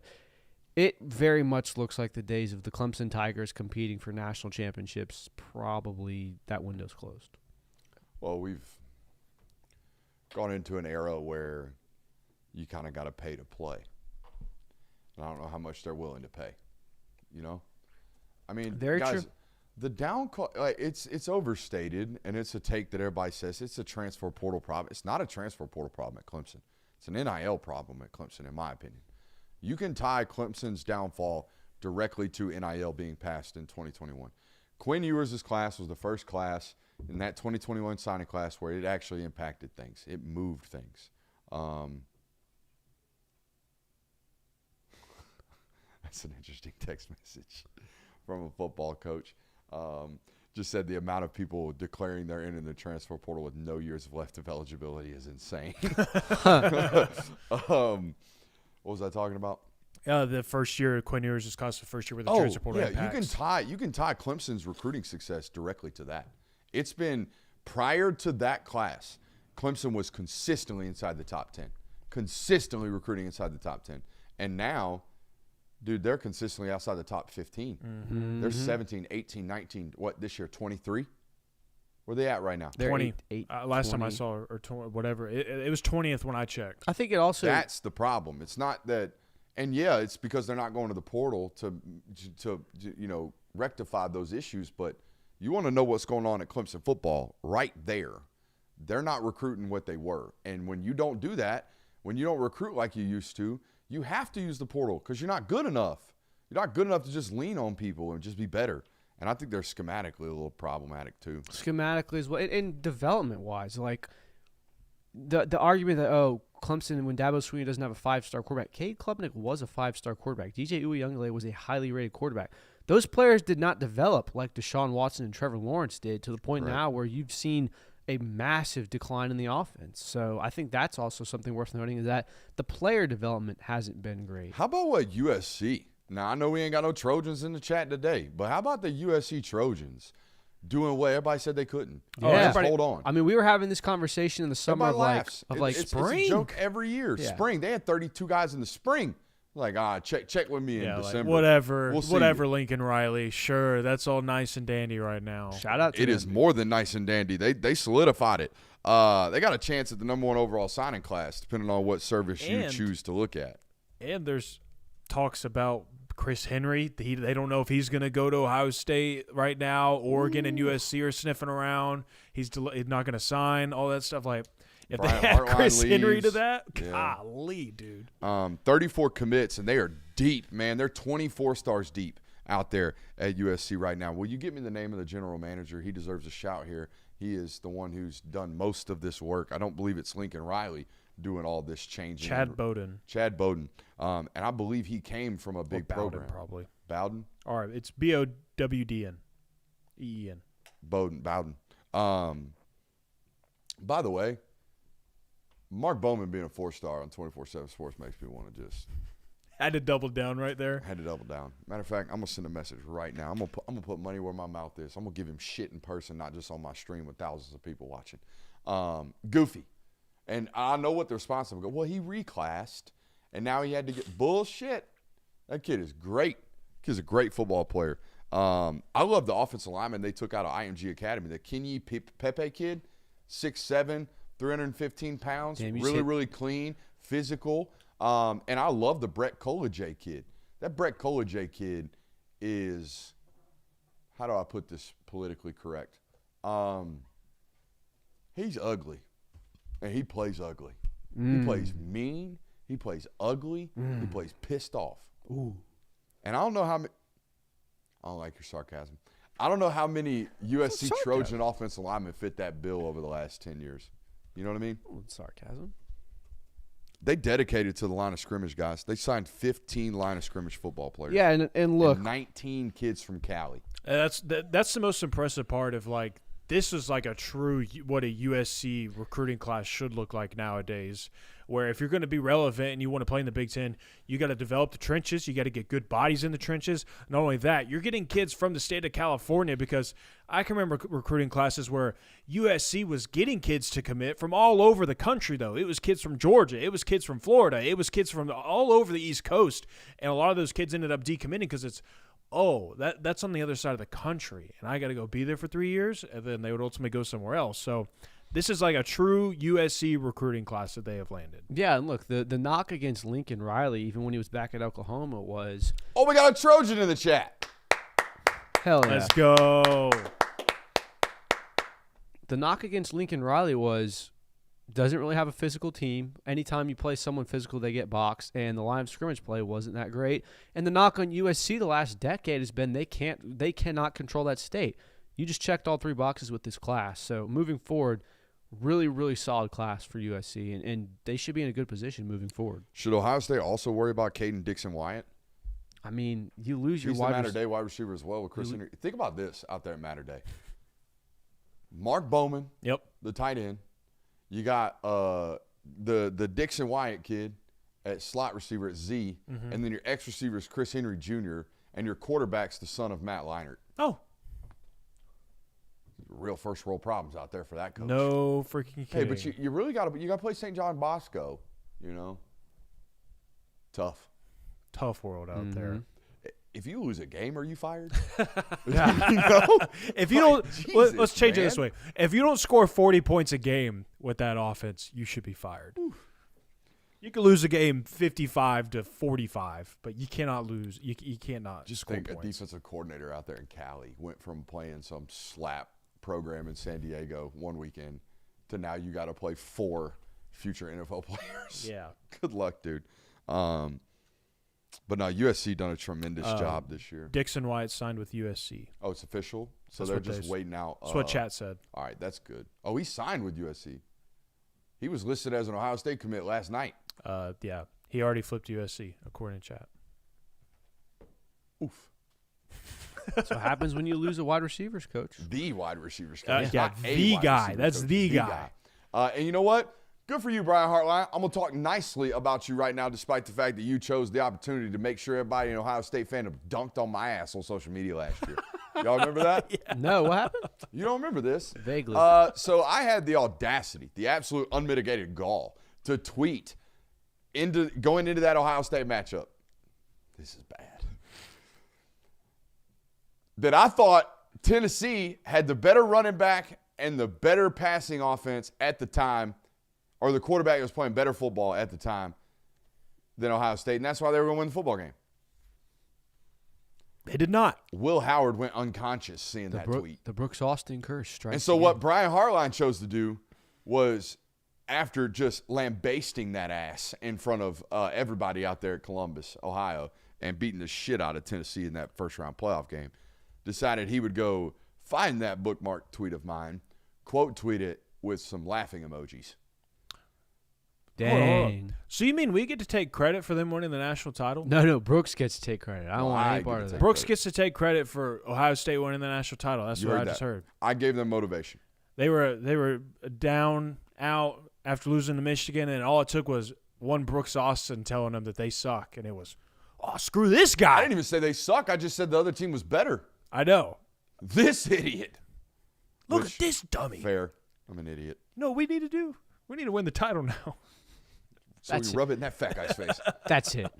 Speaker 3: it very much looks like the days of the Clemson Tigers competing for national championships. Probably that window's closed.
Speaker 2: Well, we've gone into an era where you kind of got to pay to play. And I don't know how much they're willing to pay. You know? I mean,
Speaker 3: Very
Speaker 2: guys,
Speaker 3: true.
Speaker 2: the down it's overstated, and it's a take that everybody says it's a transfer portal problem. It's not a transfer portal problem at Clemson. It's an NIL problem at Clemson, in my opinion. You can tie Clemson's downfall directly to NIL being passed in 2021. Quinn Ewers' class was the first class in that 2021 signing class where it actually impacted things. It moved things. That's an interesting text message from a football coach. Just said the amount of people declaring they're in the transfer portal with no years left of eligibility is insane. What was I talking about?
Speaker 4: The first year, Quinn Ewers' class, the first year with the transfer portal impacts.
Speaker 2: you can tie Clemson's recruiting success directly to that. It's been prior to that class, Clemson was consistently inside the top 10, consistently recruiting inside the top 10, and now, dude, they're consistently outside the top 15.
Speaker 3: Mm-hmm.
Speaker 2: They're 17, 18, 19. What this year? 23. Where are they at right now?
Speaker 3: They're
Speaker 4: 20. Last
Speaker 3: 20.
Speaker 4: time I saw, or whatever, it was 20th when I checked.
Speaker 3: I think it also –
Speaker 2: That's the problem. It's not that, and yeah, it's because they're not going to the portal to rectify those issues. But you want to know what's going on at Clemson football right there. They're not recruiting what they were, and when you don't do that, when you don't recruit like you used to, you have to use the portal because you're not good enough. You're not good enough to just lean on people and just be better. And I think they're schematically a little problematic too.
Speaker 3: Schematically as well, and development-wise, like the argument that Clemson, when Dabo Swinney doesn't have a 5-star quarterback, Cade Klubnik was a 5-star quarterback. DJ Uiagalelei was a highly rated quarterback. Those players did not develop like Deshaun Watson and Trevor Lawrence did to the point now where you've seen a massive decline in the offense. So I think that's also something worth noting is that the player development hasn't been great.
Speaker 2: How about what USC? Now, I know we ain't got no Trojans in the chat today, but how about the USC Trojans doing what everybody said they couldn't?
Speaker 3: Yeah.
Speaker 2: Just hold on.
Speaker 3: I mean, we were having this conversation in the summer
Speaker 2: Everybody
Speaker 3: of
Speaker 2: laughs. It's
Speaker 3: spring.
Speaker 2: a joke every year.
Speaker 3: Yeah.
Speaker 2: Spring. They had 32 guys in the spring. Like, check with me in December.
Speaker 4: Whatever,
Speaker 2: We'll see
Speaker 4: whatever,
Speaker 2: you.
Speaker 4: Lincoln Riley. Sure, that's all nice and dandy right now.
Speaker 3: Shout out to
Speaker 2: It
Speaker 3: them.
Speaker 2: is more than nice and dandy. They solidified it. They got a chance at the number 1 overall signing class, depending on what service you choose to look at.
Speaker 4: And there's talks about Chris Henry. They don't know if he's going to go to Ohio State right now. Oregon and USC are sniffing around. He's not going to sign, all that stuff. Like, if
Speaker 2: Brian
Speaker 4: they add
Speaker 2: Hartline
Speaker 4: Chris Henry to
Speaker 2: leaves.
Speaker 4: that,
Speaker 2: Yeah.
Speaker 4: golly, dude.
Speaker 2: 34 commits, and they are deep, man. They're 24 stars deep out there at USC right now. Will you give me the name of the general manager? He deserves a shout here. He is the one who's done most of this work. I don't believe it's Lincoln Riley doing all this changing.
Speaker 4: Chad Bowden.
Speaker 2: Chad Bowden. And I believe he came from a big
Speaker 4: Bowden,
Speaker 2: program.
Speaker 4: probably.
Speaker 2: Bowden?
Speaker 4: All right, it's Bowden. EEN.
Speaker 2: Bowden. By the way, Mark Bowman being a 4-star on 24/7 Sports makes me want to just
Speaker 4: Had to double down right there.
Speaker 2: had to double down. Matter of fact, I'm gonna send a message right now. I'm gonna put money where my mouth is. I'm gonna give him shit in person, not just on my stream with thousands of people watching. Goofy, and I know what the response is. Well, he reclassed, and now he had to get bullshit. That kid is great. Kid's a great football player. I love the offensive lineman they took out of IMG Academy. The Kenyi Pepe kid, 6'7", 315 pounds,
Speaker 3: Damn, you
Speaker 2: really,
Speaker 3: said-
Speaker 2: really clean, physical. And I love the Brett Colajay kid. That Brett Colajay kid is, how do I put this politically correct? He's ugly, and he plays ugly. He plays mean. He plays ugly. He plays pissed off.
Speaker 3: Ooh.
Speaker 2: And I don't know how many. I don't like your sarcasm. I don't know how many USC Trojan offensive linemen fit that bill over the last 10 years. You know what I mean?
Speaker 3: Oh, sarcasm.
Speaker 2: They dedicated to the line of scrimmage, guys. They signed 15 line of scrimmage football players.
Speaker 3: Yeah, and look.
Speaker 2: And 19 kids from Cali.
Speaker 4: That's the most impressive part of, like, this is like a true what a USC recruiting class should look like nowadays, where if you're going to be relevant and you want to play in the Big Ten, you got to develop the trenches. You got to get good bodies in the trenches. Not only that, you're getting kids from the state of California, because I can remember recruiting classes where USC was getting kids to commit from all over the country, though. It was kids from Georgia. It was kids from Florida. It was kids from all over the East Coast. And a lot of those kids ended up decommitting because it's, that's on the other side of the country, and I got to go be there for 3 years, and then they would ultimately go somewhere else. So this is like a true USC recruiting class that they have landed.
Speaker 3: Yeah, and look, the knock against Lincoln Riley, even when he was back at Oklahoma, was
Speaker 2: Oh, we got a Trojan in the chat.
Speaker 3: hell yeah.
Speaker 4: Let's go.
Speaker 3: The knock against Lincoln Riley was doesn't really have a physical team. Anytime you play someone physical, they get boxed, and the line of scrimmage play wasn't that great. And the knock on USC the last decade has been they cannot control that state. You just checked all 3 boxes with this class. So moving forward, really, really solid class for USC, and they should be in a good position moving forward.
Speaker 2: Should Ohio State also worry about Caden Dixon-Wyatt?
Speaker 3: I mean, you lose your
Speaker 2: He's the
Speaker 3: wide
Speaker 2: Mater Day wide receiver as well with Chris Henry. Think about this out there at Mater Day. Mark Bowman,
Speaker 4: Yep.
Speaker 2: the tight end. You got the Dixon Wyatt kid at slot receiver at Z, and then your X receiver is Chris Henry Jr., and your quarterback's the son of Matt Leinart.
Speaker 4: Oh.
Speaker 2: Real first world problems out there for that coach.
Speaker 4: No freaking kidding.
Speaker 2: Hey, but you really got to play St. John Bosco, you know. Tough.
Speaker 4: Tough world out there.
Speaker 2: If you lose a game, are you fired?
Speaker 4: If you don't,
Speaker 2: Jesus,
Speaker 4: let's change it
Speaker 2: man.
Speaker 4: this way. If you don't score 40 points a game with that offense, you should be fired. Oof. You could lose a game 55-45, but you cannot lose. You cannot
Speaker 2: Just
Speaker 4: score
Speaker 2: think a
Speaker 4: points.
Speaker 2: defensive coordinator out there in Cali went from playing some slap program in San Diego one weekend to now you got to play 4 future NFL players.
Speaker 4: Yeah.
Speaker 2: Good luck, dude. But no, USC done a tremendous job this year.
Speaker 4: Dixon Wyatt signed with USC.
Speaker 2: Oh, it's official? So
Speaker 4: That's
Speaker 2: they're
Speaker 4: what
Speaker 2: just waiting out.
Speaker 4: That's what chat said.
Speaker 2: All right, that's good. Oh, he signed with USC. He was listed as an Ohio State commit last night.
Speaker 4: Yeah. He already flipped USC, according to chat.
Speaker 2: Oof.
Speaker 3: That's what happens when you lose a wide receivers coach.
Speaker 2: The wide receivers coach.
Speaker 4: Yeah,
Speaker 2: Not a
Speaker 4: the
Speaker 2: wide
Speaker 4: guy.
Speaker 2: receiver
Speaker 4: That's
Speaker 2: coach,
Speaker 4: the guy.
Speaker 2: And you know what? Good for you, Brian Hartline. I'm going to talk nicely about you right now, despite the fact that you chose the opportunity to make sure everybody in Ohio State fandom dunked on my ass on social media last year. Y'all remember that?
Speaker 3: No, what happened?
Speaker 2: You don't remember this?
Speaker 3: Vaguely.
Speaker 2: So I had the audacity, the absolute unmitigated gall to tweet going into that Ohio State matchup. This is bad. That I thought Tennessee had the better running back and the better passing offense at the time, or the quarterback was playing better football at the time than Ohio State, and that's why they were going to win the football game.
Speaker 4: They did not.
Speaker 2: Will Howard went unconscious seeing that tweet.
Speaker 3: The Brooks Austin curse strikes.
Speaker 2: And so
Speaker 3: again.
Speaker 2: what Brian Hartline chose to do was, after just lambasting that ass in front of everybody out there at Columbus, Ohio, and beating the shit out of Tennessee in that first-round playoff game, decided he would go find that bookmarked tweet of mine, quote tweet it with some laughing emojis.
Speaker 3: Dang.
Speaker 4: So you mean we get to take credit for them winning the national title?
Speaker 3: No, Brooks gets to take credit. I don't want
Speaker 2: I
Speaker 3: any
Speaker 2: get
Speaker 3: part
Speaker 2: to
Speaker 3: of
Speaker 2: take
Speaker 3: that.
Speaker 4: Brooks gets to take credit for Ohio State winning the national title. That's
Speaker 2: You
Speaker 4: what
Speaker 2: heard
Speaker 4: I just
Speaker 2: that.
Speaker 4: heard.
Speaker 2: I gave them motivation.
Speaker 4: They were down, out after losing to Michigan, and all it took was one Brooks Austin telling them that they suck, and it was, oh, screw this
Speaker 2: I
Speaker 4: guy.
Speaker 2: didn't even say they suck. I just said the other team was better.
Speaker 4: I know.
Speaker 2: This idiot.
Speaker 4: Look
Speaker 2: Which,
Speaker 4: at this dummy.
Speaker 2: Fair. I'm an idiot.
Speaker 4: No, we need to win the title now.
Speaker 2: So
Speaker 3: That's
Speaker 2: we
Speaker 3: it.
Speaker 2: rub it in that fat guy's face.
Speaker 3: That's it.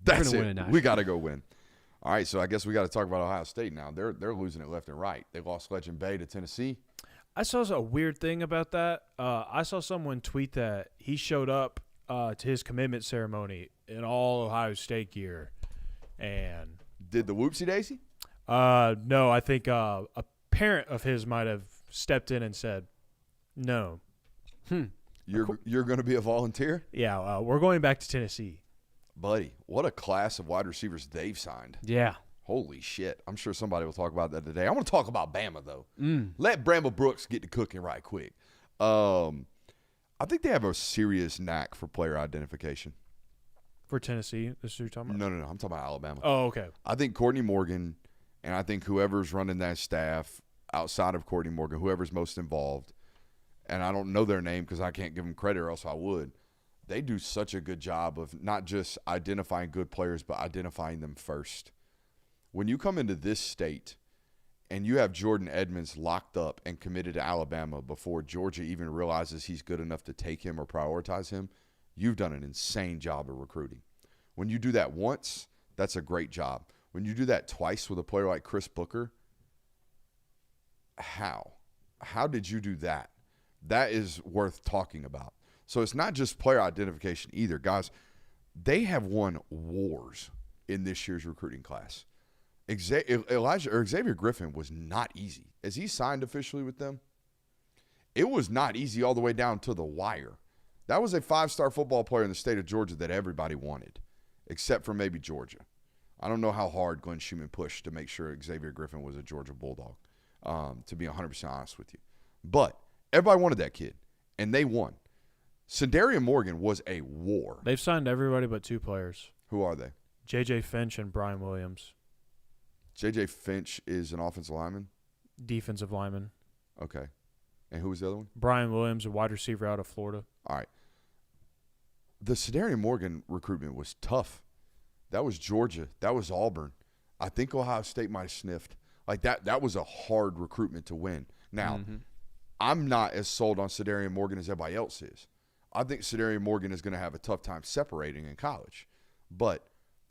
Speaker 2: That's
Speaker 3: gonna win a
Speaker 2: it.
Speaker 3: national
Speaker 2: We got to go win. All right, so I guess we got to talk about Ohio State now. They're losing it left and right. They lost Legend Bay to Tennessee.
Speaker 4: I saw a weird thing about that. I saw someone tweet that he showed up to his commitment ceremony in all Ohio State gear, and
Speaker 2: Did the whoopsie daisy?
Speaker 4: no, I think a parent of his might have stepped in and said, "No,
Speaker 2: You're going to be a volunteer?
Speaker 4: yeah, we're going back to Tennessee."
Speaker 2: Buddy, what a class of wide receivers they've signed.
Speaker 3: Yeah.
Speaker 2: Holy shit. I'm sure somebody will talk about that today. I want to talk about Bama, though. Let Bramble Brooks get to cooking right quick. I think they have a serious knack for player identification.
Speaker 4: For Tennessee, this is who you're talking about?
Speaker 2: No. I'm talking about Alabama.
Speaker 4: Oh, okay.
Speaker 2: I think Courtney Morgan, and I think whoever's running that staff outside of Courtney Morgan, whoever's most involved, and I don't know their name because I can't give them credit or else I would, they do such a good job of not just identifying good players but identifying them first. When you come into this state and you have Jordan Edmonds locked up and committed to Alabama before Georgia even realizes he's good enough to take him or prioritize him, you've done an insane job of recruiting. When you do that once, that's a great job. When you do that twice with a player like Chris Booker, how? How did you do that? That is worth talking about. So it's not just player identification either. Guys, they have won wars in this year's recruiting class. Xavier Griffin was not easy. As he signed officially with them, it was not easy all the way down to the wire. That was a 5-star football player in the state of Georgia that everybody wanted, except for maybe Georgia. I don't know how hard Glenn Schumann pushed to make sure Xavier Griffin was a Georgia Bulldog, to be 100% honest with you. But everybody wanted that kid, and they won. Sindarian Morgan was a war.
Speaker 4: They've signed everybody but 2 players.
Speaker 2: Who are they?
Speaker 4: J.J. Finch and Brian Williams.
Speaker 2: J.J. Finch is an offensive lineman?
Speaker 4: Defensive lineman.
Speaker 2: Okay. And who was the other one?
Speaker 4: Brian Williams, a wide receiver out of Florida.
Speaker 2: All right. The Sindarian Morgan recruitment was tough. That was Georgia. That was Auburn. I think Ohio State might have sniffed. Like that was a hard recruitment to win. Now, I'm not as sold on Sindarian Morgan as everybody else is. I think Sindarian Morgan is going to have a tough time separating in college. But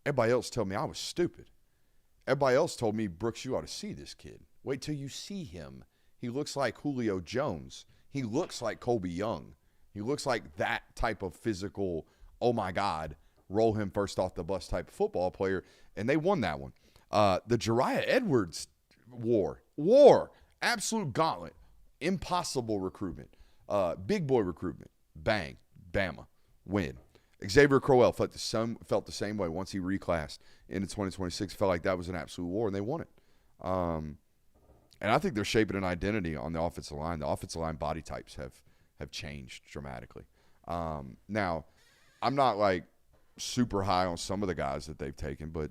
Speaker 2: everybody else told me I was stupid. Everybody else told me, Brooks, you ought to see this kid. Wait till you see him. He looks like Julio Jones. He looks like Colby Young. He looks like that type of physical, oh, my God, roll him first off the bus type of football player, and they won that one. The Jariah Edwards war, absolute gauntlet, impossible recruitment, big boy recruitment, bang, Bama, win. Xavier Crowell felt the same way once he reclassed into 2026. Felt like that was an absolute war, and they won it. And I think they're shaping an identity on the offensive line. The offensive line body types have changed dramatically. Now, I'm not like super high on some of the guys that they've taken, but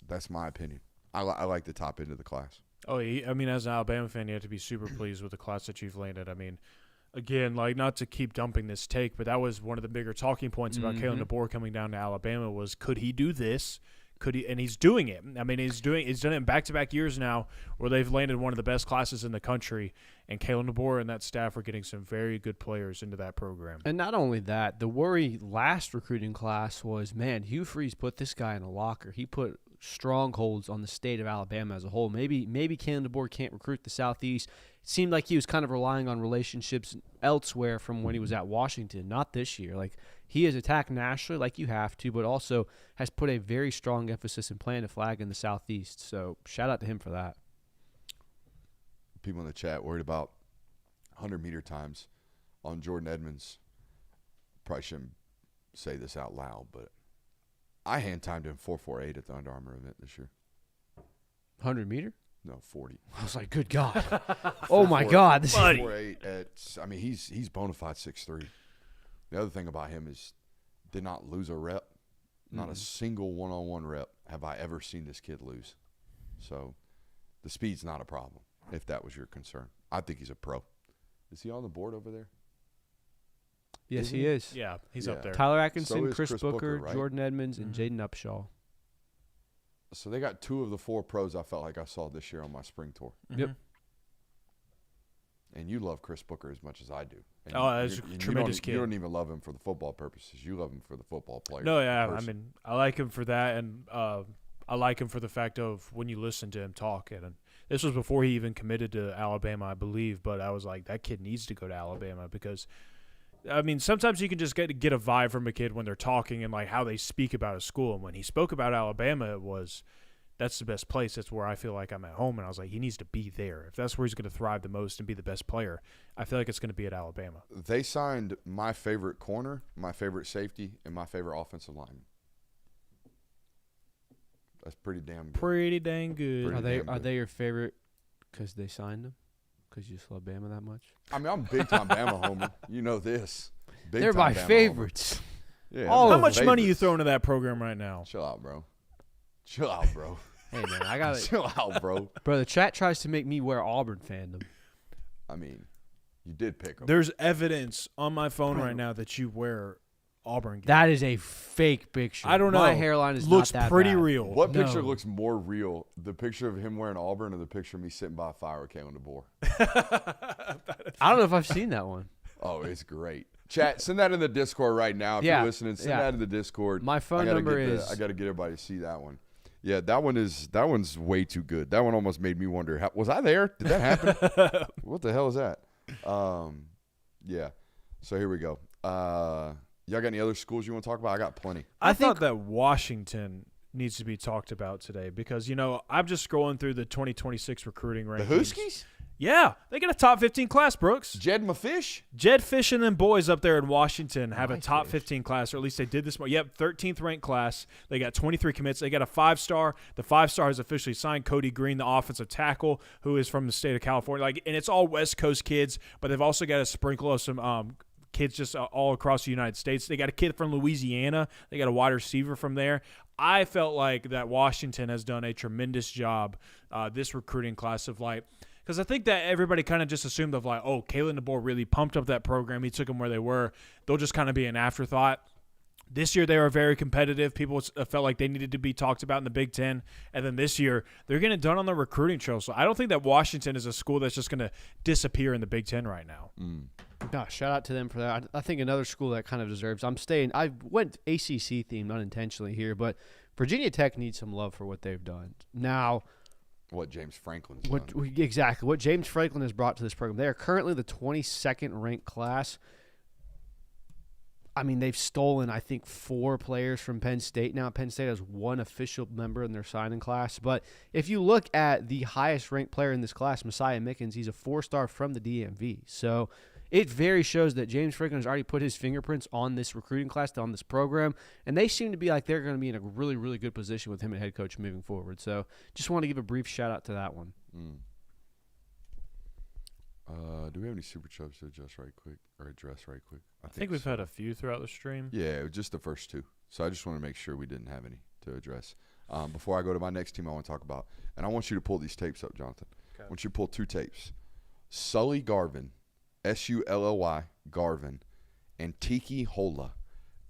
Speaker 2: that's my opinion. I like the top end of the class.
Speaker 4: Oh, I mean, as an Alabama fan, you have to be super pleased with the class that you've landed. I mean, again, like not to keep dumping this take, but that was one of the bigger talking points about Kalen DeBoer coming down to Alabama was, could he do this? Could he? And he's doing it. I mean, he's done it in back-to-back years now where they've landed one of the best classes in the country, and Kalen DeBoer and that staff are getting some very good players into that program.
Speaker 3: And not only that, the worry last recruiting class was, man, Hugh Freeze put this guy in a locker. He put strongholds on the state of Alabama as a whole. Maybe Kalen DeBoer can't recruit the Southeast. It seemed like he was kind of relying on relationships elsewhere from when he was at Washington, not this year. Like, he has attacked nationally like you have to, but also has put a very strong emphasis in planting a flag in the Southeast. So shout out to him for that.
Speaker 2: People in the chat worried about 100-meter times on Jordan Edmonds. Probably shouldn't say this out loud, but I hand-timed him 4.48 at the Under Armour event this year.
Speaker 3: 100-meter?
Speaker 2: No, 40.
Speaker 3: I was like, good God. Oh, my God. This is
Speaker 2: 4.8 I mean, he's bona fide 6'3". The other thing about him is did not lose a rep. Not a single one-on-one rep have I ever seen this kid lose. So the speed's not a problem, if that was your concern. I think he's a pro. Is he on the board over there?
Speaker 3: Yes, he is.
Speaker 4: Yeah, he's up there.
Speaker 3: Tyler Atkinson,
Speaker 2: So is
Speaker 3: Chris Booker,
Speaker 2: right?
Speaker 3: Jordan Edmonds, and Jaden Upshaw.
Speaker 2: So they got 2 of the 4 pros I felt like I saw this year on my spring tour.
Speaker 3: Yep.
Speaker 2: And you love Chris Booker as much as I do. And
Speaker 4: that's a tremendous kid.
Speaker 2: You don't even love him for the football purposes. You love him for the football player.
Speaker 4: No, yeah.
Speaker 2: person.
Speaker 4: I mean, I like him for that, and I like him for the fact of when you listen to him talk. And this was before he even committed to Alabama, I believe. But I was like, that kid needs to go to Alabama because, I mean, sometimes you can just get a vibe from a kid when they're talking and like how they speak about a school. And when he spoke about Alabama, it was, that's the best place. That's where I feel like I'm at home. And I was like, he needs to be there. If that's where he's going to thrive the most and be the best player, I feel like it's going to be at Alabama.
Speaker 2: They signed my favorite corner, my favorite safety, and my favorite offensive lineman. That's pretty damn good.
Speaker 4: Pretty dang good.
Speaker 3: Are they your favorite because they signed him? because you just love Bama that much?
Speaker 2: I mean, I'm a big-time Bama homer. You know this.
Speaker 3: They're
Speaker 2: Big-time
Speaker 3: my
Speaker 2: Bama
Speaker 3: favorites.
Speaker 2: homer. Yeah,
Speaker 3: All
Speaker 2: they're
Speaker 4: How
Speaker 2: my
Speaker 4: much money you
Speaker 2: favorites.
Speaker 4: throwing to that program right now?
Speaker 2: Chill out, bro. Chill out, bro.
Speaker 3: Hey, man, I got it.
Speaker 2: Chill out, bro.
Speaker 3: Bro, the chat tries to make me wear Auburn fandom.
Speaker 2: I mean, you did pick them.
Speaker 4: There's evidence on my phone right now that you wear Auburn gear.
Speaker 3: That is a fake picture.
Speaker 4: I don't know.
Speaker 3: My hairline is
Speaker 4: looks
Speaker 3: not that
Speaker 4: pretty
Speaker 3: bad.
Speaker 4: real.
Speaker 2: What
Speaker 3: No.
Speaker 2: picture looks more real? The picture of him wearing Auburn or the picture of me sitting by a fire with Kalen DeBoer?
Speaker 3: I don't know if I've seen that one.
Speaker 2: Oh, it's great. Chat, send that in the Discord right now. If
Speaker 3: Yeah,
Speaker 2: you're listening, send
Speaker 3: yeah.
Speaker 2: that in the Discord.
Speaker 3: My phone
Speaker 2: I gotta
Speaker 3: number
Speaker 2: get
Speaker 3: is-
Speaker 2: I got to get everybody to see that one. Yeah, that one's way too good. That one almost made me wonder, was I there? Did that happen? What the hell is that? Yeah. So here we go. Y'all got any other schools you want to talk about? I got plenty.
Speaker 4: I thought that Washington needs to be talked about today because, I'm just scrolling through the 2026 recruiting
Speaker 2: The
Speaker 4: rankings.
Speaker 2: Huskies?
Speaker 4: Yeah, they got a top 15 class, Brooks.
Speaker 2: Jed Mafish?
Speaker 4: Jed Fish and them boys up there in Washington have a top 15 class, or at least they did this morning. Yep, 13th ranked class. They got 23 commits. They got a 5-star. The 5-star has officially signed Cody Green, the offensive tackle, who is from the state of California. And it's all West Coast kids, but they've also got a sprinkle of some kids just all across the United States. They got a kid from Louisiana. They got a wide receiver from there. I felt like that Washington has done a tremendous job this recruiting class of because I think that everybody kind of just assumed of Kalen DeBoer really pumped up that program. He took them where they were. They'll just kind of be an afterthought. This year they were very competitive. People felt like they needed to be talked about in the Big Ten. And then this year they're getting it done on the recruiting trail. So I don't think that Washington is a school that's just going to disappear in the Big Ten right now.
Speaker 3: Gosh, shout out to them for that. I think another school that kind of deserves. I went ACC themed unintentionally here, but Virginia Tech needs some love for what they've done. Now,
Speaker 2: What James Franklin's done.
Speaker 3: exactly what James Franklin has brought to this program. They are currently the 22nd ranked class. I mean, they've stolen, I think, 4 players from Penn State. Now, Penn State has 1 official member in their signing class. But if you look at the highest-ranked player in this class, Messiah Mickens, he's a 4-star from the DMV. So it very shows that James Franklin has already put his fingerprints on this recruiting class, on this program. And they seem to be like they're going to be in a really, really good position with him and head coach moving forward. So just want to give a brief shout-out to that one.
Speaker 2: Do we have any super chubs to address right quick?
Speaker 4: I think we've had a few throughout the stream.
Speaker 2: Yeah, it was just the first 2. So I just want to make sure we didn't have any to address. Before I go to my next team I want to talk about, and I want you to pull these tapes up, Jonathan. Okay. I want you to pull 2 tapes. Sully Garvin, Sully Garvin, and Tiki Hola,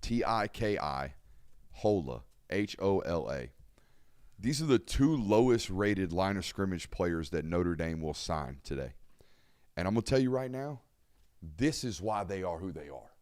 Speaker 2: Tiki Hola, Hola. These are the 2 lowest rated line of scrimmage players that Notre Dame will sign today. And I'm going to tell you right now, this is why they are who they are.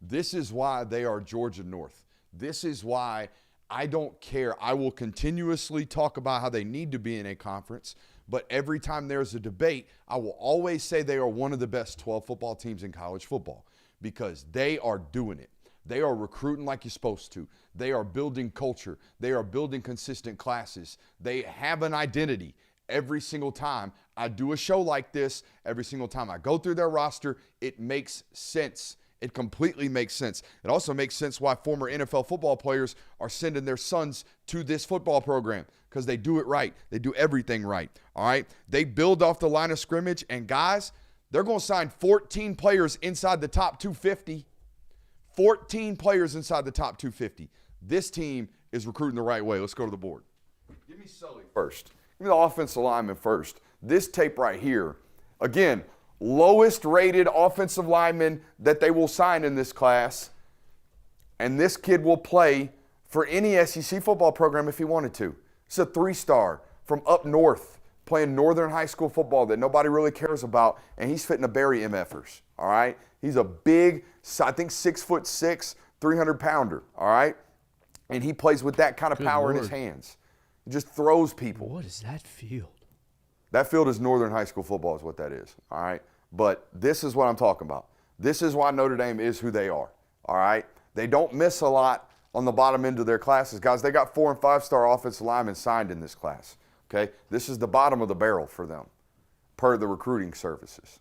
Speaker 2: This is why they are Georgia North. This is why I don't care. I will continuously talk about how they need to be in a conference, but every time there's a debate, I will always say they are one of the best 12 football teams in college football because they are doing it. They are recruiting like you're supposed to. They are building culture. They are building consistent classes. They have an identity. Every single time I do a show like this, every single time I go through their roster, it makes sense. It completely makes sense. It also makes sense why former NFL football players are sending their sons to this football program because they do it right. They do everything right, all right? They build off the line of scrimmage, and guys, they're going to sign 14 players inside the top 250. 14 players inside the top 250. This team is recruiting the right way. Let's go to the board. Give me Sully first. Give me the offensive lineman first. This tape right here, again, lowest rated offensive lineman that they will sign in this class. And this kid will play for any SEC football program if he wanted to. It's a 3-star from up north playing northern high school football that nobody really cares about, and he's fitting to bury MFers, all right? He's a big, I think 6'6", 300-pounder, all right? And he plays with that kind of power in his hands. He just throws people.
Speaker 3: What is that field?
Speaker 2: That field is northern high school football is what that is, all right? But this is what I'm talking about. This is why Notre Dame is who they are, all right? They don't miss a lot on the bottom end of their classes. Guys, they got 4- and 5-star offensive linemen signed in this class, okay? This is the bottom of the barrel for them per the recruiting services.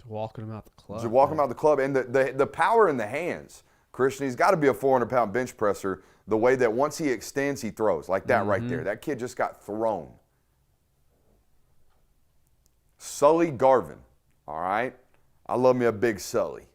Speaker 3: Walking them out the club.
Speaker 2: Just walking them out the club. And the power in the hands, Christian, he's got to be a 400-pound bench presser the way that once he extends, he throws. Like that right there. That kid just got thrown. Sully Garvin. All right? I love me a big Sully.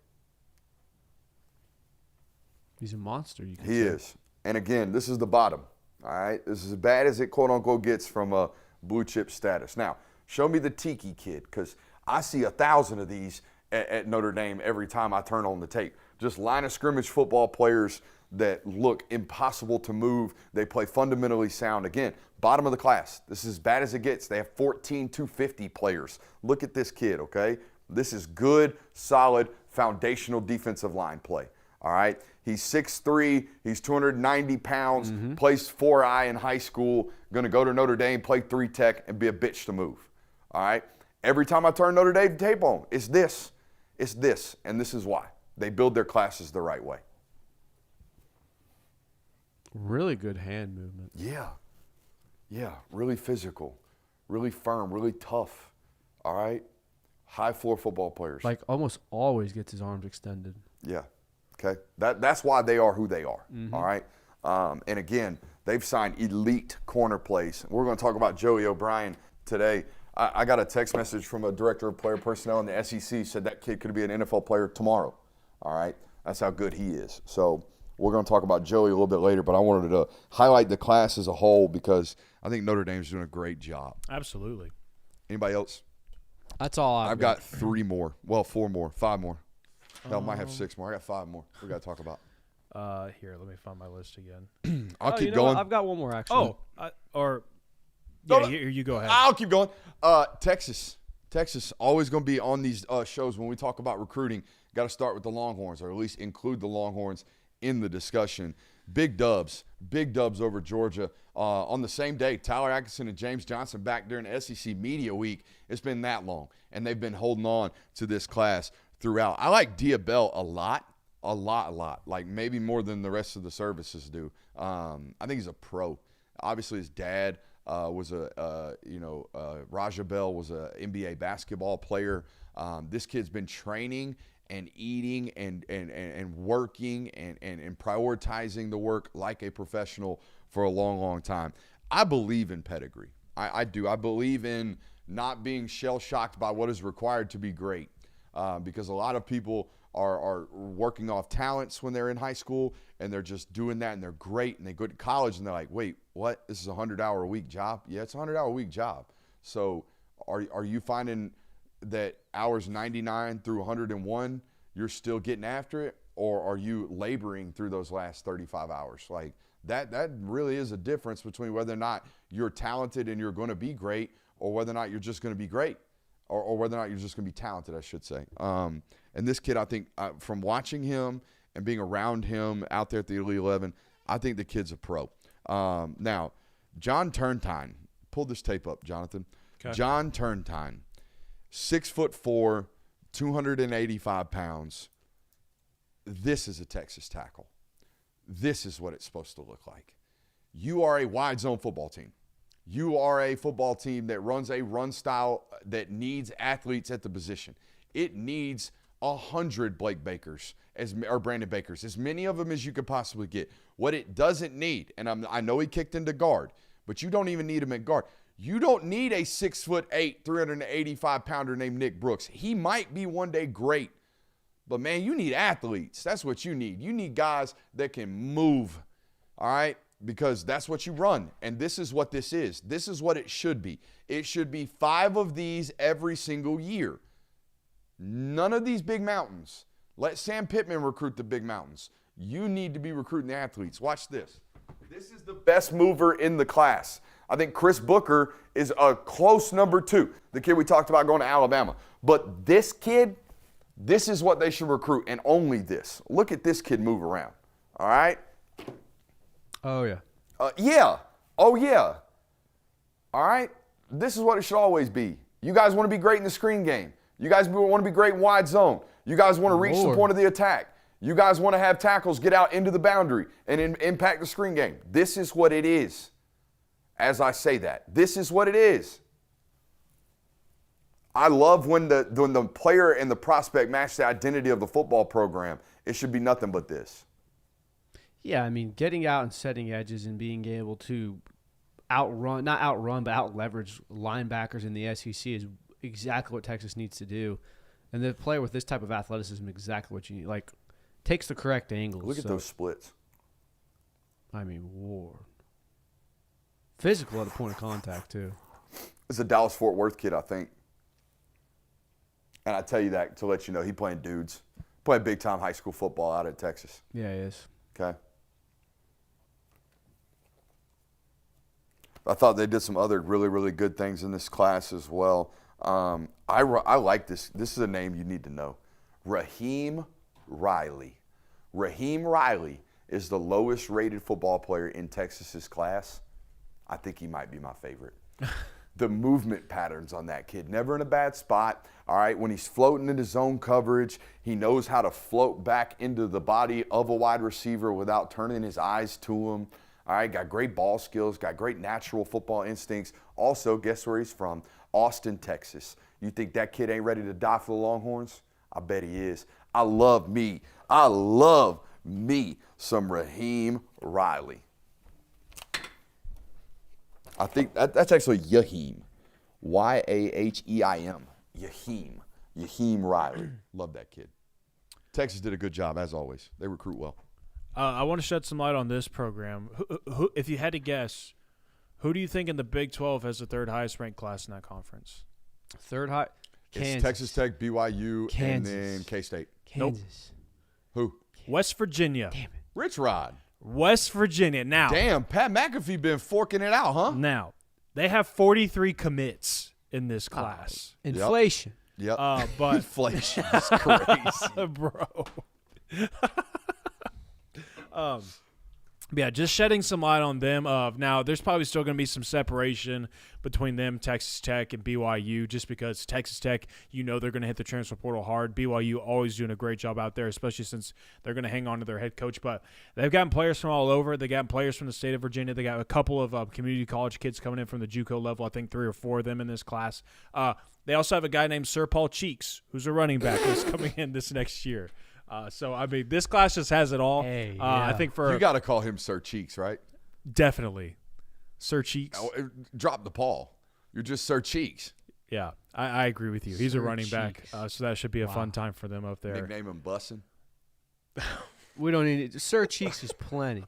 Speaker 3: He's a monster. You can
Speaker 2: He
Speaker 3: say.
Speaker 2: is. And again, this is the bottom. All right? This is as bad as it, quote unquote, gets from a blue chip status. Now, show me the Tiki kid, because I see 1,000 of these at Notre Dame every time I turn on the tape. Just line of scrimmage football players that look impossible to move. They play fundamentally sound. Again, bottom of the class. This is as bad as it gets. They have 14 250 players. Look at this kid, okay? This is good, solid, foundational defensive line play. All right? He's 6'3", he's 290 pounds, plays 4I in high school, going to go to Notre Dame, play 3 tech, and be a bitch to move. All right? Every time I turn Notre Dame tape on, it's this, and this is why. They build their classes the right way.
Speaker 3: Really good hand movement.
Speaker 2: Yeah, really physical, really firm, really tough. All right? High floor football players.
Speaker 3: Like almost always gets his arms extended.
Speaker 2: Yeah. Okay. That's why they are who they are. All right. And again, they've signed elite corner plays. We're going to talk about Joey O'Brien today. I got a text message from a director of player personnel in the SEC, said that kid could be an NFL player tomorrow. All right. That's how good he is. So we're going to talk about Joey a little bit later, but I wanted to highlight the class as a whole because I think Notre Dame's doing a great job.
Speaker 4: Absolutely.
Speaker 2: Anybody else?
Speaker 3: That's all
Speaker 2: I've got 3 more. Well, 4 more. 5 more. Hell, I might have 6 more. I got 5 more we got to talk about.
Speaker 4: Here, let me find my list again.
Speaker 2: I'll keep going.
Speaker 3: I've got one more, actually.
Speaker 4: Here you go ahead.
Speaker 2: I'll keep going. Texas, always going to be on these shows when we talk about recruiting. Got to start with the Longhorns, or at least include the Longhorns in the discussion. Big dubs over Georgia. On the same day, Tyler Atkinson and James Johnson back during SEC Media Week. It's been that long, and they've been holding on to this class throughout. I like Diabell a lot. Like maybe more than the rest of the services do. I think he's a pro. Obviously, his dad was Raja Bell was a NBA basketball player. This kid's been training and eating and working and prioritizing the work like a professional for a long time. I believe in pedigree. I do. I believe in not being shell-shocked by what is required to be great, because a lot of people are working off talents when they're in high school, and they're just doing that, and they're great, and they go to college, and they're like, wait, what? This is a 100-hour-a-week job? Yeah, it's a 100-hour-a-week job. So are you finding that hours 99 through 101, you're still getting after it, or are you laboring through those last 35 hours? Like, that really is a difference between whether or not you're talented and you're going to be great, or whether or not you're just going to be great, or whether or not you're just going to be talented, I should say. And this kid, I think, from watching him and being around him out there at the Elite 11, I think the kid's a pro. Now, John Turntine, pull this tape up, Jonathan.
Speaker 4: Okay.
Speaker 2: John Turntine, 6'4", 285 pounds. This is a Texas tackle. This is what it's supposed to look like. You are a wide zone football team. You are a football team that runs a run style that needs athletes at the position. It needs 100 Blake Bakers or Brandon Bakers, as many of them as you could possibly get. What it doesn't need, and I know he kicked into guard, but you don't even need him at guard. You don't need a 6'8", 385-pounder named Nick Brooks. He might be one day great, but, man, you need athletes. That's what you need. You need guys that can move, all right, because that's what you run, and this is what this is. This is what it should be. It should be 5 of these every single year. None of these big mountains. Let Sam Pittman recruit the big mountains. You need to be recruiting the athletes. Watch this. This is the best mover in the class. I think Chris Booker is a close number 2, the kid we talked about going to Alabama. But this kid, this is what they should recruit, and only this. Look at this kid move around, all right?
Speaker 3: Oh, yeah.
Speaker 2: Yeah. Oh, yeah. All right? This is what it should always be. You guys want to be great in the screen game. You guys want to be great in wide zone. You guys want to reach the point of the attack. You guys want to have tackles get out into the boundary and impact the screen game. This is what it is. As I say that, this is what it is. I love when the player and the prospect match the identity of the football program. It should be nothing but this.
Speaker 3: Yeah, I mean, getting out and setting edges and being able to not outrun, but out-leverage linebackers in the SEC exactly what Texas needs to do. And the player with this type of athleticism, exactly what you need. Like, takes the correct angles.
Speaker 2: Look at those splits.
Speaker 3: I mean, war. Physical at the point of contact, too.
Speaker 2: It's a Dallas-Fort Worth kid, I think. And I tell you that to let you know, he playing dudes. Playing big-time high school football out at Texas.
Speaker 3: Yeah, he is.
Speaker 2: Okay. I thought they did some other really, really good things in this class as well. I like this. This is a name you need to know. Raheem Riley. Raheem Riley is the lowest rated football player in Texas's class. I think he might be my favorite. The movement patterns on that kid, never in a bad spot. All right, when he's floating into zone coverage, he knows how to float back into the body of a wide receiver without turning his eyes to him. All right, got great ball skills, got great natural football instincts. Also, guess where he's from? Austin, Texas. You think that kid ain't ready to die for the Longhorns? I bet he is. I love me some Raheem Riley. I think that's actually Yaheem. Yaheim. Yaheim Riley. Love that kid. Texas did a good job, as always. They recruit well.
Speaker 4: I want to shed some light on this program. Who, if you had to guess, who do you think in the Big 12 has the third highest ranked class in that conference?
Speaker 3: Third high. Kansas.
Speaker 2: It's Texas Tech, BYU,
Speaker 3: Kansas.
Speaker 2: and then K-State.
Speaker 3: Kansas.
Speaker 2: Who?
Speaker 4: West Virginia.
Speaker 3: Damn it.
Speaker 2: Rich Rod.
Speaker 4: West Virginia. Now,
Speaker 2: Damn, Pat McAfee been forking it out, huh?
Speaker 4: Now, they have 43 commits in this class.
Speaker 3: Inflation.
Speaker 2: Yep.
Speaker 4: But
Speaker 2: Inflation is crazy.
Speaker 4: bro. Yeah, just shedding some light on them. Now, there's probably still going to be some separation between them, Texas Tech, and BYU, just because Texas Tech, you know they're going to hit the transfer portal hard. BYU always doing a great job out there, especially since they're going to hang on to their head coach. But they've gotten players from all over. They got players from the state of Virginia. They got a couple of community college kids coming in from the JUCO level. I think 3 or 4 of them in this class. They also have a guy named Sir Paul Cheeks, who's a running back who's coming in this next year. So, I mean, this class just has it all.
Speaker 3: Hey,
Speaker 4: I
Speaker 3: yeah.
Speaker 4: think for
Speaker 2: You got to call him Sir Cheeks, right?
Speaker 4: definitely Sir Cheeks.
Speaker 2: Oh, drop the Paul. You're just Sir Cheeks.
Speaker 4: Yeah, I agree with you. He's a
Speaker 3: Sir
Speaker 4: running back,
Speaker 3: Cheeks.
Speaker 4: so that should be a fun time for them up there.
Speaker 2: Nickname him Bussin'.
Speaker 3: We don't need it. Sir Cheeks is plenty.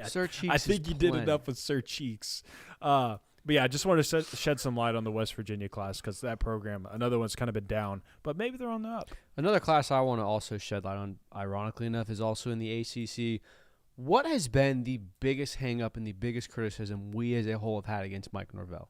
Speaker 3: Sir Cheeks
Speaker 4: I think
Speaker 3: is
Speaker 4: you did
Speaker 3: plenty.
Speaker 4: enough with Sir Cheeks. But, yeah, I just want to shed some light on the West Virginia class because that program, another one's kind of been down. But maybe they're on the up.
Speaker 3: Another class I want to also shed light on, ironically enough, is also in the ACC. What has been the biggest hang-up and the biggest criticism we as a whole have had against Mike Norvell?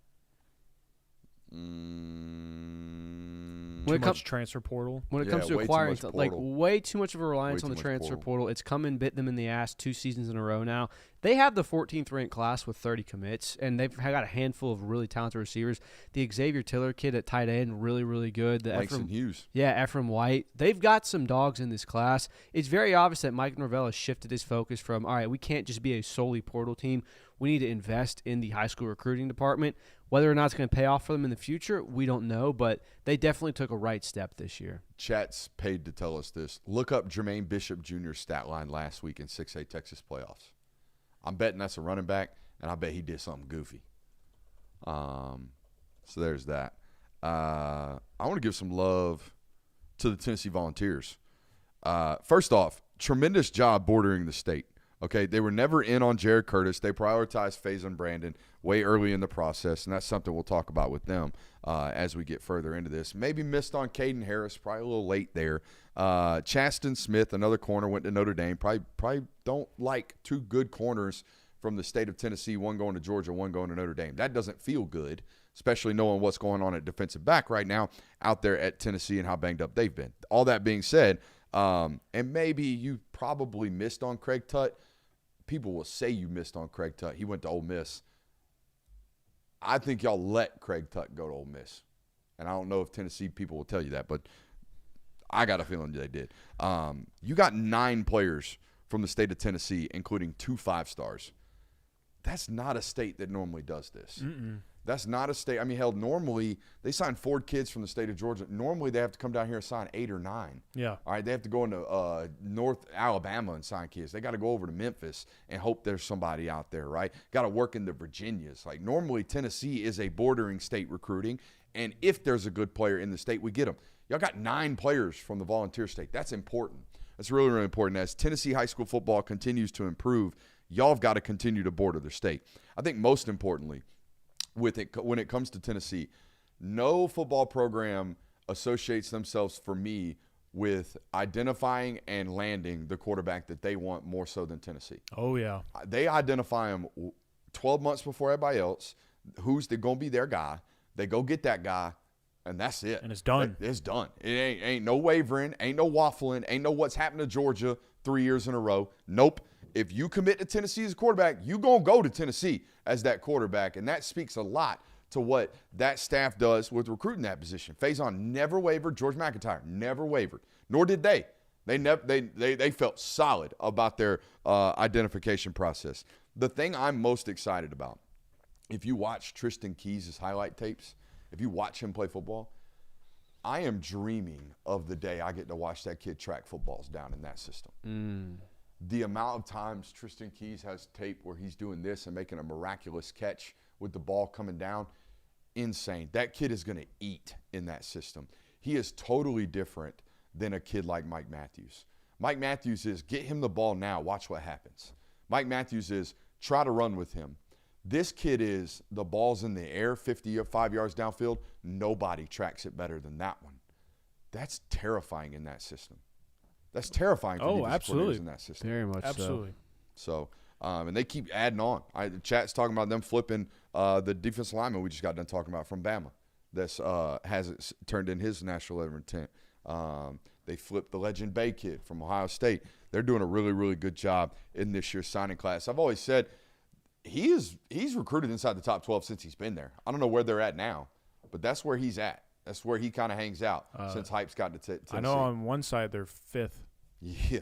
Speaker 4: Too much transfer portal.
Speaker 3: When it
Speaker 2: Yeah,
Speaker 3: comes to
Speaker 2: way too
Speaker 3: acquiring,
Speaker 2: much
Speaker 3: like
Speaker 2: portal.
Speaker 3: way too much of a reliance
Speaker 2: Way
Speaker 3: on the
Speaker 2: too much
Speaker 3: transfer
Speaker 2: portal.
Speaker 3: portal. It's come and bit them in the ass 2 seasons in a row now. They have the 14th ranked class with 30 commits, and they've got a handful of really talented receivers. The Xavier Tiller kid at tight end, really, really good. The
Speaker 2: Langston Hughes.
Speaker 3: Yeah, Ephraim White. They've got some dogs in this class. It's very obvious that Mike Norvell has shifted his focus from, all right, we can't just be a solely portal team. We need to invest in the high school recruiting department. Whether or not it's going to pay off for them in the future, we don't know, but they definitely took a right step this year.
Speaker 2: Chat's paid to tell us this. Look up Jermaine Bishop Jr.'s stat line last week in 6A Texas playoffs. I'm betting that's a running back, and I bet he did something goofy. So there's that. I want to give some love to the Tennessee Volunteers. First off, tremendous job bordering the state. Okay, they were never in on Jared Curtis. They prioritized Faison Brandon way early in the process, and that's something we'll talk about with them as we get further into this. Maybe missed on Caden Harris, probably a little late there. Chaston Smith, another corner, went to Notre Dame. Probably don't like 2 good corners from the state of Tennessee, one going to Georgia, one going to Notre Dame. That doesn't feel good, especially knowing what's going on at defensive back right now out there at Tennessee and how banged up they've been. All that being said, and maybe you probably missed on Craig Tutt. People will say you missed on Craig Tutt. He went to Ole Miss. I think y'all let Craig Tutt go to Ole Miss. And I don't know if Tennessee people will tell you that, but I got a feeling they did. You got 9 players from the state of Tennessee, including 2 5-stars. That's not a state that normally does this. That's not a state. I mean, hell, normally they sign 4 kids from the state of Georgia. Normally they have to come down here and sign 8 or 9.
Speaker 4: Yeah.
Speaker 2: All right, they have to go into North Alabama and sign kids. They got to go over to Memphis and hope there's somebody out there, right? Got to work in the Virginias. Like, normally Tennessee is a bordering state recruiting, And if there's a good player in the state, we get them. Y'all got 9 players from the volunteer state. That's important. That's really, really important. As Tennessee high school football continues to improve, y'all have got to continue to border their state. I think most importantly, when it comes to Tennessee, no football program associates themselves, for me, with identifying and landing the quarterback that they want more so than Tennessee.
Speaker 4: Oh, yeah.
Speaker 2: They identify him 12 months before everybody else. Who's going to be their guy? They go get that guy, and that's it.
Speaker 4: And it's done.
Speaker 2: It's done. It ain't no wavering, ain't no waffling, ain't no what's happened to Georgia 3 years in a row. Nope. If you commit to Tennessee as a quarterback, you going to go to Tennessee as that quarterback, and that speaks a lot to what that staff does with recruiting that position. Faison never wavered. George McIntyre never wavered, nor did they. They felt solid about their identification process. The thing I'm most excited about, if you watch Tristan Keys' highlight tapes, if you watch him play football, I am dreaming of the day I get to watch that kid track footballs down in that system. The amount of times Tristan Keys has tape where he's doing this and making a miraculous catch with the ball coming down, insane. That kid is going to eat in that system. He is totally different than a kid like Mike Matthews. Mike Matthews is get him the ball now, watch what happens. Mike Matthews is try to run with him. This kid is the ball's in the air, 55 yards downfield. Nobody tracks it better than that one. That's terrifying in that system. That's terrifying for defensive players in that system.
Speaker 3: Very much
Speaker 4: Absolutely.
Speaker 2: So, and they keep adding on. The chat's talking about them flipping the defensive lineman we just got done talking about from Bama. That's hasn't turned in his national letter of intent. They flipped the Legend Bay kid from Ohio State. They're doing a really, really good job in this year's signing class. I've always said he's recruited inside the top 12 since he's been there. I don't know where they're at now, but that's where he's at. That's where he kind of hangs out since Hype's got to Tennessee.
Speaker 4: I know on one side they're 5th.
Speaker 2: Yeah.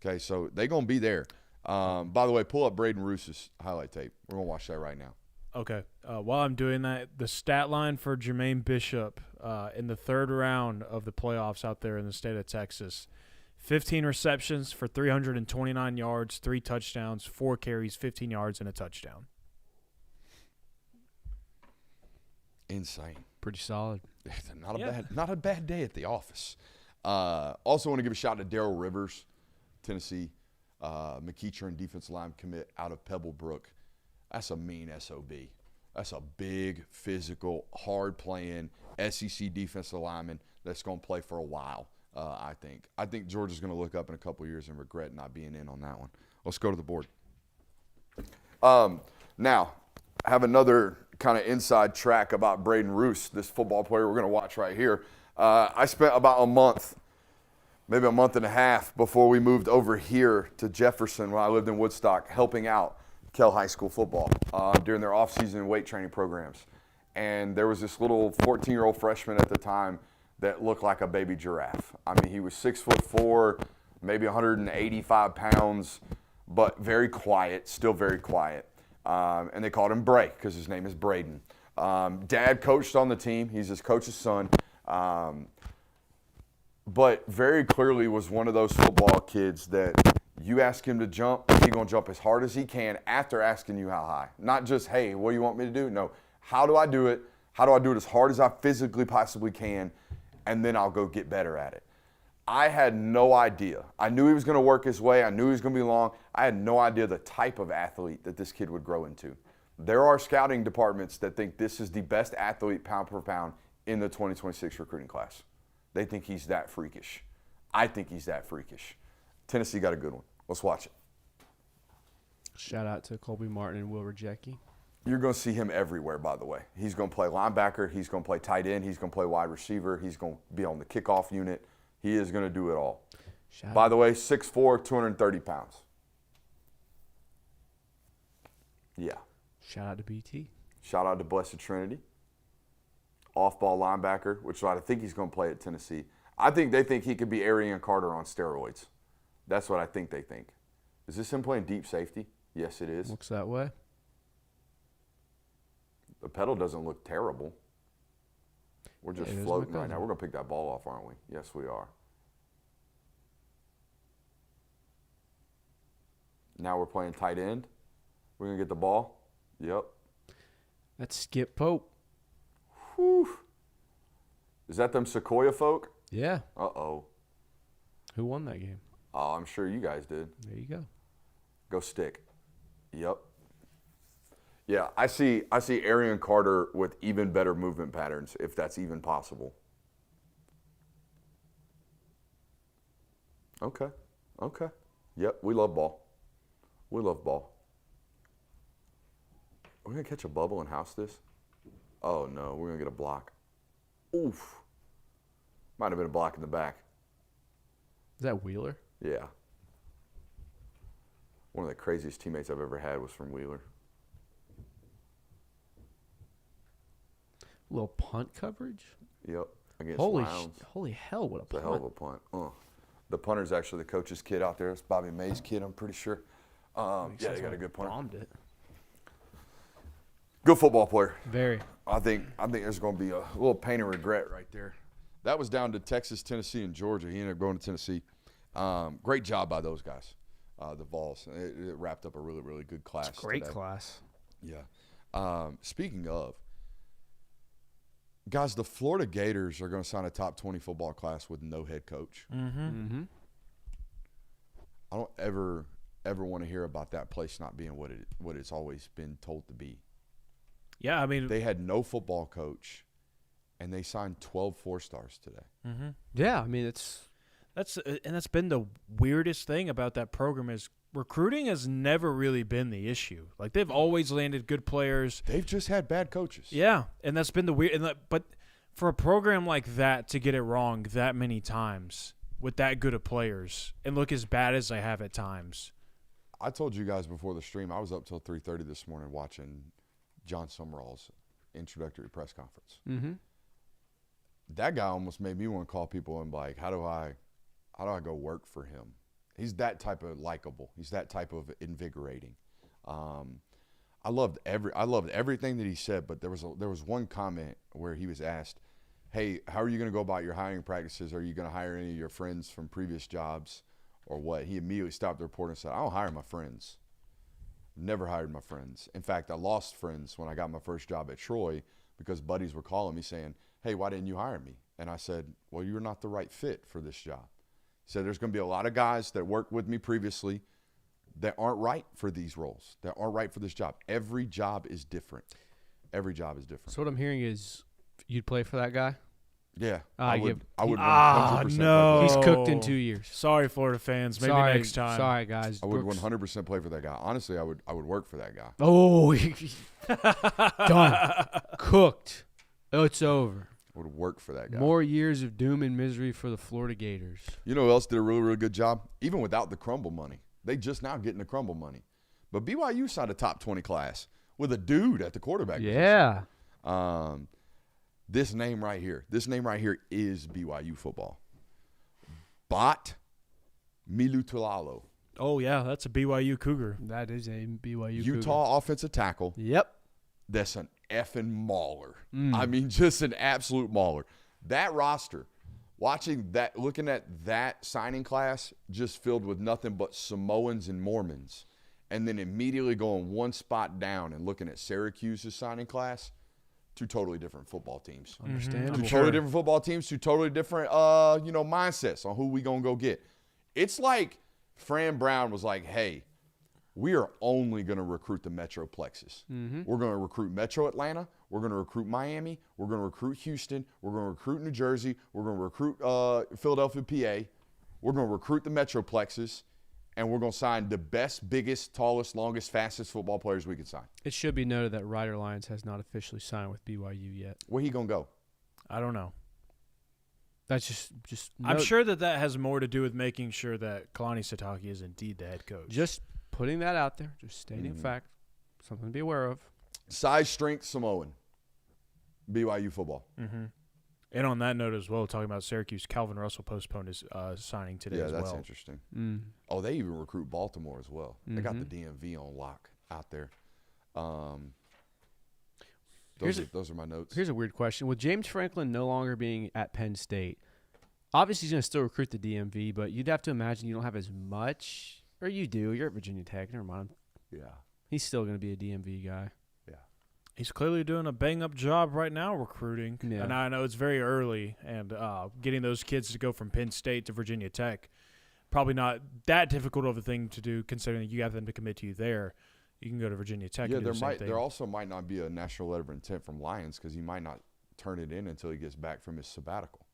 Speaker 2: Okay, so they're going to be there. By the way, pull up Braden Roos's highlight tape. We're going to watch that right now.
Speaker 4: Okay. While I'm doing that, the stat line for Jermaine Bishop in the 3rd round of the playoffs out there in the state of Texas, 15 receptions for 329 yards, 3 touchdowns, 4 carries, 15 yards, and a touchdown.
Speaker 2: Insane.
Speaker 3: Pretty solid.
Speaker 2: Not a bad day at the office. Also want to give a shout out to Darrell Rivers, Tennessee, McEachern defensive line commit out of Pebblebrook. That's a mean SOB. That's a big, physical, hard-playing SEC defensive lineman that's going to play for a while, I think. I think Georgia's going to look up in a couple years and regret not being in on that one. Let's go to the board. Now, I have another kind of inside track about Braden Roos, this football player we're going to watch right here. I spent about a month, maybe a month and a half before we moved over here to Jefferson when I lived in Woodstock, helping out Kell High School football during their off-season weight training programs. And there was this little 14-year-old freshman at the time that looked like a baby giraffe. I mean, he was 6'4", maybe 185 pounds, but very quiet, still very quiet. And they called him Bray because his name is Braden. Dad coached on the team. He's his coach's son. But very clearly was one of those football kids that you ask him to jump, he's going to jump as hard as he can after asking you how high. Not just, hey, what do you want me to do? No, how do I do it? How do I do it as hard as I physically possibly can? And then I'll go get better at it. I had no idea. I knew he was going to work his way. I knew he was going to be long. I had no idea the type of athlete that this kid would grow into. There are scouting departments that think this is the best athlete pound per pound in the 2026 recruiting class. They think he's that freakish. I think he's that freakish. Tennessee got a good one. Let's watch it.
Speaker 3: Shout out to Colby Martin and Will Rejecki.
Speaker 2: You're going to see him everywhere, by the way. He's going to play linebacker. He's going to play tight end. He's going to play wide receiver. He's going to be on the kickoff unit. He is going to do it all. By the way, 6'4", 230 pounds. Yeah.
Speaker 3: Shout out to BT.
Speaker 2: Shout out to Blessed Trinity. Off-ball linebacker, which I think he's going to play at Tennessee. I think they think he could be Arian Carter on steroids. That's what I think they think. Is this him playing deep safety? Yes, it is.
Speaker 3: Looks that way.
Speaker 2: The pedal doesn't look terrible. We're just floating right now. We're going to pick that ball off, aren't we? Yes, we are. Now we're playing tight end. We're going to get the ball. Yep.
Speaker 3: That's Skip Pope.
Speaker 2: Whew. Is that them Sequoia folk?
Speaker 3: Yeah.
Speaker 2: Uh-oh.
Speaker 3: Who won that game?
Speaker 2: Oh, I'm sure you guys did.
Speaker 3: There you go.
Speaker 2: Go Stick. Yep. Yeah, I see Arian Carter with even better movement patterns, if that's even possible. Okay. Yep, we love ball. We love ball. We're going to catch a bubble and house this? Oh, no, we're going to get a block. Oof. Might have been a block in the back.
Speaker 3: Is that Wheeler?
Speaker 2: Yeah. One of the craziest teammates I've ever had was from Wheeler.
Speaker 3: Little punt coverage?
Speaker 2: Yep. Against
Speaker 3: Holy
Speaker 2: Lowndes.
Speaker 3: holy hell, what a
Speaker 2: It's a
Speaker 3: punt.
Speaker 2: hell of a punt. The punter's actually the coach's kid out there. It's Bobby May's kid, I'm pretty sure. Yeah, they got a good punter.
Speaker 3: Bombed it.
Speaker 2: Good football player.
Speaker 3: Very.
Speaker 2: I think there's going to be a little pain and regret right there. That was down to Texas, Tennessee, and Georgia. He ended up going to Tennessee. Great job by those guys, the Vols. It wrapped up a really, really good class.
Speaker 3: It's a great
Speaker 2: today.
Speaker 3: class.
Speaker 2: Yeah. Speaking of, guys, the Florida Gators are going to sign a top 20 football class with no head coach.
Speaker 3: Mm-hmm.
Speaker 2: I don't ever want to hear about that place not being what it's always been told to be.
Speaker 4: Yeah, I mean,
Speaker 2: They had no football coach, and they signed 12 4-stars today.
Speaker 3: Yeah, I mean,
Speaker 4: that's been the weirdest thing about that program is recruiting has never really been the issue. Like they've always landed good players.
Speaker 2: They've just had bad coaches.
Speaker 4: Yeah, and that's been the weird. But for a program like that to get it wrong that many times with that good of players and look as bad as they have at times.
Speaker 2: I told you guys before the stream, I was up till 3:30 this morning watching John Summerall's introductory press conference.
Speaker 3: Mm-hmm.
Speaker 2: That guy almost made me want to call people and be like, how do I go work for him? He's that type of likable. He's that type of invigorating. I loved everything that he said, but there was one comment where he was asked, hey, how are you going to go about your hiring practices? Are you going to hire any of your friends from previous jobs or what? He immediately stopped the reporter and said, I don't hire my friends. Never hired my friends. In fact, I lost friends when I got my first job at Troy because buddies were calling me saying, hey, why didn't you hire me? And I said, well, you're not the right fit for this job. He said, there's going to be a lot of guys that worked with me previously that aren't right for these roles, that aren't right for this job. Every job is different. Every job is different.
Speaker 3: So what I'm hearing is you'd play for that guy?
Speaker 2: Yeah,
Speaker 3: I
Speaker 2: I would 100%
Speaker 4: no.
Speaker 2: play
Speaker 3: He's
Speaker 2: for that.
Speaker 3: cooked in 2 years.
Speaker 4: Sorry, Florida fans. Maybe
Speaker 3: sorry,
Speaker 4: next time.
Speaker 3: Sorry, guys.
Speaker 2: I would
Speaker 3: Brooks-
Speaker 2: 100% play for that guy. Honestly, I would work for that guy.
Speaker 3: Oh, done. Cooked. Oh, it's over.
Speaker 2: I would work for that guy.
Speaker 3: More years of doom and misery for the Florida Gators.
Speaker 2: You know who else did a really, really good job? Even without the crumble money. They just now getting the crumble money. But BYU signed a top 20 class with a dude at the quarterback
Speaker 3: Yeah.
Speaker 2: position. This name right here is BYU football. But Milutulalo,
Speaker 4: Oh, yeah, that's a BYU Cougar.
Speaker 3: That is a BYU
Speaker 2: Utah offensive tackle.
Speaker 3: Cougar. Yep.
Speaker 2: That's an effing mauler.
Speaker 3: Mm.
Speaker 2: I mean, just an absolute mauler. That roster, looking at that signing class, just filled with nothing but Samoans and Mormons, and then immediately going one spot down and looking at Syracuse's signing class, two totally different football teams.
Speaker 3: Understandable.
Speaker 2: Two totally different football teams, two totally different, mindsets on who we gonna go get. It's like Fran Brown was like, hey, we are only going to recruit the Metroplexes. We're going to recruit Metro Atlanta. We're going to recruit Miami. We're going to recruit Houston. We're going to recruit New Jersey. We're going to recruit Philadelphia, PA. We're going to recruit the Metroplexes, and we're going to sign the best, biggest, tallest, longest, fastest football players we can sign.
Speaker 3: It should be noted that Ryder Lyons has not officially signed with BYU yet.
Speaker 2: Where he going to go?
Speaker 4: I don't know.
Speaker 3: That's just
Speaker 4: I'm sure that has more to do with making sure that Kalani Sitake is indeed the head coach.
Speaker 3: Just putting that out there, just stating fact, something to be aware of.
Speaker 2: Size, strength, Samoan. BYU football.
Speaker 4: And on that note as well, talking about Syracuse, Calvin Russell postponed his signing today as well.
Speaker 2: Yeah, that's interesting.
Speaker 3: Mm.
Speaker 2: Oh, they even recruit Baltimore as well. They got the DMV on lock out there. Those are my notes.
Speaker 3: Here's a weird question. With James Franklin no longer being at Penn State, obviously he's going to still recruit the DMV, but you'd have to imagine you don't have as much, or you do. You're at Virginia Tech. Never mind.
Speaker 2: Yeah.
Speaker 3: He's still going to be a DMV guy.
Speaker 4: He's clearly doing a bang-up job right now recruiting.
Speaker 3: Yeah.
Speaker 4: And I know it's very early, and getting those kids to go from Penn State to Virginia Tech, probably not that difficult of a thing to do considering you have them to commit to you there. You can go to Virginia Tech and do the same thing.
Speaker 2: There also might not be a national letter of intent from Lions because he might not turn it in until he gets back from his sabbatical.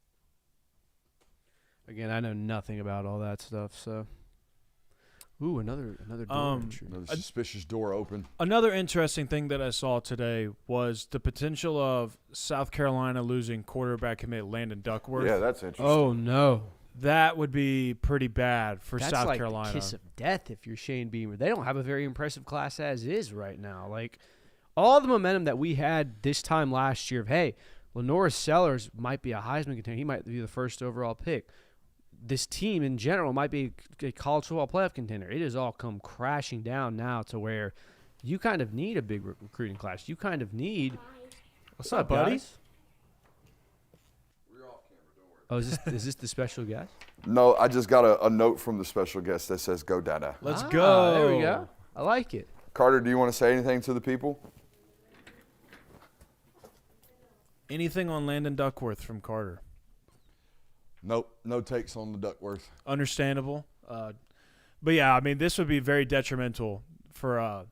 Speaker 3: Again, I know nothing about all that stuff, so. Ooh, another door entry.
Speaker 2: Another suspicious door open.
Speaker 4: Another interesting thing that I saw today was the potential of South Carolina losing quarterback commit Landon Duckworth.
Speaker 2: Yeah, that's interesting.
Speaker 3: Oh, no.
Speaker 4: That would be pretty bad for
Speaker 3: That's
Speaker 4: South
Speaker 3: like
Speaker 4: Carolina.
Speaker 3: the kiss of death if you're Shane Beamer. They don't have a very impressive class as is right now. Like, all the momentum that we had this time last year of, hey, Lenora Sellers might be a Heisman contender. He might be the first overall pick. This team in general might be a college football playoff contender. It has all come crashing down now to where you kind of need a big recruiting class. You kind of need – What's up,
Speaker 4: buddy?
Speaker 3: guys? Oh, is this the special guest?
Speaker 2: No, I just got a note from the special guest that says, "Go Dada."
Speaker 4: Let's go.
Speaker 3: There we go. I like it.
Speaker 2: Carter, do you want to say anything to the people?
Speaker 4: Anything on Landon Duckworth from Carter?
Speaker 2: Nope, no takes on the Duckworth.
Speaker 4: Understandable. But, yeah, I mean, this would be very detrimental for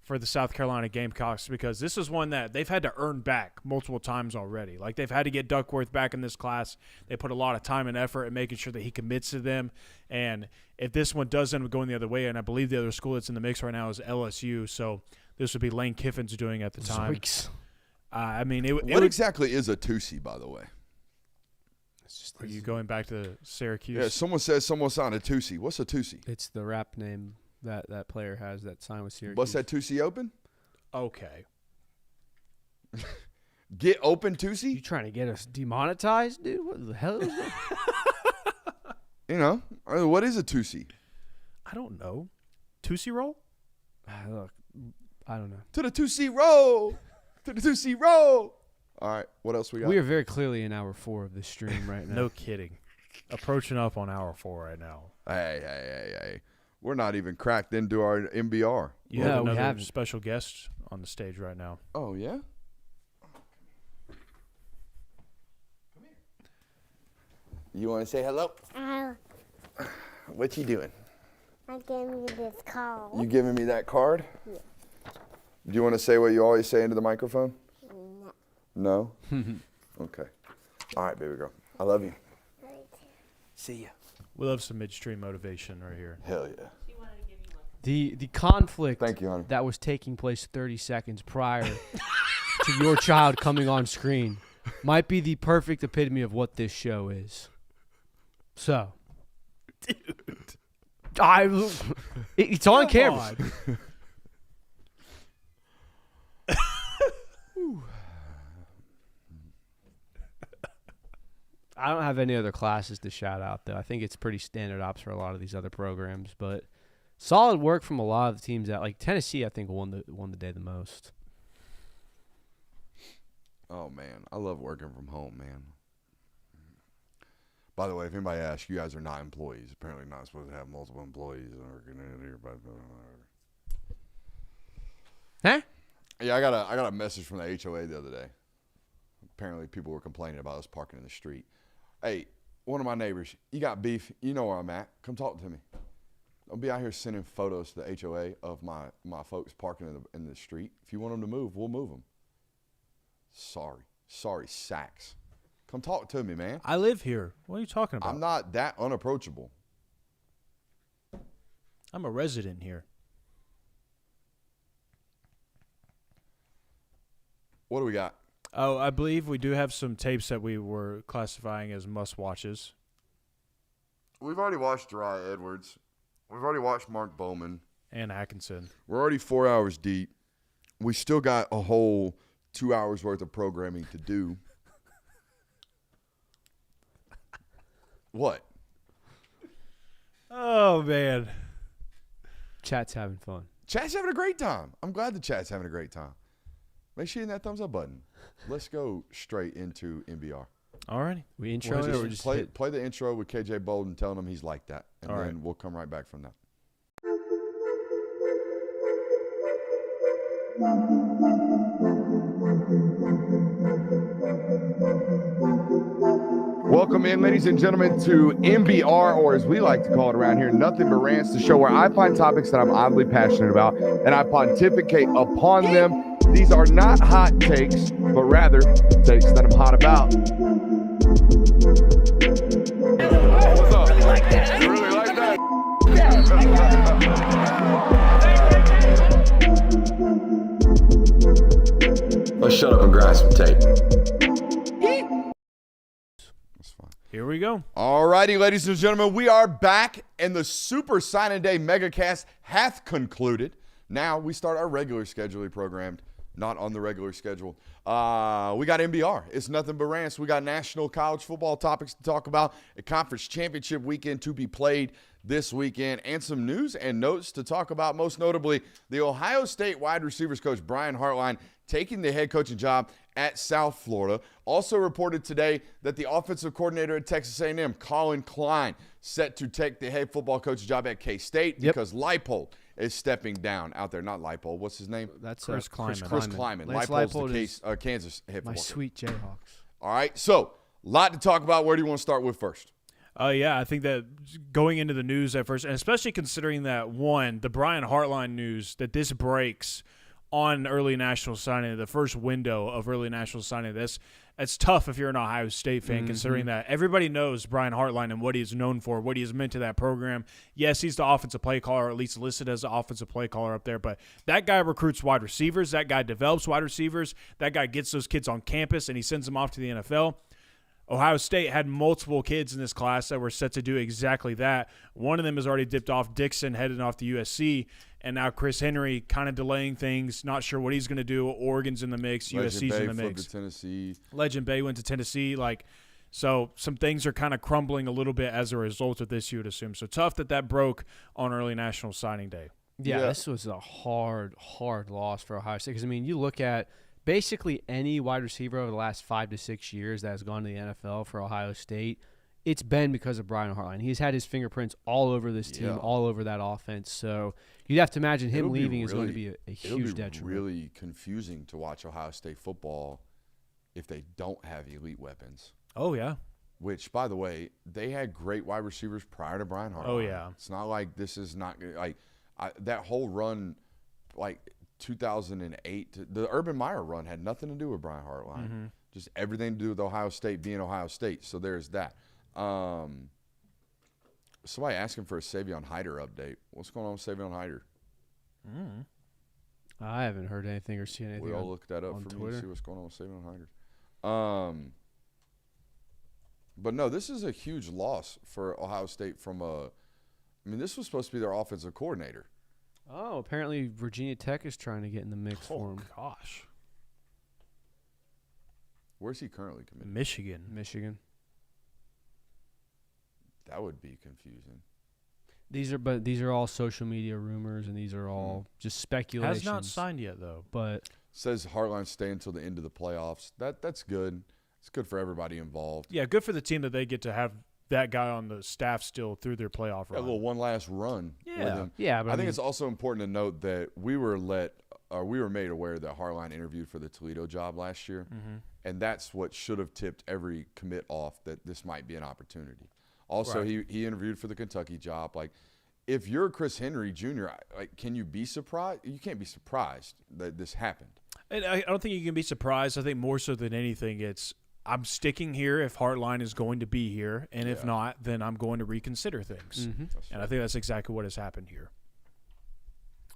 Speaker 4: the South Carolina Gamecocks because this is one that they've had to earn back multiple times already. Like, they've had to get Duckworth back in this class. They put a lot of time and effort in making sure that he commits to them. And if this one does end up going the other way, and I believe the other school that's in the mix right now is LSU, so this would be Lane Kiffin's doing at the time. I mean,
Speaker 2: what exactly is a Tusi, by the way?
Speaker 4: Are you going back to Syracuse?
Speaker 2: Yeah, someone says someone signed a Tusi. What's a Tusi?
Speaker 3: It's the rap name that player has that signed with Syracuse.
Speaker 2: What's that Tusi open?
Speaker 4: Okay.
Speaker 2: Get open
Speaker 3: You
Speaker 2: Tusi?
Speaker 3: trying to get us demonetized, dude? What the hell is that?
Speaker 2: You know, what is a Tusi?
Speaker 4: I don't know. Tootsie Roll?
Speaker 3: Look, I don't know.
Speaker 2: To the Tusi roll! To the Tusi roll! All right, what else we got?
Speaker 3: We are very clearly in hour 4 of this stream right now.
Speaker 4: No kidding. Approaching up on hour 4 right now.
Speaker 2: Hey. We're not even cracked into our MBR.
Speaker 4: You
Speaker 3: No,
Speaker 4: have
Speaker 3: we
Speaker 4: another
Speaker 3: haven't.
Speaker 4: special guest on the stage right now.
Speaker 2: Oh, yeah? You want to say hello? What you doing?
Speaker 6: I'm giving you this call.
Speaker 2: You giving me that card? Yeah. Do you want to say what you always say into the microphone? No. No? Okay. All right, baby girl. I love you. See ya.
Speaker 4: We love some midstream motivation right here.
Speaker 2: Hell yeah.
Speaker 3: The conflict
Speaker 2: Thank you, honey.
Speaker 3: that was taking place 30 seconds prior to your child coming on screen might be the perfect epitome of what this show is. So, dude, it's on camera. I don't have any other classes to shout out, though. I think it's pretty standard ops for a lot of these other programs, but solid work from a lot of the teams that, like Tennessee, I think won the day the most.
Speaker 2: Oh, man. I love working from home, man. By the way, if anybody asks, you guys are not employees. Apparently not supposed to have multiple employees working in here.
Speaker 3: Huh?
Speaker 2: Yeah, I got a message from the HOA the other day. Apparently people were complaining about us parking in the street. Hey, one of my neighbors, you got beef, you know where I'm at. Come talk to me. I'll be out here sending photos to the HOA of my folks parking in the street. If you want them to move, we'll move them. Sorry, Sacks. Come talk to me, man.
Speaker 4: I live here. What are you talking about?
Speaker 2: I'm not that unapproachable.
Speaker 4: I'm a resident here.
Speaker 2: What do we got?
Speaker 4: Oh, I believe we do have some tapes that we were classifying as must-watches.
Speaker 2: We've already watched Jariah Edwards. We've already watched Mark Bowman.
Speaker 4: And Atkinson.
Speaker 2: We're already 4 hours deep. We still got a whole 2 hours worth of programming to do. What?
Speaker 4: Oh, man.
Speaker 3: Chat's having fun.
Speaker 2: Chat's having a great time. I'm glad the chat's having a great time. Make sure you hit that thumbs up button. Let's go straight into NBR.
Speaker 4: All righty.
Speaker 3: We intro it or just
Speaker 2: play the intro with KJ Bolden telling him he's like that. And
Speaker 4: All
Speaker 2: then
Speaker 4: right.
Speaker 2: we'll come right back from that. welcome in, ladies and gentlemen, to MBR, or as we like to call it around here, Nothing But Rants, the show where I find topics that I'm oddly passionate about and I pontificate upon them. These are not hot takes, but rather takes that I'm hot about. What's up? You really like that?
Speaker 7: Let's shut up and grind some tape.
Speaker 2: That's fine.
Speaker 4: Here we go.
Speaker 2: All righty, ladies and gentlemen, we are back, and the Super Signing Day MEGACAST hath concluded. Now we start our regular schedule programmed, not on the regular schedule. We got MBR. It's Nothing But Rants. We got national college football topics to talk about, a conference championship weekend to be played this weekend, and some news and notes to talk about, most notably the Ohio State wide receivers coach Brian Hartline taking the head coaching job at South Florida. Also reported today that the offensive coordinator at Texas A&M, Colin Klein, set to take the head football coaching job at K-State because Leipold is stepping down out there. Not Leipold. What's his name?
Speaker 3: That's
Speaker 4: Chris Kleiman.
Speaker 2: Chris Kleiman. Leipold's the Kansas head football
Speaker 3: my
Speaker 2: coach.
Speaker 3: sweet Jayhawks.
Speaker 2: All right, so a lot to talk about. Where do you want to start with first?
Speaker 4: Yeah, I think that going into the news at first, and especially considering that, one, the Brian Hartline news, that this breaks on early national signing, the first window of early national signing. It's tough if you're an Ohio State fan, considering that everybody knows Brian Hartline and what he's known for, what he has meant to that program. Yes, he's the offensive play caller, or at least listed as the offensive play caller up there, but that guy recruits wide receivers. That guy develops wide receivers. That guy gets those kids on campus, and he sends them off to the NFL. Ohio State had multiple kids in this class that were set to do exactly that. One of them has already dipped off, Dixon, heading off to USC, and now Chris Henry kind of delaying things, not sure what he's going to do. Oregon's in the mix, USC's in the mix.
Speaker 2: To Tennessee.
Speaker 4: Legend Bay went to Tennessee. So some things are kind of crumbling a little bit as a result of this, you would assume. So tough that broke on early national signing day.
Speaker 3: Yeah, this was a hard loss for Ohio State. Because, you look at basically any wide receiver over the last 5 to 6 years that has gone to the NFL for Ohio State, it's been because of Brian Hartline. He's had his fingerprints all over this team, all over that offense. So you'd have to imagine him leaving is going to be a huge detriment.
Speaker 2: It'll be really confusing to watch Ohio State football if they don't have elite weapons.
Speaker 4: Oh, yeah.
Speaker 2: Which, by the way, they had great wide receivers prior to Brian Hartline.
Speaker 4: Oh, yeah.
Speaker 2: It's not like this is not – that whole run, 2008, the Urban Meyer run had nothing to do with Brian Hartline. Just everything to do with Ohio State being Ohio State. So there's that. Somebody asking for a Savion Hyder update. What's going on with Savion Hyder?
Speaker 3: I haven't heard anything or seen anything.
Speaker 2: We all look that up
Speaker 3: on
Speaker 2: for
Speaker 3: Twitter.
Speaker 2: me to see what's going on with Savion Hyder. But no, this is a huge loss for Ohio State this was supposed to be their offensive coordinator.
Speaker 3: Oh, apparently Virginia Tech is trying to get in the mix for him.
Speaker 4: Gosh.
Speaker 2: Where's he currently committed?
Speaker 4: Michigan.
Speaker 2: That would be confusing.
Speaker 3: These are all social media rumors, and these are all just speculations.
Speaker 4: Has not signed yet, though.
Speaker 3: But
Speaker 2: says Hartline stay until the end of the playoffs. That's good. It's good for everybody involved.
Speaker 4: Yeah, good for the team that they get to have that guy on the staff still through their playoff run.
Speaker 2: A little one last run with him.
Speaker 3: Yeah, but
Speaker 2: I think it's also important to note that we were made aware that Hartline interviewed for the Toledo job last year, and that's what should have tipped every commit off that this might be an opportunity. Also, he interviewed for the Kentucky job. If you're Chris Henry Jr., can you be surprised? You can't be surprised that this happened.
Speaker 4: And I don't think you can be surprised. I think more so than anything, I'm sticking here if Hartline is going to be here, and if not, then I'm going to reconsider things. And I think that's exactly what has happened here.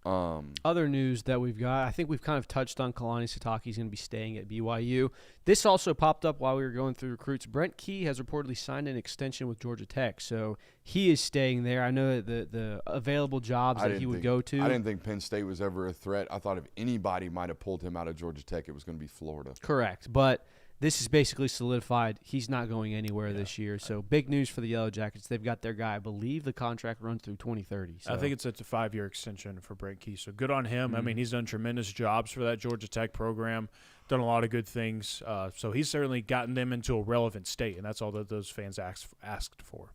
Speaker 3: Other news that we've got, I think we've kind of touched on Kalani Sitake's going to be staying at BYU. This also popped up while we were going through recruits. Brent Key has reportedly signed an extension with Georgia Tech, so he is staying there. I know that the available jobs that he would go to.
Speaker 2: I didn't think Penn State was ever a threat. I thought if anybody might have pulled him out of Georgia Tech, it was going to be Florida.
Speaker 3: Correct, but this is basically solidified. He's not going anywhere this year. So big news for the Yellow Jackets. They've got their guy. I believe the contract runs through 2030. So.
Speaker 4: I think it's a 5-year extension for Brent Key. So good on him. He's done tremendous jobs for that Georgia Tech program, done a lot of good things. So he's certainly gotten them into a relevant state, and that's all that those fans asked for.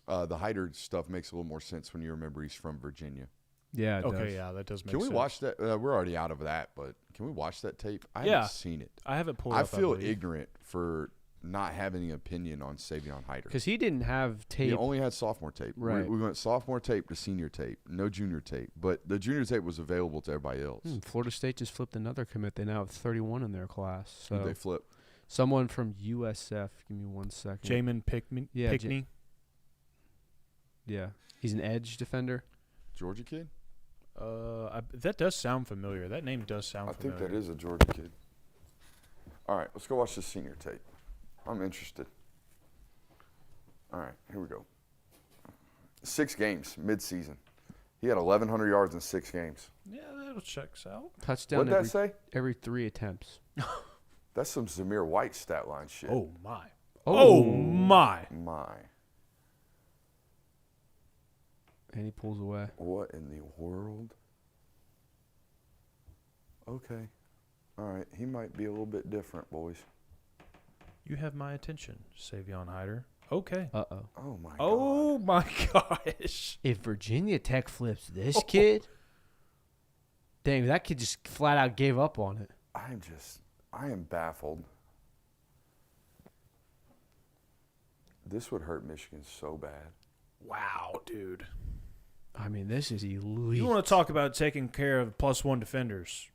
Speaker 2: The Hyder stuff makes a little more sense when you remember he's from Virginia.
Speaker 3: Yeah.
Speaker 4: That does make sense.
Speaker 2: Can we watch that? We're already out of that, but can we watch that tape? I haven't seen it.
Speaker 4: I haven't pulled
Speaker 2: I
Speaker 4: up.
Speaker 2: feel ignorant for not have any opinion on Savion Hyder.
Speaker 3: Because he didn't have tape.
Speaker 2: He only had sophomore tape.
Speaker 3: Right.
Speaker 2: We went sophomore tape to senior tape, no junior tape. But the junior tape was available to everybody else.
Speaker 3: Florida State just flipped another commit. They now have 31 in their class. So
Speaker 2: Who'd they flip?
Speaker 3: someone from USF. Give me 1 second.
Speaker 4: Jamin Pickney.
Speaker 3: Yeah. He's an edge defender.
Speaker 2: Georgia kid?
Speaker 4: That does sound familiar. That name does sound familiar.
Speaker 2: I think that is a Georgia kid. All right, let's go watch the senior tape. I'm interested. All right, here we go. 6 games, mid-season. He had 1,100 yards in 6 games.
Speaker 4: Yeah, that'll check out.
Speaker 3: Touchdown
Speaker 2: What'd that say?
Speaker 3: every 3 attempts.
Speaker 2: That's some Zamir White stat line shit.
Speaker 4: Oh, my.
Speaker 3: Oh.
Speaker 4: My.
Speaker 2: My.
Speaker 3: And he pulls away.
Speaker 2: What in the world? Okay. All right, he might be a little bit different, boys.
Speaker 4: You have my attention, Savion Hyder. Okay.
Speaker 3: Uh-oh.
Speaker 2: Oh, my God.
Speaker 4: Oh, my gosh.
Speaker 3: If Virginia Tech flips this kid, dang, that kid just flat out gave up on it.
Speaker 2: I am baffled. This would hurt Michigan so bad.
Speaker 4: Wow, dude.
Speaker 3: I mean, this is elite.
Speaker 4: You want to talk about taking care of +1 defenders.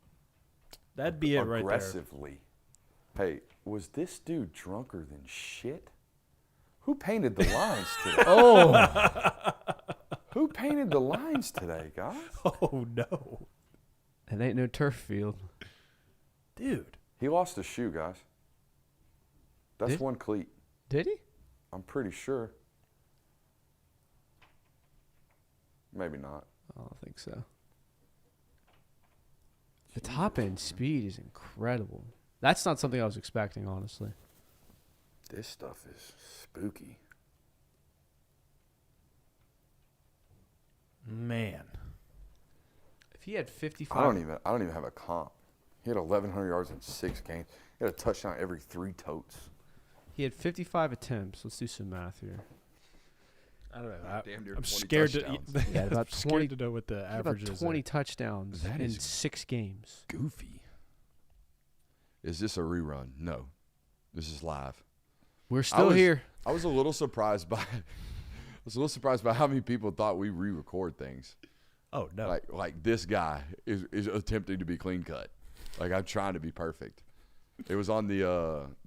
Speaker 4: That'd be it right there.
Speaker 2: Aggressively. Hey, was this dude drunker than shit? Who painted the lines today?
Speaker 3: Oh.
Speaker 2: Who painted the lines today, guys?
Speaker 4: Oh, no.
Speaker 3: It ain't no turf field.
Speaker 4: Dude.
Speaker 2: He lost a shoe, guys. That's one cleat.
Speaker 3: Did he?
Speaker 2: I'm pretty sure. Maybe not.
Speaker 3: I don't think so. The top end speed is incredible. That's not something I was expecting, honestly.
Speaker 2: This stuff is spooky.
Speaker 4: Man.
Speaker 3: If he had 55.
Speaker 2: I don't even have a comp. He had 1,100 yards in 6 games. He had a touchdown every 3 totes.
Speaker 3: He had 55 attempts. Let's do some math here.
Speaker 4: I don't know.
Speaker 2: Damn near
Speaker 4: I'm
Speaker 2: 20
Speaker 4: scared
Speaker 2: touchdowns.
Speaker 4: to.
Speaker 3: Yeah, about 20
Speaker 4: to know what the average
Speaker 3: about
Speaker 4: is.
Speaker 3: 20 touchdowns
Speaker 2: That
Speaker 3: in
Speaker 2: is
Speaker 3: 6 games.
Speaker 2: Goofy. Is this a rerun? No. This is live.
Speaker 3: We're still here.
Speaker 2: I was a little surprised by how many people thought we re-record things.
Speaker 4: Oh no!
Speaker 2: Like this guy is attempting to be clean cut. Like I'm trying to be perfect. It was on the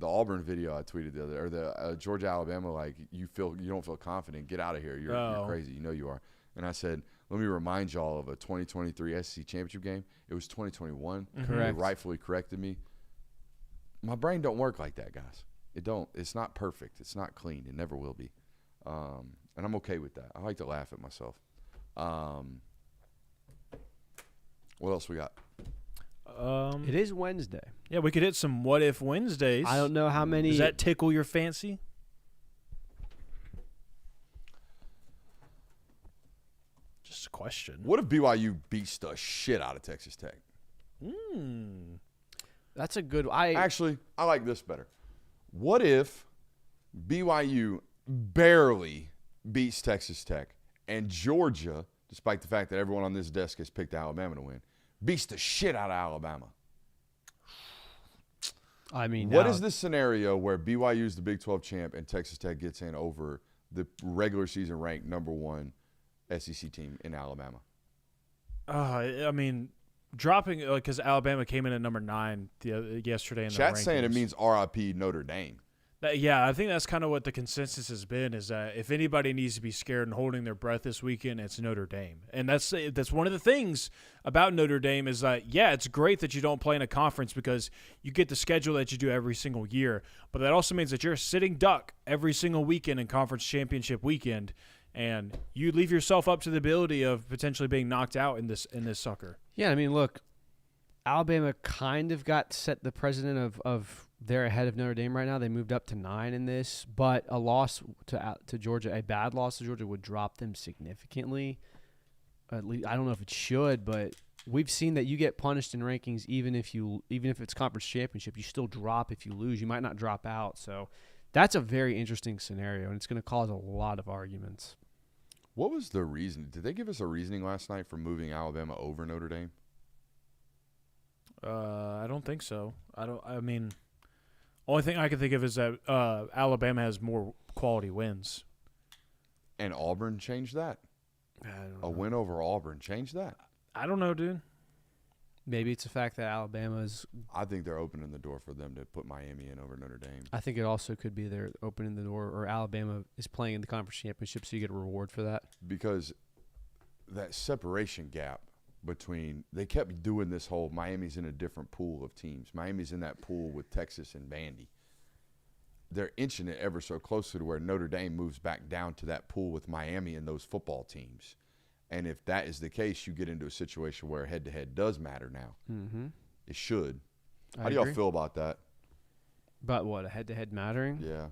Speaker 2: Auburn video I tweeted the other, or the Georgia Alabama. Like you don't feel confident. Get out of here. You're crazy. You know you are. And I said, let me remind y'all of a 2023 SEC championship game. It was 2021.
Speaker 3: Correct.
Speaker 2: They rightfully corrected me. My brain don't work like that, guys. It don't. It's not perfect. It's not clean. It never will be. And I'm okay with that. I like to laugh at myself. What else we got?
Speaker 3: It is Wednesday.
Speaker 4: Yeah, we could hit some What If Wednesdays.
Speaker 3: I don't know how many.
Speaker 4: Does that tickle your fancy? Just a question.
Speaker 2: What if BYU beats the shit out of Texas Tech?
Speaker 3: That's a good.
Speaker 2: Actually, I like this better. What if BYU barely beats Texas Tech and Georgia, despite the fact that everyone on this desk has picked Alabama to win, beats the shit out of Alabama?
Speaker 3: I mean,
Speaker 2: what is the scenario where BYU is the Big 12 champ and Texas Tech gets in over the regular season ranked number 1 SEC team in Alabama?
Speaker 4: I mean, dropping because Alabama came in at number 9 yesterday in the rankings.
Speaker 2: Chat's saying it means RIP Notre Dame.
Speaker 4: Yeah, I think that's kind of what the consensus has been, is that if anybody needs to be scared and holding their breath this weekend, it's Notre Dame. And that's one of the things about Notre Dame is that, yeah, it's great that you don't play in a conference because you get the schedule that you do every single year. But that also means that you're a sitting duck every single weekend in conference championship weekend, and you leave yourself up to the ability of potentially being knocked out in this sucker.
Speaker 3: Yeah, I mean, look, Alabama kind of got set the precedent of they're ahead of Notre Dame right now. They moved up to 9 in this, but a loss to Georgia, a bad loss to Georgia, would drop them significantly. At least I don't know if it should, but we've seen that you get punished in rankings even if it's conference championship, you still drop if you lose. You might not drop out. So that's a very interesting scenario, and it's going to cause a lot of arguments.
Speaker 2: What was the reason? Did they give us a reasoning last night for moving Alabama over Notre Dame?
Speaker 4: I don't think so. I mean, Only thing I can think of is that Alabama has more quality wins.
Speaker 2: And Auburn changed that. A win over Auburn changed that.
Speaker 4: I don't know, dude.
Speaker 3: Maybe it's the fact that Alabama's.
Speaker 2: I think they're opening the door for them to put Miami in over Notre Dame.
Speaker 3: I think it also could be they're opening the door, or Alabama is playing in the conference championship, so you get a reward for that.
Speaker 2: Because that separation gap between – they kept doing this whole Miami's in a different pool of teams. Miami's in that pool with Texas and Vandy. They're inching it ever so closer to where Notre Dame moves back down to that pool with Miami and those football teams. And if that is the case, you get into a situation where head-to-head does matter now.
Speaker 3: Mm-hmm.
Speaker 2: It should.
Speaker 3: I
Speaker 2: How do y'all
Speaker 3: agree.
Speaker 2: feel about that?
Speaker 3: But what, a head-to-head mattering?
Speaker 2: Yeah.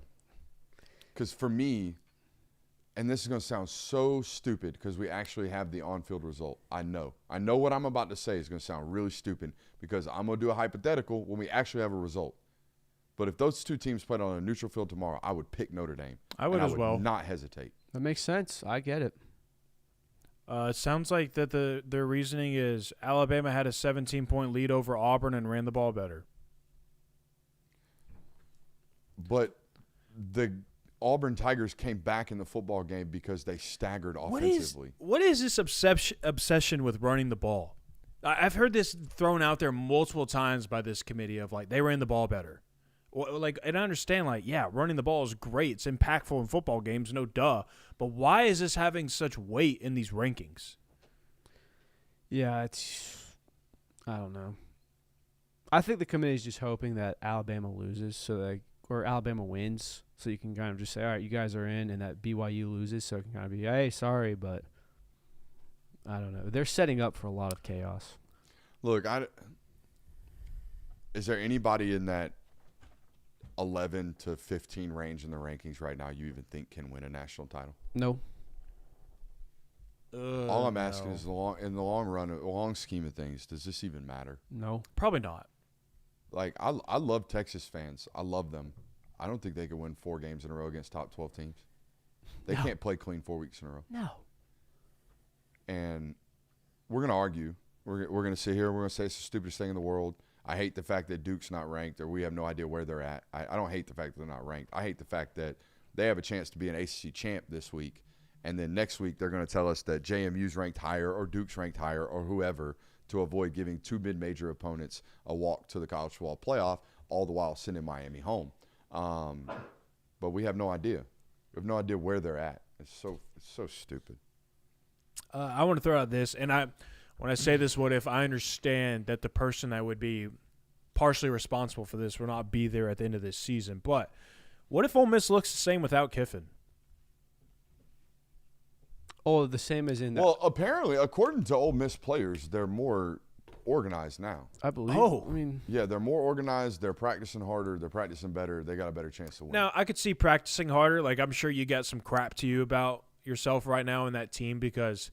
Speaker 2: Because for me, and this is going to sound so stupid because we actually have the on-field result. I know what I'm about to say is going to sound really stupid because I'm going to do a hypothetical when we actually have a result. But if those two teams played on a neutral field tomorrow, I would pick Notre Dame.
Speaker 4: I would
Speaker 2: and
Speaker 4: as well.
Speaker 2: I would not hesitate.
Speaker 3: That makes sense. I get it.
Speaker 4: It sounds like that their reasoning is Alabama had a 17-point lead over Auburn and ran the ball better.
Speaker 2: But the Auburn Tigers came back in the football game because they staggered offensively.
Speaker 4: What is this obsession with running the ball? I've heard this thrown out there multiple times by this committee of like they ran the ball better. Like, and I understand, like, yeah, running the ball is great. It's impactful in football games, no duh. But why is this having such weight in these rankings?
Speaker 3: Yeah, I don't know. I think the committee's just hoping that Alabama loses, or Alabama wins, so you can kind of just say, all right, you guys are in, and that BYU loses, so it can kind of be, hey, sorry, but I don't know. They're setting up for a lot of chaos.
Speaker 2: Look, is there anybody in that 11 to 15 range in the rankings right now you even think can win a national title?
Speaker 3: No.
Speaker 2: All I'm asking is in the long run, the long scheme of things, does this even matter?
Speaker 3: No.
Speaker 4: Probably not.
Speaker 2: Like, I love Texas fans. I love them. I don't think they could win 4 games in a row against top 12 teams. They can't play clean 4 weeks in a row.
Speaker 3: No.
Speaker 2: And we're going to argue. We're going to sit here and we're going to say it's the stupidest thing in the world. I hate the fact that Duke's not ranked or we have no idea where they're at. I don't hate the fact that they're not ranked. I hate the fact that they have a chance to be an ACC champ this week, and then next week they're going to tell us that JMU's ranked higher or Duke's ranked higher or whoever to avoid giving 2 mid-major opponents a walk to the college football playoff, all the while sending Miami home. But we have no idea. We have no idea where they're at. It's so stupid.
Speaker 4: I want to throw out this, and when I say this, what if I understand that the person that would be partially responsible for this will not be there at the end of this season, but what if Ole Miss looks the same without Kiffin?
Speaker 3: Oh, the same as in that.
Speaker 2: Well, apparently, according to Ole Miss players, they're more organized now.
Speaker 3: I believe.
Speaker 4: Oh.
Speaker 3: I mean,
Speaker 2: Yeah, they're more organized. They're practicing harder. They're practicing better. They got a better chance to win.
Speaker 4: Now, I could see practicing harder. Like, I'm sure you got some crap to you about yourself right now in that team because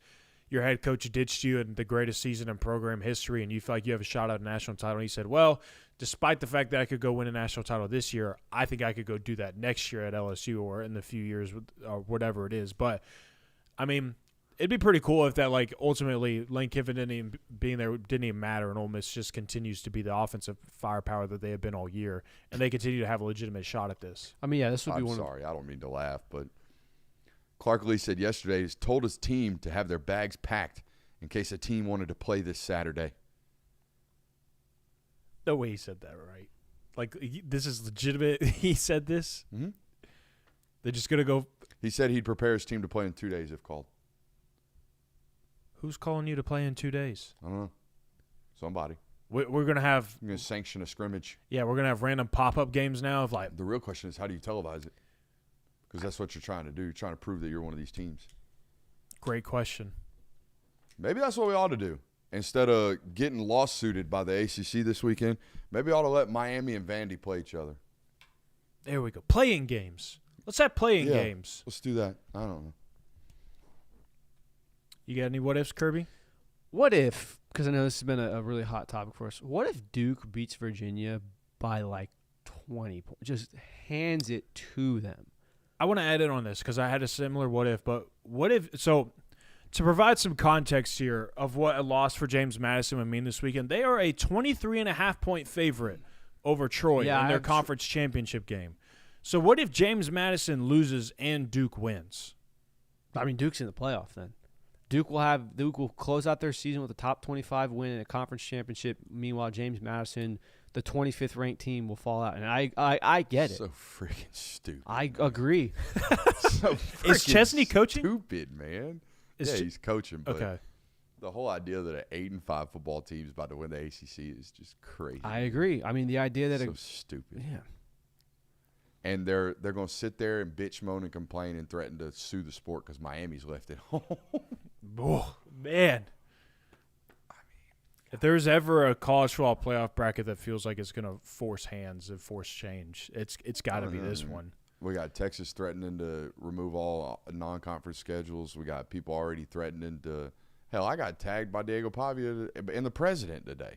Speaker 4: your head coach ditched you in the greatest season in program history and you feel like you have a shot at a national title. And he said, well, despite the fact that I could go win a national title this year, I think I could go do that next year at LSU or in the few years or whatever it is. But, I mean, it'd be pretty cool if that, like, ultimately Lane Kiffin didn't even matter and Ole Miss just continues to be the offensive firepower that they have been all year and they continue to have a legitimate shot at this.
Speaker 3: I mean, yeah, this would be
Speaker 2: I'm
Speaker 3: one.
Speaker 2: sorry. I don't mean to laugh, but Clark Lee said yesterday he's told his team to have their bags packed in case a team wanted to play this Saturday.
Speaker 4: No way he said that, right? Like, this is legitimate. He said this?
Speaker 2: Mm-hmm.
Speaker 4: They're just going to go.
Speaker 2: He said he'd prepare his team to play in 2 days if called.
Speaker 4: Who's calling you to play in 2 days?
Speaker 2: I don't know. Somebody.
Speaker 4: We're going to have.
Speaker 2: I'm going to sanction a scrimmage.
Speaker 4: Yeah, we're going to have random pop-up games now of like.
Speaker 2: The real question is, how do you televise it? Because that's what you're trying to do. You're trying to prove that you're one of these teams.
Speaker 4: Great question.
Speaker 2: Maybe that's what we ought to do. Instead of getting lawsuited by the ACC this weekend, maybe ought to let Miami and Vandy play each other.
Speaker 4: There we go. Playing games. Let's have playing games.
Speaker 2: Let's do that. I don't know.
Speaker 4: You got any what-ifs, Kirby?
Speaker 3: What if, because I know this has been a really hot topic for us, what if Duke beats Virginia by like 20 points? Just hands it to them.
Speaker 4: I want to add in on this because I had a similar what-if, but what if – so to provide some context here of what a loss for James Madison would mean this weekend, they are a 23.5-point favorite over Troy
Speaker 3: Yeah,
Speaker 4: in their conference championship game. So what if James Madison loses and Duke wins?
Speaker 3: I mean, Duke's in the playoff then. Duke will close out their season with a top 25 win in a conference championship. Meanwhile, James Madison, the 25th ranked team, will fall out. And I get it.
Speaker 2: So freaking stupid.
Speaker 3: I agree.
Speaker 2: So
Speaker 4: Is Chesney coaching?
Speaker 2: Stupid, man.
Speaker 4: Is
Speaker 2: he's coaching. But
Speaker 4: Okay.
Speaker 2: the whole idea that an 8-5 football team is about to win the ACC is just crazy.
Speaker 3: I agree. I mean, the idea that
Speaker 2: so stupid.
Speaker 3: yeah.
Speaker 2: And they're going to sit there and bitch, moan, and complain and threaten to sue the sport because Miami's left it home.
Speaker 4: Oh, man. If there's ever a college football playoff bracket that feels like it's going to force hands and force change, it's got to be this one.
Speaker 2: We got Texas threatening to remove all non-conference schedules. We got people already threatening to – hell, I got tagged by Diego Pavia and the president today.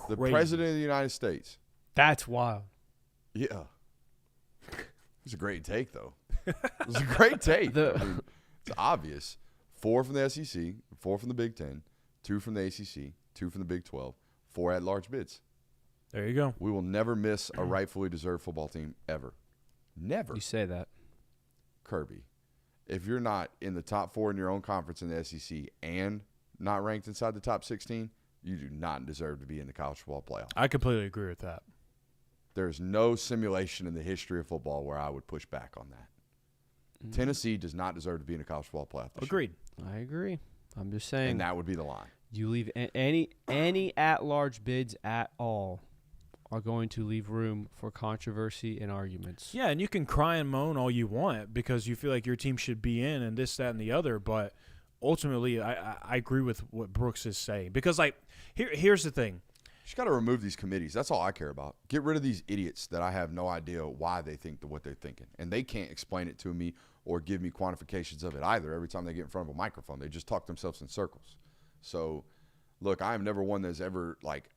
Speaker 2: The
Speaker 4: Crazy.
Speaker 2: president of the United States.
Speaker 3: That's wild.
Speaker 2: Yeah. It's a great take, though. It was a great take. I mean, it's obvious. 4 from the SEC, 4 from the Big Ten, 2 from the ACC, 2 from the Big 12, 4 at-large bids.
Speaker 4: There you go.
Speaker 2: We will never miss a rightfully deserved football team ever. Never.
Speaker 3: You say that.
Speaker 2: Kirby, if you're not in the top 4 in your own conference in the SEC and not ranked inside the top 16, you do not deserve to be in the college football playoff.
Speaker 4: I completely agree with that.
Speaker 2: There's no simulation in the history of football where I would push back on that. Tennessee does not deserve to be in a college football playoff this
Speaker 4: Agreed.
Speaker 3: I agree. I'm just
Speaker 2: year.
Speaker 3: saying.
Speaker 2: And that would be the line.
Speaker 3: You leave any at-large bids at all are going to leave room for controversy and arguments.
Speaker 4: Yeah, and you can cry and moan all you want because you feel like your team should be in and this, that, and the other, but ultimately I agree with what Brooks is saying. Because, like, here's the thing.
Speaker 2: You just got to remove these committees. That's all I care about. Get rid of these idiots that I have no idea why they think what they're thinking. And they can't explain it to me or give me quantifications of it either. Every time they get in front of a microphone, they just talk themselves in circles. So, look, I am never one that's ever, like,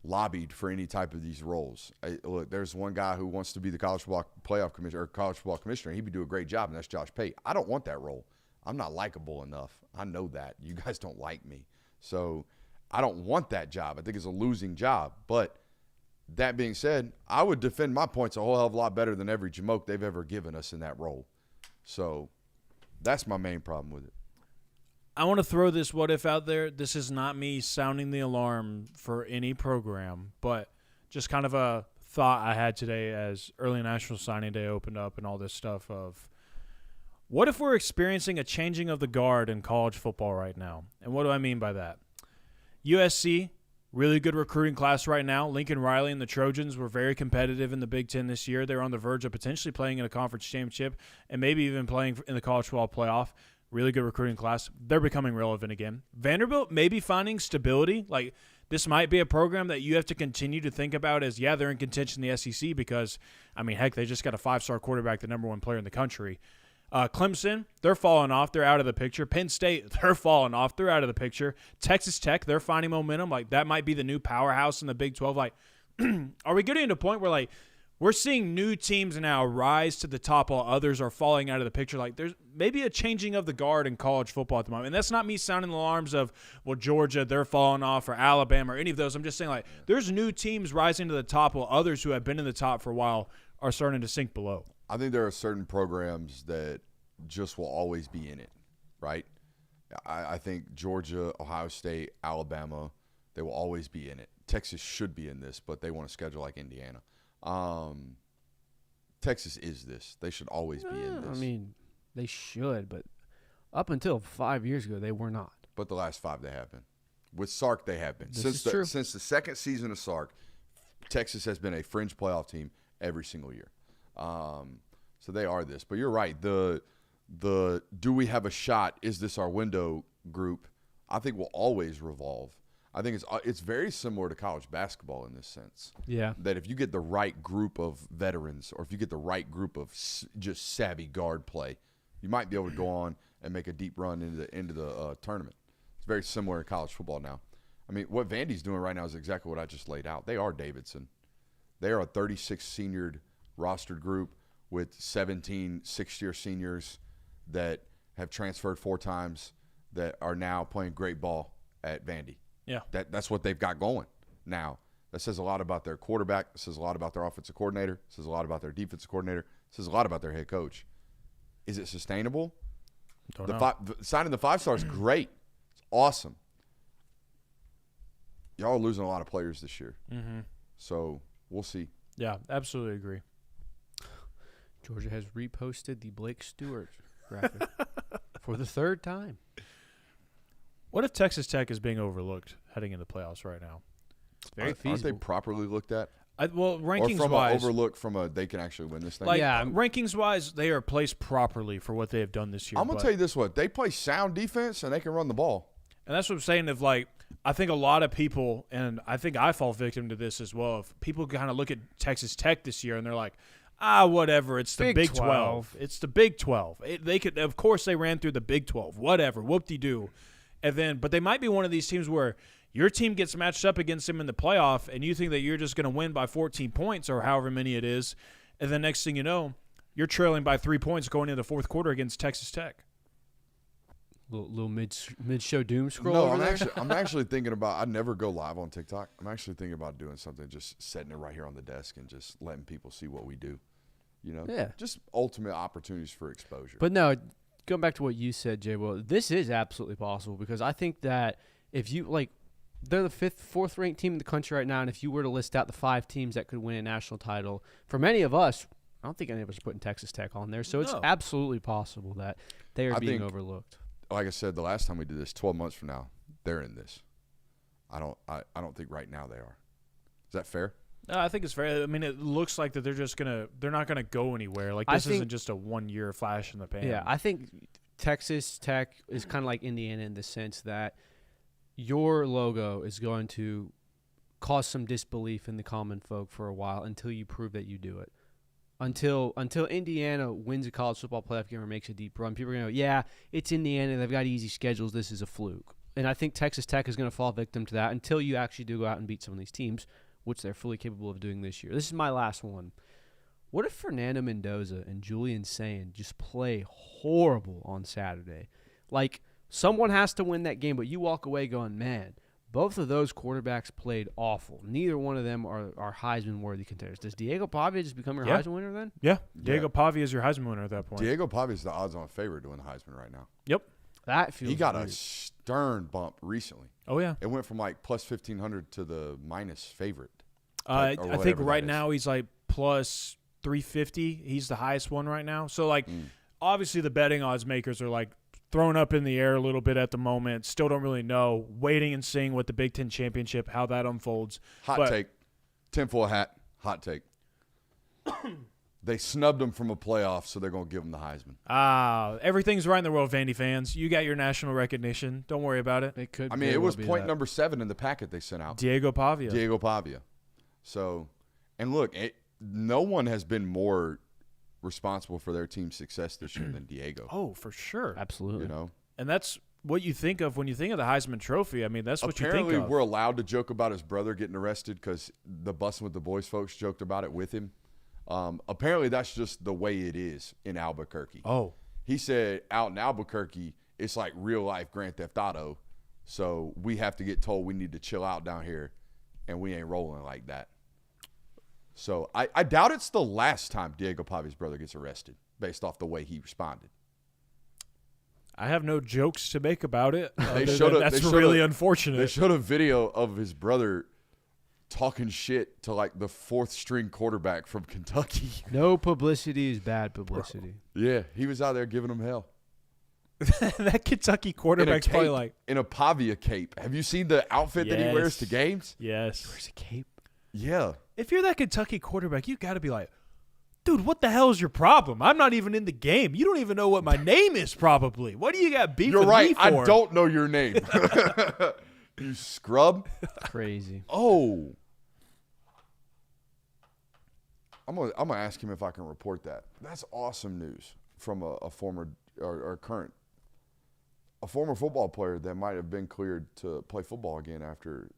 Speaker 2: lobbied for any type of these roles. Look, there's one guy who wants to be the college football playoff commissioner or college football commissioner. He would do a great job, and that's Josh Pate. I don't want that role. I'm not likable enough. I know that. You guys don't like me. So I don't want that job. I think it's a losing job. But that being said, I would defend my points a whole hell of a lot better than every jamoke they've ever given us in that role. So that's my main problem with it.
Speaker 4: I want to throw this what if out there. This is not me sounding the alarm for any program, but just kind of a thought I had today as early National Signing Day opened up and all this stuff of what if we're experiencing a changing of the guard in college football right now? And what do I mean by that? USC, really good recruiting class right now. Lincoln Riley and the Trojans were very competitive in the Big Ten this year. They're on the verge of potentially playing in a conference championship and maybe even playing in the college football playoff. Really good recruiting class. They're becoming relevant again. Vanderbilt may be finding stability. Like, this might be a program that you have to continue to think about as, yeah, they're in contention in the SEC because, I mean, heck, they just got a 5-star quarterback, the number 1 player in the country. Clemson, they're falling off. They're out of the picture. Penn State, they're falling off. They're out of the picture. Texas Tech, they're finding momentum. Like, that might be the new powerhouse in the Big 12. Like, are we getting to a point where, like, we're seeing new teams now rise to the top while others are falling out of the picture? Like, there's maybe a changing of the guard in college football at the moment. And that's not me sounding the alarms of, well, Georgia, they're falling off, or Alabama, or any of those. I'm just saying, like, there's new teams rising to the top while others who have been in the top for a while are starting to sink below.
Speaker 2: I think there are certain programs that just will always be in it, right? I think Georgia, Ohio State, Alabama, they will always be in it. Texas should be in this, but they want to schedule like Indiana. Texas is this. They should always be in this.
Speaker 3: I mean, they should, but up until 5 years ago, they were not.
Speaker 2: But the last 5 they have been. With Sark, they have been.
Speaker 3: This is true.
Speaker 2: Since the second season of Sark, Texas has been a fringe playoff team every single year. So they are this. But you're right. The do we have a shot, is this our window group, I think will always revolve. I think it's very similar to college basketball in this sense.
Speaker 3: Yeah.
Speaker 2: That if you get the right group of veterans or if you get the right group of just savvy guard play, you might be able to go on and make a deep run into the tournament. It's very similar to college football now. I mean, what Vandy's doing right now is exactly what I just laid out. They are Davidson. They are a 36 seniored rostered group with 17 sixth-year seniors that have transferred 4 times that are now playing great ball at Vandy.
Speaker 4: Yeah.
Speaker 2: That's what they've got going now. That says a lot about their quarterback. It says a lot about their offensive coordinator. It says a lot about their defensive coordinator. It says a lot about their head coach. Is it sustainable?
Speaker 4: Don't know.
Speaker 2: Signing the 5-star is great. It's awesome. Y'all are losing a lot of players this year. So we'll see.
Speaker 4: Yeah, absolutely agree.
Speaker 3: Georgia has reposted the Blake Stewart graphic for the third time.
Speaker 4: What if Texas Tech is being overlooked heading into the playoffs right now?
Speaker 3: It's very
Speaker 2: Aren't
Speaker 3: feasible.
Speaker 2: they properly looked at?
Speaker 4: Well,
Speaker 2: Or
Speaker 4: rankings
Speaker 2: from
Speaker 4: wise,
Speaker 2: an overlook from a they can actually win this thing?
Speaker 4: rankings wise, they are placed properly for what they have done this year.
Speaker 2: I'm going to tell you this what they play sound defense and they can run the ball.
Speaker 4: And that's what I'm saying. If I think a lot of people, and I think I fall victim to this as well. If people kind of look at Texas Tech this year and they're like, whatever, it's the Big 12. It's the Big 12. Of course, they ran through the Big 12. Whatever, whoop-de-doo. But they might be one of these teams where your team gets matched up against them in the playoff, and you think that you're just going to win by 14 points or however many it is, and then next thing you know, you're trailing by 3 points going into the fourth quarter against Texas Tech.
Speaker 3: Little mid-show doom scroll.
Speaker 2: No,
Speaker 3: over there.
Speaker 2: I'm actually thinking about. I never go live on TikTok. I'm actually thinking about doing something, just setting it right here on the desk and just letting people see what we do.
Speaker 3: Yeah.
Speaker 2: Just ultimate opportunities for exposure.
Speaker 3: But no, going back to what you said, Jay. Well, this is absolutely possible because I think that if you they're the fourth ranked team in the country right now, and if you were to list out the 5 teams that could win a national title, for many of us, I don't think any of us are putting Texas Tech on there. So it's absolutely possible that they are being overlooked.
Speaker 2: Like I said, the last time we did this, 12 months from now, they're in this. I don't think right now they are. Is that fair?
Speaker 4: No, I think it's fair. I mean, it looks like that they're not gonna go anywhere. This isn't just a 1-year flash in the pan.
Speaker 3: Yeah, I think Texas Tech is kind of like Indiana in the sense that your logo is going to cause some disbelief in the common folk for a while until you prove that you do it. Until Indiana wins a college football playoff game or makes a deep run, people are going to go, yeah, it's Indiana. They've got easy schedules. This is a fluke. And I think Texas Tech is going to fall victim to that until you actually do go out and beat some of these teams, which they're fully capable of doing this year. This is my last one. What if Fernando Mendoza and Julian Sand just play horrible on Saturday? Someone has to win that game, but you walk away going, man, both of those quarterbacks played awful. Neither one of them are Heisman-worthy contenders. Does Diego Pavia just become your Heisman winner then?
Speaker 4: Yeah, Diego Pavia is your Heisman winner at that point.
Speaker 2: Diego Pavia is the odds-on favorite to win the Heisman right now.
Speaker 4: Yep.
Speaker 3: That feels
Speaker 2: He got
Speaker 3: weird.
Speaker 2: a stern bump recently.
Speaker 4: Oh, yeah.
Speaker 2: It went from plus 1,500 to the minus favorite.
Speaker 4: I
Speaker 2: or
Speaker 4: think
Speaker 2: whatever
Speaker 4: right
Speaker 2: that
Speaker 4: now he's plus 350. He's the highest one right now. So, obviously the betting odds makers are thrown up in the air a little bit at the moment. Still don't really know. Waiting and seeing what the Big Ten Championship, how that unfolds.
Speaker 2: Hot take. Tinfoil hat. Hot take. They snubbed him from a playoff, so they're going to give him the Heisman.
Speaker 4: Everything's right in the world, Vandy fans. You got your national recognition. Don't worry about it.
Speaker 3: It could.
Speaker 2: It was point number 7 in the packet they sent out.
Speaker 4: Diego Pavia.
Speaker 2: Diego Pavia. So, and look, no one has been more responsible for their team's success this year than Diego.
Speaker 4: Oh, for sure.
Speaker 3: Absolutely.
Speaker 4: And that's what you think of when you think of the Heisman Trophy. I mean, that's what you think of.
Speaker 2: Apparently, we're allowed to joke about his brother getting arrested because the Bussin' with the Boys folks joked about it with him. Apparently, that's just the way it is in Albuquerque.
Speaker 4: Oh.
Speaker 2: He said out in Albuquerque, it's like real-life Grand Theft Auto, so we have to get told we need to chill out down here, and we ain't rolling like that. So I doubt it's the last time Diego Pavia's brother gets arrested based off the way he responded.
Speaker 4: I have no jokes to make about it.
Speaker 2: That's
Speaker 4: really unfortunate.
Speaker 2: They showed a video of his brother talking shit to the 4th-string quarterback from Kentucky.
Speaker 3: No publicity is bad publicity.
Speaker 2: Yeah, he was out there giving him hell.
Speaker 4: That Kentucky quarterback's probably
Speaker 2: in a Pavia cape. Have you seen the outfit that he wears to games?
Speaker 4: Yes.
Speaker 3: Where's a cape?
Speaker 2: Yeah.
Speaker 4: If you're that Kentucky quarterback, you got to be like, dude, what the hell is your problem? I'm not even in the game. You don't even know what my name is, probably. What do you got beef with me for?
Speaker 2: I don't know your name. You scrub.
Speaker 3: Crazy.
Speaker 2: Oh. I'm gonna ask him if I can report that. That's awesome news from a former or current football player that might have been cleared to play football again after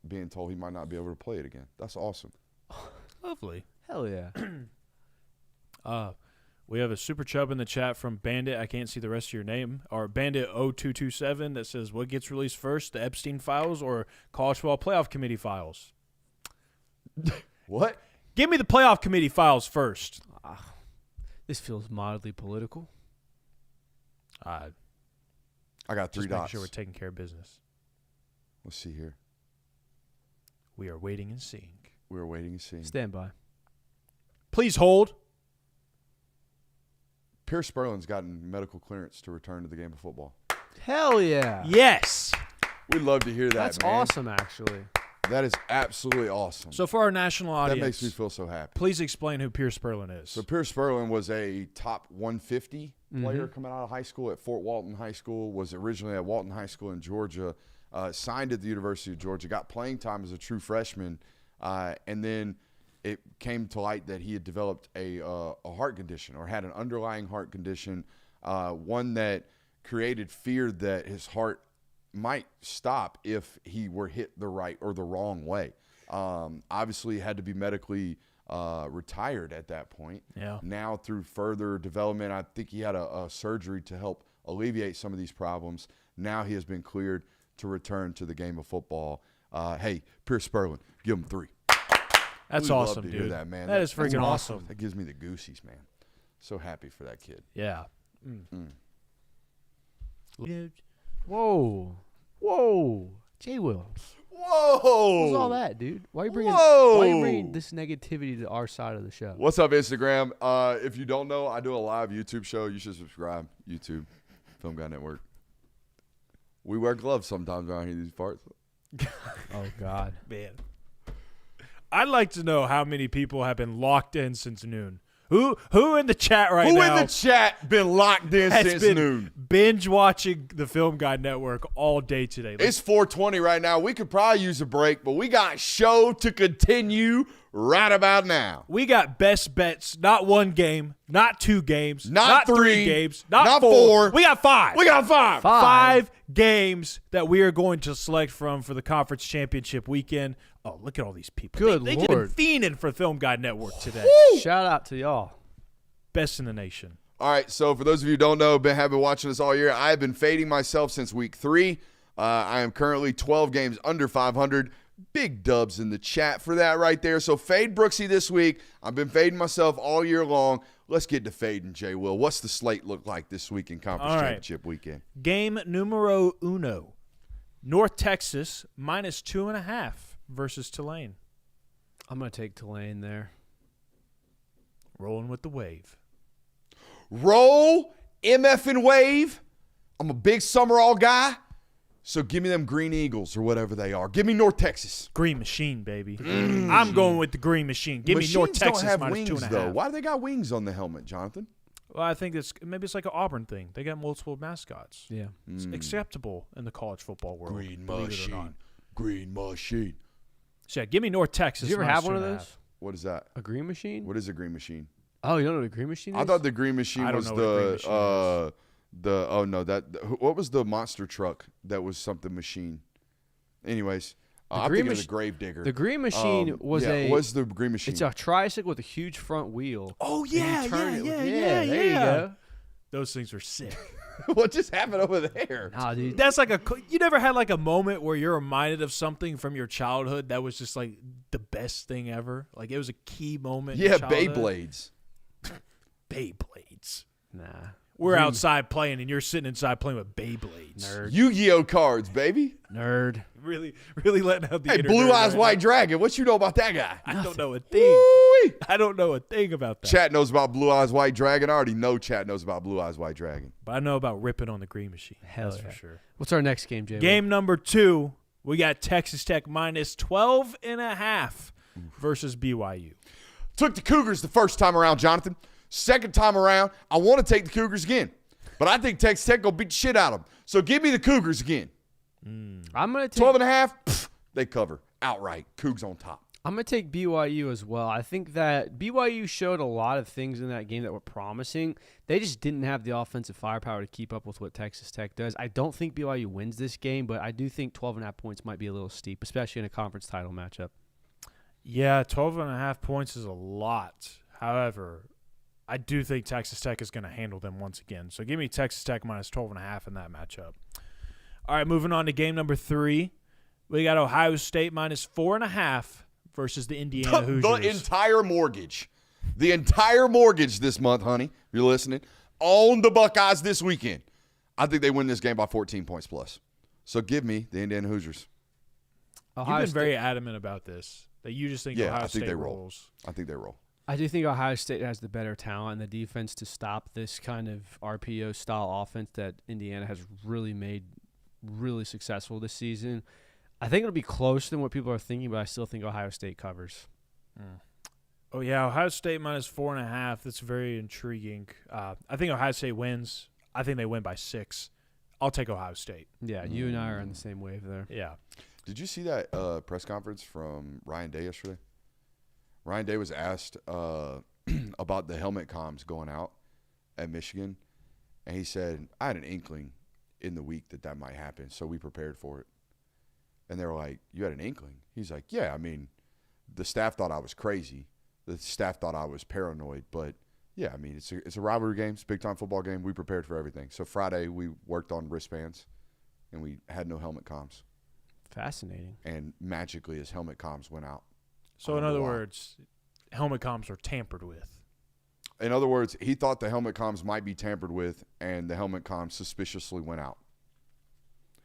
Speaker 2: being told he might not be able to play it again. That's awesome.
Speaker 4: Lovely.
Speaker 3: Hell yeah.
Speaker 4: We have a super chub in the chat from Bandit. I can't see the rest of your name. Or Bandit0227 that says, what gets released first, the Epstein files or College Football Playoff Committee files?
Speaker 2: What?
Speaker 4: Give me the playoff committee files first.
Speaker 3: This feels mildly political.
Speaker 2: I got 3
Speaker 4: Just making
Speaker 2: dots.
Speaker 4: sure we're taking care of business.
Speaker 2: Let's see here.
Speaker 4: We are waiting and seeing.
Speaker 2: We're waiting and seeing.
Speaker 3: Stand by.
Speaker 4: Please hold.
Speaker 2: Pierce Spurlin's gotten medical clearance to return to the game of football.
Speaker 3: Hell yeah.
Speaker 4: Yes.
Speaker 2: We'd love to hear that,
Speaker 3: That's
Speaker 2: man.
Speaker 3: awesome, actually.
Speaker 2: That is absolutely awesome.
Speaker 4: So for our national
Speaker 2: that
Speaker 4: audience,
Speaker 2: makes me feel so happy.
Speaker 4: please explain who Pierce Spurlin is.
Speaker 2: So Pierce Spurlin was a top 150 player
Speaker 3: Mm-hmm.
Speaker 2: coming out of high school at Fort Walton High School, was originally at Walton High School in Georgia, signed at the University of Georgia, got playing time as a true freshman, and then it came to light that he had developed a heart condition or had an underlying heart condition, one that created fear that his heart might stop if he were hit the right or the wrong way. Obviously, he had to be medically retired at that point.
Speaker 4: Yeah.
Speaker 2: Now, through further development, I think he had a surgery to help alleviate some of these problems. Now he has been cleared to return to the game of football. Hey, Pierce Spurlin, give him 3.
Speaker 4: That's
Speaker 2: We'd love
Speaker 4: awesome,
Speaker 2: to
Speaker 4: dude.
Speaker 2: hear that, man.
Speaker 4: That is
Speaker 2: That's
Speaker 4: freaking awesome.
Speaker 2: That gives me the goosies, man. So happy for that kid.
Speaker 4: Yeah.
Speaker 3: Whoa. Whoa. J. Will.
Speaker 2: Whoa!
Speaker 3: What's all that, dude? Why are you bringing this negativity to our side of the show?
Speaker 2: What's up, Instagram? If you don't know, I do a live YouTube show. You should subscribe. YouTube, Film Guy Network. We wear gloves sometimes around here, these parts.
Speaker 3: Oh, God.
Speaker 4: Man. I'd like to know how many people have been locked in since noon. Who in the chat right now?
Speaker 2: Who in the chat been locked in
Speaker 4: has
Speaker 2: since
Speaker 4: been
Speaker 2: noon?
Speaker 4: binge watching the Film Guide Network all day today?
Speaker 2: It's 4:20 right now. We could probably use a break, but we got show to continue right about now.
Speaker 4: We got best bets, not 1 game, not 2 games,
Speaker 2: Not
Speaker 4: 3
Speaker 2: 3,
Speaker 4: games,
Speaker 2: not
Speaker 4: not
Speaker 2: 4.
Speaker 4: We got 5.
Speaker 2: We got 5.
Speaker 4: 5 games that we are going to select from for the conference championship weekend. Oh, look at all these people.
Speaker 3: Good
Speaker 4: They've been
Speaker 3: Lord.
Speaker 4: fiending for Film Guide Network today.
Speaker 3: Shout out to y'all.
Speaker 4: Best in the nation.
Speaker 2: All right, so for those of you who don't know, have been watching us all year, I have been fading myself since week 3. I am currently 12 games under 500. Big dubs in the chat for that right there. So fade Brooksy this week. I've been fading myself all year long. Let's get to fading, Jay Will. What's the slate look like this week in conference
Speaker 4: All right.
Speaker 2: championship weekend?
Speaker 4: Game numero uno. North Texas minus 2.5 versus Tulane.
Speaker 3: I'm going to take Tulane there.
Speaker 4: Rolling with the wave.
Speaker 2: Roll MF and wave. I'm a big Summerall guy, so give me them Green Eagles or whatever they are. Give me North Texas.
Speaker 4: Green Machine, baby. I'm going with the Green Machine. Give me North
Speaker 2: Machines
Speaker 4: Texas
Speaker 2: don't have
Speaker 4: minus
Speaker 2: wings,
Speaker 4: 2.5.
Speaker 2: though. Why do they got wings on the helmet, Jonathan?
Speaker 4: Well, I think maybe it's like an Auburn thing. They got multiple mascots.
Speaker 3: Yeah.
Speaker 4: It's acceptable in the college football world.
Speaker 2: Green
Speaker 4: believe it or not.
Speaker 2: Machine. Green Machine.
Speaker 4: So yeah, give me North Texas.
Speaker 3: Did you ever
Speaker 4: minus
Speaker 3: have one of
Speaker 4: 2.5.
Speaker 3: those?
Speaker 2: What is that?
Speaker 3: A green machine?
Speaker 2: What is a Green Machine?
Speaker 3: Oh, you don't know what a green machine is?
Speaker 2: I thought the Green Machine
Speaker 4: I don't
Speaker 2: was
Speaker 4: know what a Green Machine
Speaker 2: what was the monster truck that was something machine? Anyways, I'm
Speaker 3: Green
Speaker 2: thinking of the
Speaker 3: Mach-
Speaker 2: Gravedigger.
Speaker 3: The green machine was
Speaker 2: what's the Green Machine?
Speaker 3: It's a tricycle with a huge front wheel.
Speaker 4: Oh
Speaker 3: And you
Speaker 4: yeah,
Speaker 3: turn
Speaker 4: yeah,
Speaker 3: it
Speaker 4: yeah,
Speaker 3: with-
Speaker 4: yeah,
Speaker 3: there you go.
Speaker 4: Those things are sick.
Speaker 2: What just happened over there?
Speaker 3: Nah, dude.
Speaker 4: That's like you never had like a moment where you're reminded of something from your childhood that was just like the best thing ever. Like it was a key moment. in
Speaker 2: Yeah,
Speaker 4: your childhood.
Speaker 2: Beyblades.
Speaker 4: Beyblades.
Speaker 3: Nah.
Speaker 4: We're outside playing and you're sitting inside playing with Beyblades.
Speaker 3: Nerd.
Speaker 2: Yu-Gi-Oh cards, baby.
Speaker 3: Nerd.
Speaker 4: Really letting out the
Speaker 2: Hey,
Speaker 4: inner
Speaker 2: Blue
Speaker 4: nerd
Speaker 2: Eyes
Speaker 4: right
Speaker 2: White
Speaker 4: now.
Speaker 2: Dragon. What you know about that guy?
Speaker 4: I don't know a thing.
Speaker 2: Woo-wee.
Speaker 4: I don't know a thing about that.
Speaker 2: Chat knows about Blue Eyes White Dragon. I already know Chat knows about Blue Eyes White Dragon.
Speaker 4: But I know about ripping on the Green Machine.
Speaker 3: Hell
Speaker 4: That's
Speaker 3: yeah.
Speaker 4: for sure.
Speaker 3: What's our next game, Jay?
Speaker 4: Game number 2, we got Texas Tech minus 12.5 versus BYU.
Speaker 2: Took the Cougars the first time around, Jonathan. Second time around, I want to take the Cougars again. But I think Texas Tech will beat the shit out of them. So give me the Cougars again.
Speaker 3: I'm gonna take
Speaker 2: 12.5, they cover outright. Cougs on top.
Speaker 3: I'm gonna take BYU as well. I think that BYU showed a lot of things in that game that were promising. They just didn't have the offensive firepower to keep up with what Texas Tech does. I don't think BYU wins this game, but I do think 12.5 points might be a little steep, especially in a conference title matchup.
Speaker 4: Yeah, 12.5 points is a lot. However, I do think Texas Tech is going to handle them once again. So give me Texas Tech minus 12.5 in that matchup. All right, moving on to game number 3. We got Ohio State minus 4.5 versus the Indiana Hoosiers.
Speaker 2: The entire mortgage. The entire mortgage this month, honey, if you're listening, on the Buckeyes this weekend. I think they win this game by 14 points plus. So give me the Indiana Hoosiers.
Speaker 4: You've been very adamant about this, that you just think Ohio State rolls.
Speaker 2: I think they roll.
Speaker 3: I do think Ohio State has the better talent and the defense to stop this kind of RPO-style offense that Indiana has really made really successful this season. I think it'll be closer than what people are thinking, but I still think Ohio State covers.
Speaker 4: Oh, yeah, Ohio State minus 4.5. That's very intriguing. I think Ohio State wins. I think they win by 6. I'll take Ohio State.
Speaker 3: Yeah, you and I are on the same wave there.
Speaker 4: Yeah.
Speaker 2: Did you see that press conference from Ryan Day yesterday? Ryan Day was asked about the helmet comms going out at Michigan, and he said, I had an inkling in the week that might happen, so we prepared for it. And they were like, you had an inkling? He's like, yeah, I mean, the staff thought I was crazy. The staff thought I was paranoid, but yeah, I mean, it's a rivalry game. It's a big-time football game. We prepared for everything. So Friday we worked on wristbands, and we had no helmet comms.
Speaker 3: Fascinating.
Speaker 2: And magically his helmet comms went out.
Speaker 4: So in other words, helmet comms are tampered with.
Speaker 2: In other words, he thought the helmet comms might be tampered with, and the helmet comms suspiciously went out.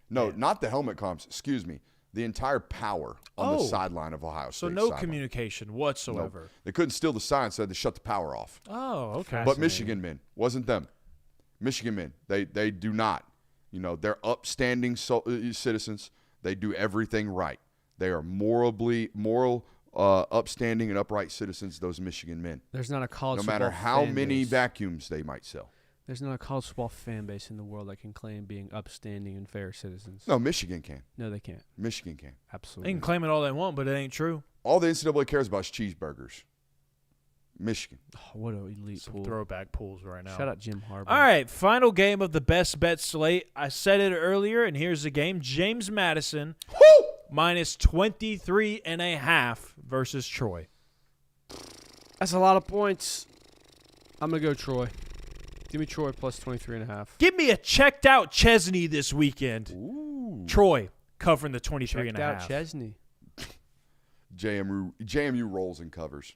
Speaker 2: No, not the helmet comms. Excuse me. The entire power on the sideline of Ohio State.
Speaker 4: So no communication whatsoever.
Speaker 2: No. They couldn't steal the sign, so they had to shut the power off.
Speaker 4: Oh, okay.
Speaker 2: But Michigan men, wasn't them. Michigan men, they do not. You know, they're upstanding citizens. They do everything right. They are moral, upstanding, and upright citizens, those Michigan men.
Speaker 3: There's not a college
Speaker 2: no
Speaker 3: football
Speaker 2: matter how
Speaker 3: fan
Speaker 2: many
Speaker 3: base.
Speaker 2: Vacuums they might sell.
Speaker 3: There's not a college football fan base in the world that can claim being upstanding and fair citizens.
Speaker 2: No, Michigan can.
Speaker 3: No, they can't.
Speaker 2: Michigan can.
Speaker 3: Absolutely.
Speaker 4: They can claim it all they want, but it ain't true.
Speaker 2: All the NCAA cares about is cheeseburgers. Michigan.
Speaker 3: Oh, what an elite
Speaker 4: Some
Speaker 3: pool.
Speaker 4: throwback pools right now.
Speaker 3: Shout out Jim Harbaugh.
Speaker 4: All right, final game of the best bet slate. I said it earlier, and here's the game. James Madison minus 23.5 versus Troy.
Speaker 3: That's a lot of points. I'm going to go Troy. Give me Troy plus 23.5.
Speaker 4: Give me a checked out Chesney this weekend.
Speaker 2: Ooh.
Speaker 4: Troy covering the 23.5.
Speaker 3: Checked out Chesney.
Speaker 2: JMU rolls and covers.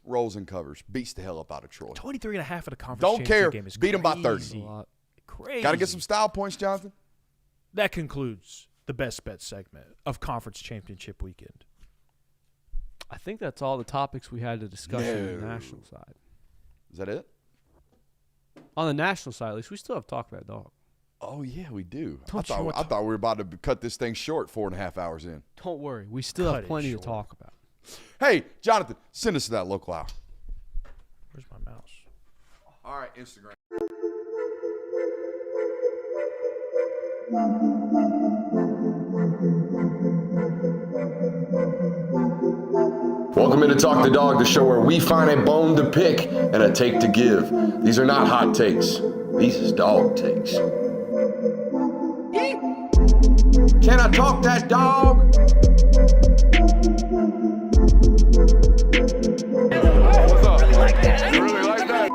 Speaker 2: Rolls and covers. Beats the hell up out of Troy.
Speaker 4: 23.5 at a conference
Speaker 2: Don't care.
Speaker 4: championship game is
Speaker 2: Beat 'em by 30.
Speaker 4: crazy. Crazy.
Speaker 2: Got to get some style points, Jonathan.
Speaker 4: That concludes the best bet segment of conference championship weekend.
Speaker 3: I think that's all the topics we had to discuss on the national side.
Speaker 2: Is that it?
Speaker 3: On the national side, at least, we still have to talk about dog.
Speaker 2: Oh, yeah, we do.
Speaker 3: Don't
Speaker 2: I
Speaker 3: you
Speaker 2: thought we were about to cut this thing short 4.5 hours in.
Speaker 3: Don't worry. We still
Speaker 4: Cut
Speaker 3: have
Speaker 4: it
Speaker 3: plenty to
Speaker 4: short.
Speaker 3: talk about.
Speaker 2: Hey, Jonathan, send us to that local hour.
Speaker 4: Where's my mouse?
Speaker 2: All right, Instagram.
Speaker 7: Welcome into Talk the Dog, the show where we find a bone to pick and a take to give. These are not hot takes. These is dog takes. Can I talk that dog?
Speaker 2: What's up? You really like that?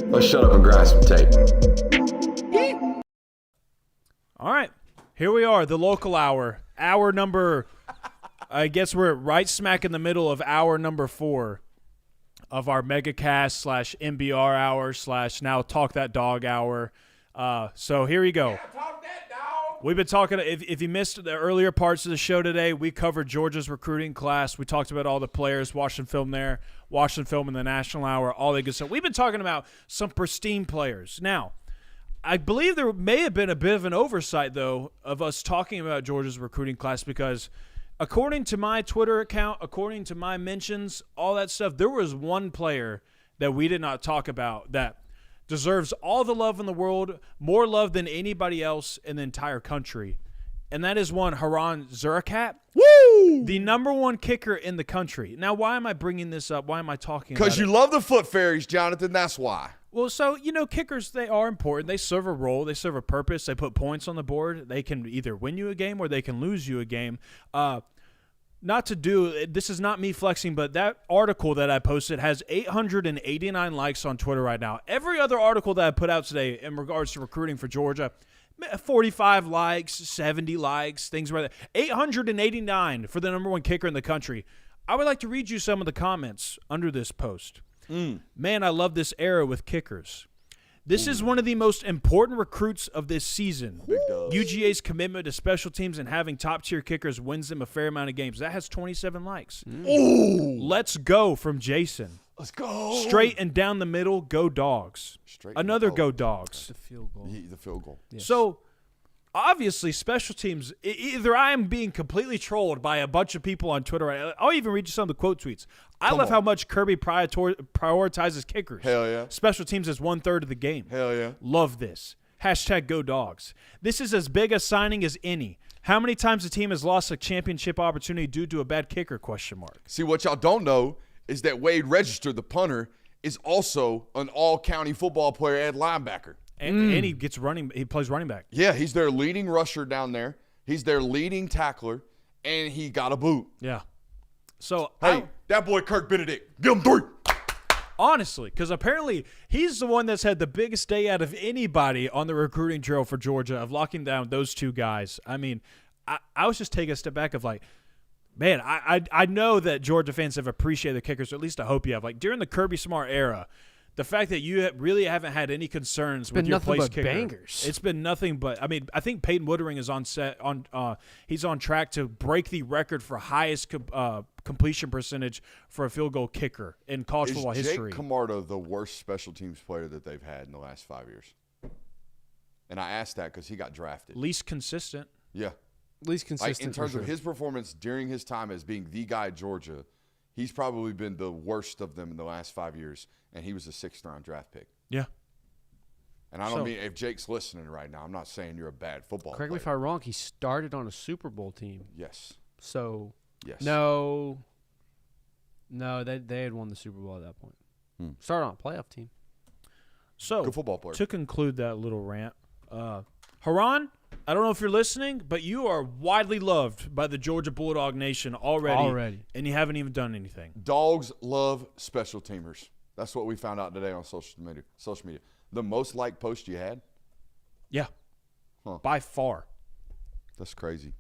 Speaker 7: Let's shut up and grind some tape.
Speaker 4: All right. Here we are, the local hour. Hour number, I guess we're right smack in the middle of hour number 4 of our MEGACAST / MBR hour / now Talk That Dog hour. So here we go.
Speaker 2: Talk that dog.
Speaker 4: We've been talking, if you missed the earlier parts of the show today, we covered Georgia's recruiting class. We talked about all the players, watching film there, watching film in the national hour, all that good stuff. We've been talking about some pristine players. Now, I believe there may have been a bit of an oversight, though, of us talking about Georgia's recruiting class because according to my Twitter account, according to my mentions, all that stuff, there was one player that we did not talk about that deserves all the love in the world, more love than anybody else in the entire country, and that is one Haran Zurakat, the number 1 kicker in the country. Now, why am I bringing this up? Why am I talking about it?
Speaker 2: Because you love the foot fairies, Jonathan. That's why.
Speaker 4: Well, so, kickers, they are important. They serve a role. They serve a purpose. They put points on the board. They can either win you a game or they can lose you a game. This is not me flexing, but that article that I posted has 889 likes on Twitter right now. Every other article that I put out today in regards to recruiting for Georgia, 45 likes, 70 likes, things like that. 889 for the number one kicker in the country. I would like to read you some of the comments under this post. Man, I love this era with kickers. This is one of the most important recruits of this season. UGA's commitment to special teams and having top-tier kickers wins them a fair amount of games. That has 27 likes. Let's go from Jason.
Speaker 2: Let's go.
Speaker 4: Straight and down the middle, go Dogs. Another go Dogs.
Speaker 3: The field goal.
Speaker 2: The field goal.
Speaker 3: Yes.
Speaker 4: So, obviously, special teams, either I am being completely trolled by a bunch of people on Twitter. I'll even read you some of the quote tweets. I love how much Kirby prioritizes kickers.
Speaker 2: Hell yeah.
Speaker 4: Special teams is 1/3 of the game.
Speaker 2: Hell yeah.
Speaker 4: Love this. Hashtag go Dogs. This is as big a signing as any. How many times a team has lost a championship opportunity due to a bad kicker, ?
Speaker 2: See, what y'all don't know is that Wade Register, the punter, is also an all-county football player at linebacker.
Speaker 4: And he gets he plays running back.
Speaker 2: Yeah, he's their leading rusher down there. He's their leading tackler, and he got a boot.
Speaker 4: Yeah. So,
Speaker 2: Hey, that boy Kirk Benedict, give him 3.
Speaker 4: honestly, because apparently he's the one that's had the biggest day out of anybody on the recruiting trail for Georgia of locking down those two guys. I mean, I was just taking a step back of like, man, I know that Georgia fans have appreciated the kickers, or at least I hope you have. Like during the Kirby Smart era, the fact that you really haven't had any concerns with your place kicker.
Speaker 3: Bangers.
Speaker 4: It's been nothing but. I mean, I think Peyton Woodring is he's on track to break the record for highest completion percentage for a field goal kicker in college football history.
Speaker 2: Is Jake Camarda the worst special teams player that they've had in the last 5 years? And I asked that because he got drafted.
Speaker 4: Least consistent.
Speaker 2: Yeah.
Speaker 3: Least consistent.
Speaker 2: Like in terms of his performance during his time as being the guy at Georgia, he's probably been the worst of them in the last 5 years, and he was a 6th-round draft pick.
Speaker 4: Yeah.
Speaker 2: And I don't mean if Jake's listening right now, I'm not saying you're a bad football
Speaker 3: Correct me if
Speaker 2: player.
Speaker 3: I'm wrong. He started on a Super Bowl team.
Speaker 2: Yes.
Speaker 3: So
Speaker 2: Yes.
Speaker 3: no, they had won the Super Bowl at that point. Started on a playoff team.
Speaker 4: So
Speaker 2: Good football player.
Speaker 4: to conclude that little rant, Haran, I don't know if you're listening, but you are widely loved by the Georgia Bulldog Nation already. And you haven't even done anything.
Speaker 2: Dogs love special teamers. That's what we found out today on social media. The most liked post you had?
Speaker 4: Yeah.
Speaker 2: Huh.
Speaker 4: By far.
Speaker 2: That's crazy.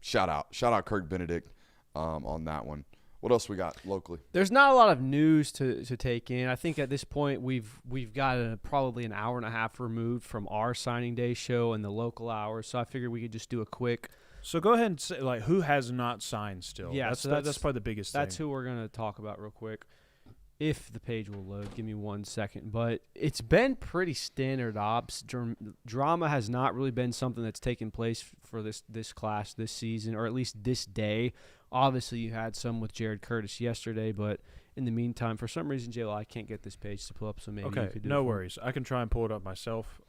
Speaker 2: Shout out Kirk Benedict on that one. What else we got locally?
Speaker 3: There's not a lot of news to take in. I think at this point we've got probably an hour and a half removed from our signing day show and the local hours. So I figured we could just do a quick.
Speaker 4: So go ahead and say, like, who has not signed still?
Speaker 3: Yeah,
Speaker 4: that's probably the biggest thing.
Speaker 3: That's who we're going to talk about real quick. If the page will load, give me 1 second. But it's been pretty standard ops. Drama has not really been something that's taken place for this class this season, or at least this day. Obviously, you had some with Jared Curtis yesterday, but in the meantime, for some reason, J.L., I can't get this page to pull up, so maybe you could do
Speaker 4: no
Speaker 3: it for me.
Speaker 4: worries. I can try and pull it up myself.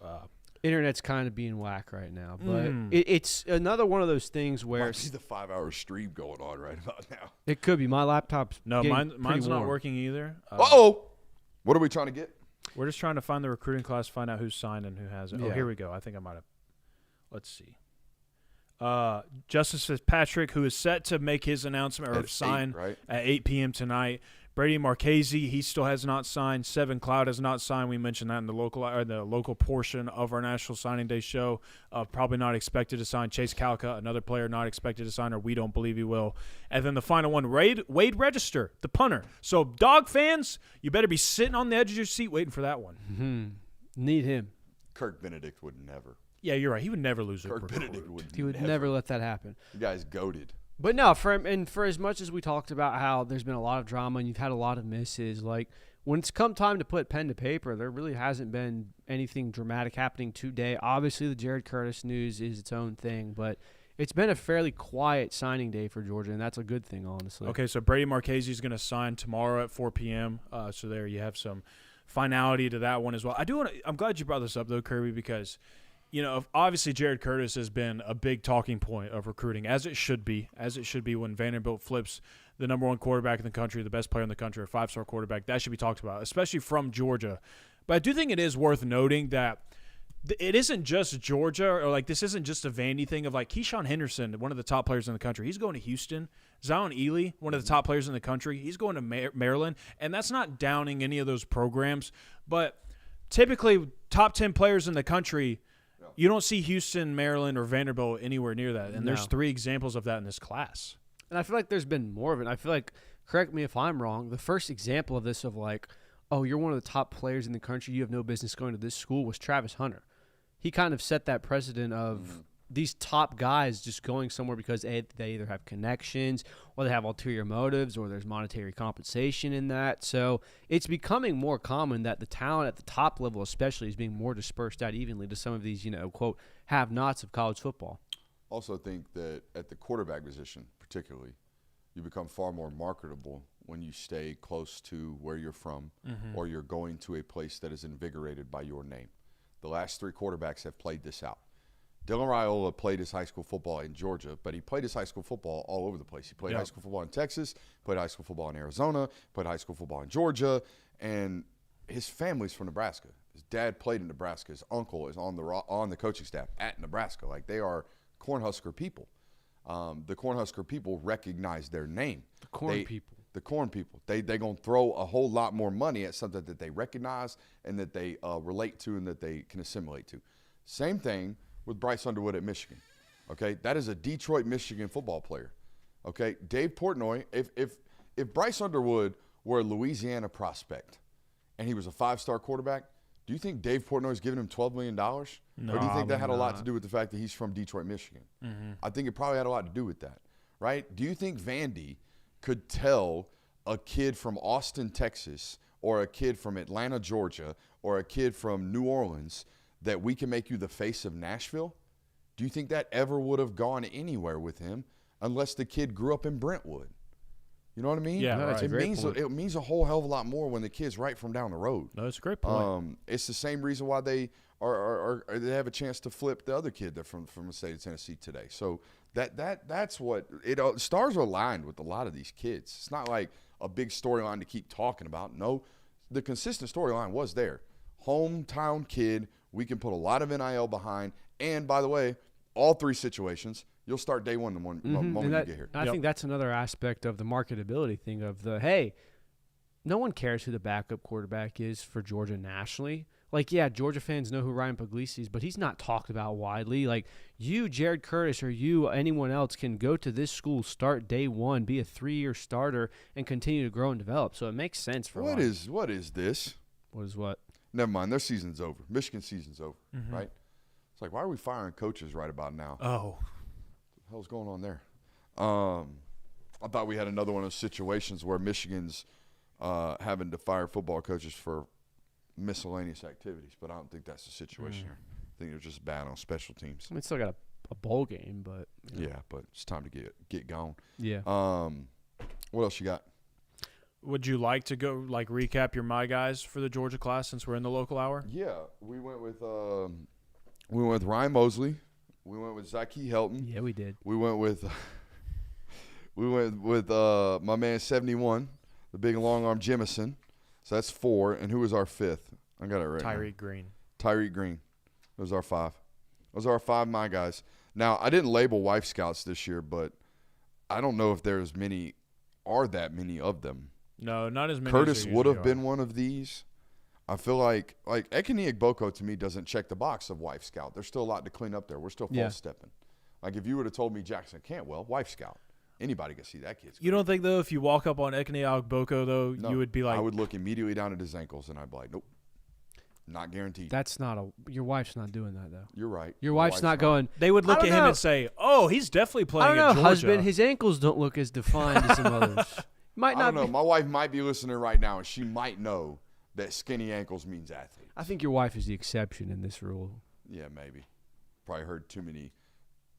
Speaker 3: Internet's kind of being whack right now, but it's another one of those things where
Speaker 2: Might be the 5-hour stream going on right about now.
Speaker 3: it could be. My laptop's
Speaker 4: No,
Speaker 3: getting
Speaker 4: mine's
Speaker 3: pretty
Speaker 4: not
Speaker 3: warm.
Speaker 4: working either.
Speaker 2: Uh-oh. What are we trying to get?
Speaker 4: We're just trying to find the recruiting class, find out who's signed and who hasn't. Oh,
Speaker 3: Yeah.
Speaker 4: here we go. I think I might have. Let's see. Justice Fitzpatrick, who is set to make his announcement or
Speaker 2: At
Speaker 4: sign
Speaker 2: 8, right?
Speaker 4: at 8 p.m. tonight. Brady Marchese, he still has not signed. Seven Cloud has not signed. We mentioned that in the local portion of our National Signing Day show. Probably not expected to sign. Chase Calca, another player not expected to sign, or we don't believe he will. And then the final one, Wade Register, the punter. So, Dog fans, you better be sitting on the edge of your seat waiting for that one.
Speaker 3: Need him.
Speaker 2: Kirk Benedict would never.
Speaker 4: Yeah, you're right. He would never lose a
Speaker 2: Kirk
Speaker 4: recruit.
Speaker 2: Benedict would
Speaker 3: He would never let that happen.
Speaker 2: You guys goated.
Speaker 3: But no, for as much as we talked about how there's been a lot of drama and you've had a lot of misses, like when it's come time to put pen to paper, there really hasn't been anything dramatic happening today. Obviously, the Jared Curtis news is its own thing, but it's been a fairly quiet signing day for Georgia, and that's a good thing, honestly.
Speaker 4: Okay, so Brady Marchese is going to sign tomorrow at 4 p.m. So there you have some finality to that one as well. I'm glad you brought this up though, Kirby, because obviously Jared Curtis has been a big talking point of recruiting, as it should be when Vanderbilt flips the number one quarterback in the country, the best player in the country, a 5-star quarterback. That should be talked about, especially from Georgia. But I do think it is worth noting that it isn't just Georgia, or like this isn't just a Vandy thing of like Keyshawn Henderson, one of the top players in the country. He's going to Houston. Zion Ely, one of the top players in the country. He's going to Maryland. And that's not downing any of those programs. But typically top 10 players in the country You don't see Houston, Maryland, or Vanderbilt anywhere near that. And there's
Speaker 3: No.
Speaker 4: 3 examples of that in this class.
Speaker 3: And I feel like there's been more of it. I feel like, correct me if I'm wrong, the first example of this of like, oh, you're one of the top players in the country, you have no business going to this school, was Travis Hunter. He kind of set that precedent of these top guys just going somewhere because they either have connections or they have ulterior motives or there's monetary compensation in that. So it's becoming more common that the talent at the top level especially is being more dispersed out evenly to some of these, quote, have-nots of college football.
Speaker 2: Also think that at the quarterback position particularly, you become far more marketable when you stay close to where you're from or you're going to a place that is invigorated by your name. The last 3 quarterbacks have played this out. Dylan Raiola played his high school football in Georgia, but he played his high school football all over the place. He played high school football in Texas, played high school football in Arizona, played high school football in Georgia, and his family's from Nebraska. His dad played in Nebraska. His uncle is on the coaching staff at Nebraska. Like, they are Cornhusker people. The Cornhusker people recognize their name. The corn people. They going to throw a whole lot more money at something that they recognize and that they relate to and that they can assimilate to. Same thing with Bryce Underwood at Michigan. Okay, that is a Detroit, Michigan football player. Okay, Dave Portnoy, if Bryce Underwood were a Louisiana prospect and he was a 5-star quarterback, do you think Dave Portnoy is giving him $12 million? No, or do you think that had a lot to do with the fact that he's from Detroit, Michigan? I think it probably had a lot to do with that, right? Do you think Vandy could tell a kid from Austin, Texas, or a kid from Atlanta, Georgia, or a kid from New Orleans that we can make you the face of Nashville? Do you think that ever would have gone anywhere with him unless the kid grew up in Brentwood? You know what I mean?
Speaker 4: Yeah, right.
Speaker 2: It means a whole hell of a lot more when the kid's right from down the road.
Speaker 4: No, that's a great point.
Speaker 2: It's the same reason why they they have a chance to flip the other kid from the state of Tennessee today. So that's what it. Stars are aligned with a lot of these kids. It's not like a big storyline to keep talking about. No, the consistent storyline was there. Hometown kid. We can put a lot of NIL behind. And by the way, all 3 situations, you'll start day one the moment you get here.
Speaker 3: I think that's another aspect of the marketability thing of hey, no one cares who the backup quarterback is for Georgia nationally. Like, yeah, Georgia fans know who Ryan Puglisi is, but he's not talked about widely. Like, you, Jared Curtis, or you, anyone else can go to this school, start day one, be a 3-year starter, and continue to grow and develop. So it makes sense for
Speaker 2: what is this?
Speaker 3: What is what?
Speaker 2: Never mind. Their season's over. Michigan's season's over, right? It's like, why are we firing coaches right about now?
Speaker 4: Oh.
Speaker 2: What the hell's going on there? I thought we had another one of those situations where Michigan's having to fire football coaches for miscellaneous activities, but I don't think that's the situation here. I think they're just bad on special teams.
Speaker 3: I mean, still got a bowl game, but
Speaker 2: yeah, but it's time to get going.
Speaker 3: Yeah.
Speaker 2: What else you got?
Speaker 4: Would you like to go recap your my guys for the Georgia class since we're in the local hour?
Speaker 2: Yeah, we went with Ryan Mosley. We went with Zyke Helton.
Speaker 3: Yeah, we did.
Speaker 2: We went with my man 71, the big long arm Jemison. So that's 4. And who was our 5th? I got it right.
Speaker 4: Tyreek Green.
Speaker 2: Tyreek Green. Those are our 5. Those are our 5 my guys. Now, I didn't label wife scouts this year, but I don't know if there's that many of them.
Speaker 4: No, not as many.
Speaker 2: Curtis
Speaker 4: as
Speaker 2: would have been one of these. I feel like Ekene Igboko to me doesn't check the box of wife scout. There's still a lot to clean up there. We're still false stepping. Like, if you would have told me Jackson Cantwell, wife scout, anybody can see that kid's.
Speaker 4: You don't think though, if you walk up on Ekene Igboko though, you would be like,
Speaker 2: I would look immediately down at his ankles and I'd be like, nope, not guaranteed.
Speaker 3: That's not your wife's not doing that though.
Speaker 2: You're right.
Speaker 3: Your wife's not going.
Speaker 4: They would look at him and say, "Oh, he's definitely playing."
Speaker 3: I don't know,
Speaker 4: at Georgia.
Speaker 3: husband. His ankles don't look as defined as some others.
Speaker 2: I don't know. My wife might be listening right now, and she might know that skinny ankles means athlete.
Speaker 3: I think your wife is the exception in this rule.
Speaker 2: Yeah, maybe. Probably heard too many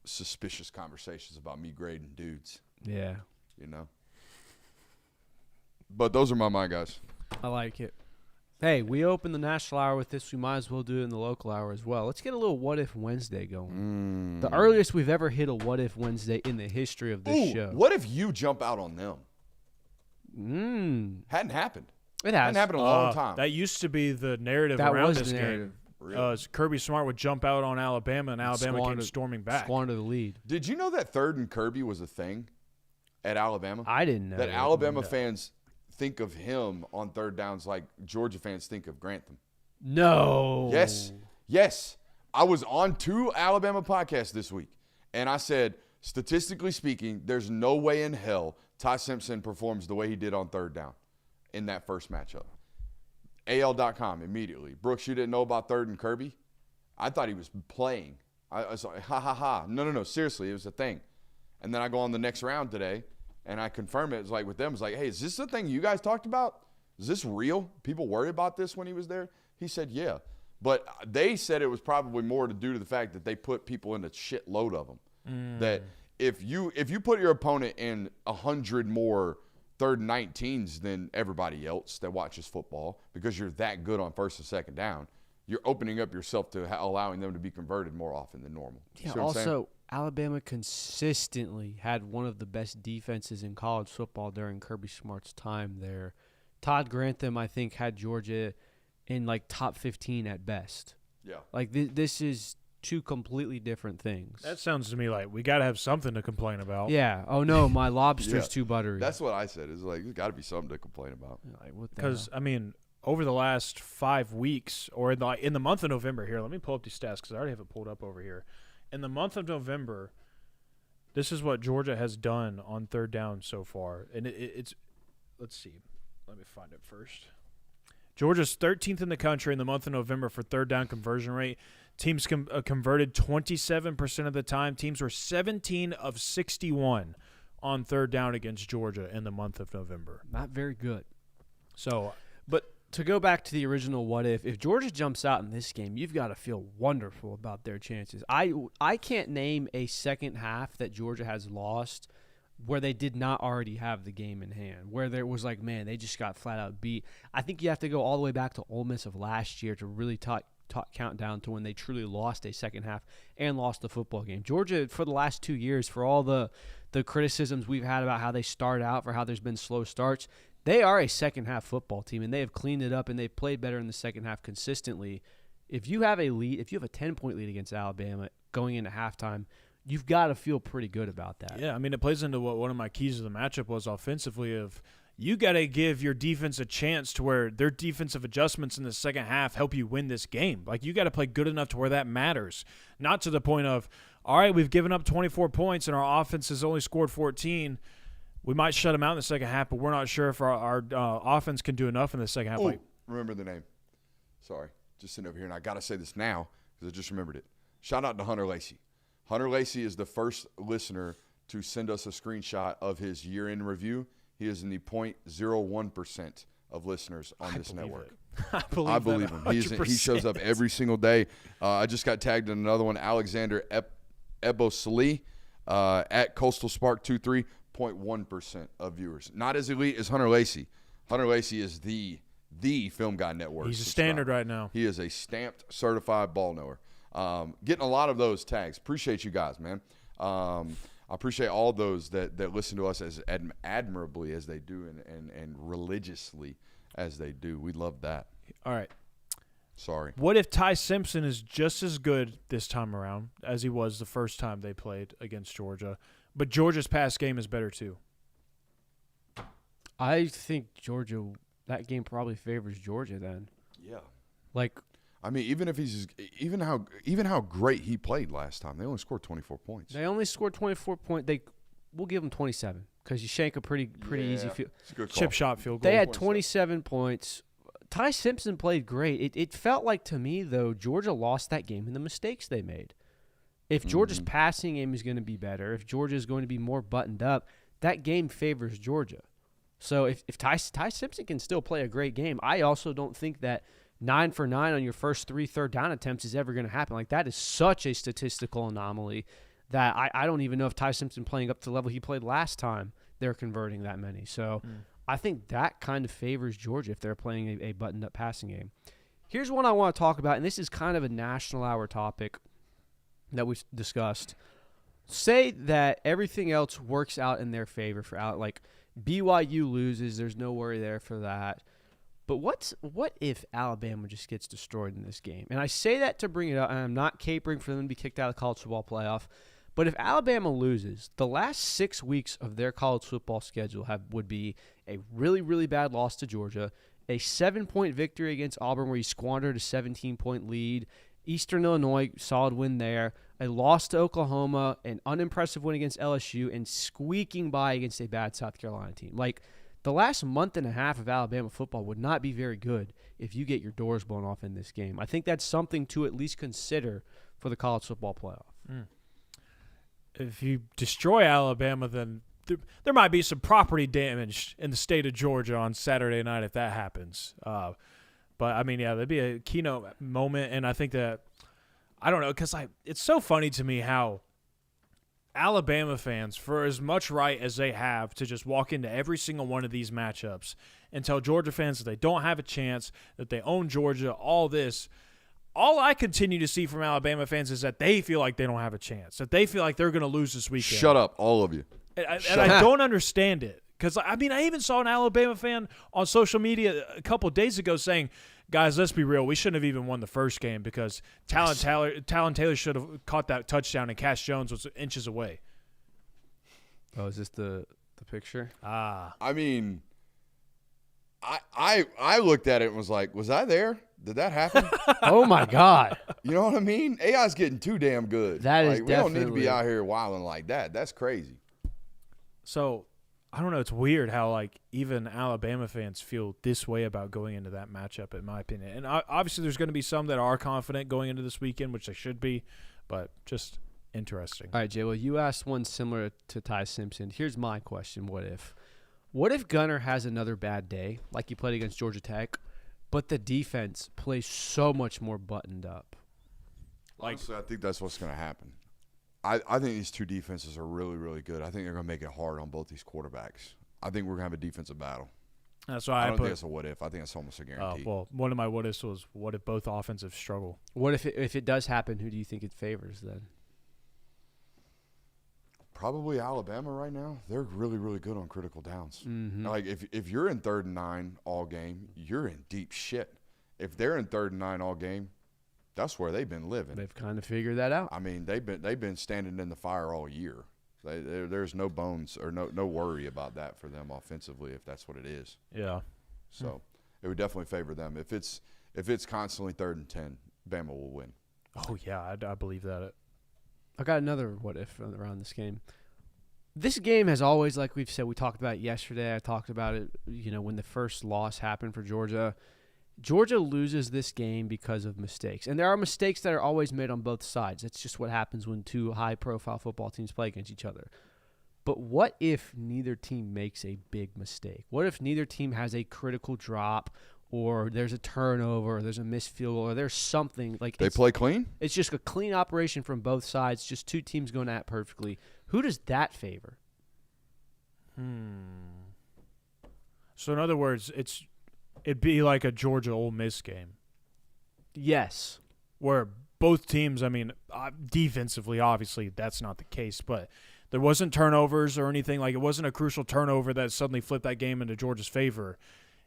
Speaker 2: suspicious conversations about me grading dudes.
Speaker 3: Yeah.
Speaker 2: You know? But those are my guys.
Speaker 3: I like it. Hey, we opened the national hour with this. We might as well do it in the local hour as well. Let's get a little What If Wednesday going. The earliest we've ever hit a What If Wednesday in the history of this show.
Speaker 2: What if you jump out on them? Hadn't happened.
Speaker 3: It has.
Speaker 2: Hadn't happened in a long time.
Speaker 4: That used to be the narrative
Speaker 3: That
Speaker 4: around
Speaker 3: was
Speaker 4: this
Speaker 3: the
Speaker 4: game.
Speaker 3: narrative.
Speaker 2: Really?
Speaker 4: Kirby Smart would jump out on Alabama, and Alabama came storming back.
Speaker 3: Squander the lead.
Speaker 2: Did you know that 3rd and Kirby was a thing at Alabama?
Speaker 3: I didn't know.
Speaker 2: That Alabama fans think of him on 3rd downs like Georgia fans think of Grantham.
Speaker 3: No.
Speaker 2: Yes. I was on 2 Alabama podcasts this week, and I said, statistically speaking, there's no way in hell Ty Simpson performs the way he did on third down in that first matchup. AL.com immediately. Brooks, you didn't know about third and Kirby? I thought he was playing. I was like, ha, ha, ha. No, seriously, it was a thing. And then I go on the next round today, and I confirm it. It's like with them, it's like, hey, is this the thing you guys talked about? Is this real? People worried about this when he was there? He said, yeah. But they said it was probably more to do to the fact that they put people in a shitload of them. That if you put your opponent in 100 more third and 19s than everybody else that watches football because you're that good on first and second down, you're opening up yourself to allowing them to be converted more often than normal.
Speaker 3: Yeah, also, Alabama consistently had one of the best defenses in college football during Kirby Smart's time there. Todd Grantham, I think, had Georgia in, like, top 15 at best.
Speaker 2: Yeah.
Speaker 3: Like, this is two completely different things.
Speaker 4: That sounds to me like we got to have something to complain about.
Speaker 3: Yeah. Oh, no, my lobster's too buttery.
Speaker 2: That's what I said. It's like, there's got to be something to complain about.
Speaker 4: Because, I mean, over the last 5 weeks, or in the month of November here, let me pull up these stats because I already have it pulled up over here. In the month of November, this is what Georgia has done on third down so far. And it's let's see. Let me find it first. Georgia's 13th in the country in the month of November for third down conversion rate. Teams converted 27% of the time. Teams were 17 of 61 on third down against Georgia in the month of November.
Speaker 3: Not very good. So, but to go back to the original what if Georgia jumps out in this game, you've got to feel wonderful about their chances. I can't name a second half that Georgia has lost where they did not already have the game in hand, where there was like, man, they just got flat out beat. I think you have to go all the way back to Ole Miss of last year to really count down to when they truly lost a second half and lost the football game. Georgia, for the last 2 years, for all the criticisms we've had about how they start out, for how there's been slow starts, they are a second-half football team, and they have cleaned it up, and they've played better in the second half consistently. If you have a lead, if you have a 10-point lead against Alabama going into halftime, you've got to feel pretty good about that.
Speaker 4: Yeah, I mean, it plays into what one of my keys of the matchup was offensively of you got to give your defense a chance to where their defensive adjustments in the second half help you win this game. Like, you got to play good enough to where that matters, not to the point of, all right, we've given up 24 points and our offense has only scored 14. We might shut them out in the second half, but we're not sure if our offense can do enough in the second half.
Speaker 2: Remember the name. Sorry. Just sitting over here, and I got to say this now because I just remembered it. Shout out to Hunter Lacey. Hunter Lacey is the first listener to send us a screenshot of his year-end review. He is in the 0.01% of listeners on this network.
Speaker 4: I believe
Speaker 2: him. He shows up every single day. I just got tagged in another one, Alexander Ebosali at Coastal Spark 23. 0.1% of viewers. Not as elite as Hunter Lacey. Hunter Lacey is the Film Guy Network.
Speaker 4: He's a standard right now.
Speaker 2: He is a stamped, certified ball knower. Getting a lot of those tags. Appreciate you guys, man. I appreciate all those that listen to us as admirably as they do and religiously as they do. We love that.
Speaker 4: All right.
Speaker 2: Sorry.
Speaker 4: What if Ty Simpson is just as good this time around as he was the first time they played against Georgia, but Georgia's pass game is better too?
Speaker 3: I think that game probably favors Georgia then.
Speaker 2: Yeah.
Speaker 3: Like,
Speaker 2: I mean, even how great he played last time, they only scored 24 points.
Speaker 3: They only scored 24 points. We'll give them 27 because you shank a pretty easy field.
Speaker 4: Chip shot field goal.
Speaker 3: They had 27 points. Ty Simpson played great. It felt like to me, though, Georgia lost that game in the mistakes they made. If Georgia's passing game is going to be better, if Georgia is going to be more buttoned up, that game favors Georgia. So if Ty Simpson can still play a great game, I also don't think that 9 for 9 on your first 3 third down attempts is ever going to happen. Like, that is such a statistical anomaly that I don't even know if Ty Simpson playing up to the level he played last time, they're converting that many. So I think that kind of favors Georgia if they're playing a buttoned-up passing game. Here's one I want to talk about, and this is kind of a national hour topic that we've discussed. Say that everything else works out in their favor like BYU loses, there's no worry there for that. But what if Alabama just gets destroyed in this game? And I say that to bring it up, and I'm not capering for them to be kicked out of the college football playoff. But if Alabama loses, the last 6 weeks of their college football schedule would be a really, really bad loss to Georgia, a 7-point victory against Auburn where you squandered a 17-point lead. Eastern Illinois, solid win there. A loss to Oklahoma, an unimpressive win against LSU, and squeaking by against a bad South Carolina team. Like, the last month and a half of Alabama football would not be very good if you get your doors blown off in this game. I think that's something to at least consider for the college football playoff.
Speaker 4: If you destroy Alabama, then there might be some property damage in the state of Georgia on Saturday night if that happens. But, I mean, yeah, that'd be a keynote moment, and I think that I don't know, because it's so funny to me how Alabama fans, for as much right as they have to just walk into every single one of these matchups and tell Georgia fans that they don't have a chance, that they own Georgia, all this, all I continue to see from Alabama fans is that they feel like they don't have a chance, that they feel like they're going to lose this weekend.
Speaker 2: Shut up, all of you.
Speaker 4: And I don't understand it. Because, I mean, I even saw an Alabama fan on social media a couple of days ago saying, guys, let's be real. We shouldn't have even won the first game because Talon Taylor should have caught that touchdown and Cash Jones was inches away.
Speaker 3: Oh, is this the picture?
Speaker 2: I mean, I looked at it and was like, was I there? Did that happen?
Speaker 3: Oh, my God.
Speaker 2: You know what I mean? AI's getting too damn good.
Speaker 3: That is
Speaker 2: we don't need to
Speaker 3: definitely-
Speaker 2: be out here wilding like that. That's crazy.
Speaker 4: So, I don't know. It's weird how, like, even Alabama fans feel this way about going into that matchup, in my opinion. And obviously there's going to be some that are confident going into this weekend, which they should be, but just interesting.
Speaker 3: All right, Jay, well, you asked one similar to Ty Simpson. Here's my question. What if Gunner has another bad day, like he played against Georgia Tech, but the defense plays so much more buttoned up?
Speaker 2: Honestly, I think that's what's going to happen. I think these two defenses are really, really good. I think they're going to make it hard on both these quarterbacks. I think we're going to have a defensive battle.
Speaker 4: That's why
Speaker 2: I don't think it's a what if. I think it's almost a guarantee.
Speaker 4: Well, one of my what ifs was what if both offensive struggle?
Speaker 3: What if it does happen? Who do you think it favors then?
Speaker 2: Probably Alabama right now. They're really, really good on critical downs.
Speaker 3: Mm-hmm.
Speaker 2: Like if you're in 3rd and 9 all game, you're in deep shit. If they're in 3rd and 9 all game, that's where they've been living.
Speaker 3: They've kind of figured that out.
Speaker 2: I mean, they've been standing in the fire all year. There's no bones or no worry about that for them offensively if that's what it is.
Speaker 4: Yeah.
Speaker 2: So it would definitely favor them. If it's constantly 3rd and 10, Bama will win.
Speaker 4: Oh yeah, I believe that.
Speaker 3: I got another what if around this game. This game has always, like we've said, we talked about it yesterday. I talked about it, when the first loss happened for Georgia. Georgia loses this game because of mistakes. And there are mistakes that are always made on both sides. That's just what happens when two high-profile football teams play against each other. But what if neither team makes a big mistake? What if neither team has a critical drop or there's a turnover or there's a missed field goal or there's something? Like
Speaker 2: They play clean?
Speaker 3: It's just a clean operation from both sides, just two teams going at it perfectly. Who does that favor?
Speaker 4: So in other words, it'd be like a Georgia Ole Miss game.
Speaker 3: Yes.
Speaker 4: Where both teams, I mean, defensively, obviously, that's not the case, but there wasn't turnovers or anything. Like, it wasn't a crucial turnover that suddenly flipped that game into Georgia's favor.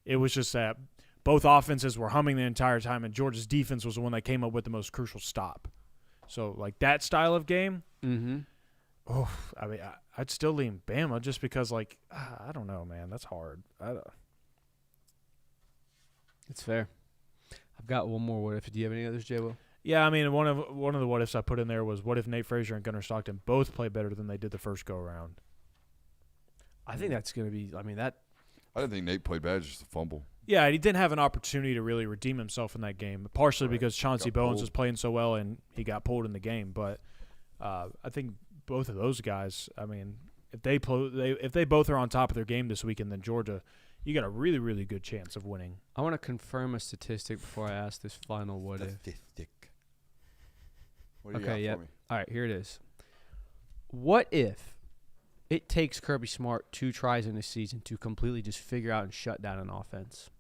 Speaker 4: It was just that both offenses were humming the entire time, and Georgia's defense was the one that came up with the most crucial stop. So, like, that style of game, I mean, I'd still lean Bama just because, like, I don't know, man. That's hard.
Speaker 3: It's fair. I've got one more what if. Do you have any others, J-Will?
Speaker 4: Yeah, I mean, one of the what ifs I put in there was what if Nate Frazier and Gunnar Stockton both play better than they did the first go around.
Speaker 3: I think that's going to be. I mean, that.
Speaker 2: I didn't think Nate played bad, just a fumble.
Speaker 4: Yeah, he didn't have an opportunity to really redeem himself in that game, partially because Chauncey Bowens was playing so well and he got pulled in the game. But I think both of those guys, I mean, if they both are on top of their game this weekend, then Georgia, you got a really, really good chance of winning.
Speaker 3: I want to confirm a statistic before I ask this final what if.
Speaker 2: What do you
Speaker 3: Okay,
Speaker 2: got
Speaker 3: yep.
Speaker 2: for me?
Speaker 3: All right, here it is. What if it takes Kirby Smart 2 tries in a season to completely just figure out and shut down an offense?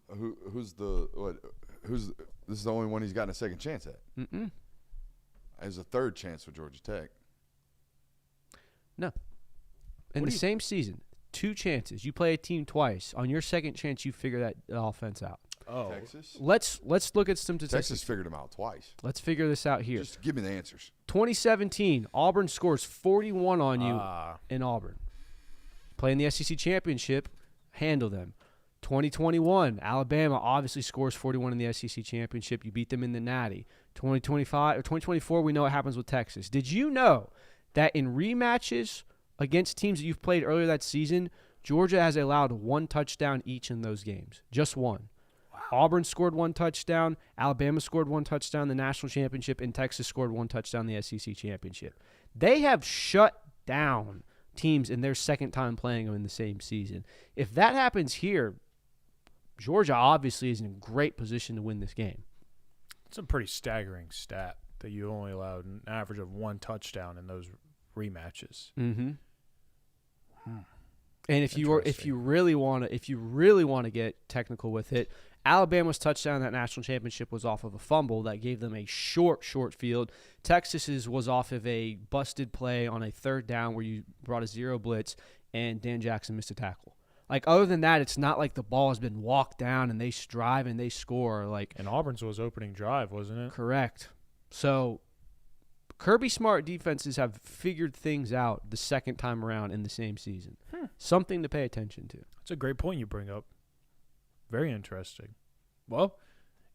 Speaker 2: This is the only one he's gotten a second chance at. There's a third chance with Georgia Tech.
Speaker 3: No. In the same season, 2 chances. You play a team twice. On your second chance, you figure that offense out.
Speaker 4: Oh,
Speaker 2: Texas?
Speaker 3: Let's look at some statistics.
Speaker 2: Texas figured him out twice.
Speaker 3: Let's figure this out here.
Speaker 2: Just give me the answers.
Speaker 3: 2017, Auburn scores 41 on you in Auburn. Playing the SEC championship, handle them. 2021, Alabama obviously scores 41 in the SEC championship. You beat them in the Natty. 2025 or 2024, we know what happens with Texas. Did you know that in rematches against teams that you've played earlier that season, Georgia has allowed 1 touchdown each in those games? Just 1. Wow. Auburn scored 1 touchdown. Alabama scored 1 touchdown in the national championship, and Texas scored 1 touchdown in the SEC championship. They have shut down teams in their second time playing them in the same season. If that happens here, Georgia obviously is in a great position to win this game.
Speaker 4: It's a pretty staggering stat that you only allowed an average of 1 touchdown in those rematches.
Speaker 3: Mm-hmm. And if you really want to get technical with it, Alabama's touchdown in that national championship was off of a fumble that gave them a short field. Texas's was off of a busted play on a 3rd down where you brought a 0 blitz and Dan Jackson missed a tackle. Like, other than that, it's not like the ball has been walked down and they strive and they score.
Speaker 4: And Auburn's was opening drive, wasn't it?
Speaker 3: Correct. So Kirby Smart defenses have figured things out the second time around in the same season. Something to pay attention to.
Speaker 4: That's a great point you bring up. Very interesting. Well,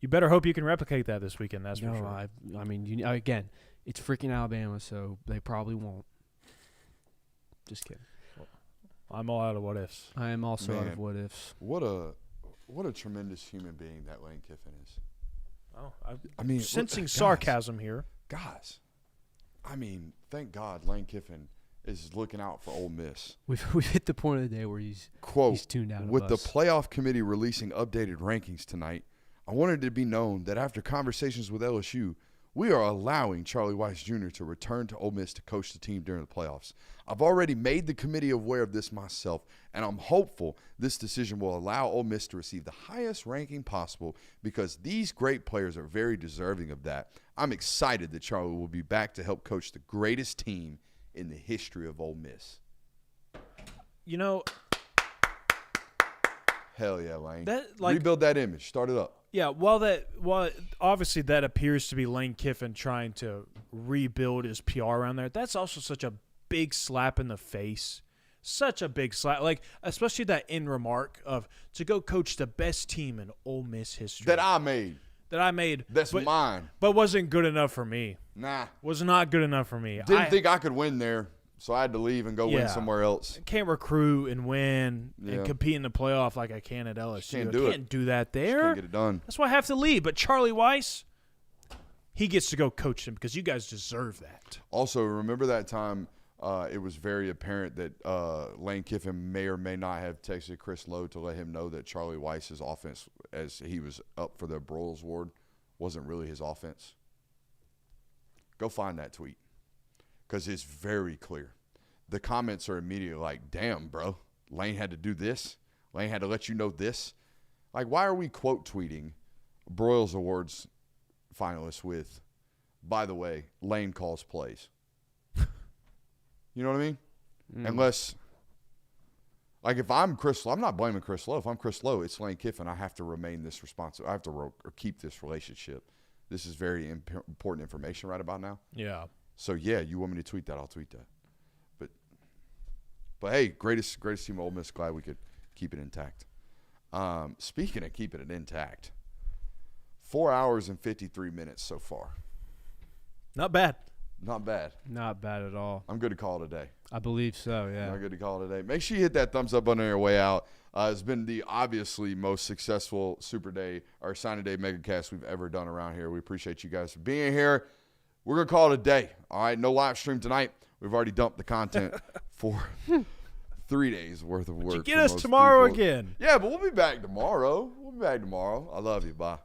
Speaker 4: you better hope you can replicate that this weekend. That's for sure.
Speaker 3: I mean, again, it's freaking Alabama, so they probably won't. Just kidding.
Speaker 4: I'm all out of what ifs.
Speaker 3: I am also out of what ifs.
Speaker 2: What a tremendous human being that Lane Kiffin is.
Speaker 4: Oh, I mean, sensing sarcasm here.
Speaker 2: Guys, I mean, thank God Lane Kiffin is looking out for Ole Miss.
Speaker 3: We've hit the point of the day where he's tuned out.
Speaker 2: With the playoff committee releasing updated rankings tonight, I wanted it to be known that after conversations with LSU, we are allowing Charlie Weiss Jr. to return to Ole Miss to coach the team during the playoffs. I've already made the committee aware of this myself, and I'm hopeful this decision will allow Ole Miss to receive the highest ranking possible because these great players are very deserving of that. I'm excited that Charlie will be back to help coach the greatest team in the history of Ole Miss.
Speaker 4: You know,
Speaker 2: hell yeah, Lane.
Speaker 4: Rebuild
Speaker 2: that image. Start it up.
Speaker 4: Yeah, while obviously that appears to be Lane Kiffin trying to rebuild his PR around there, that's also such a big slap in the face. Such a big slap. Like, especially that end remark of to go coach the best team in Ole Miss history.
Speaker 2: That I made. That's mine.
Speaker 4: But wasn't good enough for me.
Speaker 2: Nah.
Speaker 4: Was not good enough for me.
Speaker 2: Didn't think I could win there, so I had to leave and go win somewhere else.
Speaker 4: Can't recruit and win and compete in the playoff like I can at LSU. Can't do that there.
Speaker 2: Just can't get it done.
Speaker 4: That's why I have to leave. But Charlie Weiss, he gets to go coach them because you guys deserve that.
Speaker 2: Also, remember that time it was very apparent that Lane Kiffin may or may not have texted Chris Lowe to let him know that Charlie Weiss's offense, as he was up for the Broyles Award, wasn't really his offense. Go find that tweet because it's very clear. The comments are immediately like, damn, bro, Lane had to do this. Lane had to let you know this. Like, why are we quote tweeting Broyles Awards finalists with, by the way, Lane calls plays? You know what I mean? Unless, like, if I'm Chris Lowe, I'm not blaming Chris Lowe. If I'm Chris Lowe, it's Lane Kiffin. I have to remain this responsible. I have to keep this relationship. This is very important information right about now.
Speaker 4: Yeah.
Speaker 2: So, yeah, you want me to tweet that, I'll tweet that. But hey, greatest team of Ole Miss. Glad we could keep it intact. Speaking of keeping it intact, 4 hours and 53 minutes so far.
Speaker 4: Not bad.
Speaker 2: Not bad.
Speaker 3: Not bad at all.
Speaker 2: I'm good to call it a day.
Speaker 3: I believe so, yeah.
Speaker 2: I'm good to call it a day. Make sure you hit that thumbs up button on your way out. It's been the obviously most successful Super Day or Sign a Day MEGACAST we've ever done around here. We appreciate you guys for being here. We're going to call it a day. All right, no live stream tonight. We've already dumped the content for 3 days worth of work.
Speaker 4: You get us tomorrow again.
Speaker 2: Yeah, but we'll be back tomorrow. I love you. Bye.